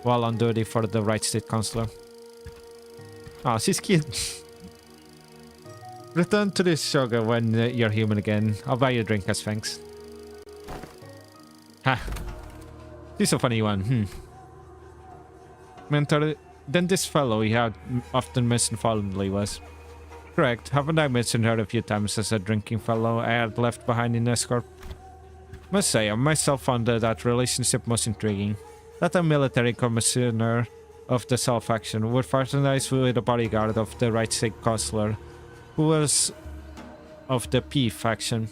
while on duty for the right state councillor. Oh, she's cute. Return to this sugar when you're human again. I'll buy you a drink as thanks. Ha. This is a funny one. Mentor, then this fellow you had often mentioned fondly was... Correct. Haven't I mentioned her a few times as a drinking fellow I had left behind in Escort? Must say, I myself found that relationship most intriguing. That a military commissioner of the Cell faction would fraternize with a bodyguard of the right state councillor, who was of the P faction.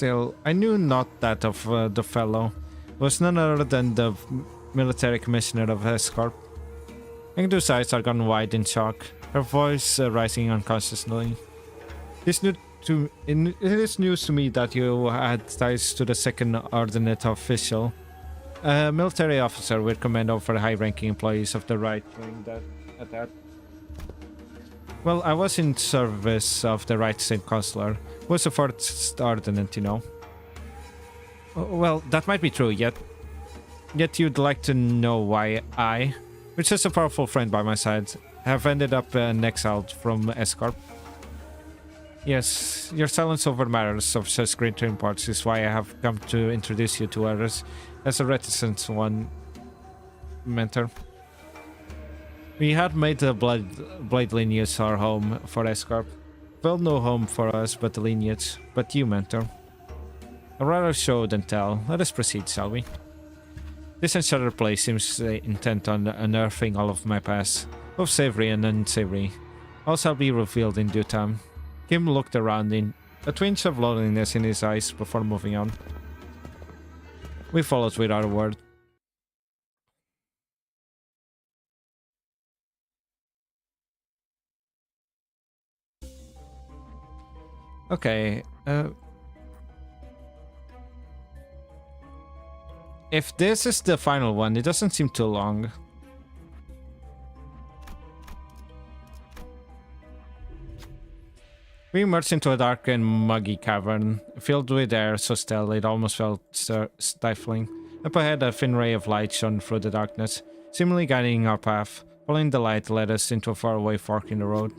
still, I knew not that of the fellow. It was none other than the military commissioner of Escorp. Engdu's eyes are gone wide in shock, her voice rising unconsciously. It is news to me that you had ties to the second ordinate official, a military officer with command over high-ranking employees of the right wing that. Well, I was in service of the right state consular, who was the first ordinate, you know. Well, that might be true, yet you'd like to know why I, which is a powerful friend by my side, have ended up exiled from Escorp. Yes, your silence over matters of such great importance is why I have come to introduce you to others as a reticent one, mentor. We had made the Blade lineage our home for Escorp. Well, no home for us but the lineage, but you, mentor. I'd rather show than tell. Let us proceed, shall we? This enchanted place seems intent on unearthing all of my past, both savory and unsavory. All shall be revealed in due time. Kim looked around, in a twinge of loneliness in his eyes before moving on. We followed without a word. Okay, if this is the final one, it doesn't seem too long. We emerged into a dark and muggy cavern, filled with air so stale it almost felt stifling. Up ahead, a thin ray of light shone through the darkness, seemingly guiding our path. Following the light led us into a faraway fork in the road.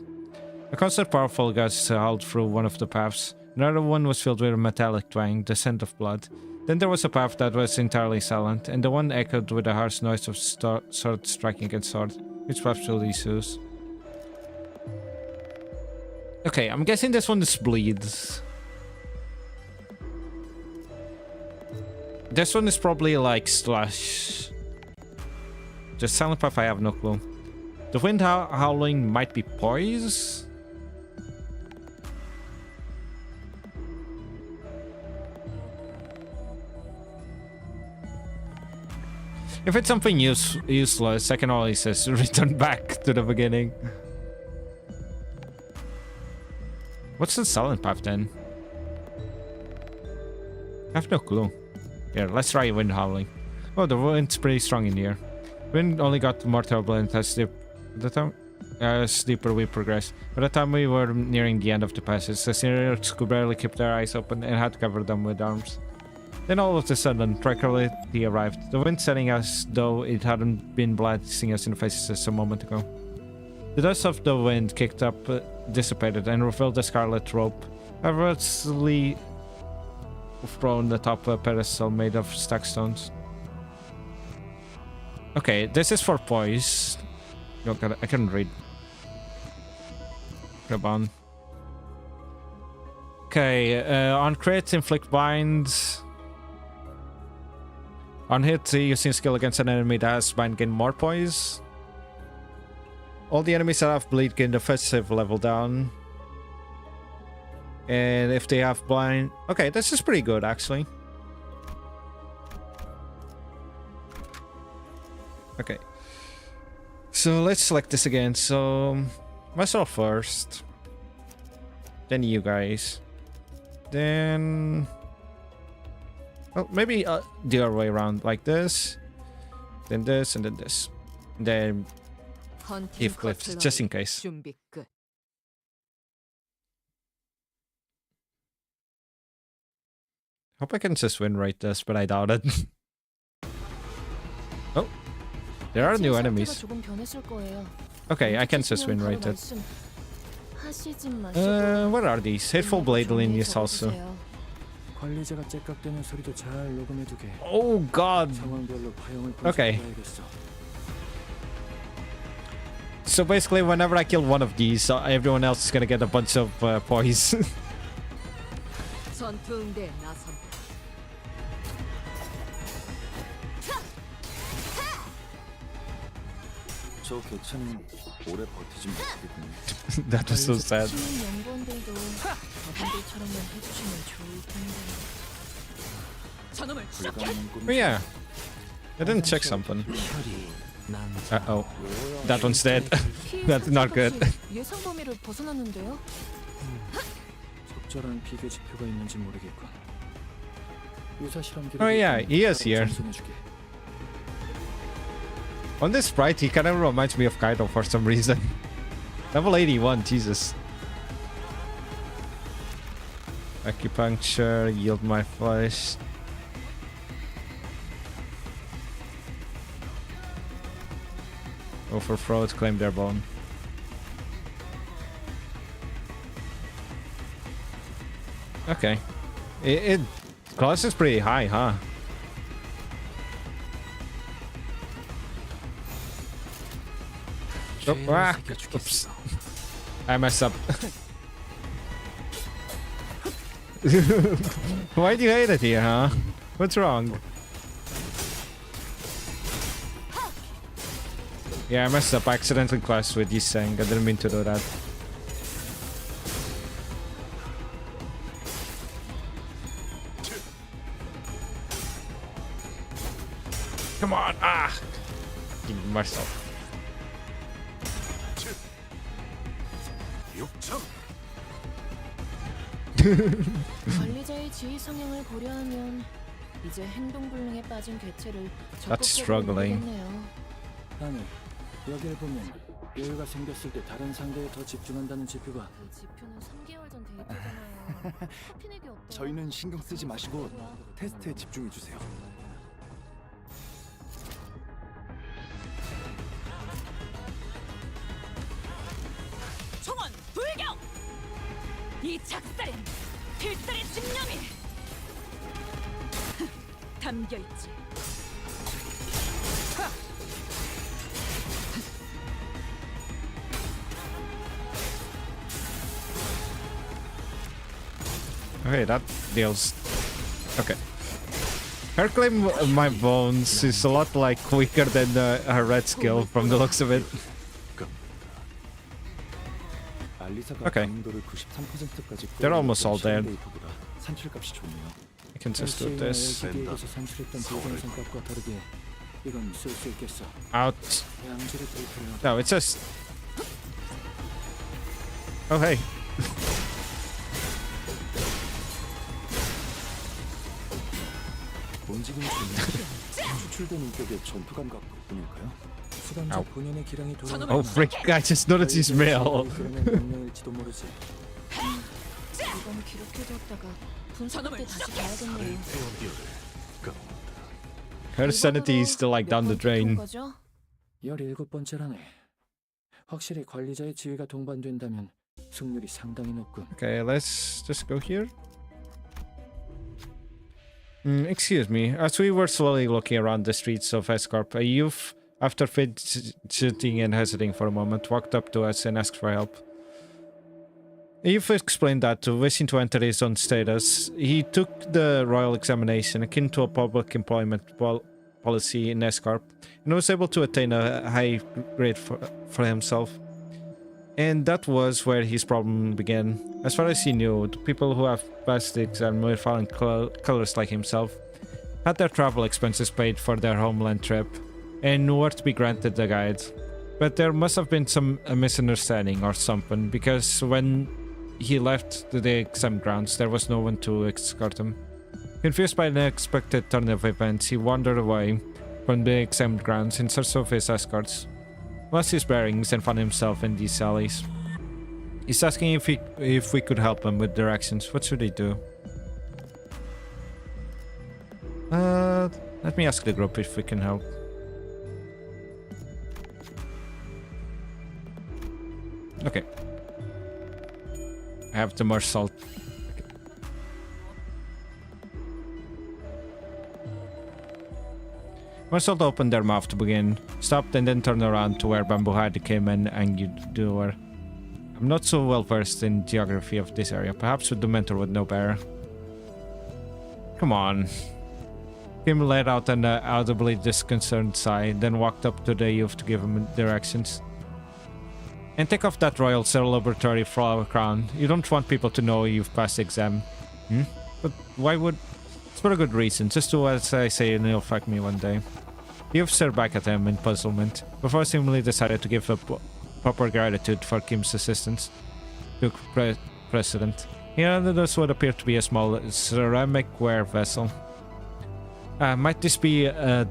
A constant powerful gust howled through one of the paths. Another one was filled with a metallic twang, the scent of blood. Then there was a path that was entirely silent, and the one echoed with the harsh noise of sword striking against sword. Which path should we choose? Okay, I'm guessing this one is bleeds. This one is probably like slash. Just silent path, I have no clue. The wind howling might be poise. If it's something useless, I can always just return back to the beginning. What's the silent path then? I have no clue. Here, let's try wind howling. Oh, the wind's pretty strong in here. Wind only got more turbulent as deeper we progressed. By the time we were nearing the end of the passage, the seniors could barely keep their eyes open and had to cover them with arms. Then all of a sudden, tranquility arrived. The wind setting us though it hadn't been blasting us in the faces just a moment ago. The dust of the wind kicked up, dissipated, and revealed the scarlet rope, effortlessly thrown atop a pedestal made of stacked stones. Okay, this is for poise. Oh god, I couldn't read. Grab on. Okay, on crit, inflict binds. On hit, using skill against an enemy that has bind gain more poise. All the enemies that have bleed gain the first save level down. And if they have blind... Okay, this is pretty good, actually. Okay. So let's select this again. So myself first. Then you guys. Then... Well, maybe the other way around, like this. Then this, and then this. Then Heathcliff, just in case. 준비 끝. Hope I can just win right this, but I doubt it. Oh, there are new enemies. Okay, I can just win right it. What are these? Hateful Blade lineage also. 관리자가 째깍대는 소리도 잘 녹음해두게. Oh god. 상황별로 파형을 Okay. 분석해봐야겠어. So basically, whenever I kill one of these, everyone else is gonna get a bunch of poise. 전투응대 나선. 저 개체는 오래 버티진 못하겠군요. That was so sad. 시민 연구원들도 저분들처럼만 해주시면 좋을 텐데. 저놈을 불가능한 꿈. Oh yeah, I didn't check something. Uh-oh. That one's dead. That's not good. 예상 범위를 벗어났는데요. 적절한 비교 지표가 있는지 모르겠군. 유사 실험 Oh yeah, he is here. 전송해주게. On this sprite, he kind of reminds me of Kaido for some reason. Level 81, Jesus. Acupuncture, yield my flesh. Overthrow, claim their bone. Okay. Class is pretty high, huh? Oh, ah, oops. I messed up. Why do you hate it here, huh? What's wrong? Yeah, I messed up. I accidentally clashed with Yiseng. I didn't mean to do that. Come on! Ah! Give myself. 관리자의 지휘 성향을 고려하면 이제 행동 불능에 빠진 개체를 That's 적극적으로 struggling. 모르겠네요. 아니, 여길 보면 여유가 생겼을 때 다른 상대에 더 집중한다는 지표가 그 지표는 3개월 전 데이터잖아요. 커피넥이 없대요. 저희는 신경 쓰지 마시고 테스트에 집중해 주세요. 총원 불경! 이 작살엔 필살의 집념이 담겨 있지. Okay, that deals. Okay. Her claim my bones is a lot like quicker than her red skill from the looks of it. 알리사가 Okay. 가능도를 93%까지 They're almost all dead. 데이터보다 산출값이 좋네요. I can just do this. LCD에서 산출했던 비정상 값과 다르게 이건 쓸 수 있겠어. Out. 양질의 데이터를 No, it's just. Oh, hey. 움직임이 좋네요. 추출된 인격의 전투 감각 덕분일까요? 수감자 아우. 본연의 기량이 돌아오면 Oh, frick. I just noticed his mail. 명령일지도 모르지. 이건 기록해뒀다가 분석할 때 다시 봐야겠네요. Her sanity is still like down the drain. 17번째라네. 확실히 관리자의 지위가 동반된다면 승률이 상당히 높군. Okay, let's just go here. Excuse me. As we were slowly looking around the streets of Escorp, a youth, after fidgeting and hesitating for a moment, walked up to us and asked for help. The youth explained that, wishing to enter his own status, he took the royal examination akin to a public employment policy in Escorp and was able to attain a high grade for himself. And that was where his problem began. As far as he knew, the people who have passed the exam were foreign colors like himself, had their travel expenses paid for their homeland trip, and were to be granted a guide. But there must have been some misunderstanding or something, because when he left the exam grounds, there was no one to escort him. Confused by the unexpected turn of events, he wandered away from the exam grounds in search of his escorts, lost his bearings and found himself in these alleys. He's asking if we could help him with directions. What should he do? Let me ask the group if we can help. Okay. I have the more salt. Okay. Marcel opened their mouth to begin, stopped and then turned around to where Bamboo Head came in and you do her. I'm not so well versed in geography of this area. Perhaps with the mentor would know better. Come on. Kim let out an audibly disconcerted sigh, then walked up to the youth to give him directions. And take off that royal celebratory flower crown. You don't want people to know you've passed the exam. But why would... It's for a good reason, just to, as I say, it'll affect me one day. The youth stared back at him in puzzlement, before seemingly decided to give up proper gratitude for Kim's assistance. Took precedent. He handed us what appeared to be a small ceramic-ware vessel. Might this be a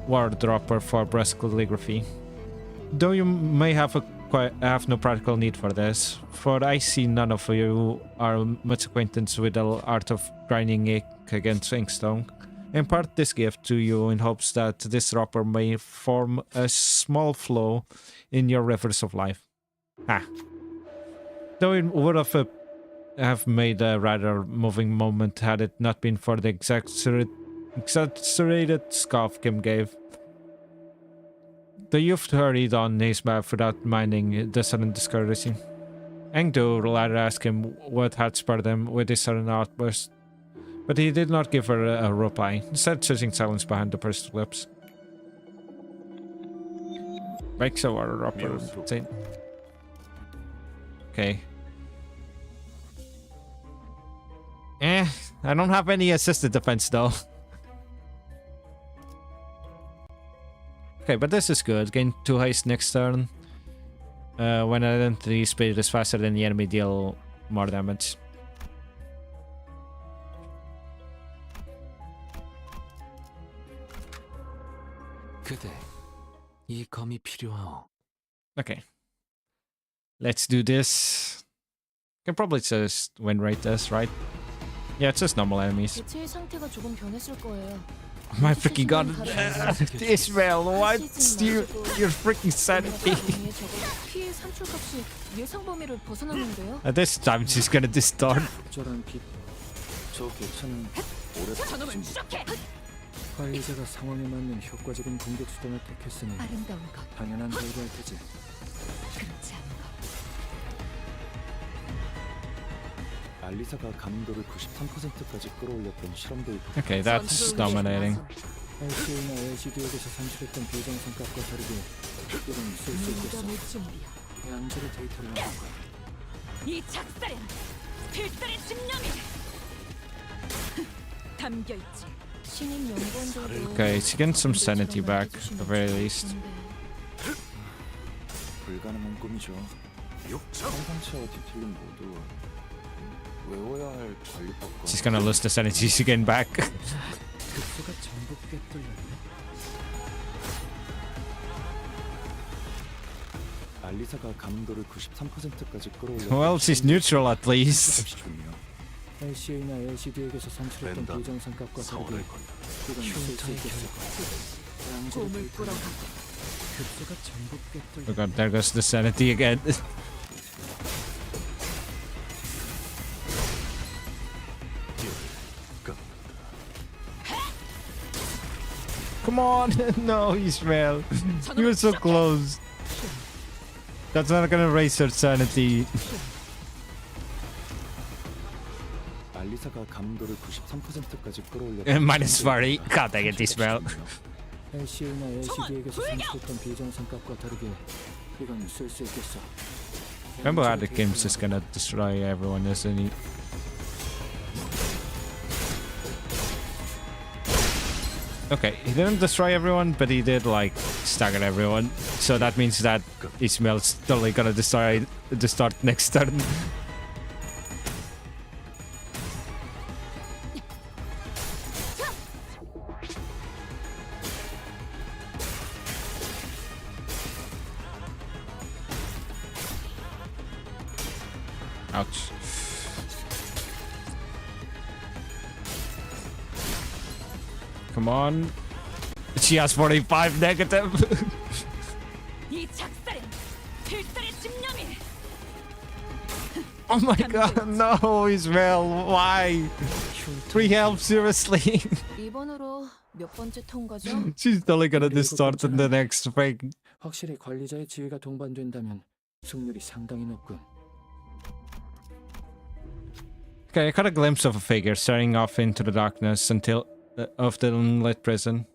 word dropper for breast calligraphy? Though you may have no practical need for this, for I see none of you are much acquaintance with the art of grinding ink against inkstone. Impart this gift to you in hopes that this dropper may form a small flow in your rivers of life. Though it would have made a rather moving moment had it not been for the exaggerated scoff Kim gave. The youth hurried on his map without minding the sudden discouraging. Engdo later asked him what had spurred him with this sudden outburst, but he did not give her a reply, instead choosing silence behind the pursed lips. Breaks a water dropper. Okay. I don't have any assisted defense though. Okay, but this is good. Gain 2 haste next turn. When identity speed is faster than the enemy, deal more damage. 그대, 이 검이 필요하오. Okay. Let's do this. Can probably just win rate this, right? Yeah, it's just normal enemies. 대체의 상태가 조금 변했을 거예요. My freaking god. Ishmael, what? You're freaking sanity. 피해 산출값이 예상 범위를 벗어났는데요. This time she's gonna distort. 적절한 빛. 저 개체는 오래 저놈을 추적해. 관리자가 상황에 맞는 효과적인 공격 수단을 택했으니 아름다운 것, 당연한 결과일 테지. 그렇지 않은 것. 알리사가 가능도를 93%까지 끌어올렸던 실험대의 Okay, that's dominating. LCA나 LCD에게서 산출했던 비정상값과 다르게 이건 쓸 수 있겠어. 무덤의 준비야. 양질의 데이터를 얻을 거야. 이 작살엔 필살의 집념이 담겨 있지. 신임 연구원들도 Okay, she gets some sanity back, at the very least. 불가능한 꿈이죠. 상상치와 디테일은 모두 외워야 할 관리법과 She's gonna lose the sanity she's getting back. 급수가 전부 꿰뚫렸네. 알리사가 가능도를 93%까지 끌어올렸던 Well, she's neutral at least. 값이 좋네요. LCA나 LCD에게서 산출했던 벤더, 비정상값과 다르게 사원할 건다. 이건 쓸 수 있겠어. 양질의 꿈을 데이터를 꾸러가. 얻을 거야. 급수가 전부 꿰뚫렸네. Oh god, there goes the sanity again. Come on! No, Ishmael. You were so close. That's not gonna raise her sanity. 알리사가 가능도를 93%까지 끌어올렸던 Minus 40. God dang it, Ishmael. LCA나 LCD에게서 산출했던 비정상값과 다르게 이건 쓸 수 있겠어. Remember how the game's just gonna destroy everyone, isn't he? Okay, he didn't destroy everyone, but he did like stagger everyone. So that means that Ishmael's totally gonna destroy the start next turn. Ouch. Come on. She has 45 negative. 이 작살엔 필살의 집념이 Oh my god, no, Ishmael, why? 3 health, seriously? 이번으로 몇 번째 통과죠? She's totally gonna distort in the next thing. 확실히 관리자의 지위가 동반된다면 승률이 상당히 높군. Okay, I caught a glimpse of a figure staring off into the darkness until of the unlit prison.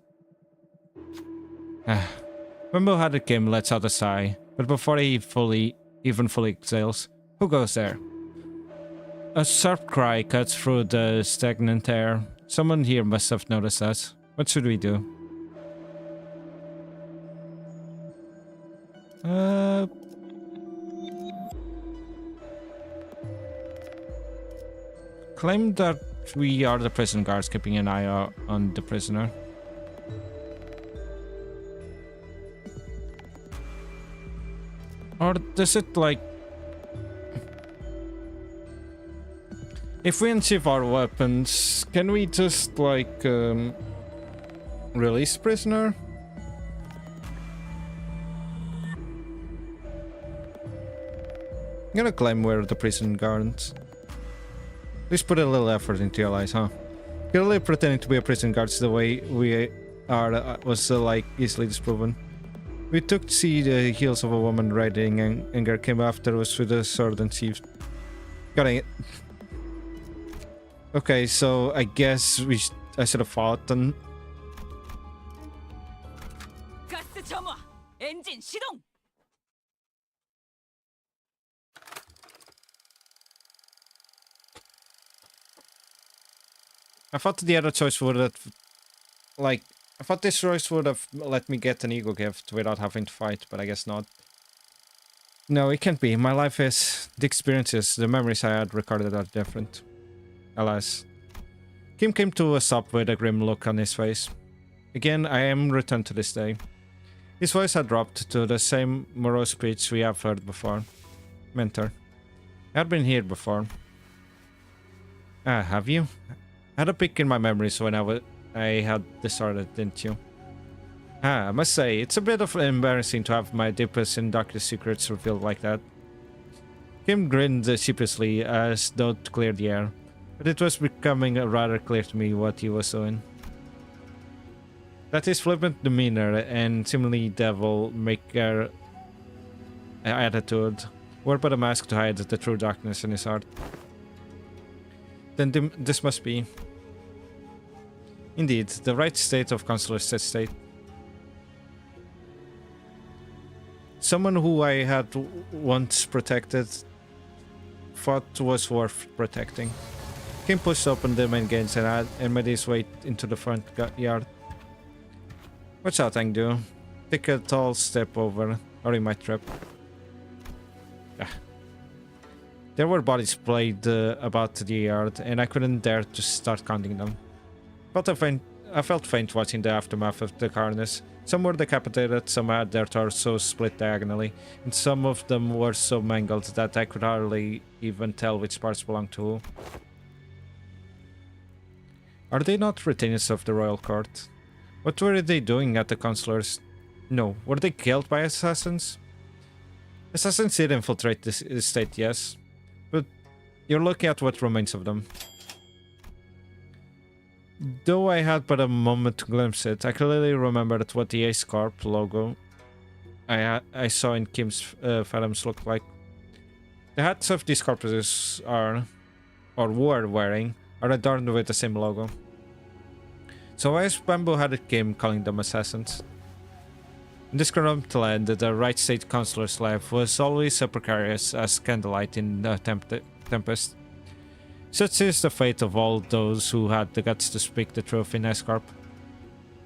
Wimbo had it came lets out a sigh, but before he even fully exhales, who goes there? A sharp cry cuts through the stagnant air. Someone here must have noticed us. What should we do? Claim that we are the prison guards keeping an eye on the prisoner. Or does it like... If we unsheath our weapons, can we just like release prisoner? I'm gonna claim we're the prison guards. At least put a little effort into your lives, huh? Clearly pretending to be a prison guards the way we are was like easily disproven. We took to see the heels of a woman riding and anger came after us with a sword and sheath. Got it. Okay, so I guess I should have fought then. 가스 점화. 엔진 시동. I thought the other choice would have, like, I thought this choice would have let me get an ego gift without having to fight, but I guess not. No, it can't be. My life is, the experiences, the memories I had recorded are different. Alas. Kim came to a stop with a grim look on his face. Again, I am returned to this day. His voice had dropped to the same morose pitch we have heard before. Mentor. I had been here before. Ah, have you? I had a pick in my memories when I had discarded, didn't you? Ah, I must say, it's a bit of embarrassing to have my deepest and darkest secrets revealed like that. Kim grinned sheepishly as though to clear the air, but it was becoming rather clear to me what he was doing. That his flippant demeanor and seemingly devil-maker attitude were but a mask to hide the true darkness in his heart. Then this must be... Indeed, the right state of consular's state. Someone who I had once protected thought was worth protecting. Kim pushed open the main gates and made his way into the front yard. Watch out, Angdu. Take a tall step over, or you might trip. There were bodies played about the yard, and I couldn't dare to start counting them. I felt faint watching the aftermath of the carnage. Some were decapitated, some had their torsos split diagonally, and some of them were so mangled that I could hardly even tell which parts belonged to who. Are they not retainers of the royal court? What were they doing at the consular's? No, were they killed by assassins? Assassins did infiltrate this estate, yes. But you're looking at what remains of them. Though I had but a moment to glimpse it, I clearly remembered what the Ace Corp logo I saw in Kim's phantoms looked like. The hats of these corpses are, or were wearing, are adorned with the same logo. So why is Bamboo had it Kim calling them assassins? In this corrupt land, the right state consular's life was always as precarious as candlelight in a tempest. Such is the fate of all those who had the guts to speak the truth in Escorp,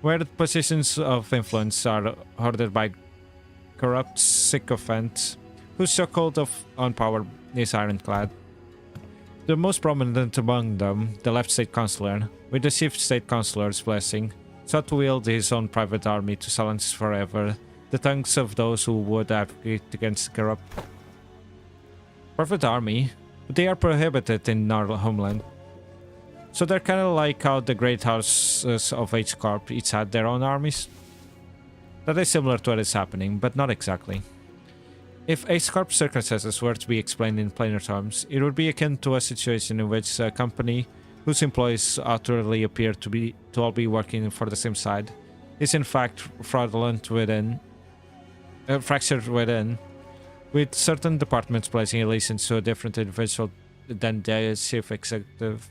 where the positions of influence are hoarded by corrupt sycophants whose chokehold on power is ironclad. The most prominent among them, the left state consular, with the chief state consular's blessing, sought to wield his own private army to silence forever the tongues of those who would advocate against the corrupt. Private army? But they are prohibited in our homeland. So they're kind of like how the great houses of H Corp each had their own armies. That is similar to what is happening, but not exactly. If H Corp circumstances were to be explained in plainer terms, it would be akin to a situation in which a company whose employees outwardly appear to all be working for the same side is in fact fraudulent within, fractured within, with certain departments placing allegiance to a different individual than the chief executive.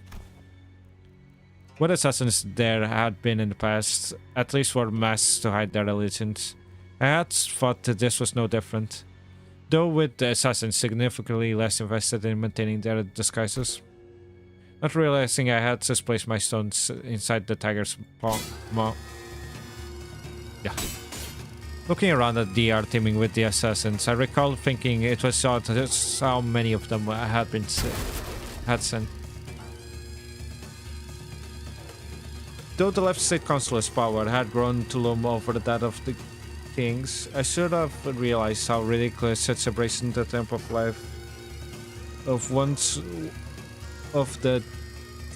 What assassins there had been in the past at least wore masks to hide their allegiance. I had thought that this was no different, though with the assassins significantly less invested in maintaining their disguises. Not realizing I had misplaced my stones inside the tiger's maw. Yeah. Looking around at the yard teeming with the assassins, I recall thinking it was odd just how many of them had sent. Though the left state consular's power had grown to loom over that of the kings, I should have realized how ridiculous such a brazen attempt of life of once of the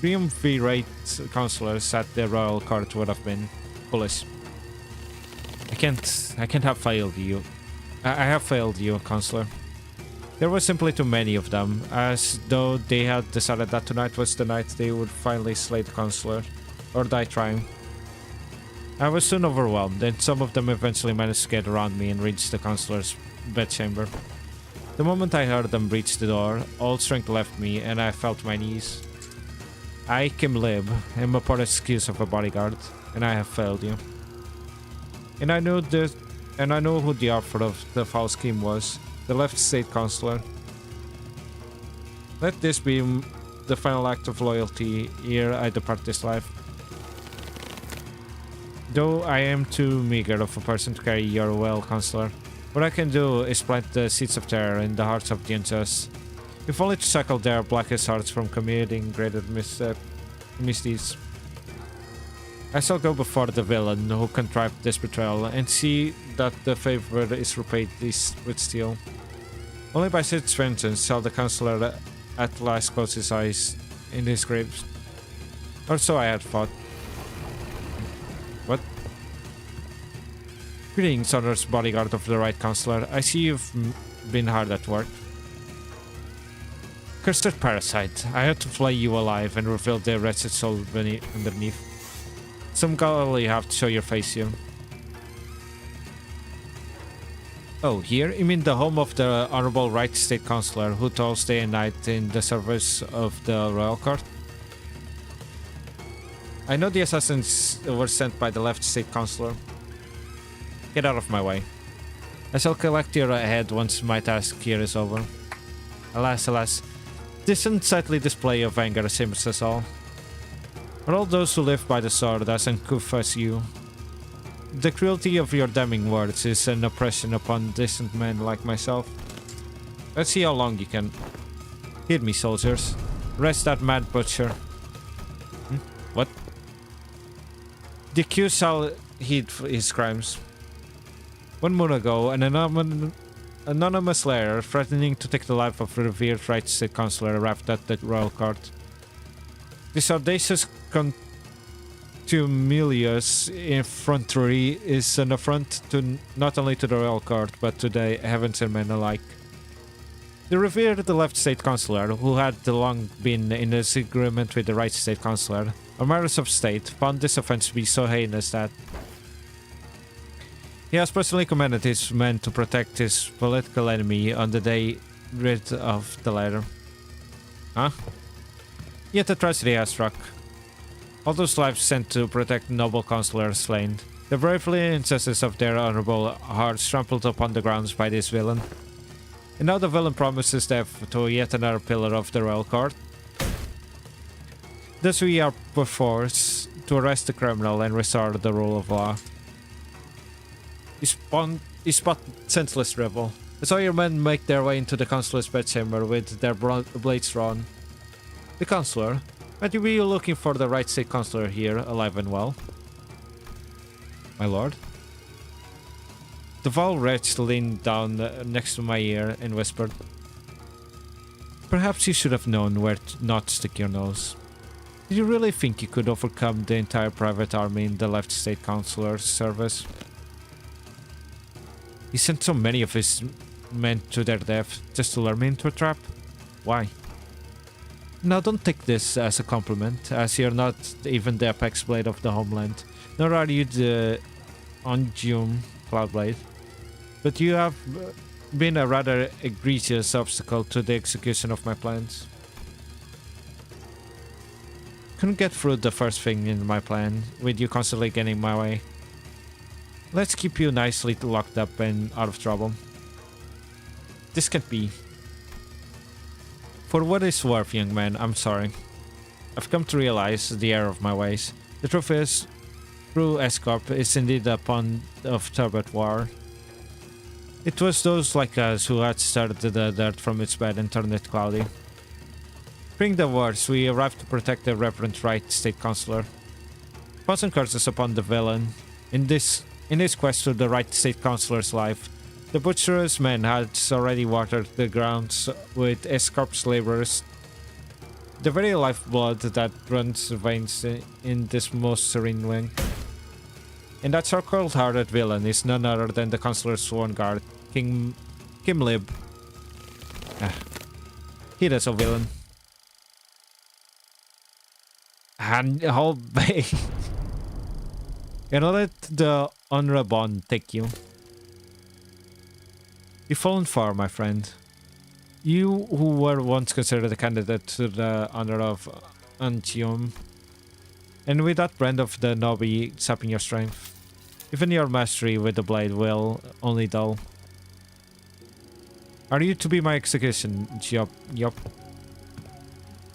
triumvirate consulars at the royal court would have been. Foolish. I can't have failed you. I have failed you, consular. There were simply too many of them, as though they had decided that tonight was the night they would finally slay the consular, or die trying. I was soon overwhelmed, and some of them eventually managed to get around me and reach the consular's bedchamber. The moment I heard them breach the door, all strength left me, and I fell to my knees. I, Kim Lib, am a poor excuse of a bodyguard, and I have failed you. And I know who the author of the foul scheme was, the left state consular. Let this be the final act of loyalty ere I depart this life. Though I am too meager of a person to carry your well, consular, what I can do is plant the seeds of terror in the hearts of the unjust, if only to shackle their blackest hearts from committing greater misdeeds. I shall go before the villain who contrived this betrayal and see that the favor is repaid with steel. Only by such vengeance shall the consular at last close his eyes in his grave. Or so I had thought. What? Greetings, honor's bodyguard of the right consular. I see you've been hard at work. Cursed parasite, I had to flay you alive and reveal the wretched soul underneath. Some gall you have to show your face here. Oh, here? You mean the home of the Honorable Right State Consular who toils day and night in the service of the royal court? I know the assassins were sent by the left state consular. Get out of my way. I shall collect your head once my task here is over. Alas, alas, this unsightly display of anger shames us all. For all those who live by the sword as uncouth as you, the cruelty of your damning words is an oppression upon decent men like myself. Let's see how long you can. Hear me, soldiers. Arrest that mad butcher. What? The accused shall heed his crimes. 1 moon ago, an anonymous lair threatening to take the life of revered right state consular arrived at the royal court. This audacious contumelious effrontery is an affront to not only to the royal court, but to the heavens and men alike. The revered left state consular, who had long been in disagreement with the right state consular, on matters of state, found this offense to be so heinous that he has personally commanded his men to protect his political enemy on the day rid of the latter. Huh? Yet a tragedy has struck. All those lives sent to protect noble consular slain, the bravely ancestors of their honorable hearts trampled upon the grounds by this villain. And now the villain promises death to yet another pillar of the royal court. Thus we are perforce to arrest the criminal and restore the rule of law. You spot senseless rebel. I saw your men make their way into the consular's bedchamber with their blades drawn. The consular? Might you be looking for the right state consular here, alive and well? My lord? The foul wretch leaned down next to my ear and whispered, "Perhaps you should have known where to not stick your nose. Did you really think you could overcome the entire private army in the left state consular's service? He sent so many of his men to their death just to lure me into a trap? Why? Now don't take this as a compliment, as you're not even the apex blade of the homeland, nor are you the Ongium Cloudblade. But you have been a rather egregious obstacle to the execution of my plans." Couldn't get through the first thing in my plan, with you constantly getting in my way. Let's keep you nicely locked up and out of trouble. This can't be. For what it's worth, young man, I'm sorry. I've come to realize the error of my ways. The truth is, through S-Corp is indeed a pawn of turbid war. It was those like us who had started the dirt from its bed and turned it cloudy. Bring the words, we arrived to protect the Reverend Right State Councilor. Pawns and curses upon the villain. In this quest to the Right State Councilor's life, the butcherous men had already watered the grounds with S-Corp's laborers. The very lifeblood that runs veins in this most serene wing. And that so-cold-hearted villain is none other than the Councilor's sworn guard, Kim Lib. He is a villain. And hold back. You know, let the honor bond take you. You've fallen far, my friend. You who were once considered a candidate to the honor of Antium, and with that brand of the Nobi sapping your strength, even your mastery with the blade will only dull. Are you to be my execution? Yup.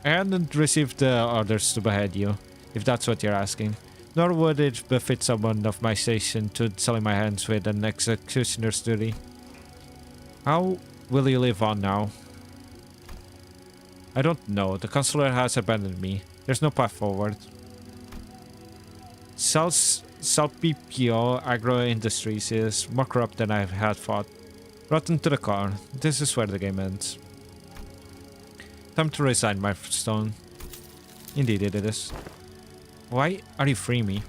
I hadn't received the orders to behead you, if that's what you're asking. Nor would it befit someone of my station to sully my hands with an executioner's duty. How will you live on now? I don't know. The Councilor has abandoned me. There's no path forward. Salpipio Agro Industries is more corrupt than I had thought. Rotten to the core. This is where the game ends. Time to resign, my stone. Indeed it is. Why are you freeing me?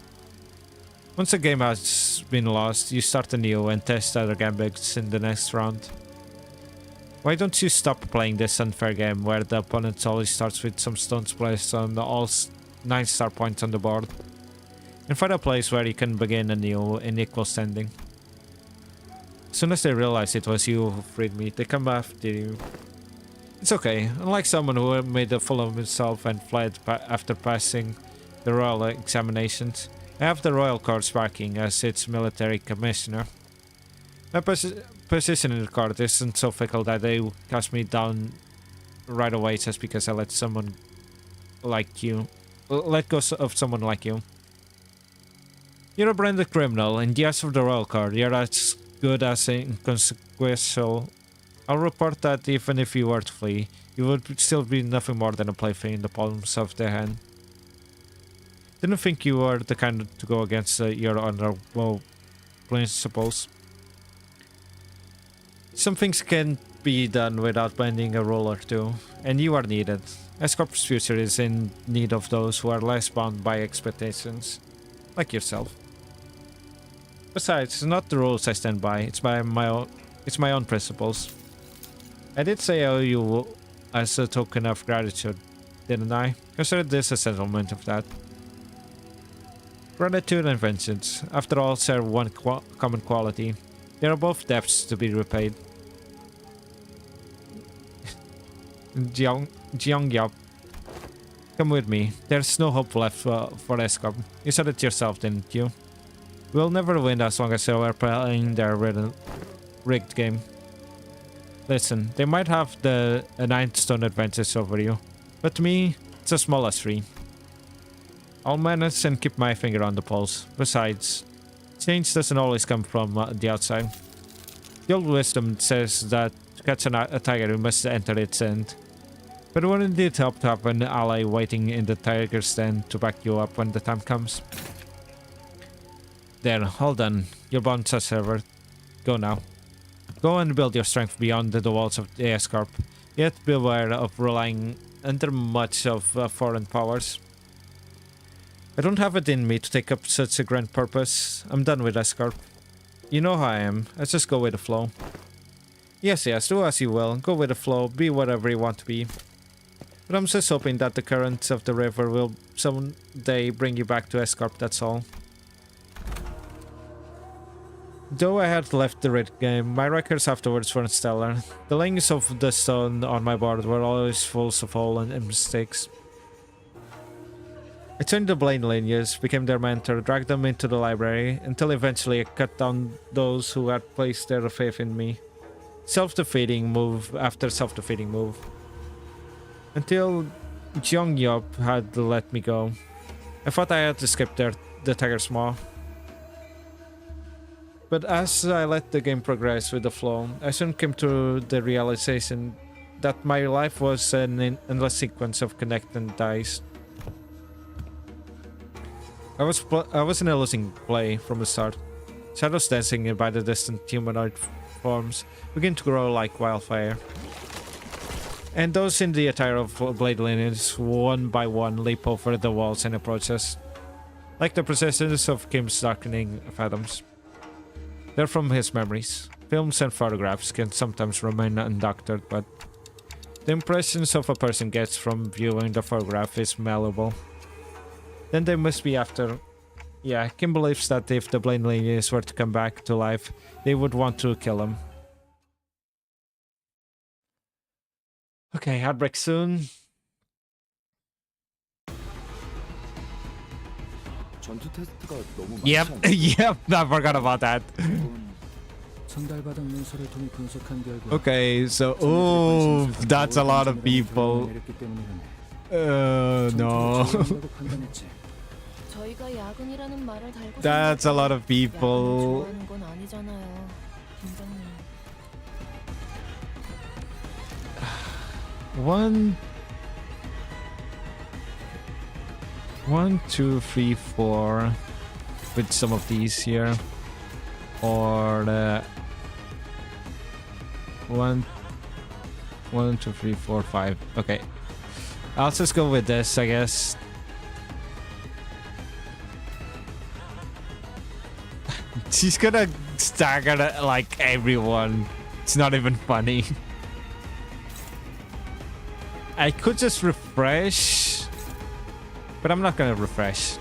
Once a game has been lost, you start anew and test other gambits in the next round. Why don't you stop playing this unfair game where the opponent always starts with some stones placed on all 9 star points on the board, and find a place where you can begin anew in equal standing. As soon as they realize it was you who freed me, they come after you. It's okay. Unlike someone who made a fool of himself and fled after passing the royal examinations, I have the royal court's backing as its military commissioner. My position in the court isn't so fickle that they cast me down right away just because I let someone like you let go of someone like you. You're a branded criminal, and the eyes of the royal court, you're as good as inconsequential. I'll report that even if you were to flee, you would still be nothing more than a plaything in the palms of their hand. Didn't think you were the kind to go against your honorable principles. Some things can be done without bending a rule or two, and you are needed. S-Corp's future is in need of those who are less bound by expectations, like yourself. Besides, it's not the rules I stand by, it's my own principles. I did say I owe you as a token of gratitude, didn't I? Consider this a settlement of that. Gratitude and vengeance, after all, share one common quality. They are both debts to be repaid. Jiang Yap, come with me. There's no hope left for S-Corp. You said it yourself, didn't you? We'll never win as long as we're playing their rigged game. Listen, they might have a 9-stone advantage over you, but to me, it's a small as 3. I'll manage and keep my finger on the pulse. Besides, change doesn't always come from the outside. The old wisdom says that to catch a tiger, you must enter its end. But wouldn't it help to have an ally waiting in the tiger's den to back you up when the time comes? There, all done. Your bonds are severed. Go now. Go and build your strength beyond the walls of the S-Corp. Yet beware of relying under much of foreign powers. I don't have it in me to take up such a grand purpose. I'm done with S-Corp. You know how I am. I just go with the flow. Yes, do as you will. Go with the flow. Be whatever you want to be. But I'm just hoping that the currents of the river will someday bring you back to S-Corp, that's all. Though I had left the red game, my records afterwards weren't stellar. The layings of the stone on my board were always full of holes and mistakes. I turned the Blaine lineage, became their mentor, dragged them into the library, until eventually I cut down those who had placed their faith in me. Self-defeating move after self-defeating move. Until Jeong Yup had to let me go. I thought I had escaped the Tiger's Maw. But as I let the game progress with the flow, I soon came to the realization that my life was an endless sequence of connect and dies. I was in a losing play from the start. Shadows dancing by the distant humanoid forms begin to grow like wildfire. And those in the attire of Blade lineage, one by one, leap over the walls and approach us. Like the processions of Kim's darkening phantoms. They're from his memories. Films and photographs can sometimes remain undoctored, but the impressions of a person gets from viewing the photograph is malleable. Then they must be after... Yeah, Kim believes that if the Blaine lineage were to come back to life, they would want to kill him. Okay, Heartbreak soon. 전투 테스트가 너무 Yep, 많지 않나요? yep, I forgot about that. 전달받은 문서를 통해 분석한 결과 Okay, so, ooh, that's a lot of people. No. 저희가 야근이라는 말을 달고 That's a lot of 야근을 people. 좋아하는 건 아니잖아요, 팀장님. One, two, three, four, with some of these here, or one, two, three, four, five. Okay, I'll just go with this, I guess. She's gonna stagger like everyone. It's not even funny. I could just refresh, but I'm not gonna refresh.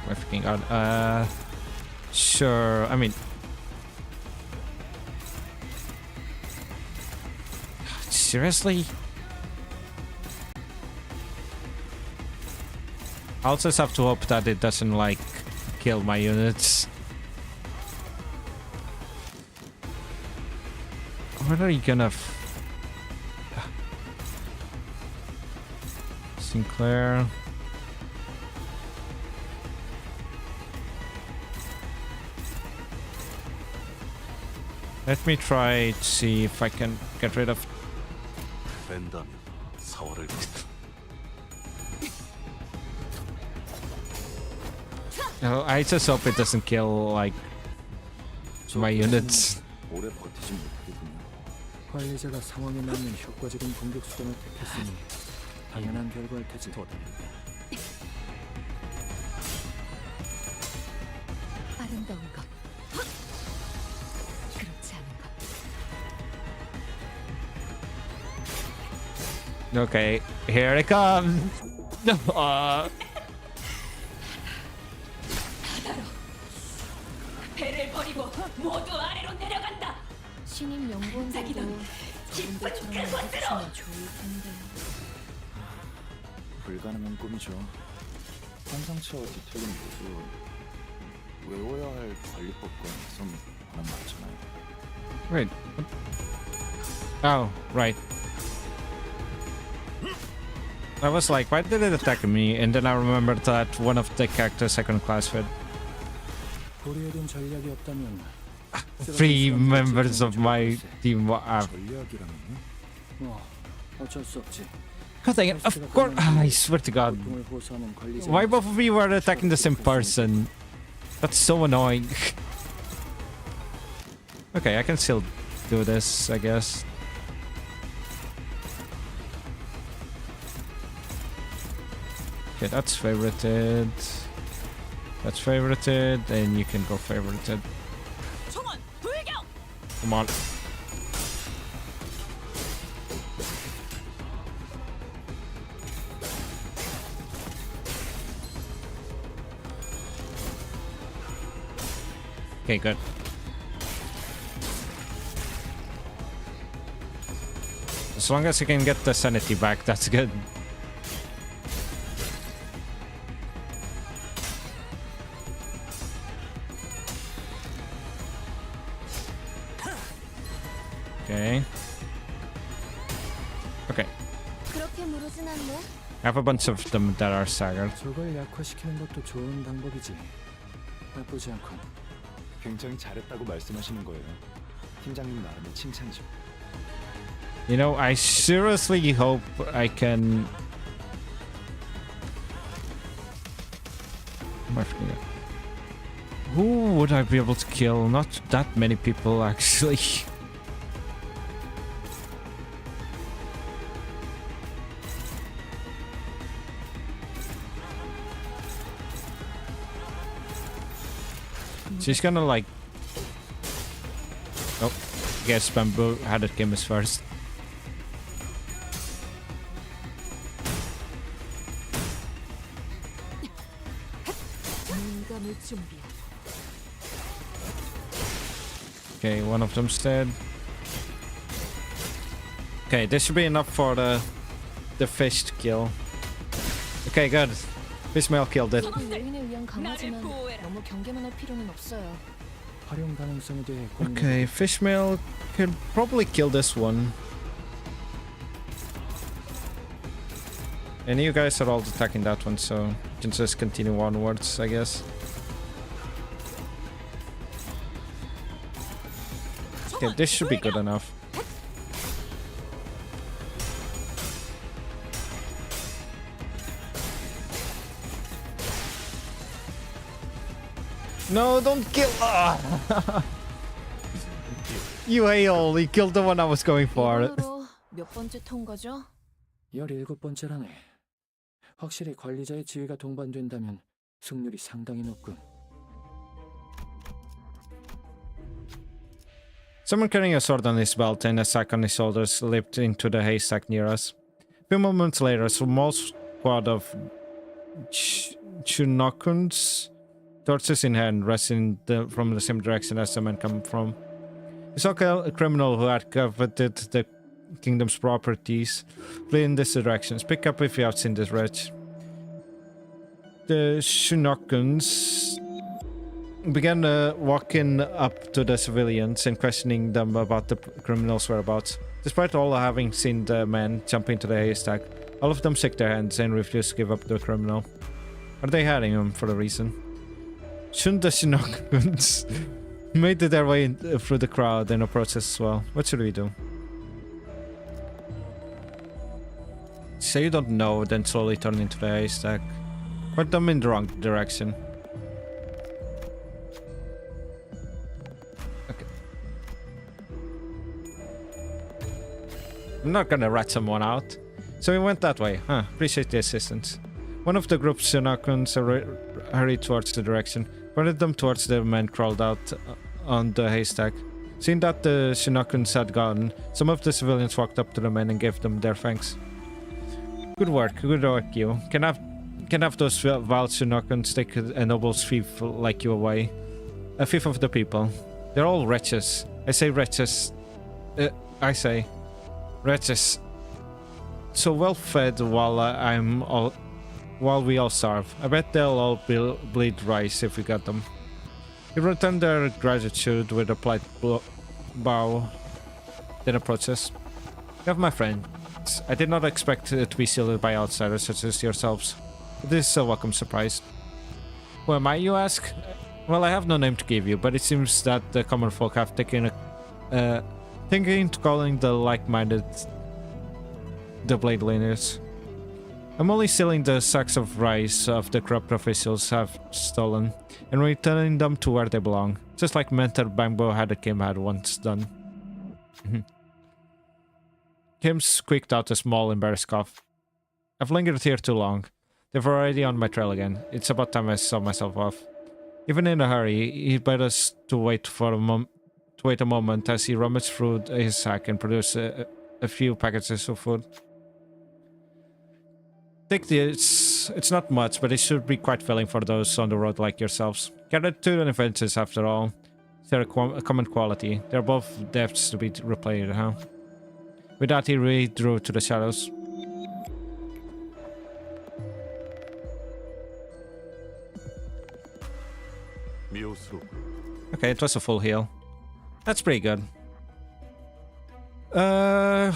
My freaking god. Sure. I mean, seriously? I'll just have to hope that it doesn't like kill my units. What are you gonna Sinclair? Let me try to see if I can get rid of... 뺀다면 사활을 No, I just hope it doesn't kill like my units. 오래 버티진 못하겠군요. 관리자가 상황에 맞는 효과적인 공격 수단을 택했으니 당연한 결과일 테지. 아름다운 것, 그렇지 않은 것. Okay, here it comes. 배를 버리고 모두 아래로 내려간다. 신임 연구원들도 저분들처럼 해주시면 좋을 텐데. 불가능한 꿈이죠. 환상체와 디테일은 모두 외워야 할 관리법과 해석이 하나 맞잖아요. Wait. Oh, right. I was like, why did it attack me? And then I remembered that one of the characters second class with 고려해둔 전략이 없다면 3 members of my team were up. 전략이라면요? 뭐 어쩔 수 없지. God dang it, of course. I swear to God. 고통을 호소하는 관리자. Why both of you were attacking the same person? That's so annoying. Okay, I can still do this, I guess. Okay, that's favorited. That's favorited, and you can go favorited. 총원 불격. Come on. Okay, good. As long as he can get the sanity back, that's good. Okay. Okay. 그렇게 무르진 않네. I have a bunch of them that are staggered. 저걸 약화시키는 것도 좋은 방법이지. 나쁘지 않군. 굉장히 잘했다고 말씀하시는 거예요. 팀장님 나름의 칭찬이죠. You know, I seriously hope I can... Who would I be able to kill? Not that many people, actually. She's gonna like... Oh, guess Bamboo had it game as first. 인감을 준비하라. Okay, one of them's dead. Okay, this should be enough for the fish to kill. Okay, good. Fishmail killed it. 요인에 의한 강화지만 너무 경계만 할 필요는 없어요. 활용 가능성에 대해 Okay, Fishmail could probably kill this one. And you guys are all attacking that one, so you can just continue onwards, I guess. Okay, this should be good enough. No, don't kill! Ah. You hail! You killed the one I was going for. 이번으로 몇 번째 통과죠? 17번째라네. 확실히 관리자의 지위가 동반된다면 승률이 상당히 높군. Someone carrying a sword on his belt and a sack on his shoulders leaped into the haystack near us. A few moments later, a small squad of Chinokuns, torches in hand, rushing from the same direction as the men come from. We saw a criminal who had coveted the kingdom's properties flee in this direction. Speak up if you have seen this wretch. The Chinokuns began walking up to the civilians and questioning them about the criminals' whereabouts. Despite all having seen the men jump into the haystack, all of them shook their hands and refused to give up the criminal. Are they hiding him for a reason? Shouldn't the Shinokuns made their way through the crowd and approached us as well? What should we do? Say you don't know, then slowly turn into the haystack. Point them in the wrong direction. I'm not gonna rat someone out. So we went that way. Huh, appreciate the assistance. One of the group's Shinokuns hurried towards the direction, pointed them towards the men crawled out on the haystack. Seeing that the Shinokuns had gone, some of the civilians walked up to the men and gave them their thanks. Good work, you. Can have those vile Shinokuns take a noble's thief like you away. A thief of the people. They're all wretches. I say wretches. Wretches. So well fed while we all starve. I bet they'll all bleed rice if we got them. He returned their gratitude with a polite bow, then approached us. You have my friends. I did not expect it to be sealed by outsiders such as yourselves. This is a welcome surprise. Who am I, you ask? Well, I have no name to give you, but it seems that the common folk have taken thinking to calling the like-minded the Blade Laners. I'm only stealing the sacks of rice of the corrupt officials have stolen and returning them to where they belong, just like Mentor Bangbo had once done. Kim squeaked out a small embarrassed cough. I've lingered here too long. They're already on my trail again. It's about time I saw myself off. Even in a hurry, he bade us to wait a moment as he rummaged through his sack and produced a few packages of food. Take this. It's not much, but it should be quite filling for those on the road like yourselves. Gratitude and adventures, after all. They're a common quality. They're both debts to be replayed, huh? With that, he withdrew to the shadows. 미호스로 Okay, it was a full heal. That's pretty good. Oh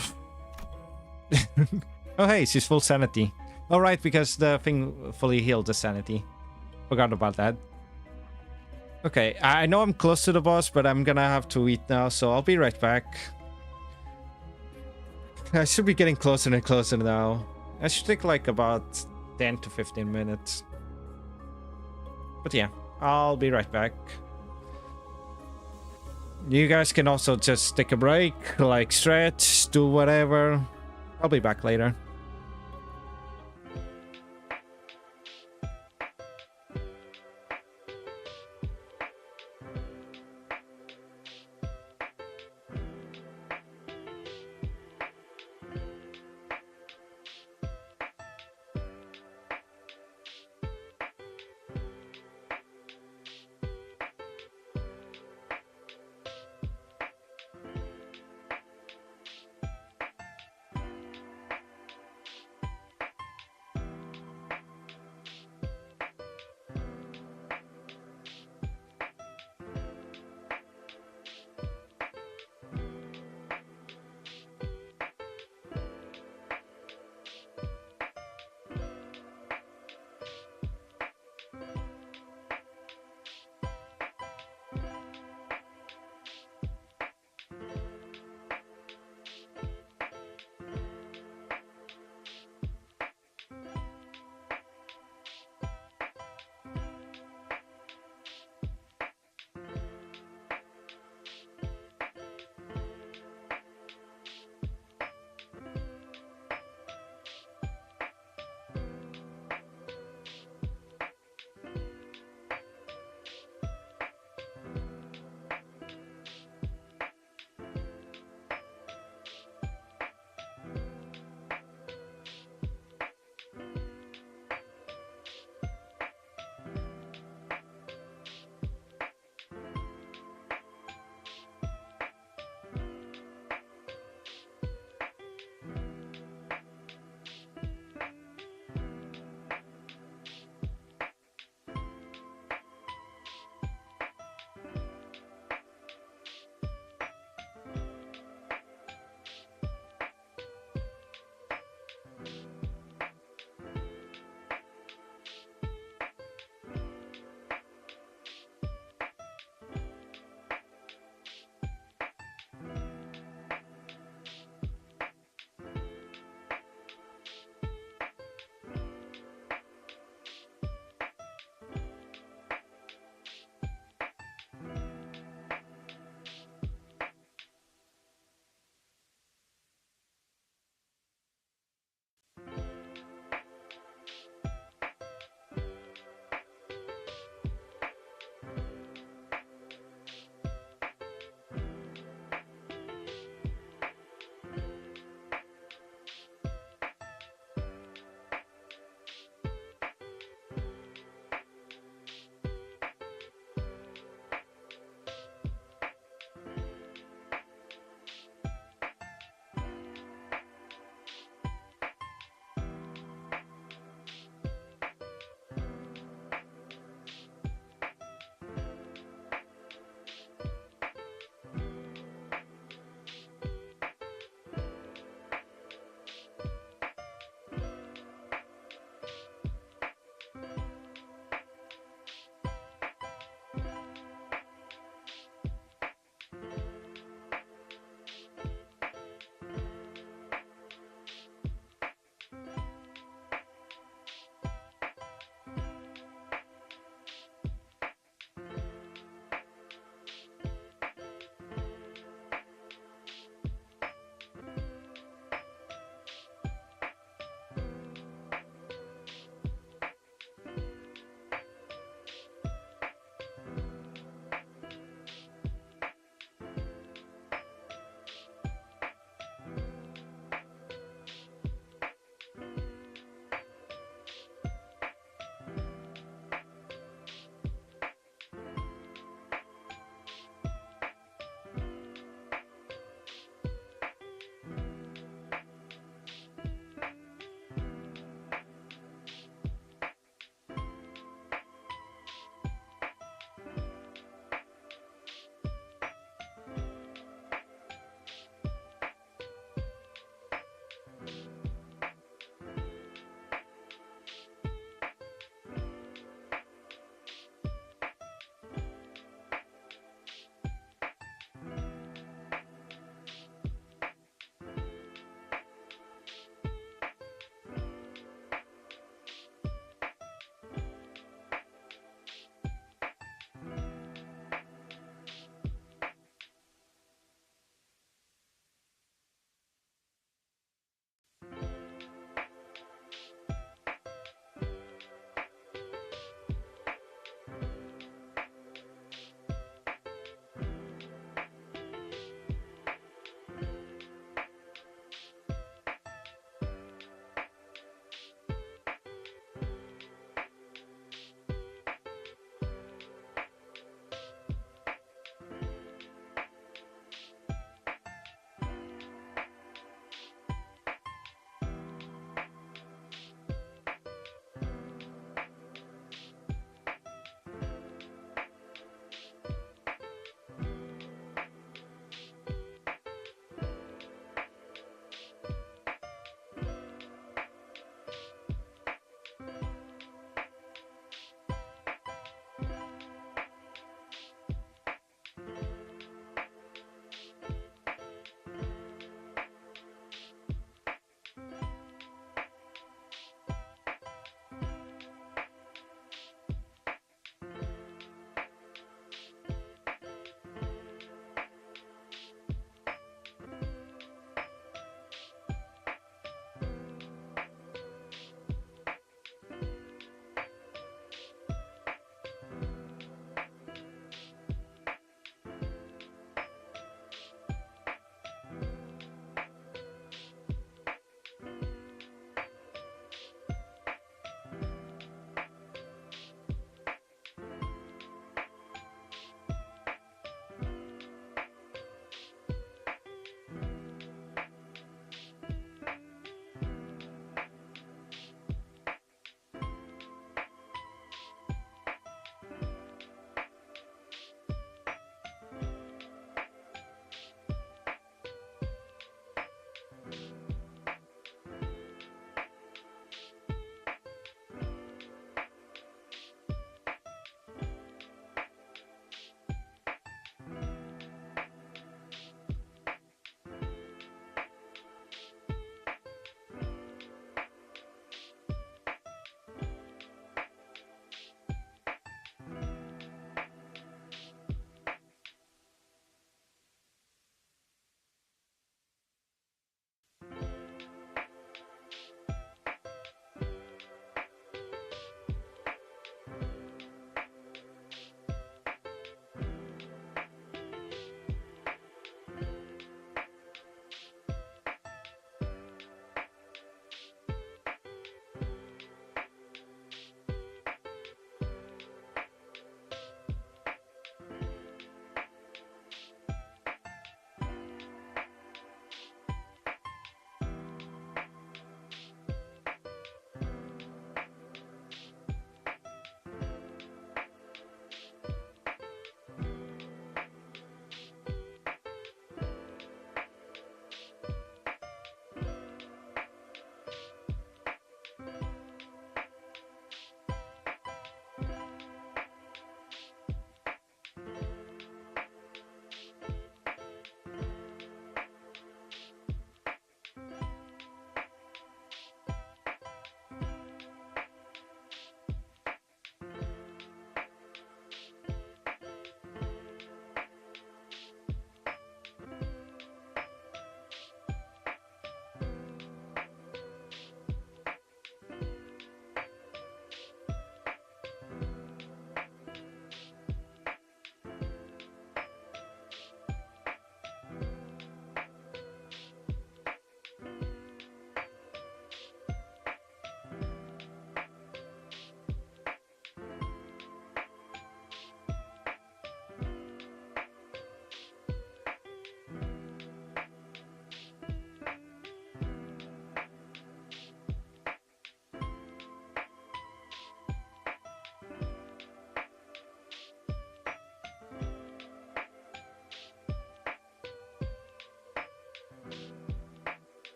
hey, she's full sanity. Alright, because the thing fully healed the sanity. Forgot about that. Okay, I know I'm close to the boss, but I'm gonna have to eat now, so I'll be right back. I should be getting closer and closer now. I should take like about 10 to 15 minutes. But yeah, I'll be right back. You guys can also just take a break, like stretch, do whatever. I'll be back later.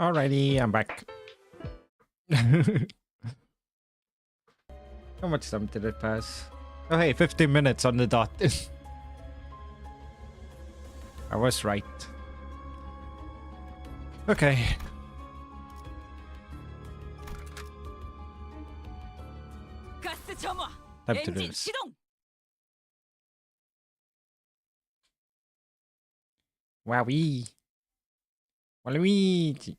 Alrighty, I'm back. How much time did it pass? Oh hey, 15 minutes on the dot. I was right. Okay. 가스 점화. Time to do 엔진 this. 시동. Wowee. Waluigi.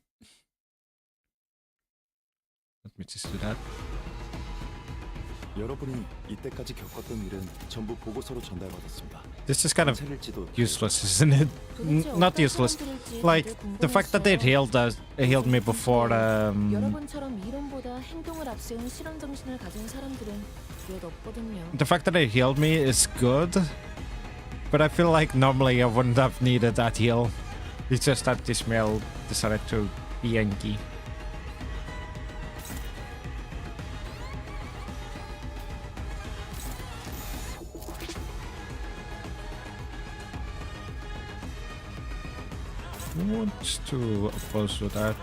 Let me just do that. 여러분이 이때까지 겪었던 일은 전부 보고서로 전달받았습니다. This is kind of 관찰일지도 useless, isn't it? Not useless. Like the fact that they healed me before. 여러분처럼 이론보다 행동을 앞세운 실험 정신을 가진 사람들은 몇 없거든요. The fact that they healed me is good, but I feel like normally I wouldn't have needed that heal. It's just that Ishmael decided to be Yankee. What's to oppose to that?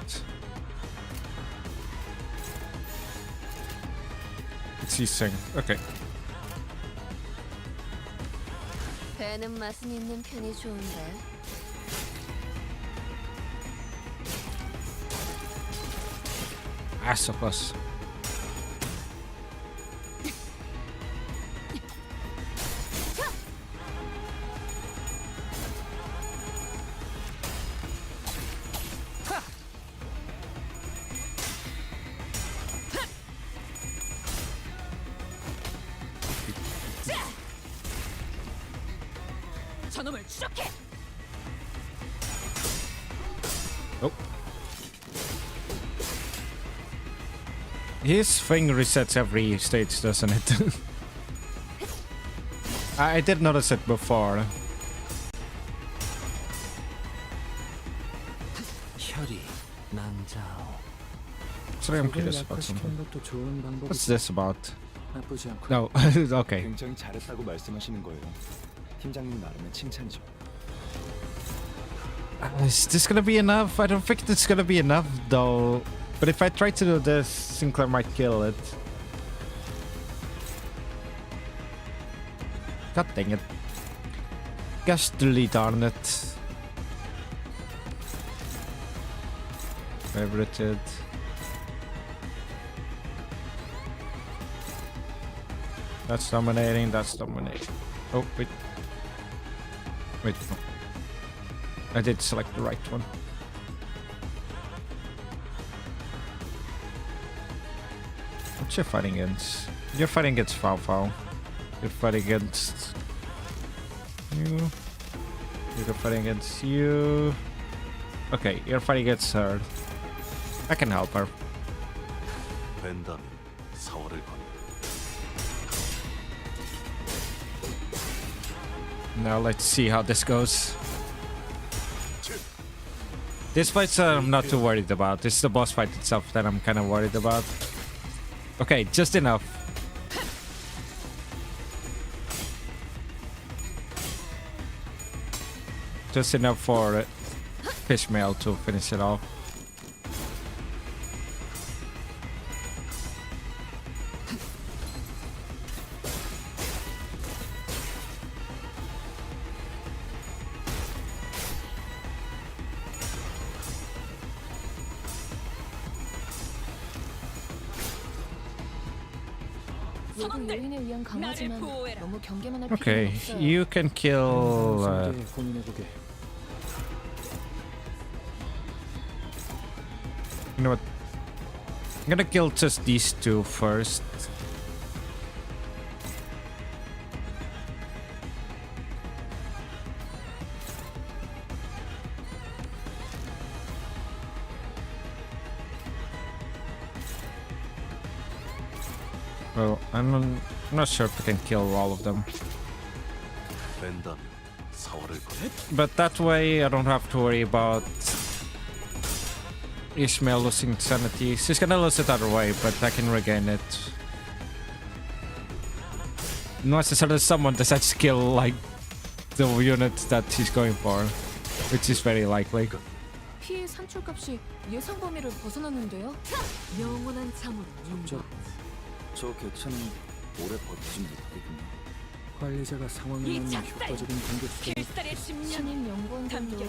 It's Iseng. Okay. 배는 맛은 있는 편이 좋은데. Ah, so close. 저놈을 추적해. Oh. His thing resets every stage, doesn't it? I did notice it before. 혈이 낭자오. Sorry, I'm curious about something. 약화시키는 것도 좋은 What's 방법이지. this about? 나쁘지 않고. No, okay. 굉장히 잘했다고 말씀하시는 거예요. 팀장님 나름의 칭찬이죠. Is this gonna be enough? I don't think it's gonna be enough though. But if I try to do this, Sinclair might kill it. God dang it. Ghastly darn it. Favorited. That's dominating, that's dominating. Oh, wait. Wait, no. I did select the right one. What you fighting against? You're fighting against Fao Fao. You're fighting against you. You're fighting against you. Okay, you're fighting against her. I can help her. 벤다면 사활을 건다. Now let's see how this goes. This fight I'm not too worried about. This is the boss fight itself that I'm kind of worried about. Okay, just enough. Just enough for Fishmail to finish it off. 외부 요인에 의한 강화지만 보호해라. 너무 경계만 할 Okay, 필요는 없어요. you can kill. 설계 고민해보게. You know what? I'm gonna kill just these two first. Well, I'm not sure if I can kill all of them. 벤다면 사활을 건다. But that way I don't have to worry about Ishmael losing sanity. She's gonna lose it either way, but I can regain it. Unless someone decides to kill like the unit that she's going for, which is very likely. 피해 산출값이 예상 범위를 벗어났는데요. 영원한 잠으로 저, 저 객차는 오래 버티지 못하겠군요. 관리자가 상황에 이 맞는 작살! 효과적인 공격 수단을 필살의 심령 신임 연구원들도 담겨.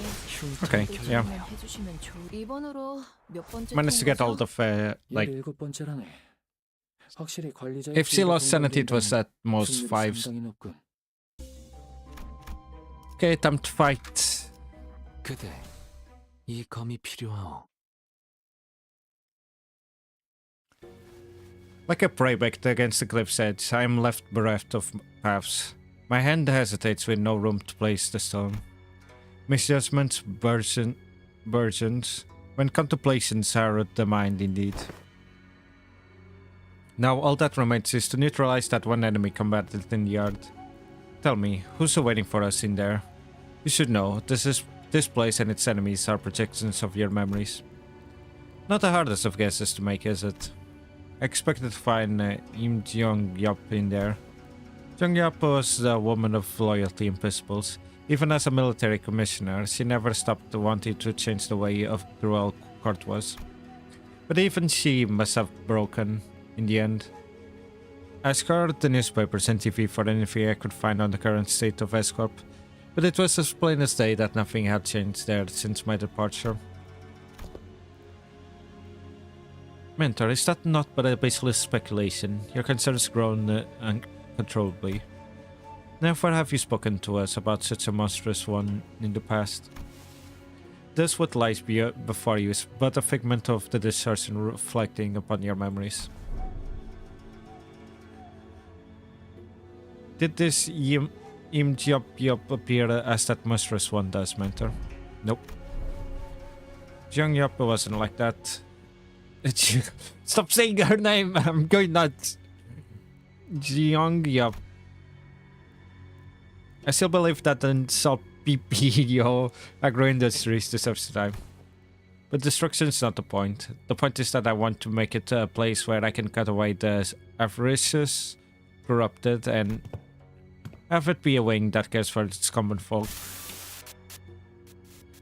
Okay, yeah. 해주시면 좋. 이번으로 몇 번째 Managed to get all 통과죠? the like 17번째라네. 확실히 관리자의 if she 지위가 lost sanity, it was 동감된다면 at most 승률이 fives. 상당히 높군. Okay, time to fight. 그대 이 검이 필요하오. Like a prey backed against the cliff's edge, I am left bereft of paths. My hand hesitates with no room to place the stone. Misjudgments burgeons when contemplations harrowed the mind indeed. Now all that remains is to neutralize that one enemy combatant in the yard. Tell me, who's waiting for us in there? You should know, this place and its enemies are projections of your memories. Not the hardest of guesses to make, is it? I expected to find Im Jong Yup in there. Jong Yup was a woman of loyalty and principles. Even as a military commissioner, she never stopped wanting to change the way of cruel court was. But even she must have broken in the end. I scoured the newspapers and TV for anything I could find on the current state of S-Corp, but it was as plain as day that nothing had changed there since my departure. Mentor, is that not but a baseless speculation? Your concerns grown uncontrollably. Never have you spoken to us about such a monstrous one in the past. Thus what lies before you is but a figment of the distortion reflecting upon your memories. Did this Im Yup appear as that monstrous one does, Mentor? Nope. Jung Yup wasn't like that. Stop saying her name, I'm going nuts. Jung Yup. I still believe that the PPO agro-industries deserves the time. But destruction is not the point. The point is that I want to make it a place where I can cut away the avaricious, corrupted, and have it be a wing that cares for its common folk.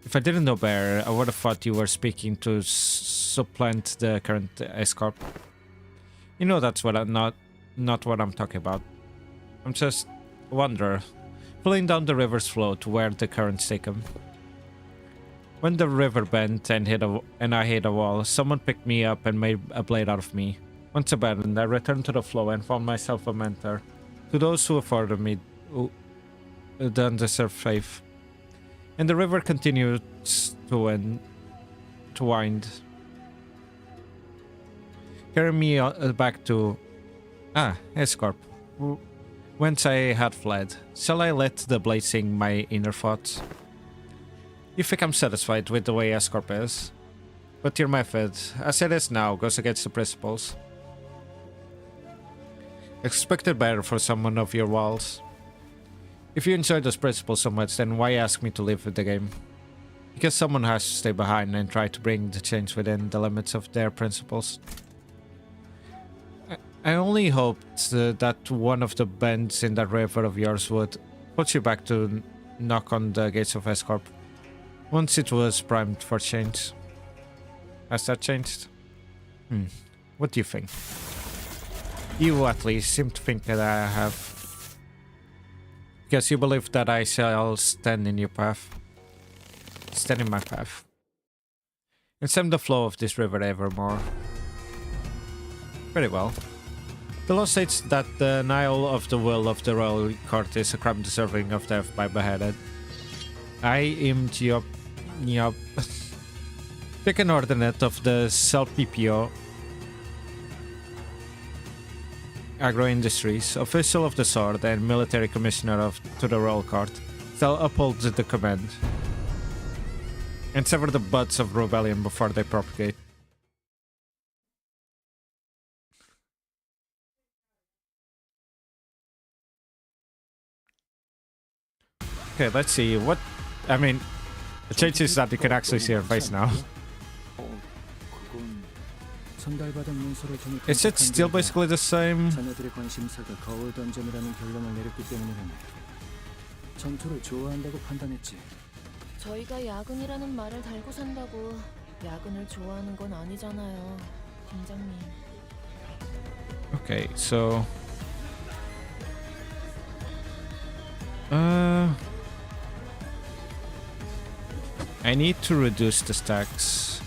If I didn't know better, I would have thought you were speaking to supplant the current S-Corp. You know that's what not what I'm talking about. I'm just a wanderer, pulling down the river's flow to where the currents take him. When the river bent and I hit a wall, someone picked me up and made a blade out of me. Once abandoned, I returned to the flow and found myself a mentor. To those who afforded me the undeserved faith. And the river continued to wind. Carry me back to S-Corp, whence I had fled. Shall I let the blade sing my inner thoughts? You think I'm satisfied with the way S-Corp is? But your method, as it is now, goes against the principles. Expected better for someone of your walls. If you enjoy those principles so much, then why ask me to leave the game? Because someone has to stay behind and try to bring the change within the limits of their principles. I only hoped that one of the bends in that river of yours would put you back to knock on the gates of S-Corp. Once it was primed for change. Has that changed? What do you think? You at least seem to think that I have. Because you believe that I shall stand in your path. Stand in my path. And stem the flow of this river evermore. Very well. The law states that the denial of the will of the royal court is a crime deserving of death by beheaded. I am Giop. Pick an ordinate of the PPO Agro Industries, official of the sword and military commissioner to the royal court, shall uphold the command and sever the buds of rebellion before they propagate. Okay, let's see what. I mean, the change is that you can actually see her face now. Is it still basically the same? 자네들의 관심사가 거울 던전이라는 결론을 내렸기 때문이라네. 전투를 좋아한다고 판단했지. 저희가 야근이라는 말을 달고 산다고 야근을 좋아하는 건 아니잖아요, 팀장님. Okay, so I need to reduce the stacks.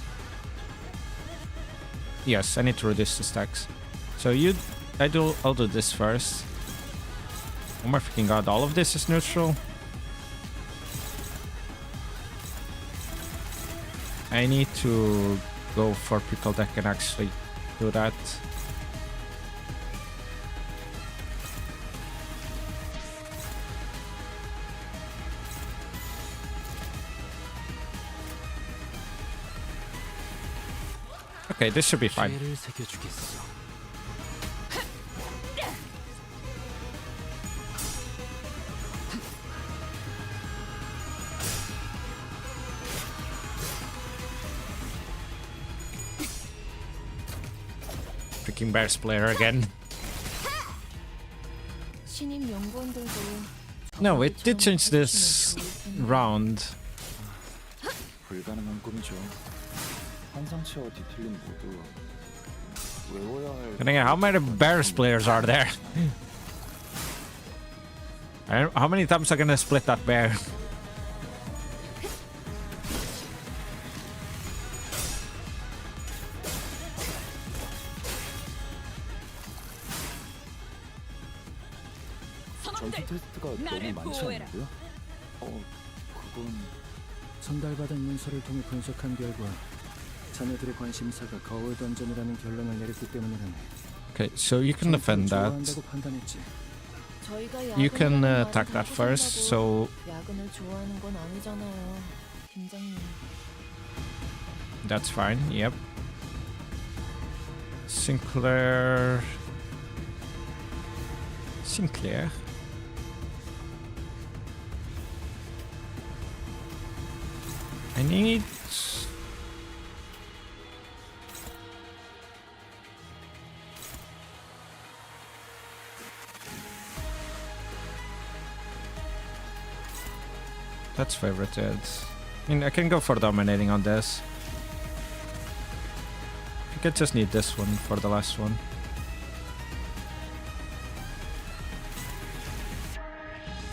Yes, I need to reduce the stacks. So I'll do this first. Oh my freaking god, all of this is neutral. I need to go for people that can actually do that. Okay, this should be fine. 피해를 새겨주겠어. Freaking Bears player again. 신입 연구원들도 No, it did change this round. 불가능한 꿈이죠. 환상체와 뒤틀림 모두 외워야 할. Dang it, how many Bears players are there? How many times are gonna split that bear? 전투 테스트가 너무 나를 많지 보호해라. 않나요? 그건 전달받은 문서를 통해 분석한 결과 자네들의 관심사가 거울 던전이라는 결론을 내렸기 때문이라네. Okay, so you can defend that. 좋아한다고 판단했지. 저희가 You can 야근이라는 말을 attack that 달고 first, 산다고 so 야근을 좋아하는 건 아니잖아요, 팀장님. that's fine, yep. Sinclair. I need. That's favorited. I mean, I can go for dominating on this. I could just need this one for the last one.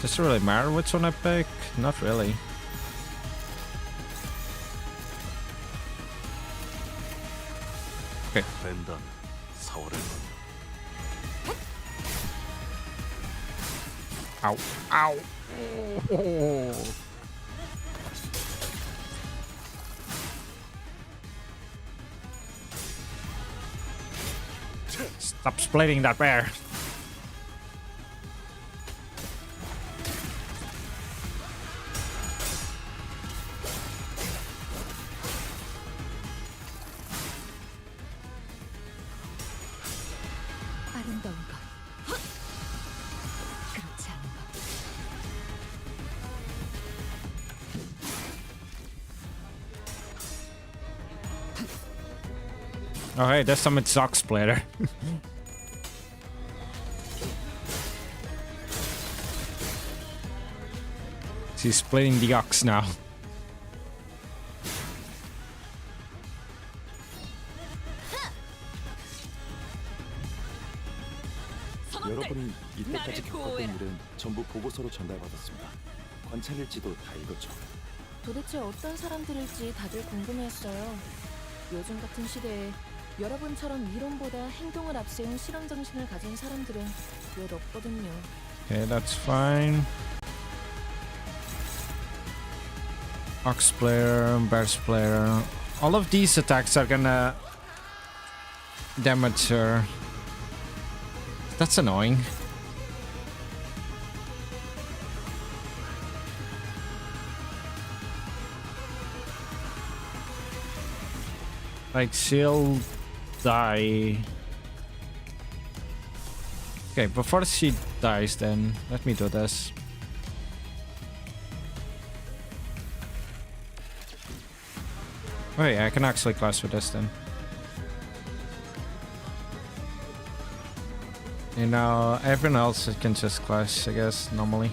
Does it really matter which one I pick? Not really. Okay. 벤단 4월에 Ow. Ow. Oh. Stop splitting that bear. 아름다운 것. 그렇지 않은 것. Oh hey, there's some sock splitter. She's splitting the ox now. 여러분이 이때까지 나를 겪었던 보호해라. 일은 전부 보고서로 전달받았습니다. 관찰일지도 다 읽었죠. 도대체 어떤 사람들일지 다들 궁금했어요. 요즘 같은 시대에 여러분처럼 이론보다 행동을 앞세운 실험 정신을 가진 사람들은 몇 없거든요. Okay, that's fine. Ox player, bears player. All of these attacks are gonna damage her. That's annoying. Like, she'll die. Okay, before she dies then, let me do this. Oh yeah, I can actually clash with this then. You know, everyone else can just clash, I guess, normally.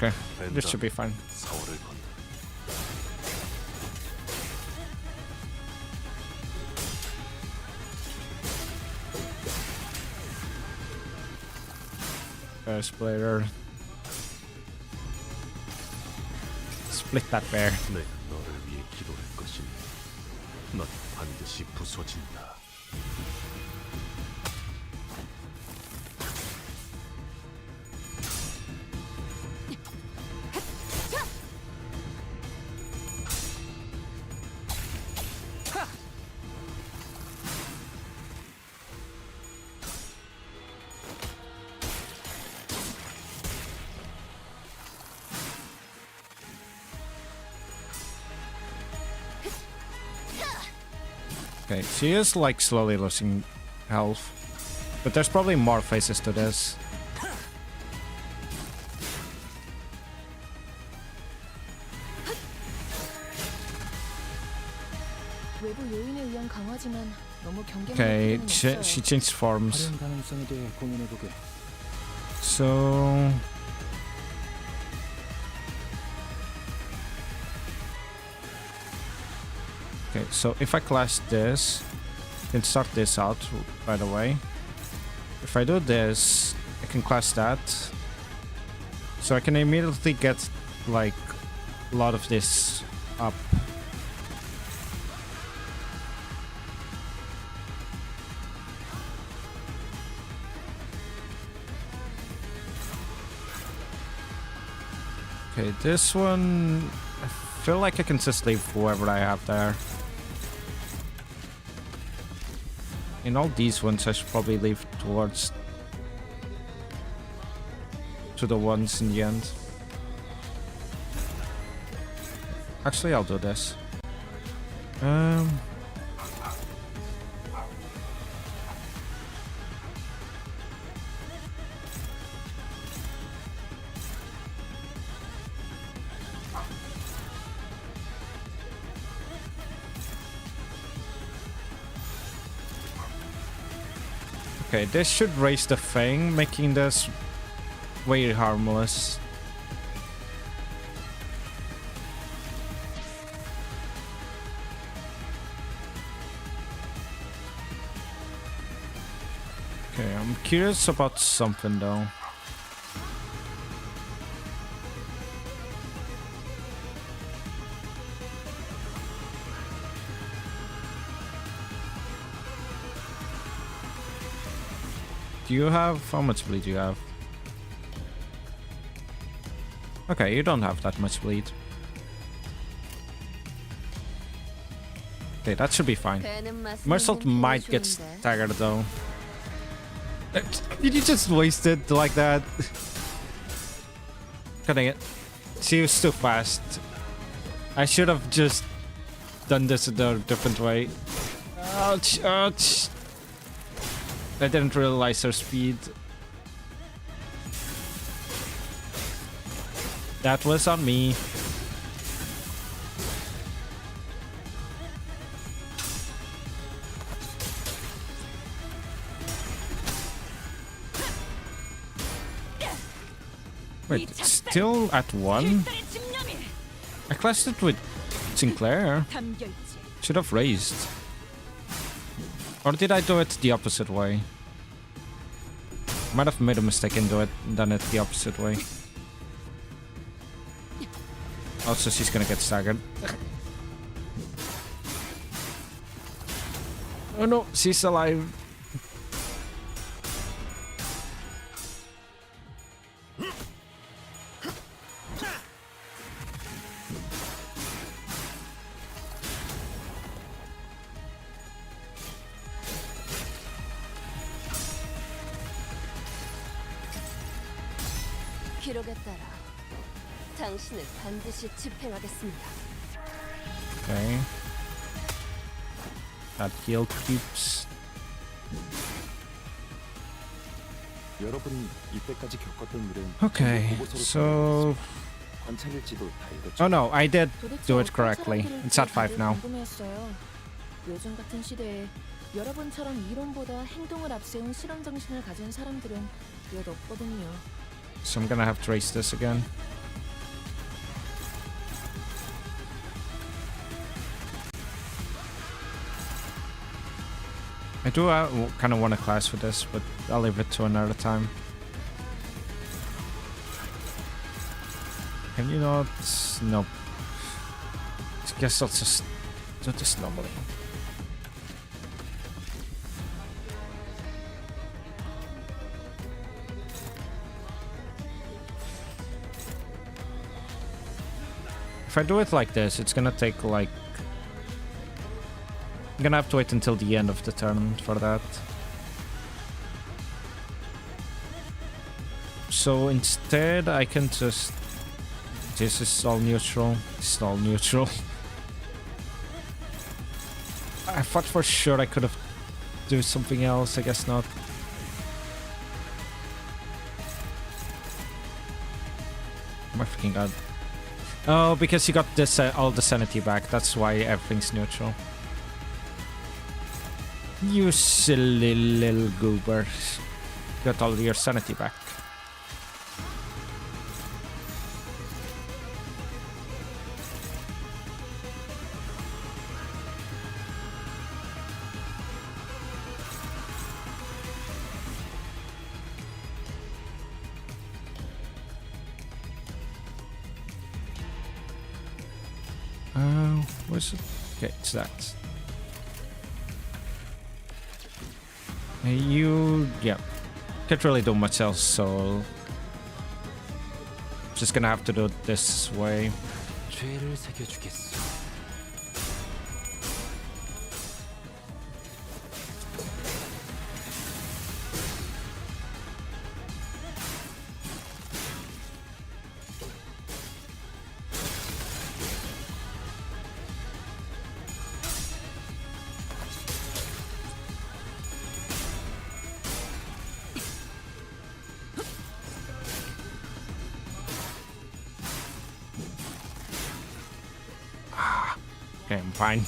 Okay, this should be fine. 사활을 건다. Splitter. Split that bear. 내가 너를 위해 기도할 것이니 넌 반드시 부서진다. Okay, she is like slowly losing health. But there's probably more phases to this. 외부 요인에 의한 강화지만 너무 경계만 Okay, 필요는 she 없어요. changed forms. 활용 가능성에 대해 고민해보게. So okay, so if I clash this, I can start this out right away. If I do this, I can clash that. So I can immediately get like a lot of this up. Okay, this one, I feel like I can just leave whoever I have there. In all these ones, I should probably leave towards to the ones in the end. Actually, I'll do this. Okay, this should raise the thing, making this way harmless. Okay, I'm curious about something though. Do you have... how much bleed do you have? Okay, you don't have that much bleed. Okay, that should be fine. Mersault might get staggered though. Did you just waste it like that? Cutting it. She was too fast. I should have just done this a different way. Ouch, ouch. I didn't realize her speed. That was on me. Wait, it's still at 1? I clashed it with Sinclair. Should have raised. Or did I do it the opposite way? Might have made a mistake and done it the opposite way. Also, she's gonna get staggered. Oh no, she's alive. 기록에 따라 당신을 반드시 집행하겠습니다. Okay. That heal keeps. 여러분 이때까지 겪었던 일은 Okay, 보고서로 so. 관찰일지도 다 읽었죠. Oh no, I did 도대체 do it 어떤 correctly. 사람들일지 It's at 5 다들 now. 궁금해했어요. 요즘 같은 시대에 여러분처럼 이론보다 행동을 앞세운 실험 정신을 가진 사람들은 몇 없거든요. So I'm gonna have to raise this again. I do kind of want a class for this, but I'll leave it to another time. Can you not? Nope. I guess I'll just do this normally. If I do it like this, it's gonna take like... I'm gonna have to wait until the end of the turn for that. So instead, I can just... This is all neutral. This is all neutral. I thought for sure I could have do something else. I guess not. Oh my freaking god. Oh, because you got this all the sanity back. That's why everything's neutral. You silly little goobers. Got all your sanity back. Where's it? Okay, it's that. You, yeah, can't really do much else, so just gonna have to do it this way. 죄를 새겨주겠소. Okay, I'm fine.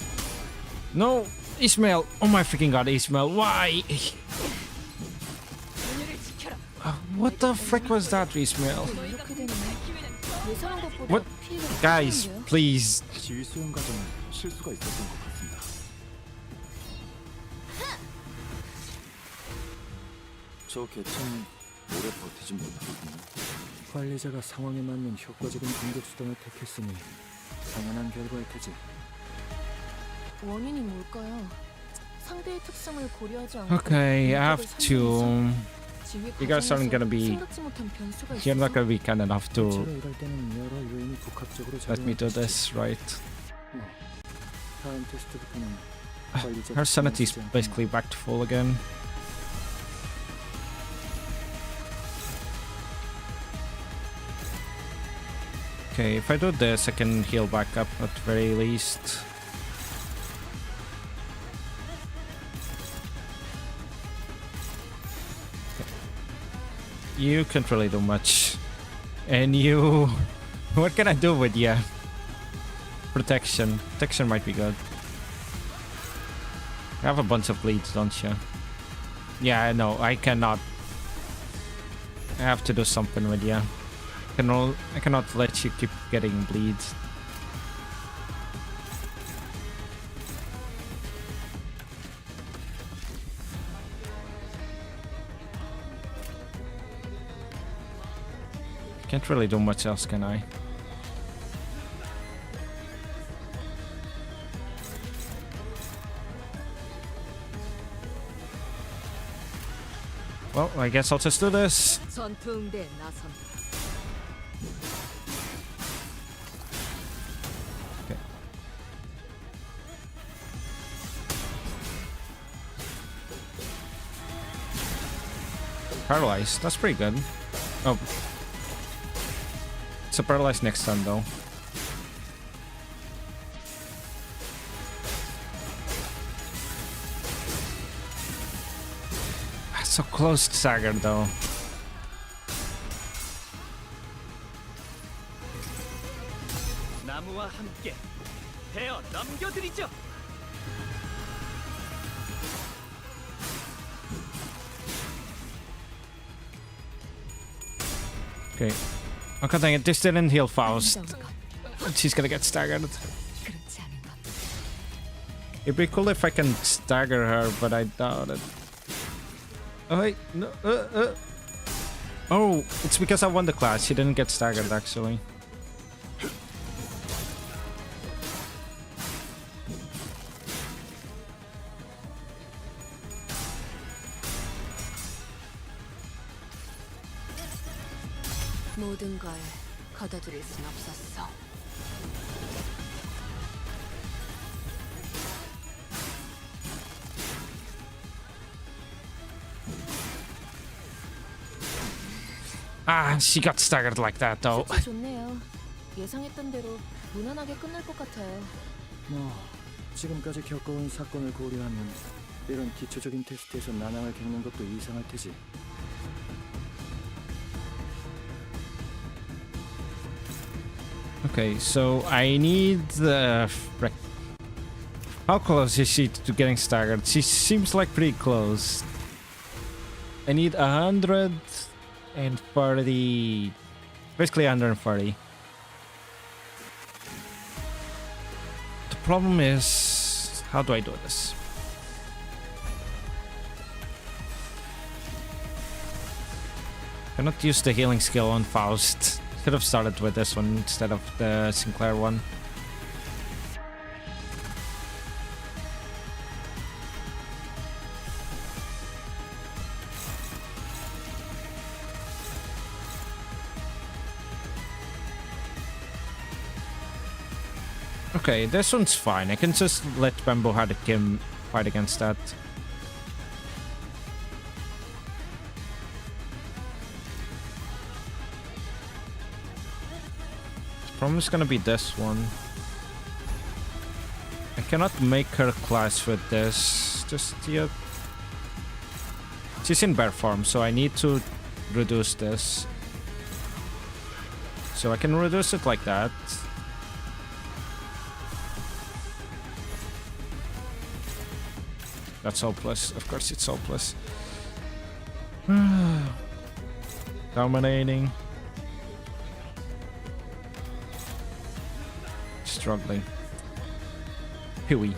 No, Ishmael! Oh my freaking god, Ishmael! Why? What the frick was that, Ishmael? 이렇게 되면 예상한 것보다 What? 피해가 Guys, 크겠는데요? please. 지휘 수행 과정에 실수가 있었던 것 같습니다. 저 개체는 오래 버티진 못하거든요. 관리자가 상황에 맞는 효과적인 공격 수단을 택했으니 당연한 결과일 테지. 원인이 뭘까요? 상대의 특성을 고려하지 않고 Okay, I have 공격을 to. 선택했어. 지휘 You guys aren't gonna be. 생각지 못한 변수가 You're not 있어서 gonna be kind enough to 실제로 이럴 때는 여러 요인이 복합적으로 let me do 작용할 this, right? 다음 테스트부터는 관리자 Her sanity's 특성을 쓰지 basically back to full again. Okay, if I do this, I can heal back up at the very least. You can't really do much. And you... What can I do with you? Protection. Protection might be good. You have a bunch of bleeds, don't you? Yeah, I know. I cannot. I have to do something with you. I cannot let you keep getting bleeds. Can't really do much else, can I? Well, I guess I'll just do this. 전투응대에 나선다. Okay. Paralyzed. That's pretty good. Oh. It's a paralyzed next turn, though. So close to Sagar, though. 나무와 함께 베어 넘겨드리죠. Okay. Okay, dang it. This didn't heal Faust. 아름다운 것, She's gonna get staggered. 그렇지 않은 것. It'd be cool if I can stagger her, but I doubt it. Oh, wait, no, Oh, it's because I won the class. She didn't get staggered, actually. 모든 걸 걷어들일 순 없었어. Ah, she got staggered like that, though. 수치 좋네요. 예상했던 대로 무난하게 끝날 것 같아요. 뭐 지금까지 겪어온 사건을 고려하면 이런 기초적인 테스트에서 난항을 겪는 것도 이상할 테지. Okay, so I need how close is she to getting staggered? She seems like pretty close. I need 140, basically 140. The problem is, how do I do this? Cannot use the healing skill on Faust. Could have started with this one instead of the Sinclair one. Okay, this one's fine. I can just let Bamboo Kim fight against that. Problem is gonna be this one. I cannot make her clash with this just yet. She's in bear form, so I need to reduce this. So I can reduce it like that. That's hopeless. Of course it's hopeless. Dominating. Struggling. Huey.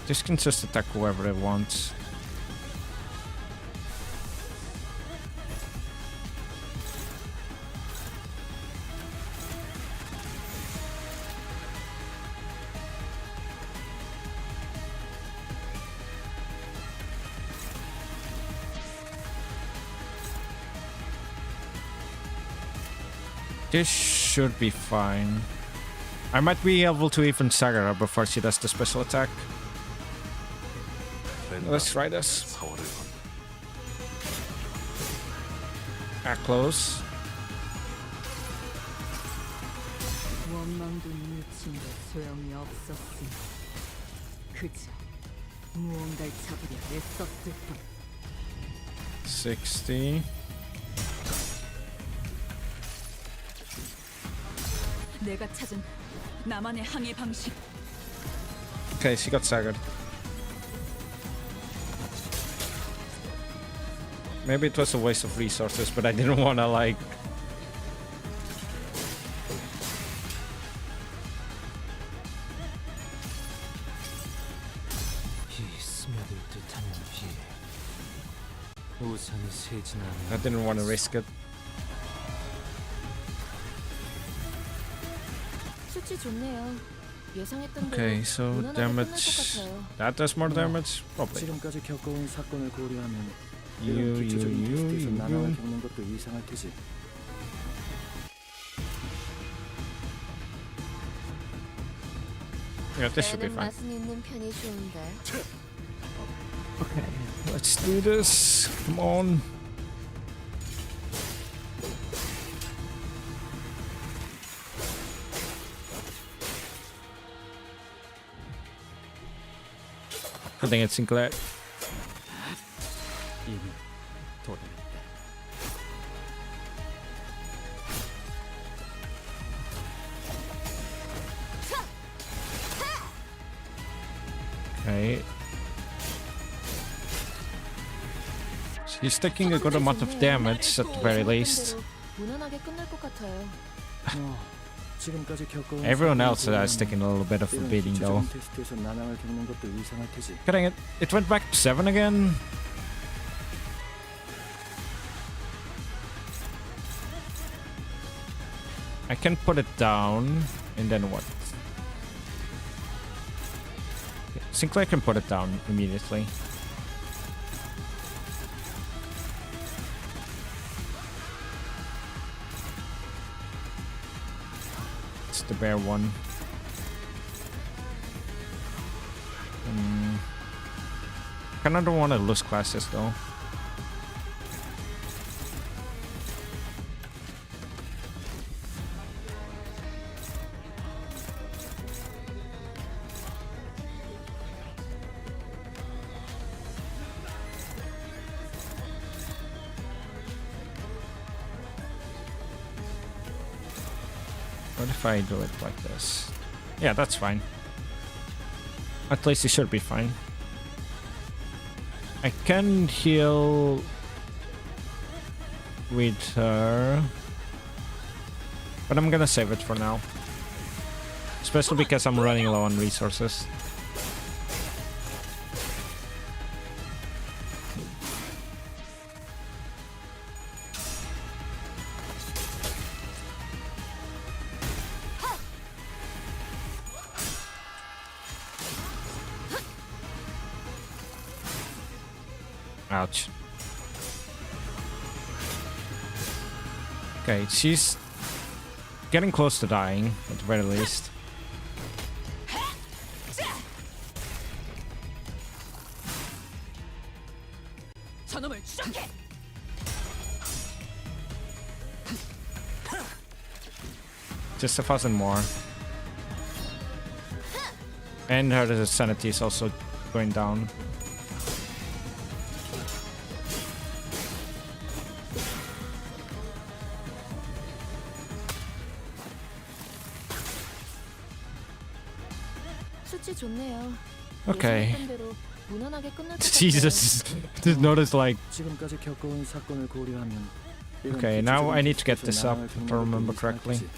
This can just attack whoever it wants. This should be fine. I might be able to even stagger her before she does the special attack. Let's try this. Ah, close. 원망도 묻힌 데 소용이 없었으니 그저 무언가를 잡으려 애썼을 뿐. 60. 내가 찾은 나만의 항해 방식. Okay, she got staggered. Maybe it was a waste of resources, but I didn't want to like... I didn't want to risk it. 수치 좋네요. 예상했던 대로 Okay, so 무난하게 끝날 것 damage... 같아요. That does more damage? Probably. 지금까지 겪어온 사건을 고려하면 You. 이런 기초적인 테스트에서 난항을 겪는 것도 이상할 테지. Yeah, this should be fine. 맛은 있는 편이 좋은데. Okay, let's do this. Come on. I think it's Sinclair. 이미 도달했다. Okay. He's taking a good amount of damage at the very least. 무난하게 끝날 것 같아요. 지금까지 겪어온 Everyone 사건을 else is taking a little bit of a 이런 beating though. 구체적인 테스트에서 난항을 겪는 것도 이상할 테지. Kidding it. It went back to 7 again. I can put it down, and then what? Sinclair can put it down immediately. It's the bear one. Kinda don't want to lose classes though. What if I do it like this? Yeah, that's fine. At least it should be fine. I can heal with her, but I'm gonna save it for now. Especially because I'm running low on resources. Ouch. Okay, she's getting close to dying, at the very least. 저놈을 추적해. Just 1,000 more. And her sanity is also going down. 수치 좋네요. Okay. 예상했던 대로 무난하게 끝날 것 같아요. Jesus. Just notice like... 지금까지 겪어온 사건을 고려하면 이런 Okay, now I 구체적인 need to get 테스트에서 this up 난항을 겪는 if I remember 것도 이상할 correctly. 테지.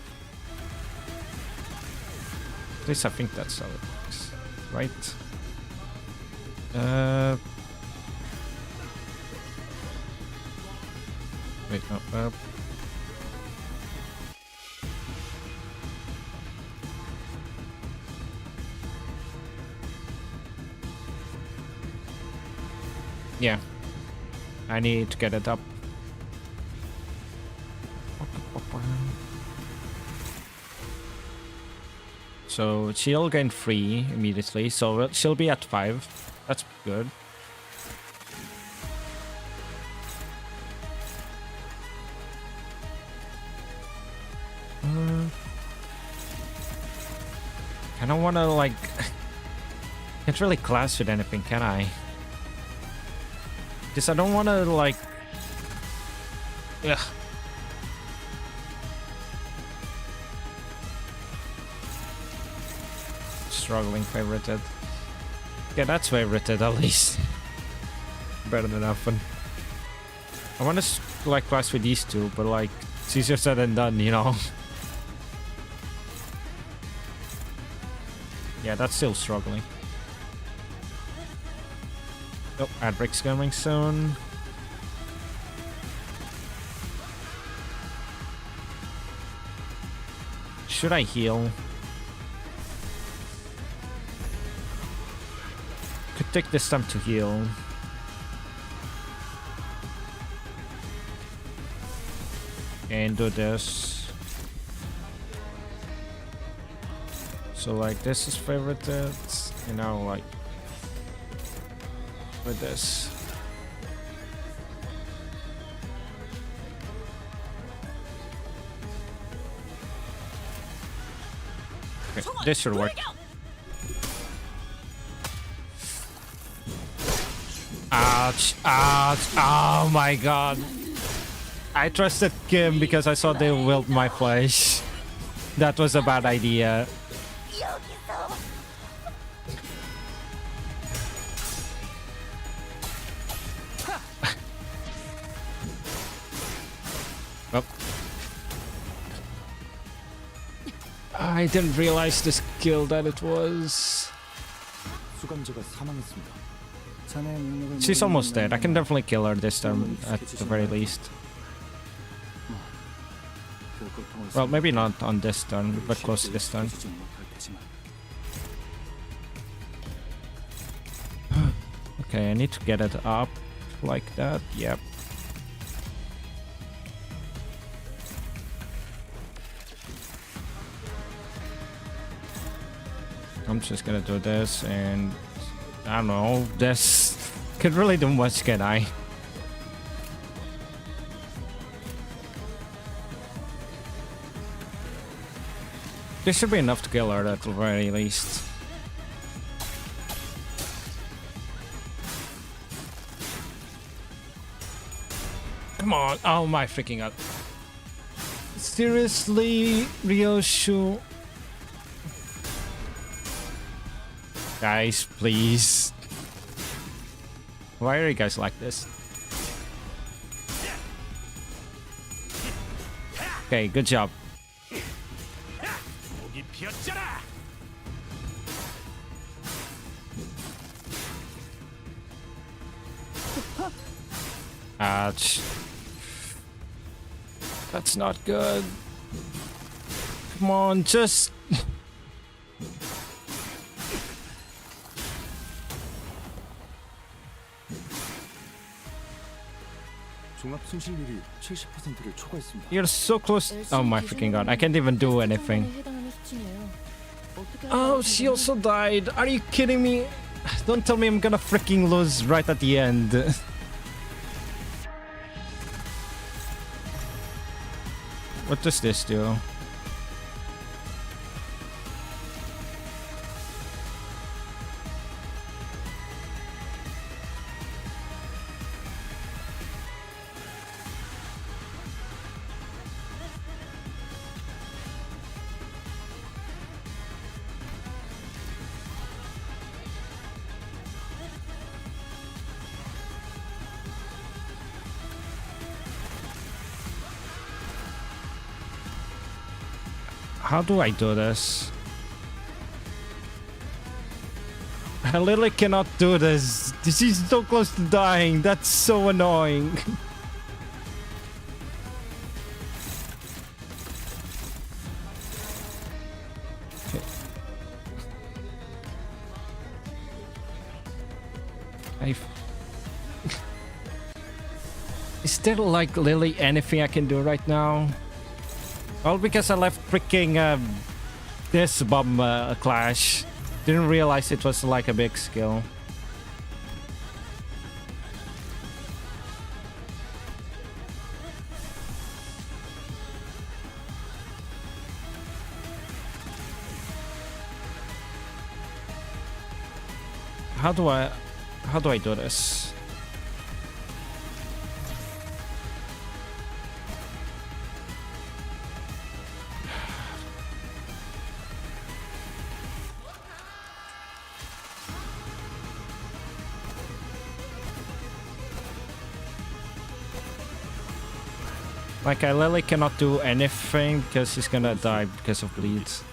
At least I think that's how it works. Right? Wait, no, yeah. I need to get it up. So she'll gain 3 immediately, so she'll be at 5. That's good. I don't want to like... Can't really clash with anything, can I? Because I don't want to like... Ugh. Struggling favorited. Yeah, that's favorited at least. Better than nothing. I want to like clash with these two, but like it's easier said than done, you know. Yeah, that's still struggling. Oh, ad break's coming soon. Should I heal? Could take this time to heal. And do this. So like this is favorited, you know, like with this. Okay, this should work. Ouch, ouch, oh my god. I trusted Kim because I saw they wilt my flesh. That was a bad idea. I didn't realize the skill that it was. 수감자가 사망했습니다. 자네의 능력을 She's almost dead. I can 모르는 definitely kill her this time at the very least. 그 고통을 Well, maybe not on this turn, but close to 쉽게 this turn. 잊혀지진 못할 테지만. Okay, I need to get it up like that. Yep. I'm just gonna do this, and I don't know, this could really do much, can I? This should be enough to kill her at the very least. Come on, oh my freaking god. Seriously, Ryoshu? Guys, please. Why are you guys like this? Okay, good job. 목이 피었잖아. Ouch. That's not good. Come on, just... 종합 순실률이 70%를 초과했습니다. You're so close. Oh my freaking god, I can't even do anything. 해당하는 수치네요. 어떻게 Oh, she also died. Are you kidding me? Don't tell me I'm gonna freaking lose right at the end. What does this do? How do I do this? I literally cannot do this. She's so close to dying. That's so annoying. Is there like literally anything I can do right now? All because I left freaking this bomb clash. Didn't realize it was like a big skill. How do I do this? Like, I literally cannot do anything because he's gonna die because of bleeds.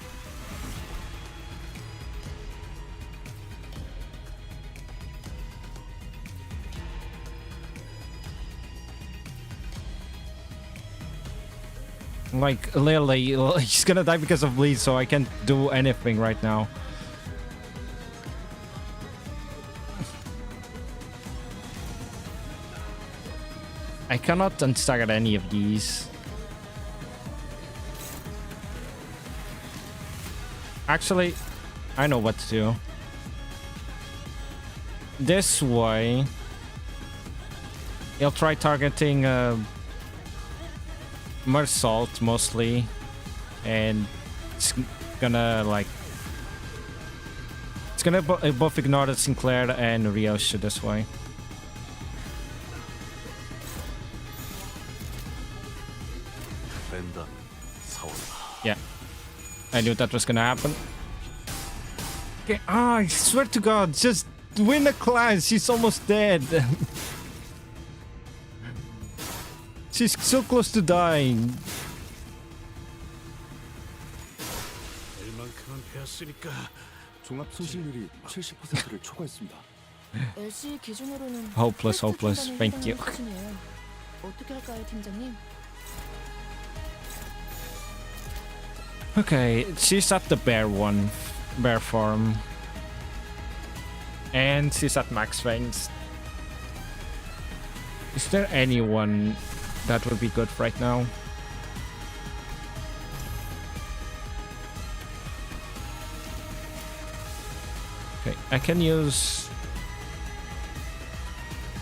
Like, literally, he's gonna die because of bleeds, so I can't do anything right now. I cannot unstagger any of these. Actually, I know what to do. This way, he'll try targeting Mersault mostly, and it's gonna like... It's gonna both ignore the Sinclair and Ryoshu this way. 랜덤 사원. Yeah, I knew that was gonna happen. Okay, I swear to God, just win a class. She's almost dead. She's so close to dying. 이만큼은 배웠으니까 종합 손실률이 70%를 초과했습니다. LC 기준으로는 Hopeless, 퀘스트 hopeless. 중단에 Thank you. 해당하는 수준이에요. 어떻게 할까요, 팀장님? Okay, she's at the bear farm. And she's at max range. Is there anyone that would be good right now? Okay, I can use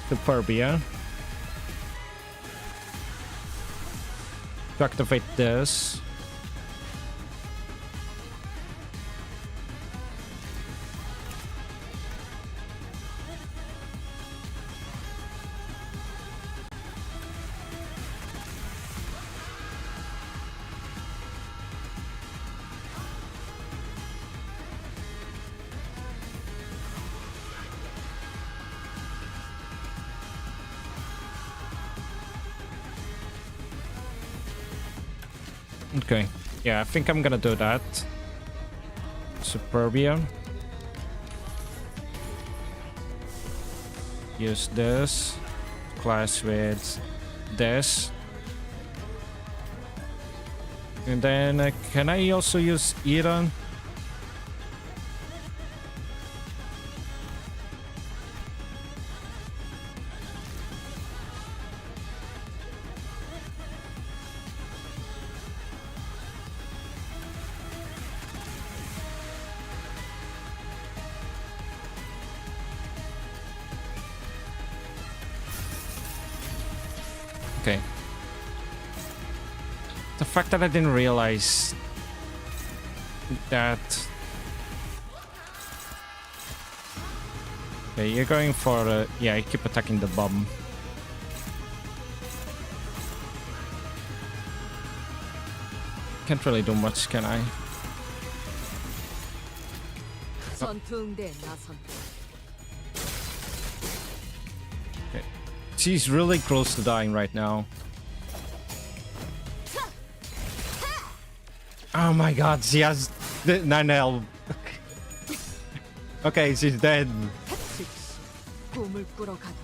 Superbia to activate this. Okay, yeah, I think I'm gonna do that. Superbia. Use this. Clash with this. And then, can I also use Iran? Okay. The fact that I didn't realize that... Okay, you're going for... yeah, you keep attacking the bomb. Can't really do much, can I? 전투응대 나선. Okay. She's really close to dying right now. Oh my god, she has the 9L. Okay, she's dead. 꿈을 꾸러 가다.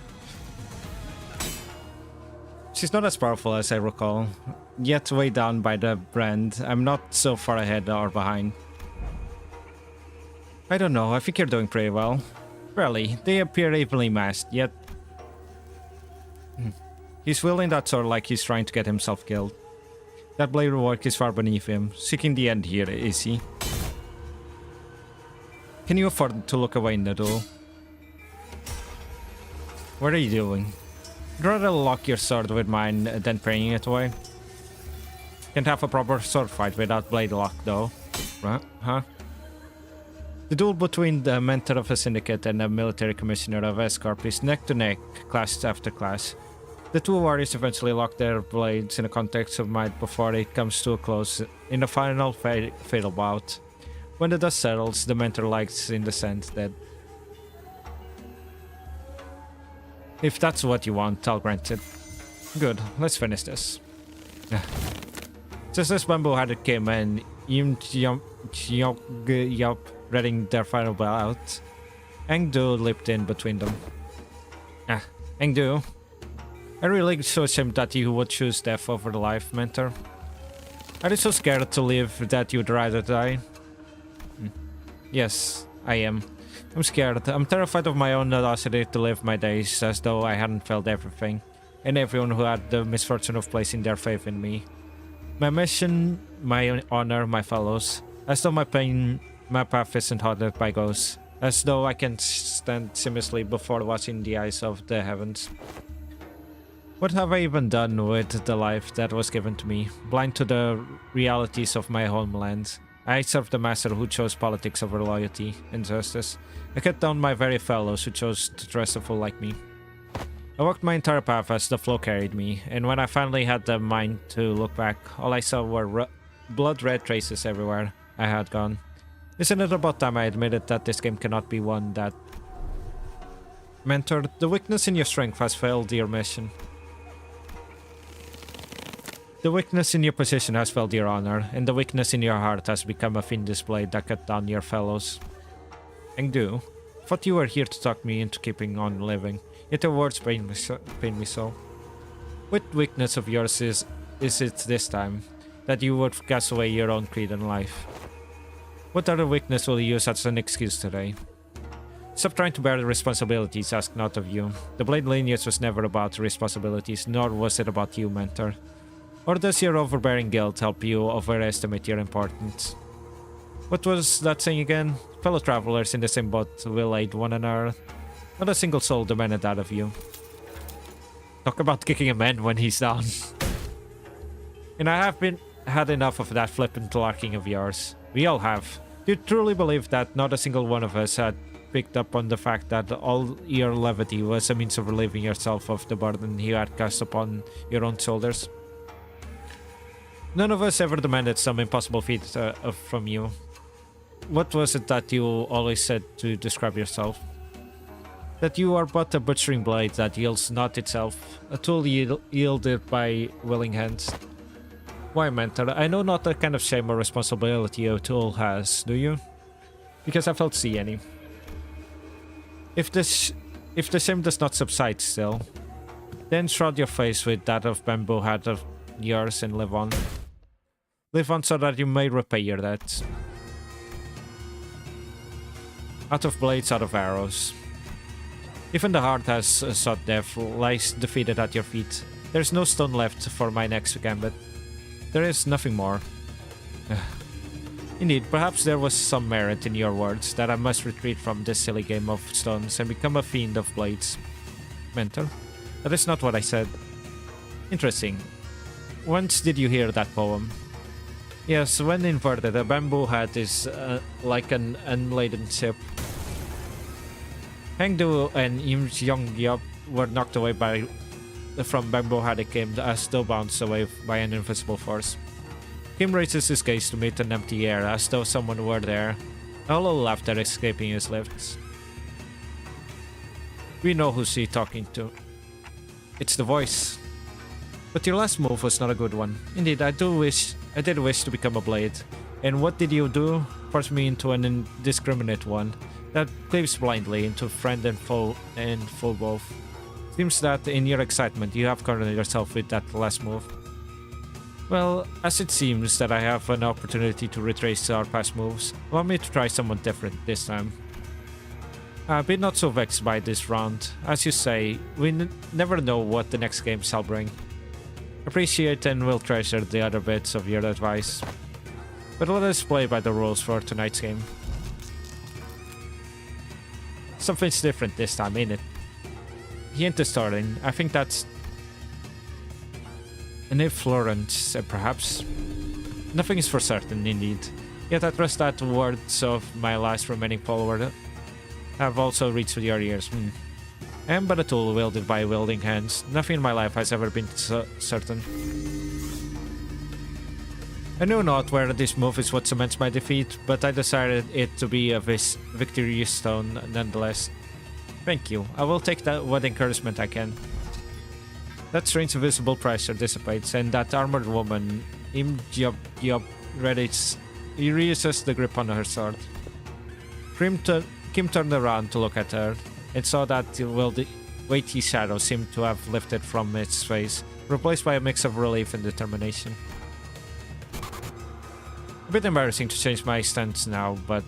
She's not as powerful as I recall. Yet way down by the brand. I'm not so far ahead or behind. I don't know, I think you're doing pretty well. Really, they appear evenly matched, yet... He's wielding that sword like he's trying to get himself killed. That blade work is far beneath him. Seeking the end here, is he? Can you afford to look away in the duel? What are you doing? I'd rather lock your sword with mine than praying it away. Can't have a proper sword fight without blade lock though. Huh? The duel between the mentor of a syndicate and the military commissioner of S-Corp is neck to neck, class after class. The two warriors eventually lock their blades in the context of might before it comes to a close in the final fatal bout. When the dust settles, the mentor lies in the sand dead. If that's what you want, I'll grant it. Good, let's finish this. Just as Bamboo had came and Yup, reading their final bout, Engdu leaped in between them. Engdu. I really so ashamed that you would choose death over life, mentor. Are you so scared to live that you'd rather die? Yes, I am. I'm scared. I'm terrified of my own audacity to live my days as though I hadn't felt everything, and everyone who had the misfortune of placing their faith in me. My mission, my honor, my fellows. As though my pain, my path isn't haunted by ghosts. As though I can stand seamlessly before watching the eyes of the heavens. What have I even done with the life that was given to me? Blind to the realities of my homeland. I served the master who chose politics over loyalty and justice. I cut down my very fellows who chose to dress a fool like me. I walked my entire path as the flow carried me, and when I finally had the mind to look back, all I saw were blood-red traces everywhere I had gone. Isn't it about time I admitted that this game cannot be one that... Mentor, the weakness in your strength has failed your mission. The weakness in your position has felled your honor, and the weakness in your heart has become a fiendish blade that cut down your fellows. Engdu, thought you were here to talk me into keeping on living, yet your words pain me so. What weakness of yours is it this time, that you would cast away your own creed and life? What other weakness will you use as an excuse today? Stop trying to bear the responsibilities asked not of you. The Blade lineage was never about responsibilities, nor was it about you, Mentor. Or does your overbearing guilt help you overestimate your importance? What was that saying again? Fellow travelers in the same boat will aid one another. Not a single soul demanded that of you. Talk about kicking a man when he's down. And I have had enough of that flippant larking of yours. We all have. Do you truly believe that not a single one of us had picked up on the fact that all your levity was a means of relieving yourself of the burden you had cast upon your own shoulders? None of us ever demanded some impossible feat from you. What was it that you always said to describe yourself? That you are but a butchering blade that yields not itself, a tool yielded by willing hands. Why, Mentor? I know not the kind of shame or responsibility a tool has, do you? Because I failed to see any. If the shame does not subside still, then shroud your face with that of bamboo hat of yours and live on. Live on so that you may repay your debts. Out of blades, out of arrows. Even the heart has sought death, lies defeated at your feet. There is no stone left for my next gambit. There is nothing more. Indeed, perhaps there was some merit in your words that I must retreat from this silly game of stones and become a fiend of blades. Mentor, that is not what I said. Interesting. Whence did you hear that poem? Yes, when inverted, a bamboo hat is like an unladen ship. Hangdu and Im Yongyup were knocked away from bamboo hat it came as though bounced away by an invisible force. Kim raises his gaze to meet an empty air as though someone were there, a hollow laughter escaping his lips. We know who's he talking to. It's the voice. But your last move was not a good one. Indeed, I did wish to become a blade. And what did you do? Force me into an indiscriminate one that cleaves blindly into friend and foe both. Seems that in your excitement you have cornered yourself with that last move. Well, as it seems that I have an opportunity to retrace our past moves, allow me to try someone different this time. Be not so vexed by this round. As you say, we never know what the next game shall bring. Appreciate and will treasure the other bits of your advice. But let us play by the rules for tonight's game. Something's different this time, ain't it? He ain't starting. I think that's an influence, perhaps. Nothing is for certain, indeed. Yet I trust that words of my last remaining follower have also reached your ears. I am but a tool wielded by wielding hands. Nothing in my life has ever been so certain. I know not whether this move is what cements my defeat, but I decided it to be a victorious stone nonetheless. Thank you. I will take what encouragement I can. That strange invisible pressure dissipates, and that armored woman, Im Yob, releases the grip on her sword. Kim turned around to look at her, and saw that the weighty shadow seemed to have lifted from its face, replaced by a mix of relief and determination. A bit embarrassing to change my stance now, but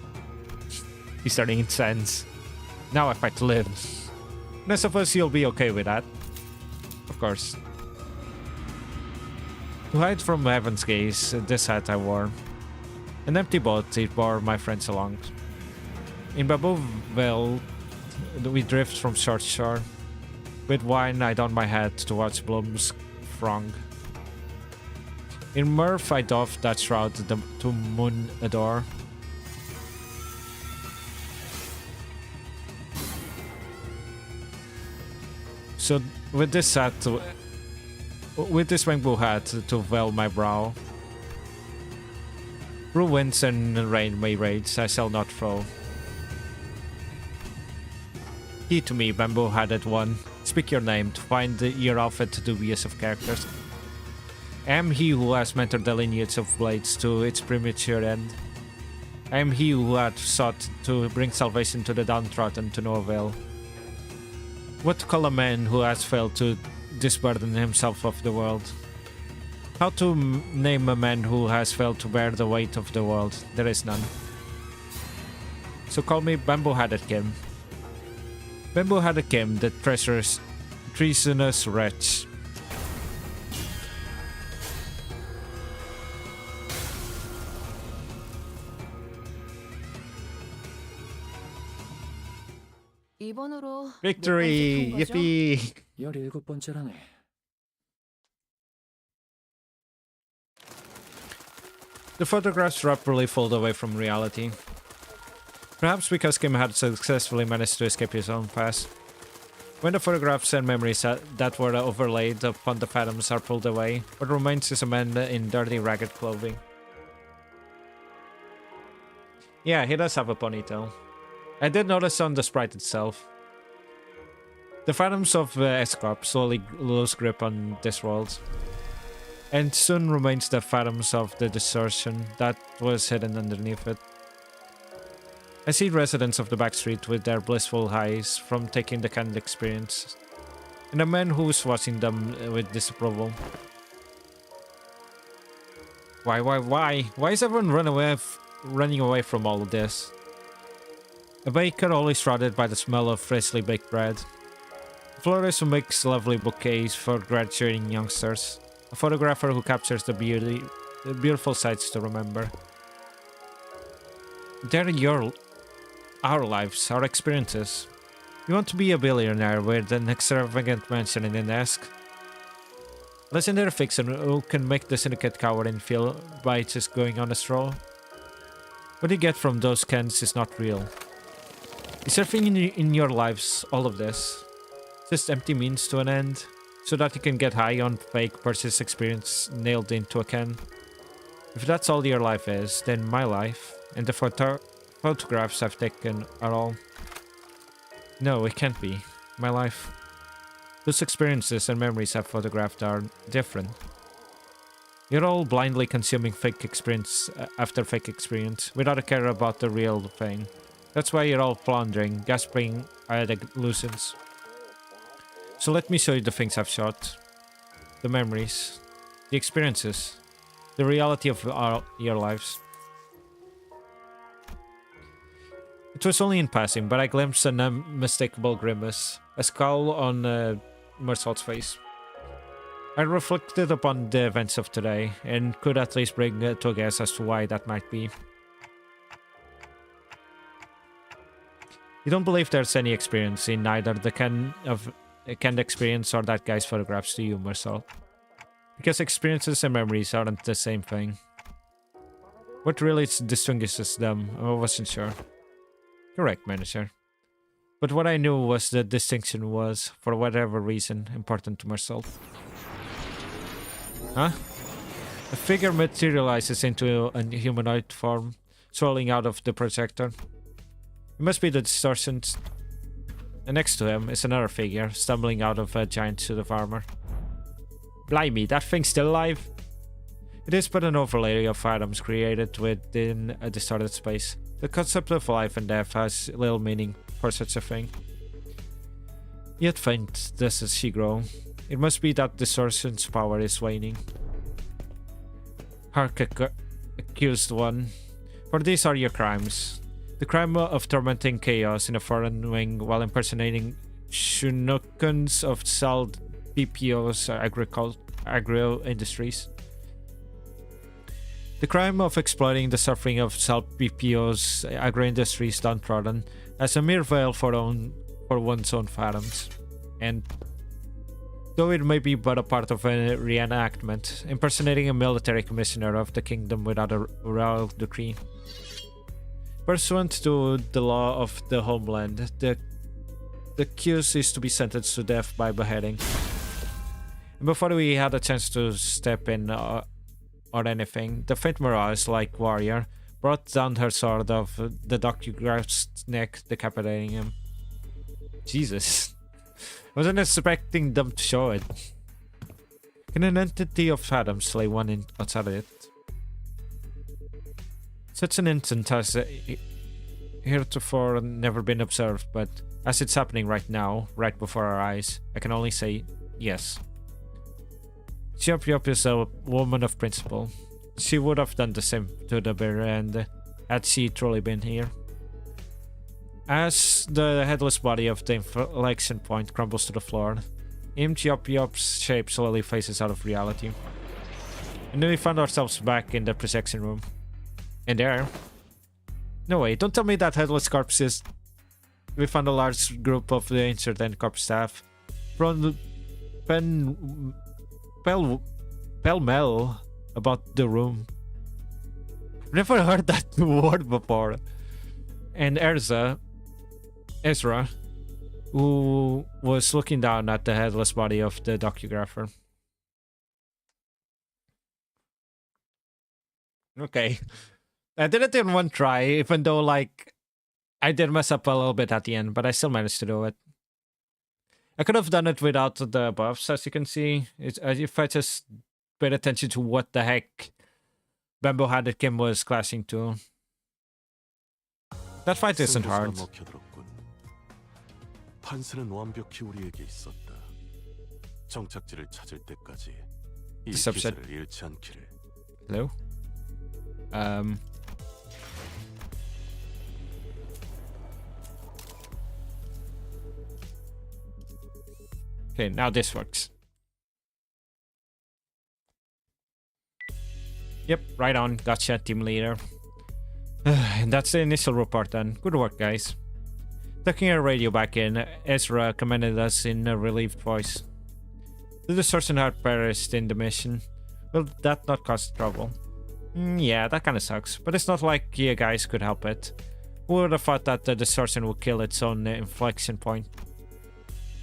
he's starting in sense. Now I fight to live. And I suppose you'll be okay with that. Of course. To hide from heaven's gaze, this hat I wore. An empty boat, it bore my friends along. In Baboville, we drift from shore to shore. With wine, I don my hat to watch blooms throng. In mirth, I doff that shroud to moon adore. So with this hat, with this bamboo hat to veil my brow, through winds and rain may rage, I shall not throw. He to me, bamboo-hatted one, speak your name to find your outfit dubious of characters. I am he who has mentored the lineage of blades to its premature end. I am he who had sought to bring salvation to the downtrodden to no avail. What to call a man who has failed to disburden himself of the world? How to name a man who has failed to bear the weight of the world? There is none. So call me Bamboo-Headed Kim. Bamboo-Headed Kim, the treasonous wretch. 이번으로 Victory! 몇 번째 턴 거죠? Yippee! 17번째라네. The photographs rapidly fold away from reality. Perhaps because Kim had successfully managed to escape his own past. When the photographs and memories that were overlaid upon the phantoms are pulled away, what remains is a man in dirty, ragged clothing. Yeah, he does have a ponytail. I did notice on the sprite itself. The phantoms of Escorp slowly lose grip on this world. And soon remains the phantoms of the distortion that was hidden underneath it. I see residents of the backstreet with their blissful highs from taking the candid experience, and a man who's watching them with disapproval. Why? Why is everyone running away from all of this? A baker always shrouded by the smell of freshly baked bread. A florist who makes lovely bouquets for graduating youngsters. A photographer who captures the beautiful sights to remember. They're our lives, our experiences. You want to be a billionaire with an extravagant mansion in a desk? Legendary fiction who can make the syndicate cower in fear by just going on a stroll? What you get from those cans is not real. Is everything in your lives all of this? Just empty means to an end? So that you can get high on fake purchase experience nailed into a can? If that's all your life is, then my life, and the photographs I've taken are all... No, it can't be. My life. Those experiences and memories I've photographed are different. You're all blindly consuming fake experience after fake experience, without a care about the real thing. That's why you're all floundering, gasping at illusions. So let me show you the things I've shot. The memories. The experiences. The reality of your lives. It was only in passing, but I glimpsed an unmistakable grimace. A scowl on Mersault's face. I reflected upon the events of today, and could at least bring to a guess as to why that might be. You don't believe there's any experience in either the canned experience or that guy's photographs to you, Mersault. Because experiences and memories aren't the same thing. What really distinguishes them, I wasn't sure. Correct, manager. But what I knew was the distinction was, for whatever reason, important to Mersault. Huh? A figure materializes into a humanoid form, swirling out of the projector. It must be the distortions. And next to him is another figure, stumbling out of a giant suit of armor. Blimey, that thing's still alive? It is but an overlay of atoms created within a distorted space. The concept of life and death has little meaning for such a thing. Yet faint does she grow. It must be that distortion's power is waning. Hark, accused one. For these are your crimes. The crime of tormenting chaos in a foreign wing while impersonating Shunokans of Sal BPO's agro industries. The crime of exploiting the suffering of Sal BPO's agro industries downtrodden as a mere veil for one's own phantoms. And though it may be but a part of a reenactment, impersonating a military commissioner of the kingdom without a royal decree. Pursuant to the law of the homeland, the accused is to be sentenced to death by beheading. And before we had a chance to step in or anything, the faint mirage-like warrior brought down her sword of the docugrap's neck, decapitating him. Jesus. I wasn't expecting them to show it. Can an entity of Phantom slay one in outside of it? Such an instant has heretofore never been observed, but as it's happening right now, right before our eyes, I can only say yes. Yup is a woman of principle. She would have done the same to the bear and had she truly been here. As the headless body of the inflection point crumbles to the floor, Yup-Yup's shape slowly faces out of reality. And then we found ourselves back in the projection room. And there... No way, don't tell me that headless corpse is... We found a large group of the injured and corpse staff. From pell-mell about the room. Never heard that word before. And Ezra, who was looking down at the headless body of the docugrapher. Okay. I did it in one try, even though, like, I did mess up a little bit at the end, but I still managed to do it. I could have done it without the buffs, as you can see. If I just paid attention to what the heck Bamboo-Handed Kim was clashing to. That fight isn't hard. 판세는 완벽히 우리에게 있었다. 정착지를 찾을 때까지 이 Subset. 기세를 잃지 않기를. Hello? Okay, now this works. Yep, right on. Gotcha, team leader. And that's the initial report done. Good work, guys. Tucking our radio back in, Ezra commended us in a relieved voice. The distortion had perished in the mission. Will that not cause trouble? Yeah, that kinda sucks, but it's not like you guys could help it. Who would have thought that the distortion would kill its own inflection point?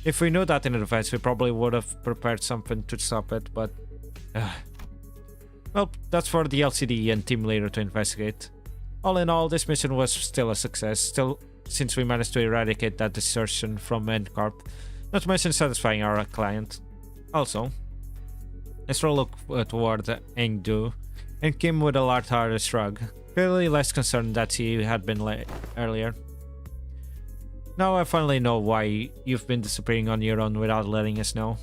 If we knew that in advance, we probably would have prepared something to stop it, but... Well, that's for the LCD and team leader to investigate. All in all, this mission was still a success, since we managed to eradicate that distortion from NCorp, not to mention satisfying our client. Also, let's look toward Engdu, and Kim with a light-hearted shrug, clearly less concerned that he had been earlier. Now I finally know why you've been disappearing on your own without letting us know.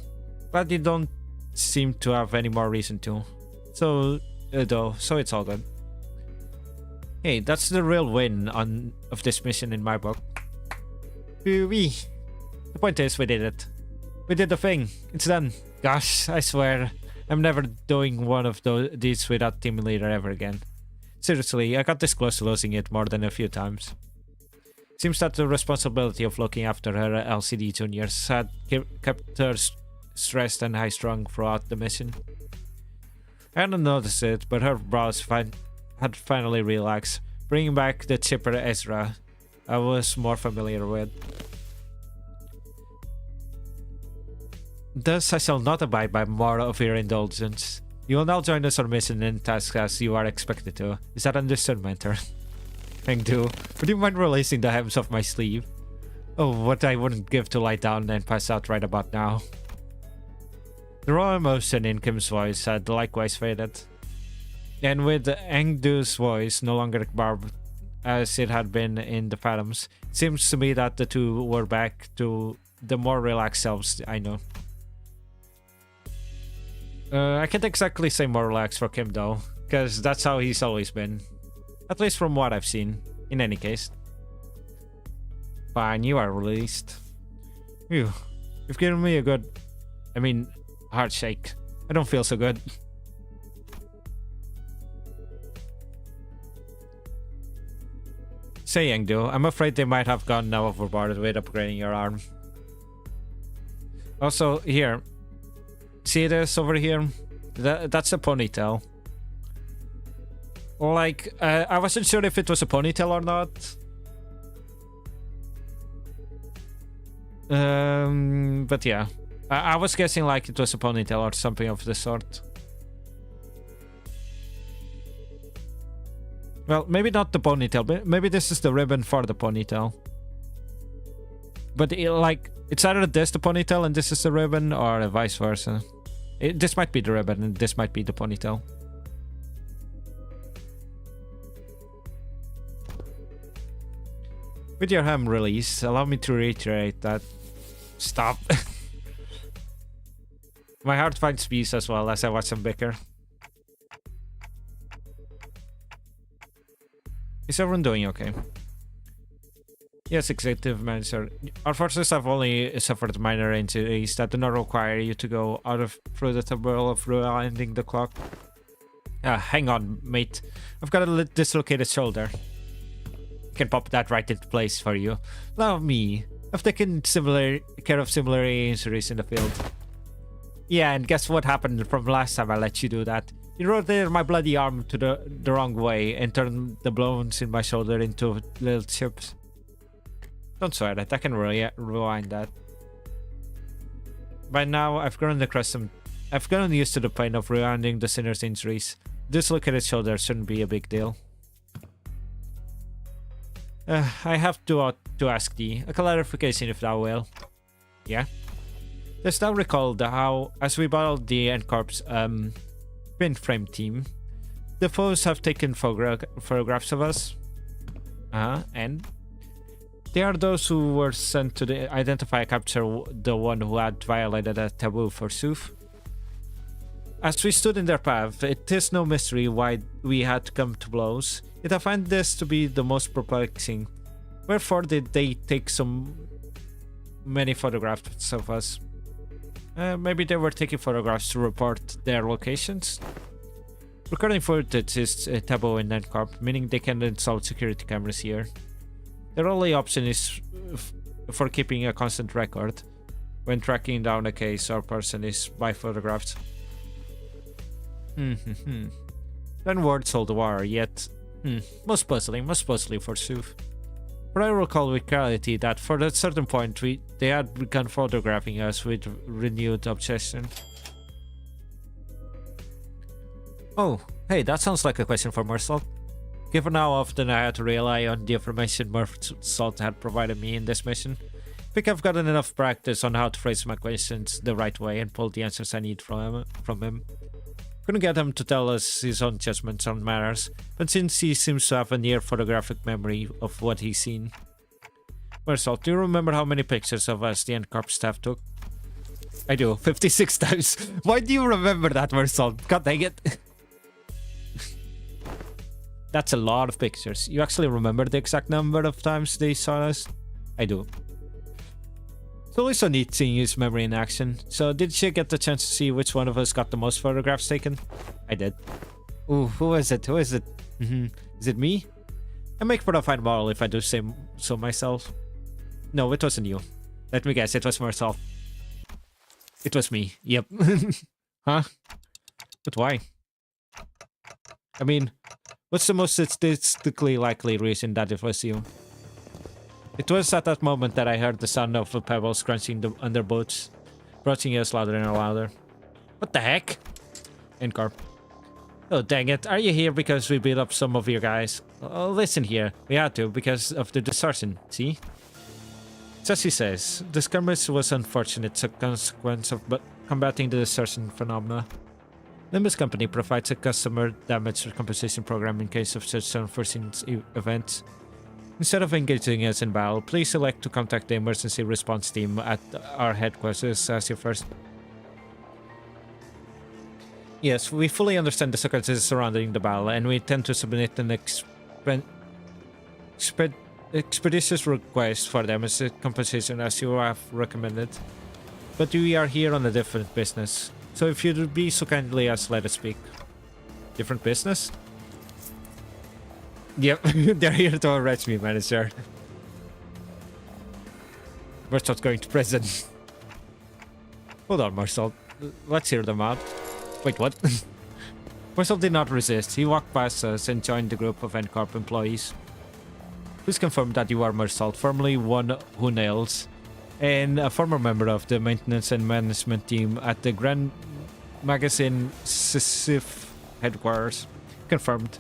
But you don't seem to have any more reason to. So it's all good. Hey, that's the real win of this mission in my book. Wee. The point is, we did it. We did the thing. It's done. Gosh, I swear, I'm never doing one of these without team leader ever again. Seriously, I got this close to losing it more than a few times. Seems that the responsibility of looking after her LCD juniors had kept her stressed and high-strung throughout the mission. I hadn't noticed it, but her brows had finally relaxed, bringing back the chipper Ezra I was more familiar with. Thus, I shall not abide by more of your indulgence. You will now join us on mission and tasks as you are expected to. Is that understood, mentor? Engdu, would you mind releasing the hems off my sleeve? Oh, what I wouldn't give to lie down and pass out right about now. The raw emotion in Kim's voice had likewise faded. And with Engdu's voice no longer barbed as it had been in the Phantoms, it seems to me that the two were back to the more relaxed selves I know. I can't exactly say more relaxed for Kim though, because that's how he's always been. At least from what I've seen, in any case. Fine, you are released. Phew, you've given me a good... heart shake. I don't feel so good. Say, Engdu, I'm afraid they might have gone now overboard with upgrading your arm. Also, here. See this over here? That's a ponytail. Like, I wasn't sure if it was a ponytail or not. But yeah. I was guessing like it was a ponytail or something of the sort. Well, maybe not the ponytail, but maybe this is the ribbon for the ponytail. But it's either this the ponytail and this is the ribbon, or vice versa. This might be the ribbon and this might be the ponytail. With your ham release, allow me to reiterate that... Stop. My heart finds peace as well as I watch them bicker. Is everyone doing okay? Yes, Executive Manager. Our forces have only suffered minor injuries that do not require you to go out of through the trouble of rewinding the clock. Hang on, mate. I've got a dislocated shoulder. Can pop that right into place for you. Allow me. I've taken care of similar injuries in the field. Yeah, and guess what happened from last time I let you do that? You rotated my bloody arm to the wrong way and turned the bones in my shoulder into little chips. Don't sweat it, I can rewind that. By now, I've grown used to the pain of rewinding the sinner's injuries. Dislocated shoulder shouldn't be a big deal. I have to ask thee a clarification if thou will. Yeah? Dost thou recall how, as we battled the N-Corp's pin frame team, the foes have taken photographs of us? And? They are those who were sent to identify and capture the one who had violated a taboo, forsooth. As we stood in their path, it is no mystery why we had to come to blows. Yet I find this to be the most perplexing. Wherefore did they take so many photographs of us? Maybe they were taking photographs to report their locations? Recording footage is a taboo in N-Corp, meaning they can install security cameras here. Their only option is for keeping a constant record when tracking down a case or person is by photographs. Then words hold the water, yet most puzzling forsooth. But I recall with clarity that for a certain point they had begun photographing us with renewed obsession. Oh, hey, that sounds like a question for Mersault. Given how often I had to rely on the information Mersault had provided me in this mission, I think I've gotten enough practice on how to phrase my questions the right way and pull the answers I need from him. Couldn't get him to tell us his own judgments on matters, but since he seems to have a near photographic memory of what he's seen. Mersault, do you remember how many pictures of us the N-Corp staff took? I do, 56 times. Why do you remember that, Mersault? God dang it. That's a lot of pictures. You actually remember the exact number of times they saw us? I do. It's always so neat seeing his memory in action. So did you get the chance to see which one of us got the most photographs taken? I did. Ooh, who is it? Is it me? I make for a fine model if I do say so myself. No, it wasn't you. Let me guess, it was myself. It was me. Yep. Huh? But why? I mean, what's the most statistically likely reason that it was you? It was at that moment that I heard the sound of a pebble crunching the underboots, approaching us louder and louder. What the heck? N-Corp. Oh, dang it. Are you here because we beat up some of your guys? Oh, listen here. We had to because of the distortion, see? It's as he says. The skirmish was unfortunate as a consequence of combating the distortion phenomena. Limbus Company provides a customer damage compensation program in case of such unforeseen events. Instead of engaging us in battle, please select to contact the emergency response team at our headquarters as your first. Yes, we fully understand the circumstances surrounding the battle, and we intend to submit an expeditious request for them as a compensation as you have recommended. But we are here on a different business, so if you'd be so kindly as let us speak. Different business? Yep, they're here to arrest me, manager. Mersault's going to prison. Hold on, Mersault. Let's hear them out. Wait, what? Mersault did not resist. He walked past us and joined the group of N-Corp employees. Please confirm that you are Mersault, formerly one who nails, and a former member of the maintenance and management team at the Grand Magazine Sif headquarters. Confirmed.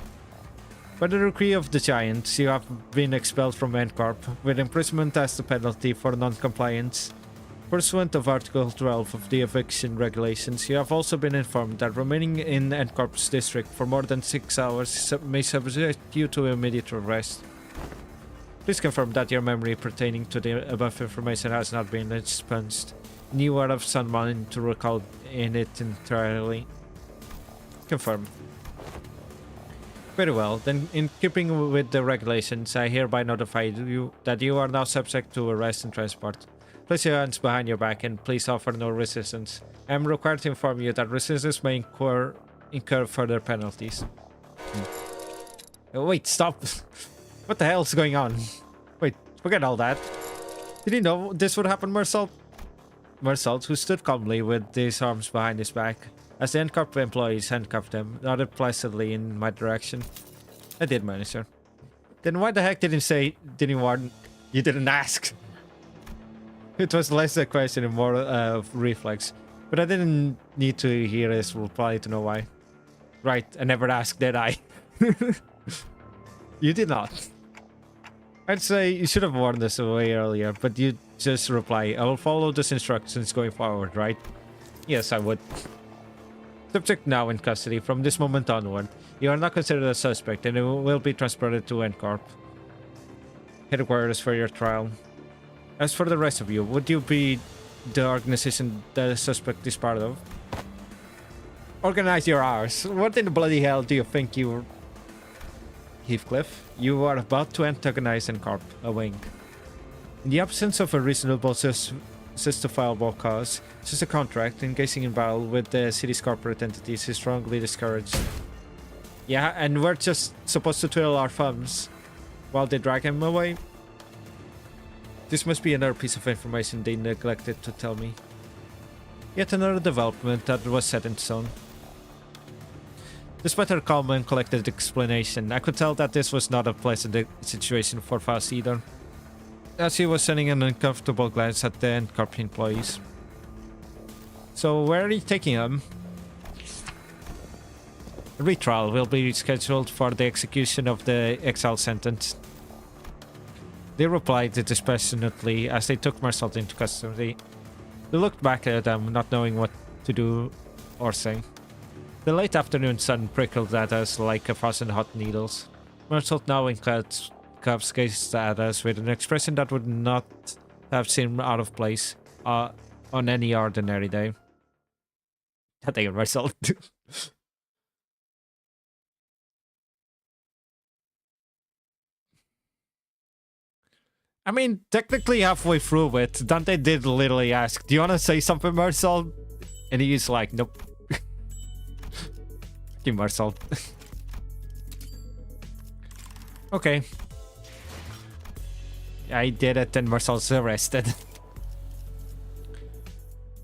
By the decree of the Giants, you have been expelled from N-Corp, with imprisonment as the penalty for non-compliance. Pursuant of Article 12 of the eviction regulations, you have also been informed that remaining in Encorp's district for more than 6 hours may subject you to immediate arrest. Please confirm that your memory pertaining to the above information has not been expunged, and you are of sound mind to recall in it entirely. Confirm. Very well, then in keeping with the regulations, I hereby notify you that you are now subject to arrest and transport. Place your hands behind your back and please offer no resistance. I am required to inform you that resistance may incur further penalties. Oh, wait, stop. What the hell's going on? Wait, forget all that. Did you know this would happen, Mersault? Mersault, who stood calmly with his arms behind his back, as the Encorp employees handcuffed him, nodded placidly in my direction. I did, manager. Then why the heck didn't you warn? You didn't ask. It was less a question and more of reflex. But I didn't need to hear his reply to know why. Right, I never asked, did I? You did not. I'd say you should have warned us way earlier, but you just reply, I will follow these instructions going forward, right? Yes, I would. Subject now in custody. From this moment onward, you are not considered a suspect and it will be transported to Encorp headquarters for your trial. As for the rest of you, would you be the organization that the suspect is part of? Organize your hours. What in the bloody hell do you think you were? Heathcliff, you are about to antagonize Encorp. A wink. In the absence of a reasonable justifiable cause, such a contract, engaging in battle with the city's corporate entities is strongly discouraged. Yeah, and we're just supposed to twiddle our thumbs while they drag him away? This must be another piece of information they neglected to tell me. Yet another development that was set in stone. Despite her calm and collected explanation, I could tell that this was not a pleasant situation for Faust either, as he was sending an uncomfortable glance at the Encorp employees. So where are you taking him? A retrial will be scheduled for the execution of the exile sentence. They replied dispassionately as they took Mersault into custody. They looked back at them, not knowing what to do or say. The late afternoon sun prickled at us like 1,000 hot needles. Mersault, now in cuffs, gazed at us with an expression that would not have seemed out of place on any ordinary day. That ain't Mersault. I mean, technically halfway through it, Dante did literally ask, do you want to say something, Mersault? And he's like, nope. Fucking Mersault. Okay. I did it and Mersault's arrested.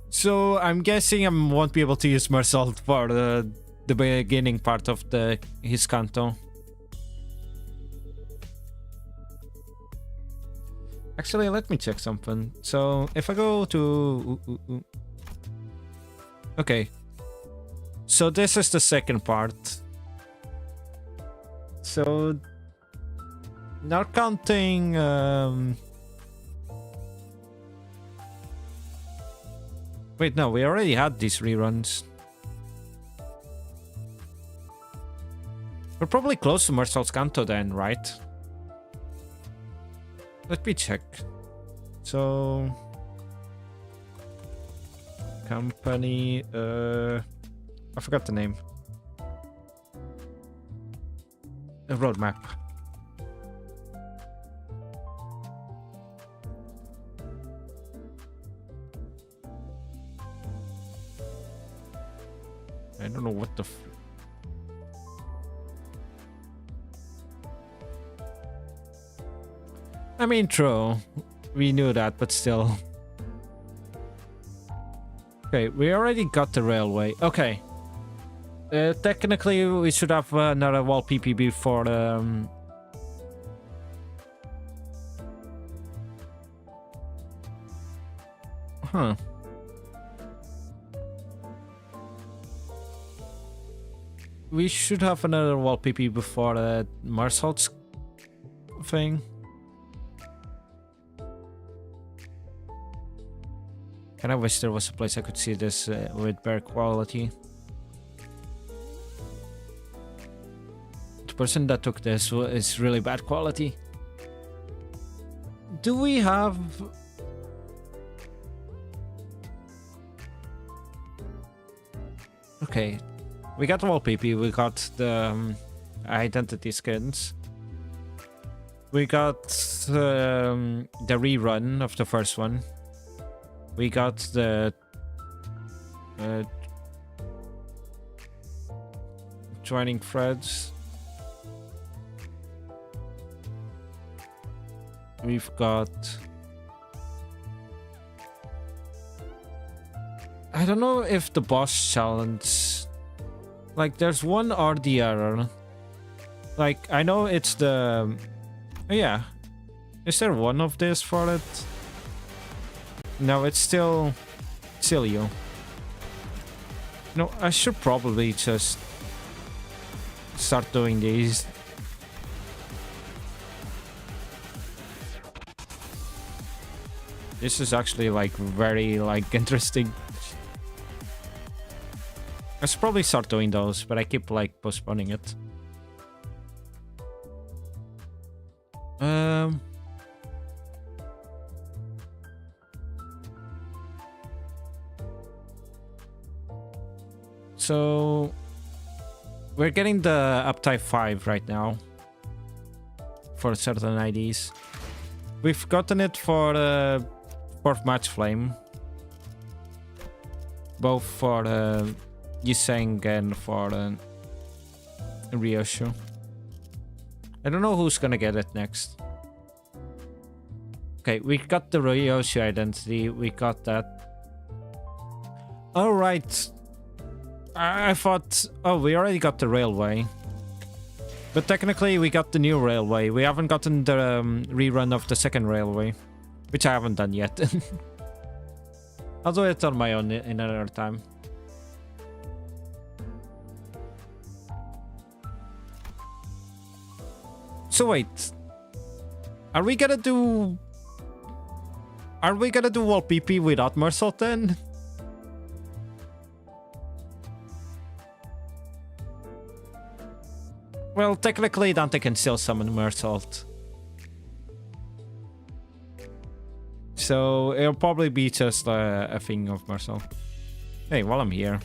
So I'm guessing I won't be able to use Mersault for the beginning part of his canto. Actually, let me check something. So, if I go to... Okay. So, this is the second part. So... Now counting... Wait, no, we already had these reruns. We're probably close to Mersault's Canto then, right? Let me check. So... Company... I forgot the name. A roadmap. I don't know what the I mean, true. We knew that, but still. Okay, we already got the railway. Okay. Technically, we should have another wall PPB for... Huh. We should have another wall PP before Mersault's thing. Kind of wish there was a place I could see this with better quality. The person that took this is really bad quality. Do we have... Okay, we got the wallpaper, we got the identity skins. We got the rerun of the first one. We got the joining threads. We've got... I don't know if the boss challenge... Like, there's one or the other. Like, I know it's the... Yeah. Is there one of this for it? No, it's still you. No, I should probably just start doing these. This is actually like very like interesting. I should probably start doing those, but I keep like postponing it. So we're getting the uptype 5 right now for certain IDs. We've gotten it for Match Flame, both for Yiseng and for Ryoshu. I don't know who's gonna get it next. Okay, we got the Ryoshu identity. We got that. All right. I thought, oh, we already got the railway. But technically, we got the new railway. We haven't gotten the rerun of the second railway, which I haven't done yet. I'll do it on my own in another time. So wait, are we gonna do Wall PP without Mersault then? Well, technically Dante can still summon Mersault. So it'll probably be just a thing of Mersault. Hey, while I'm here.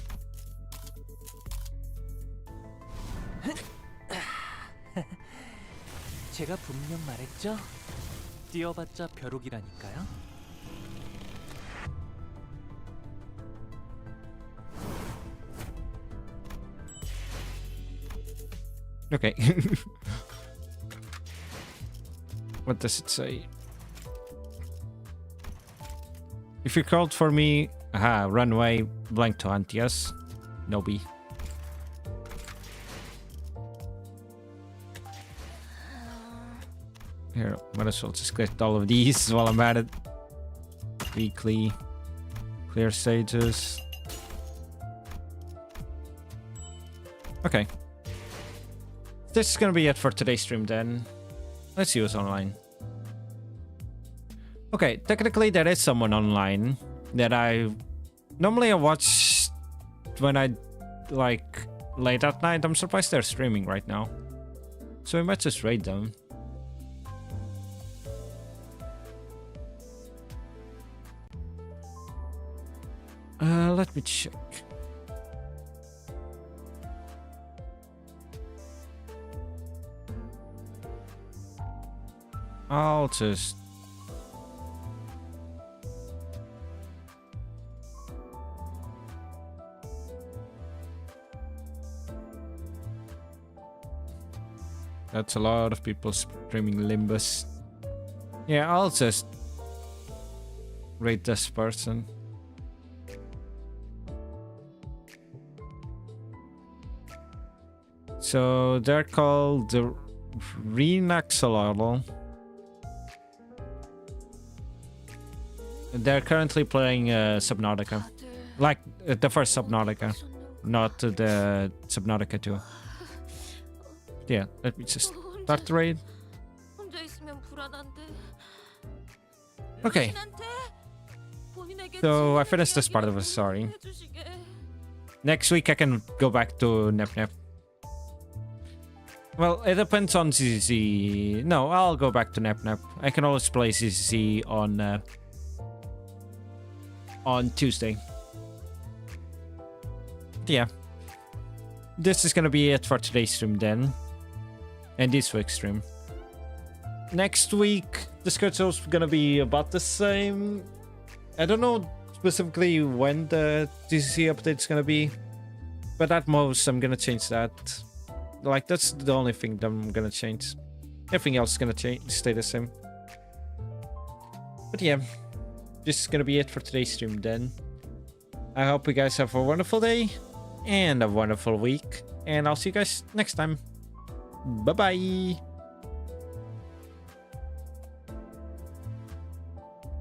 제가 분명 말했죠? 뛰어봤자 벼룩이라니까요. Okay. What does it say? If you called for me, runway, blank to Antias, Nobi. Here, might as well just get all of these while I'm at it. Weekly, clear stages. Okay. This is gonna be it for today's stream then. Let's see what's online. Okay, technically there is someone online that I normally watch when I like late at night. I'm surprised they're streaming right now. So we might just raid them. Let me check. I'll just... That's a lot of people streaming Limbus. Yeah, I'll just rate this person. So they're called the Renaxolotl. They're currently playing Subnautica. Like the first Subnautica, not the Subnautica 2. Yeah, let me just start the raid. Okay. So I finished this part of the story. Next week I can go back to Nep Nep. Well, it depends on ZZ. No, I'll go back to Nep Nep. I can always play ZZ on Tuesday. Yeah. This is gonna be it for today's stream then. And this week's stream. Next week, the schedule's gonna be about the same. I don't know specifically when the DCC update's gonna be, but at most I'm gonna change that. Like, that's the only thing that I'm gonna change. Everything else is gonna stay the same. But yeah, this is gonna be it for today's stream then. I hope you guys have a wonderful day and a wonderful week, and I'll see you guys next time. Bye bye.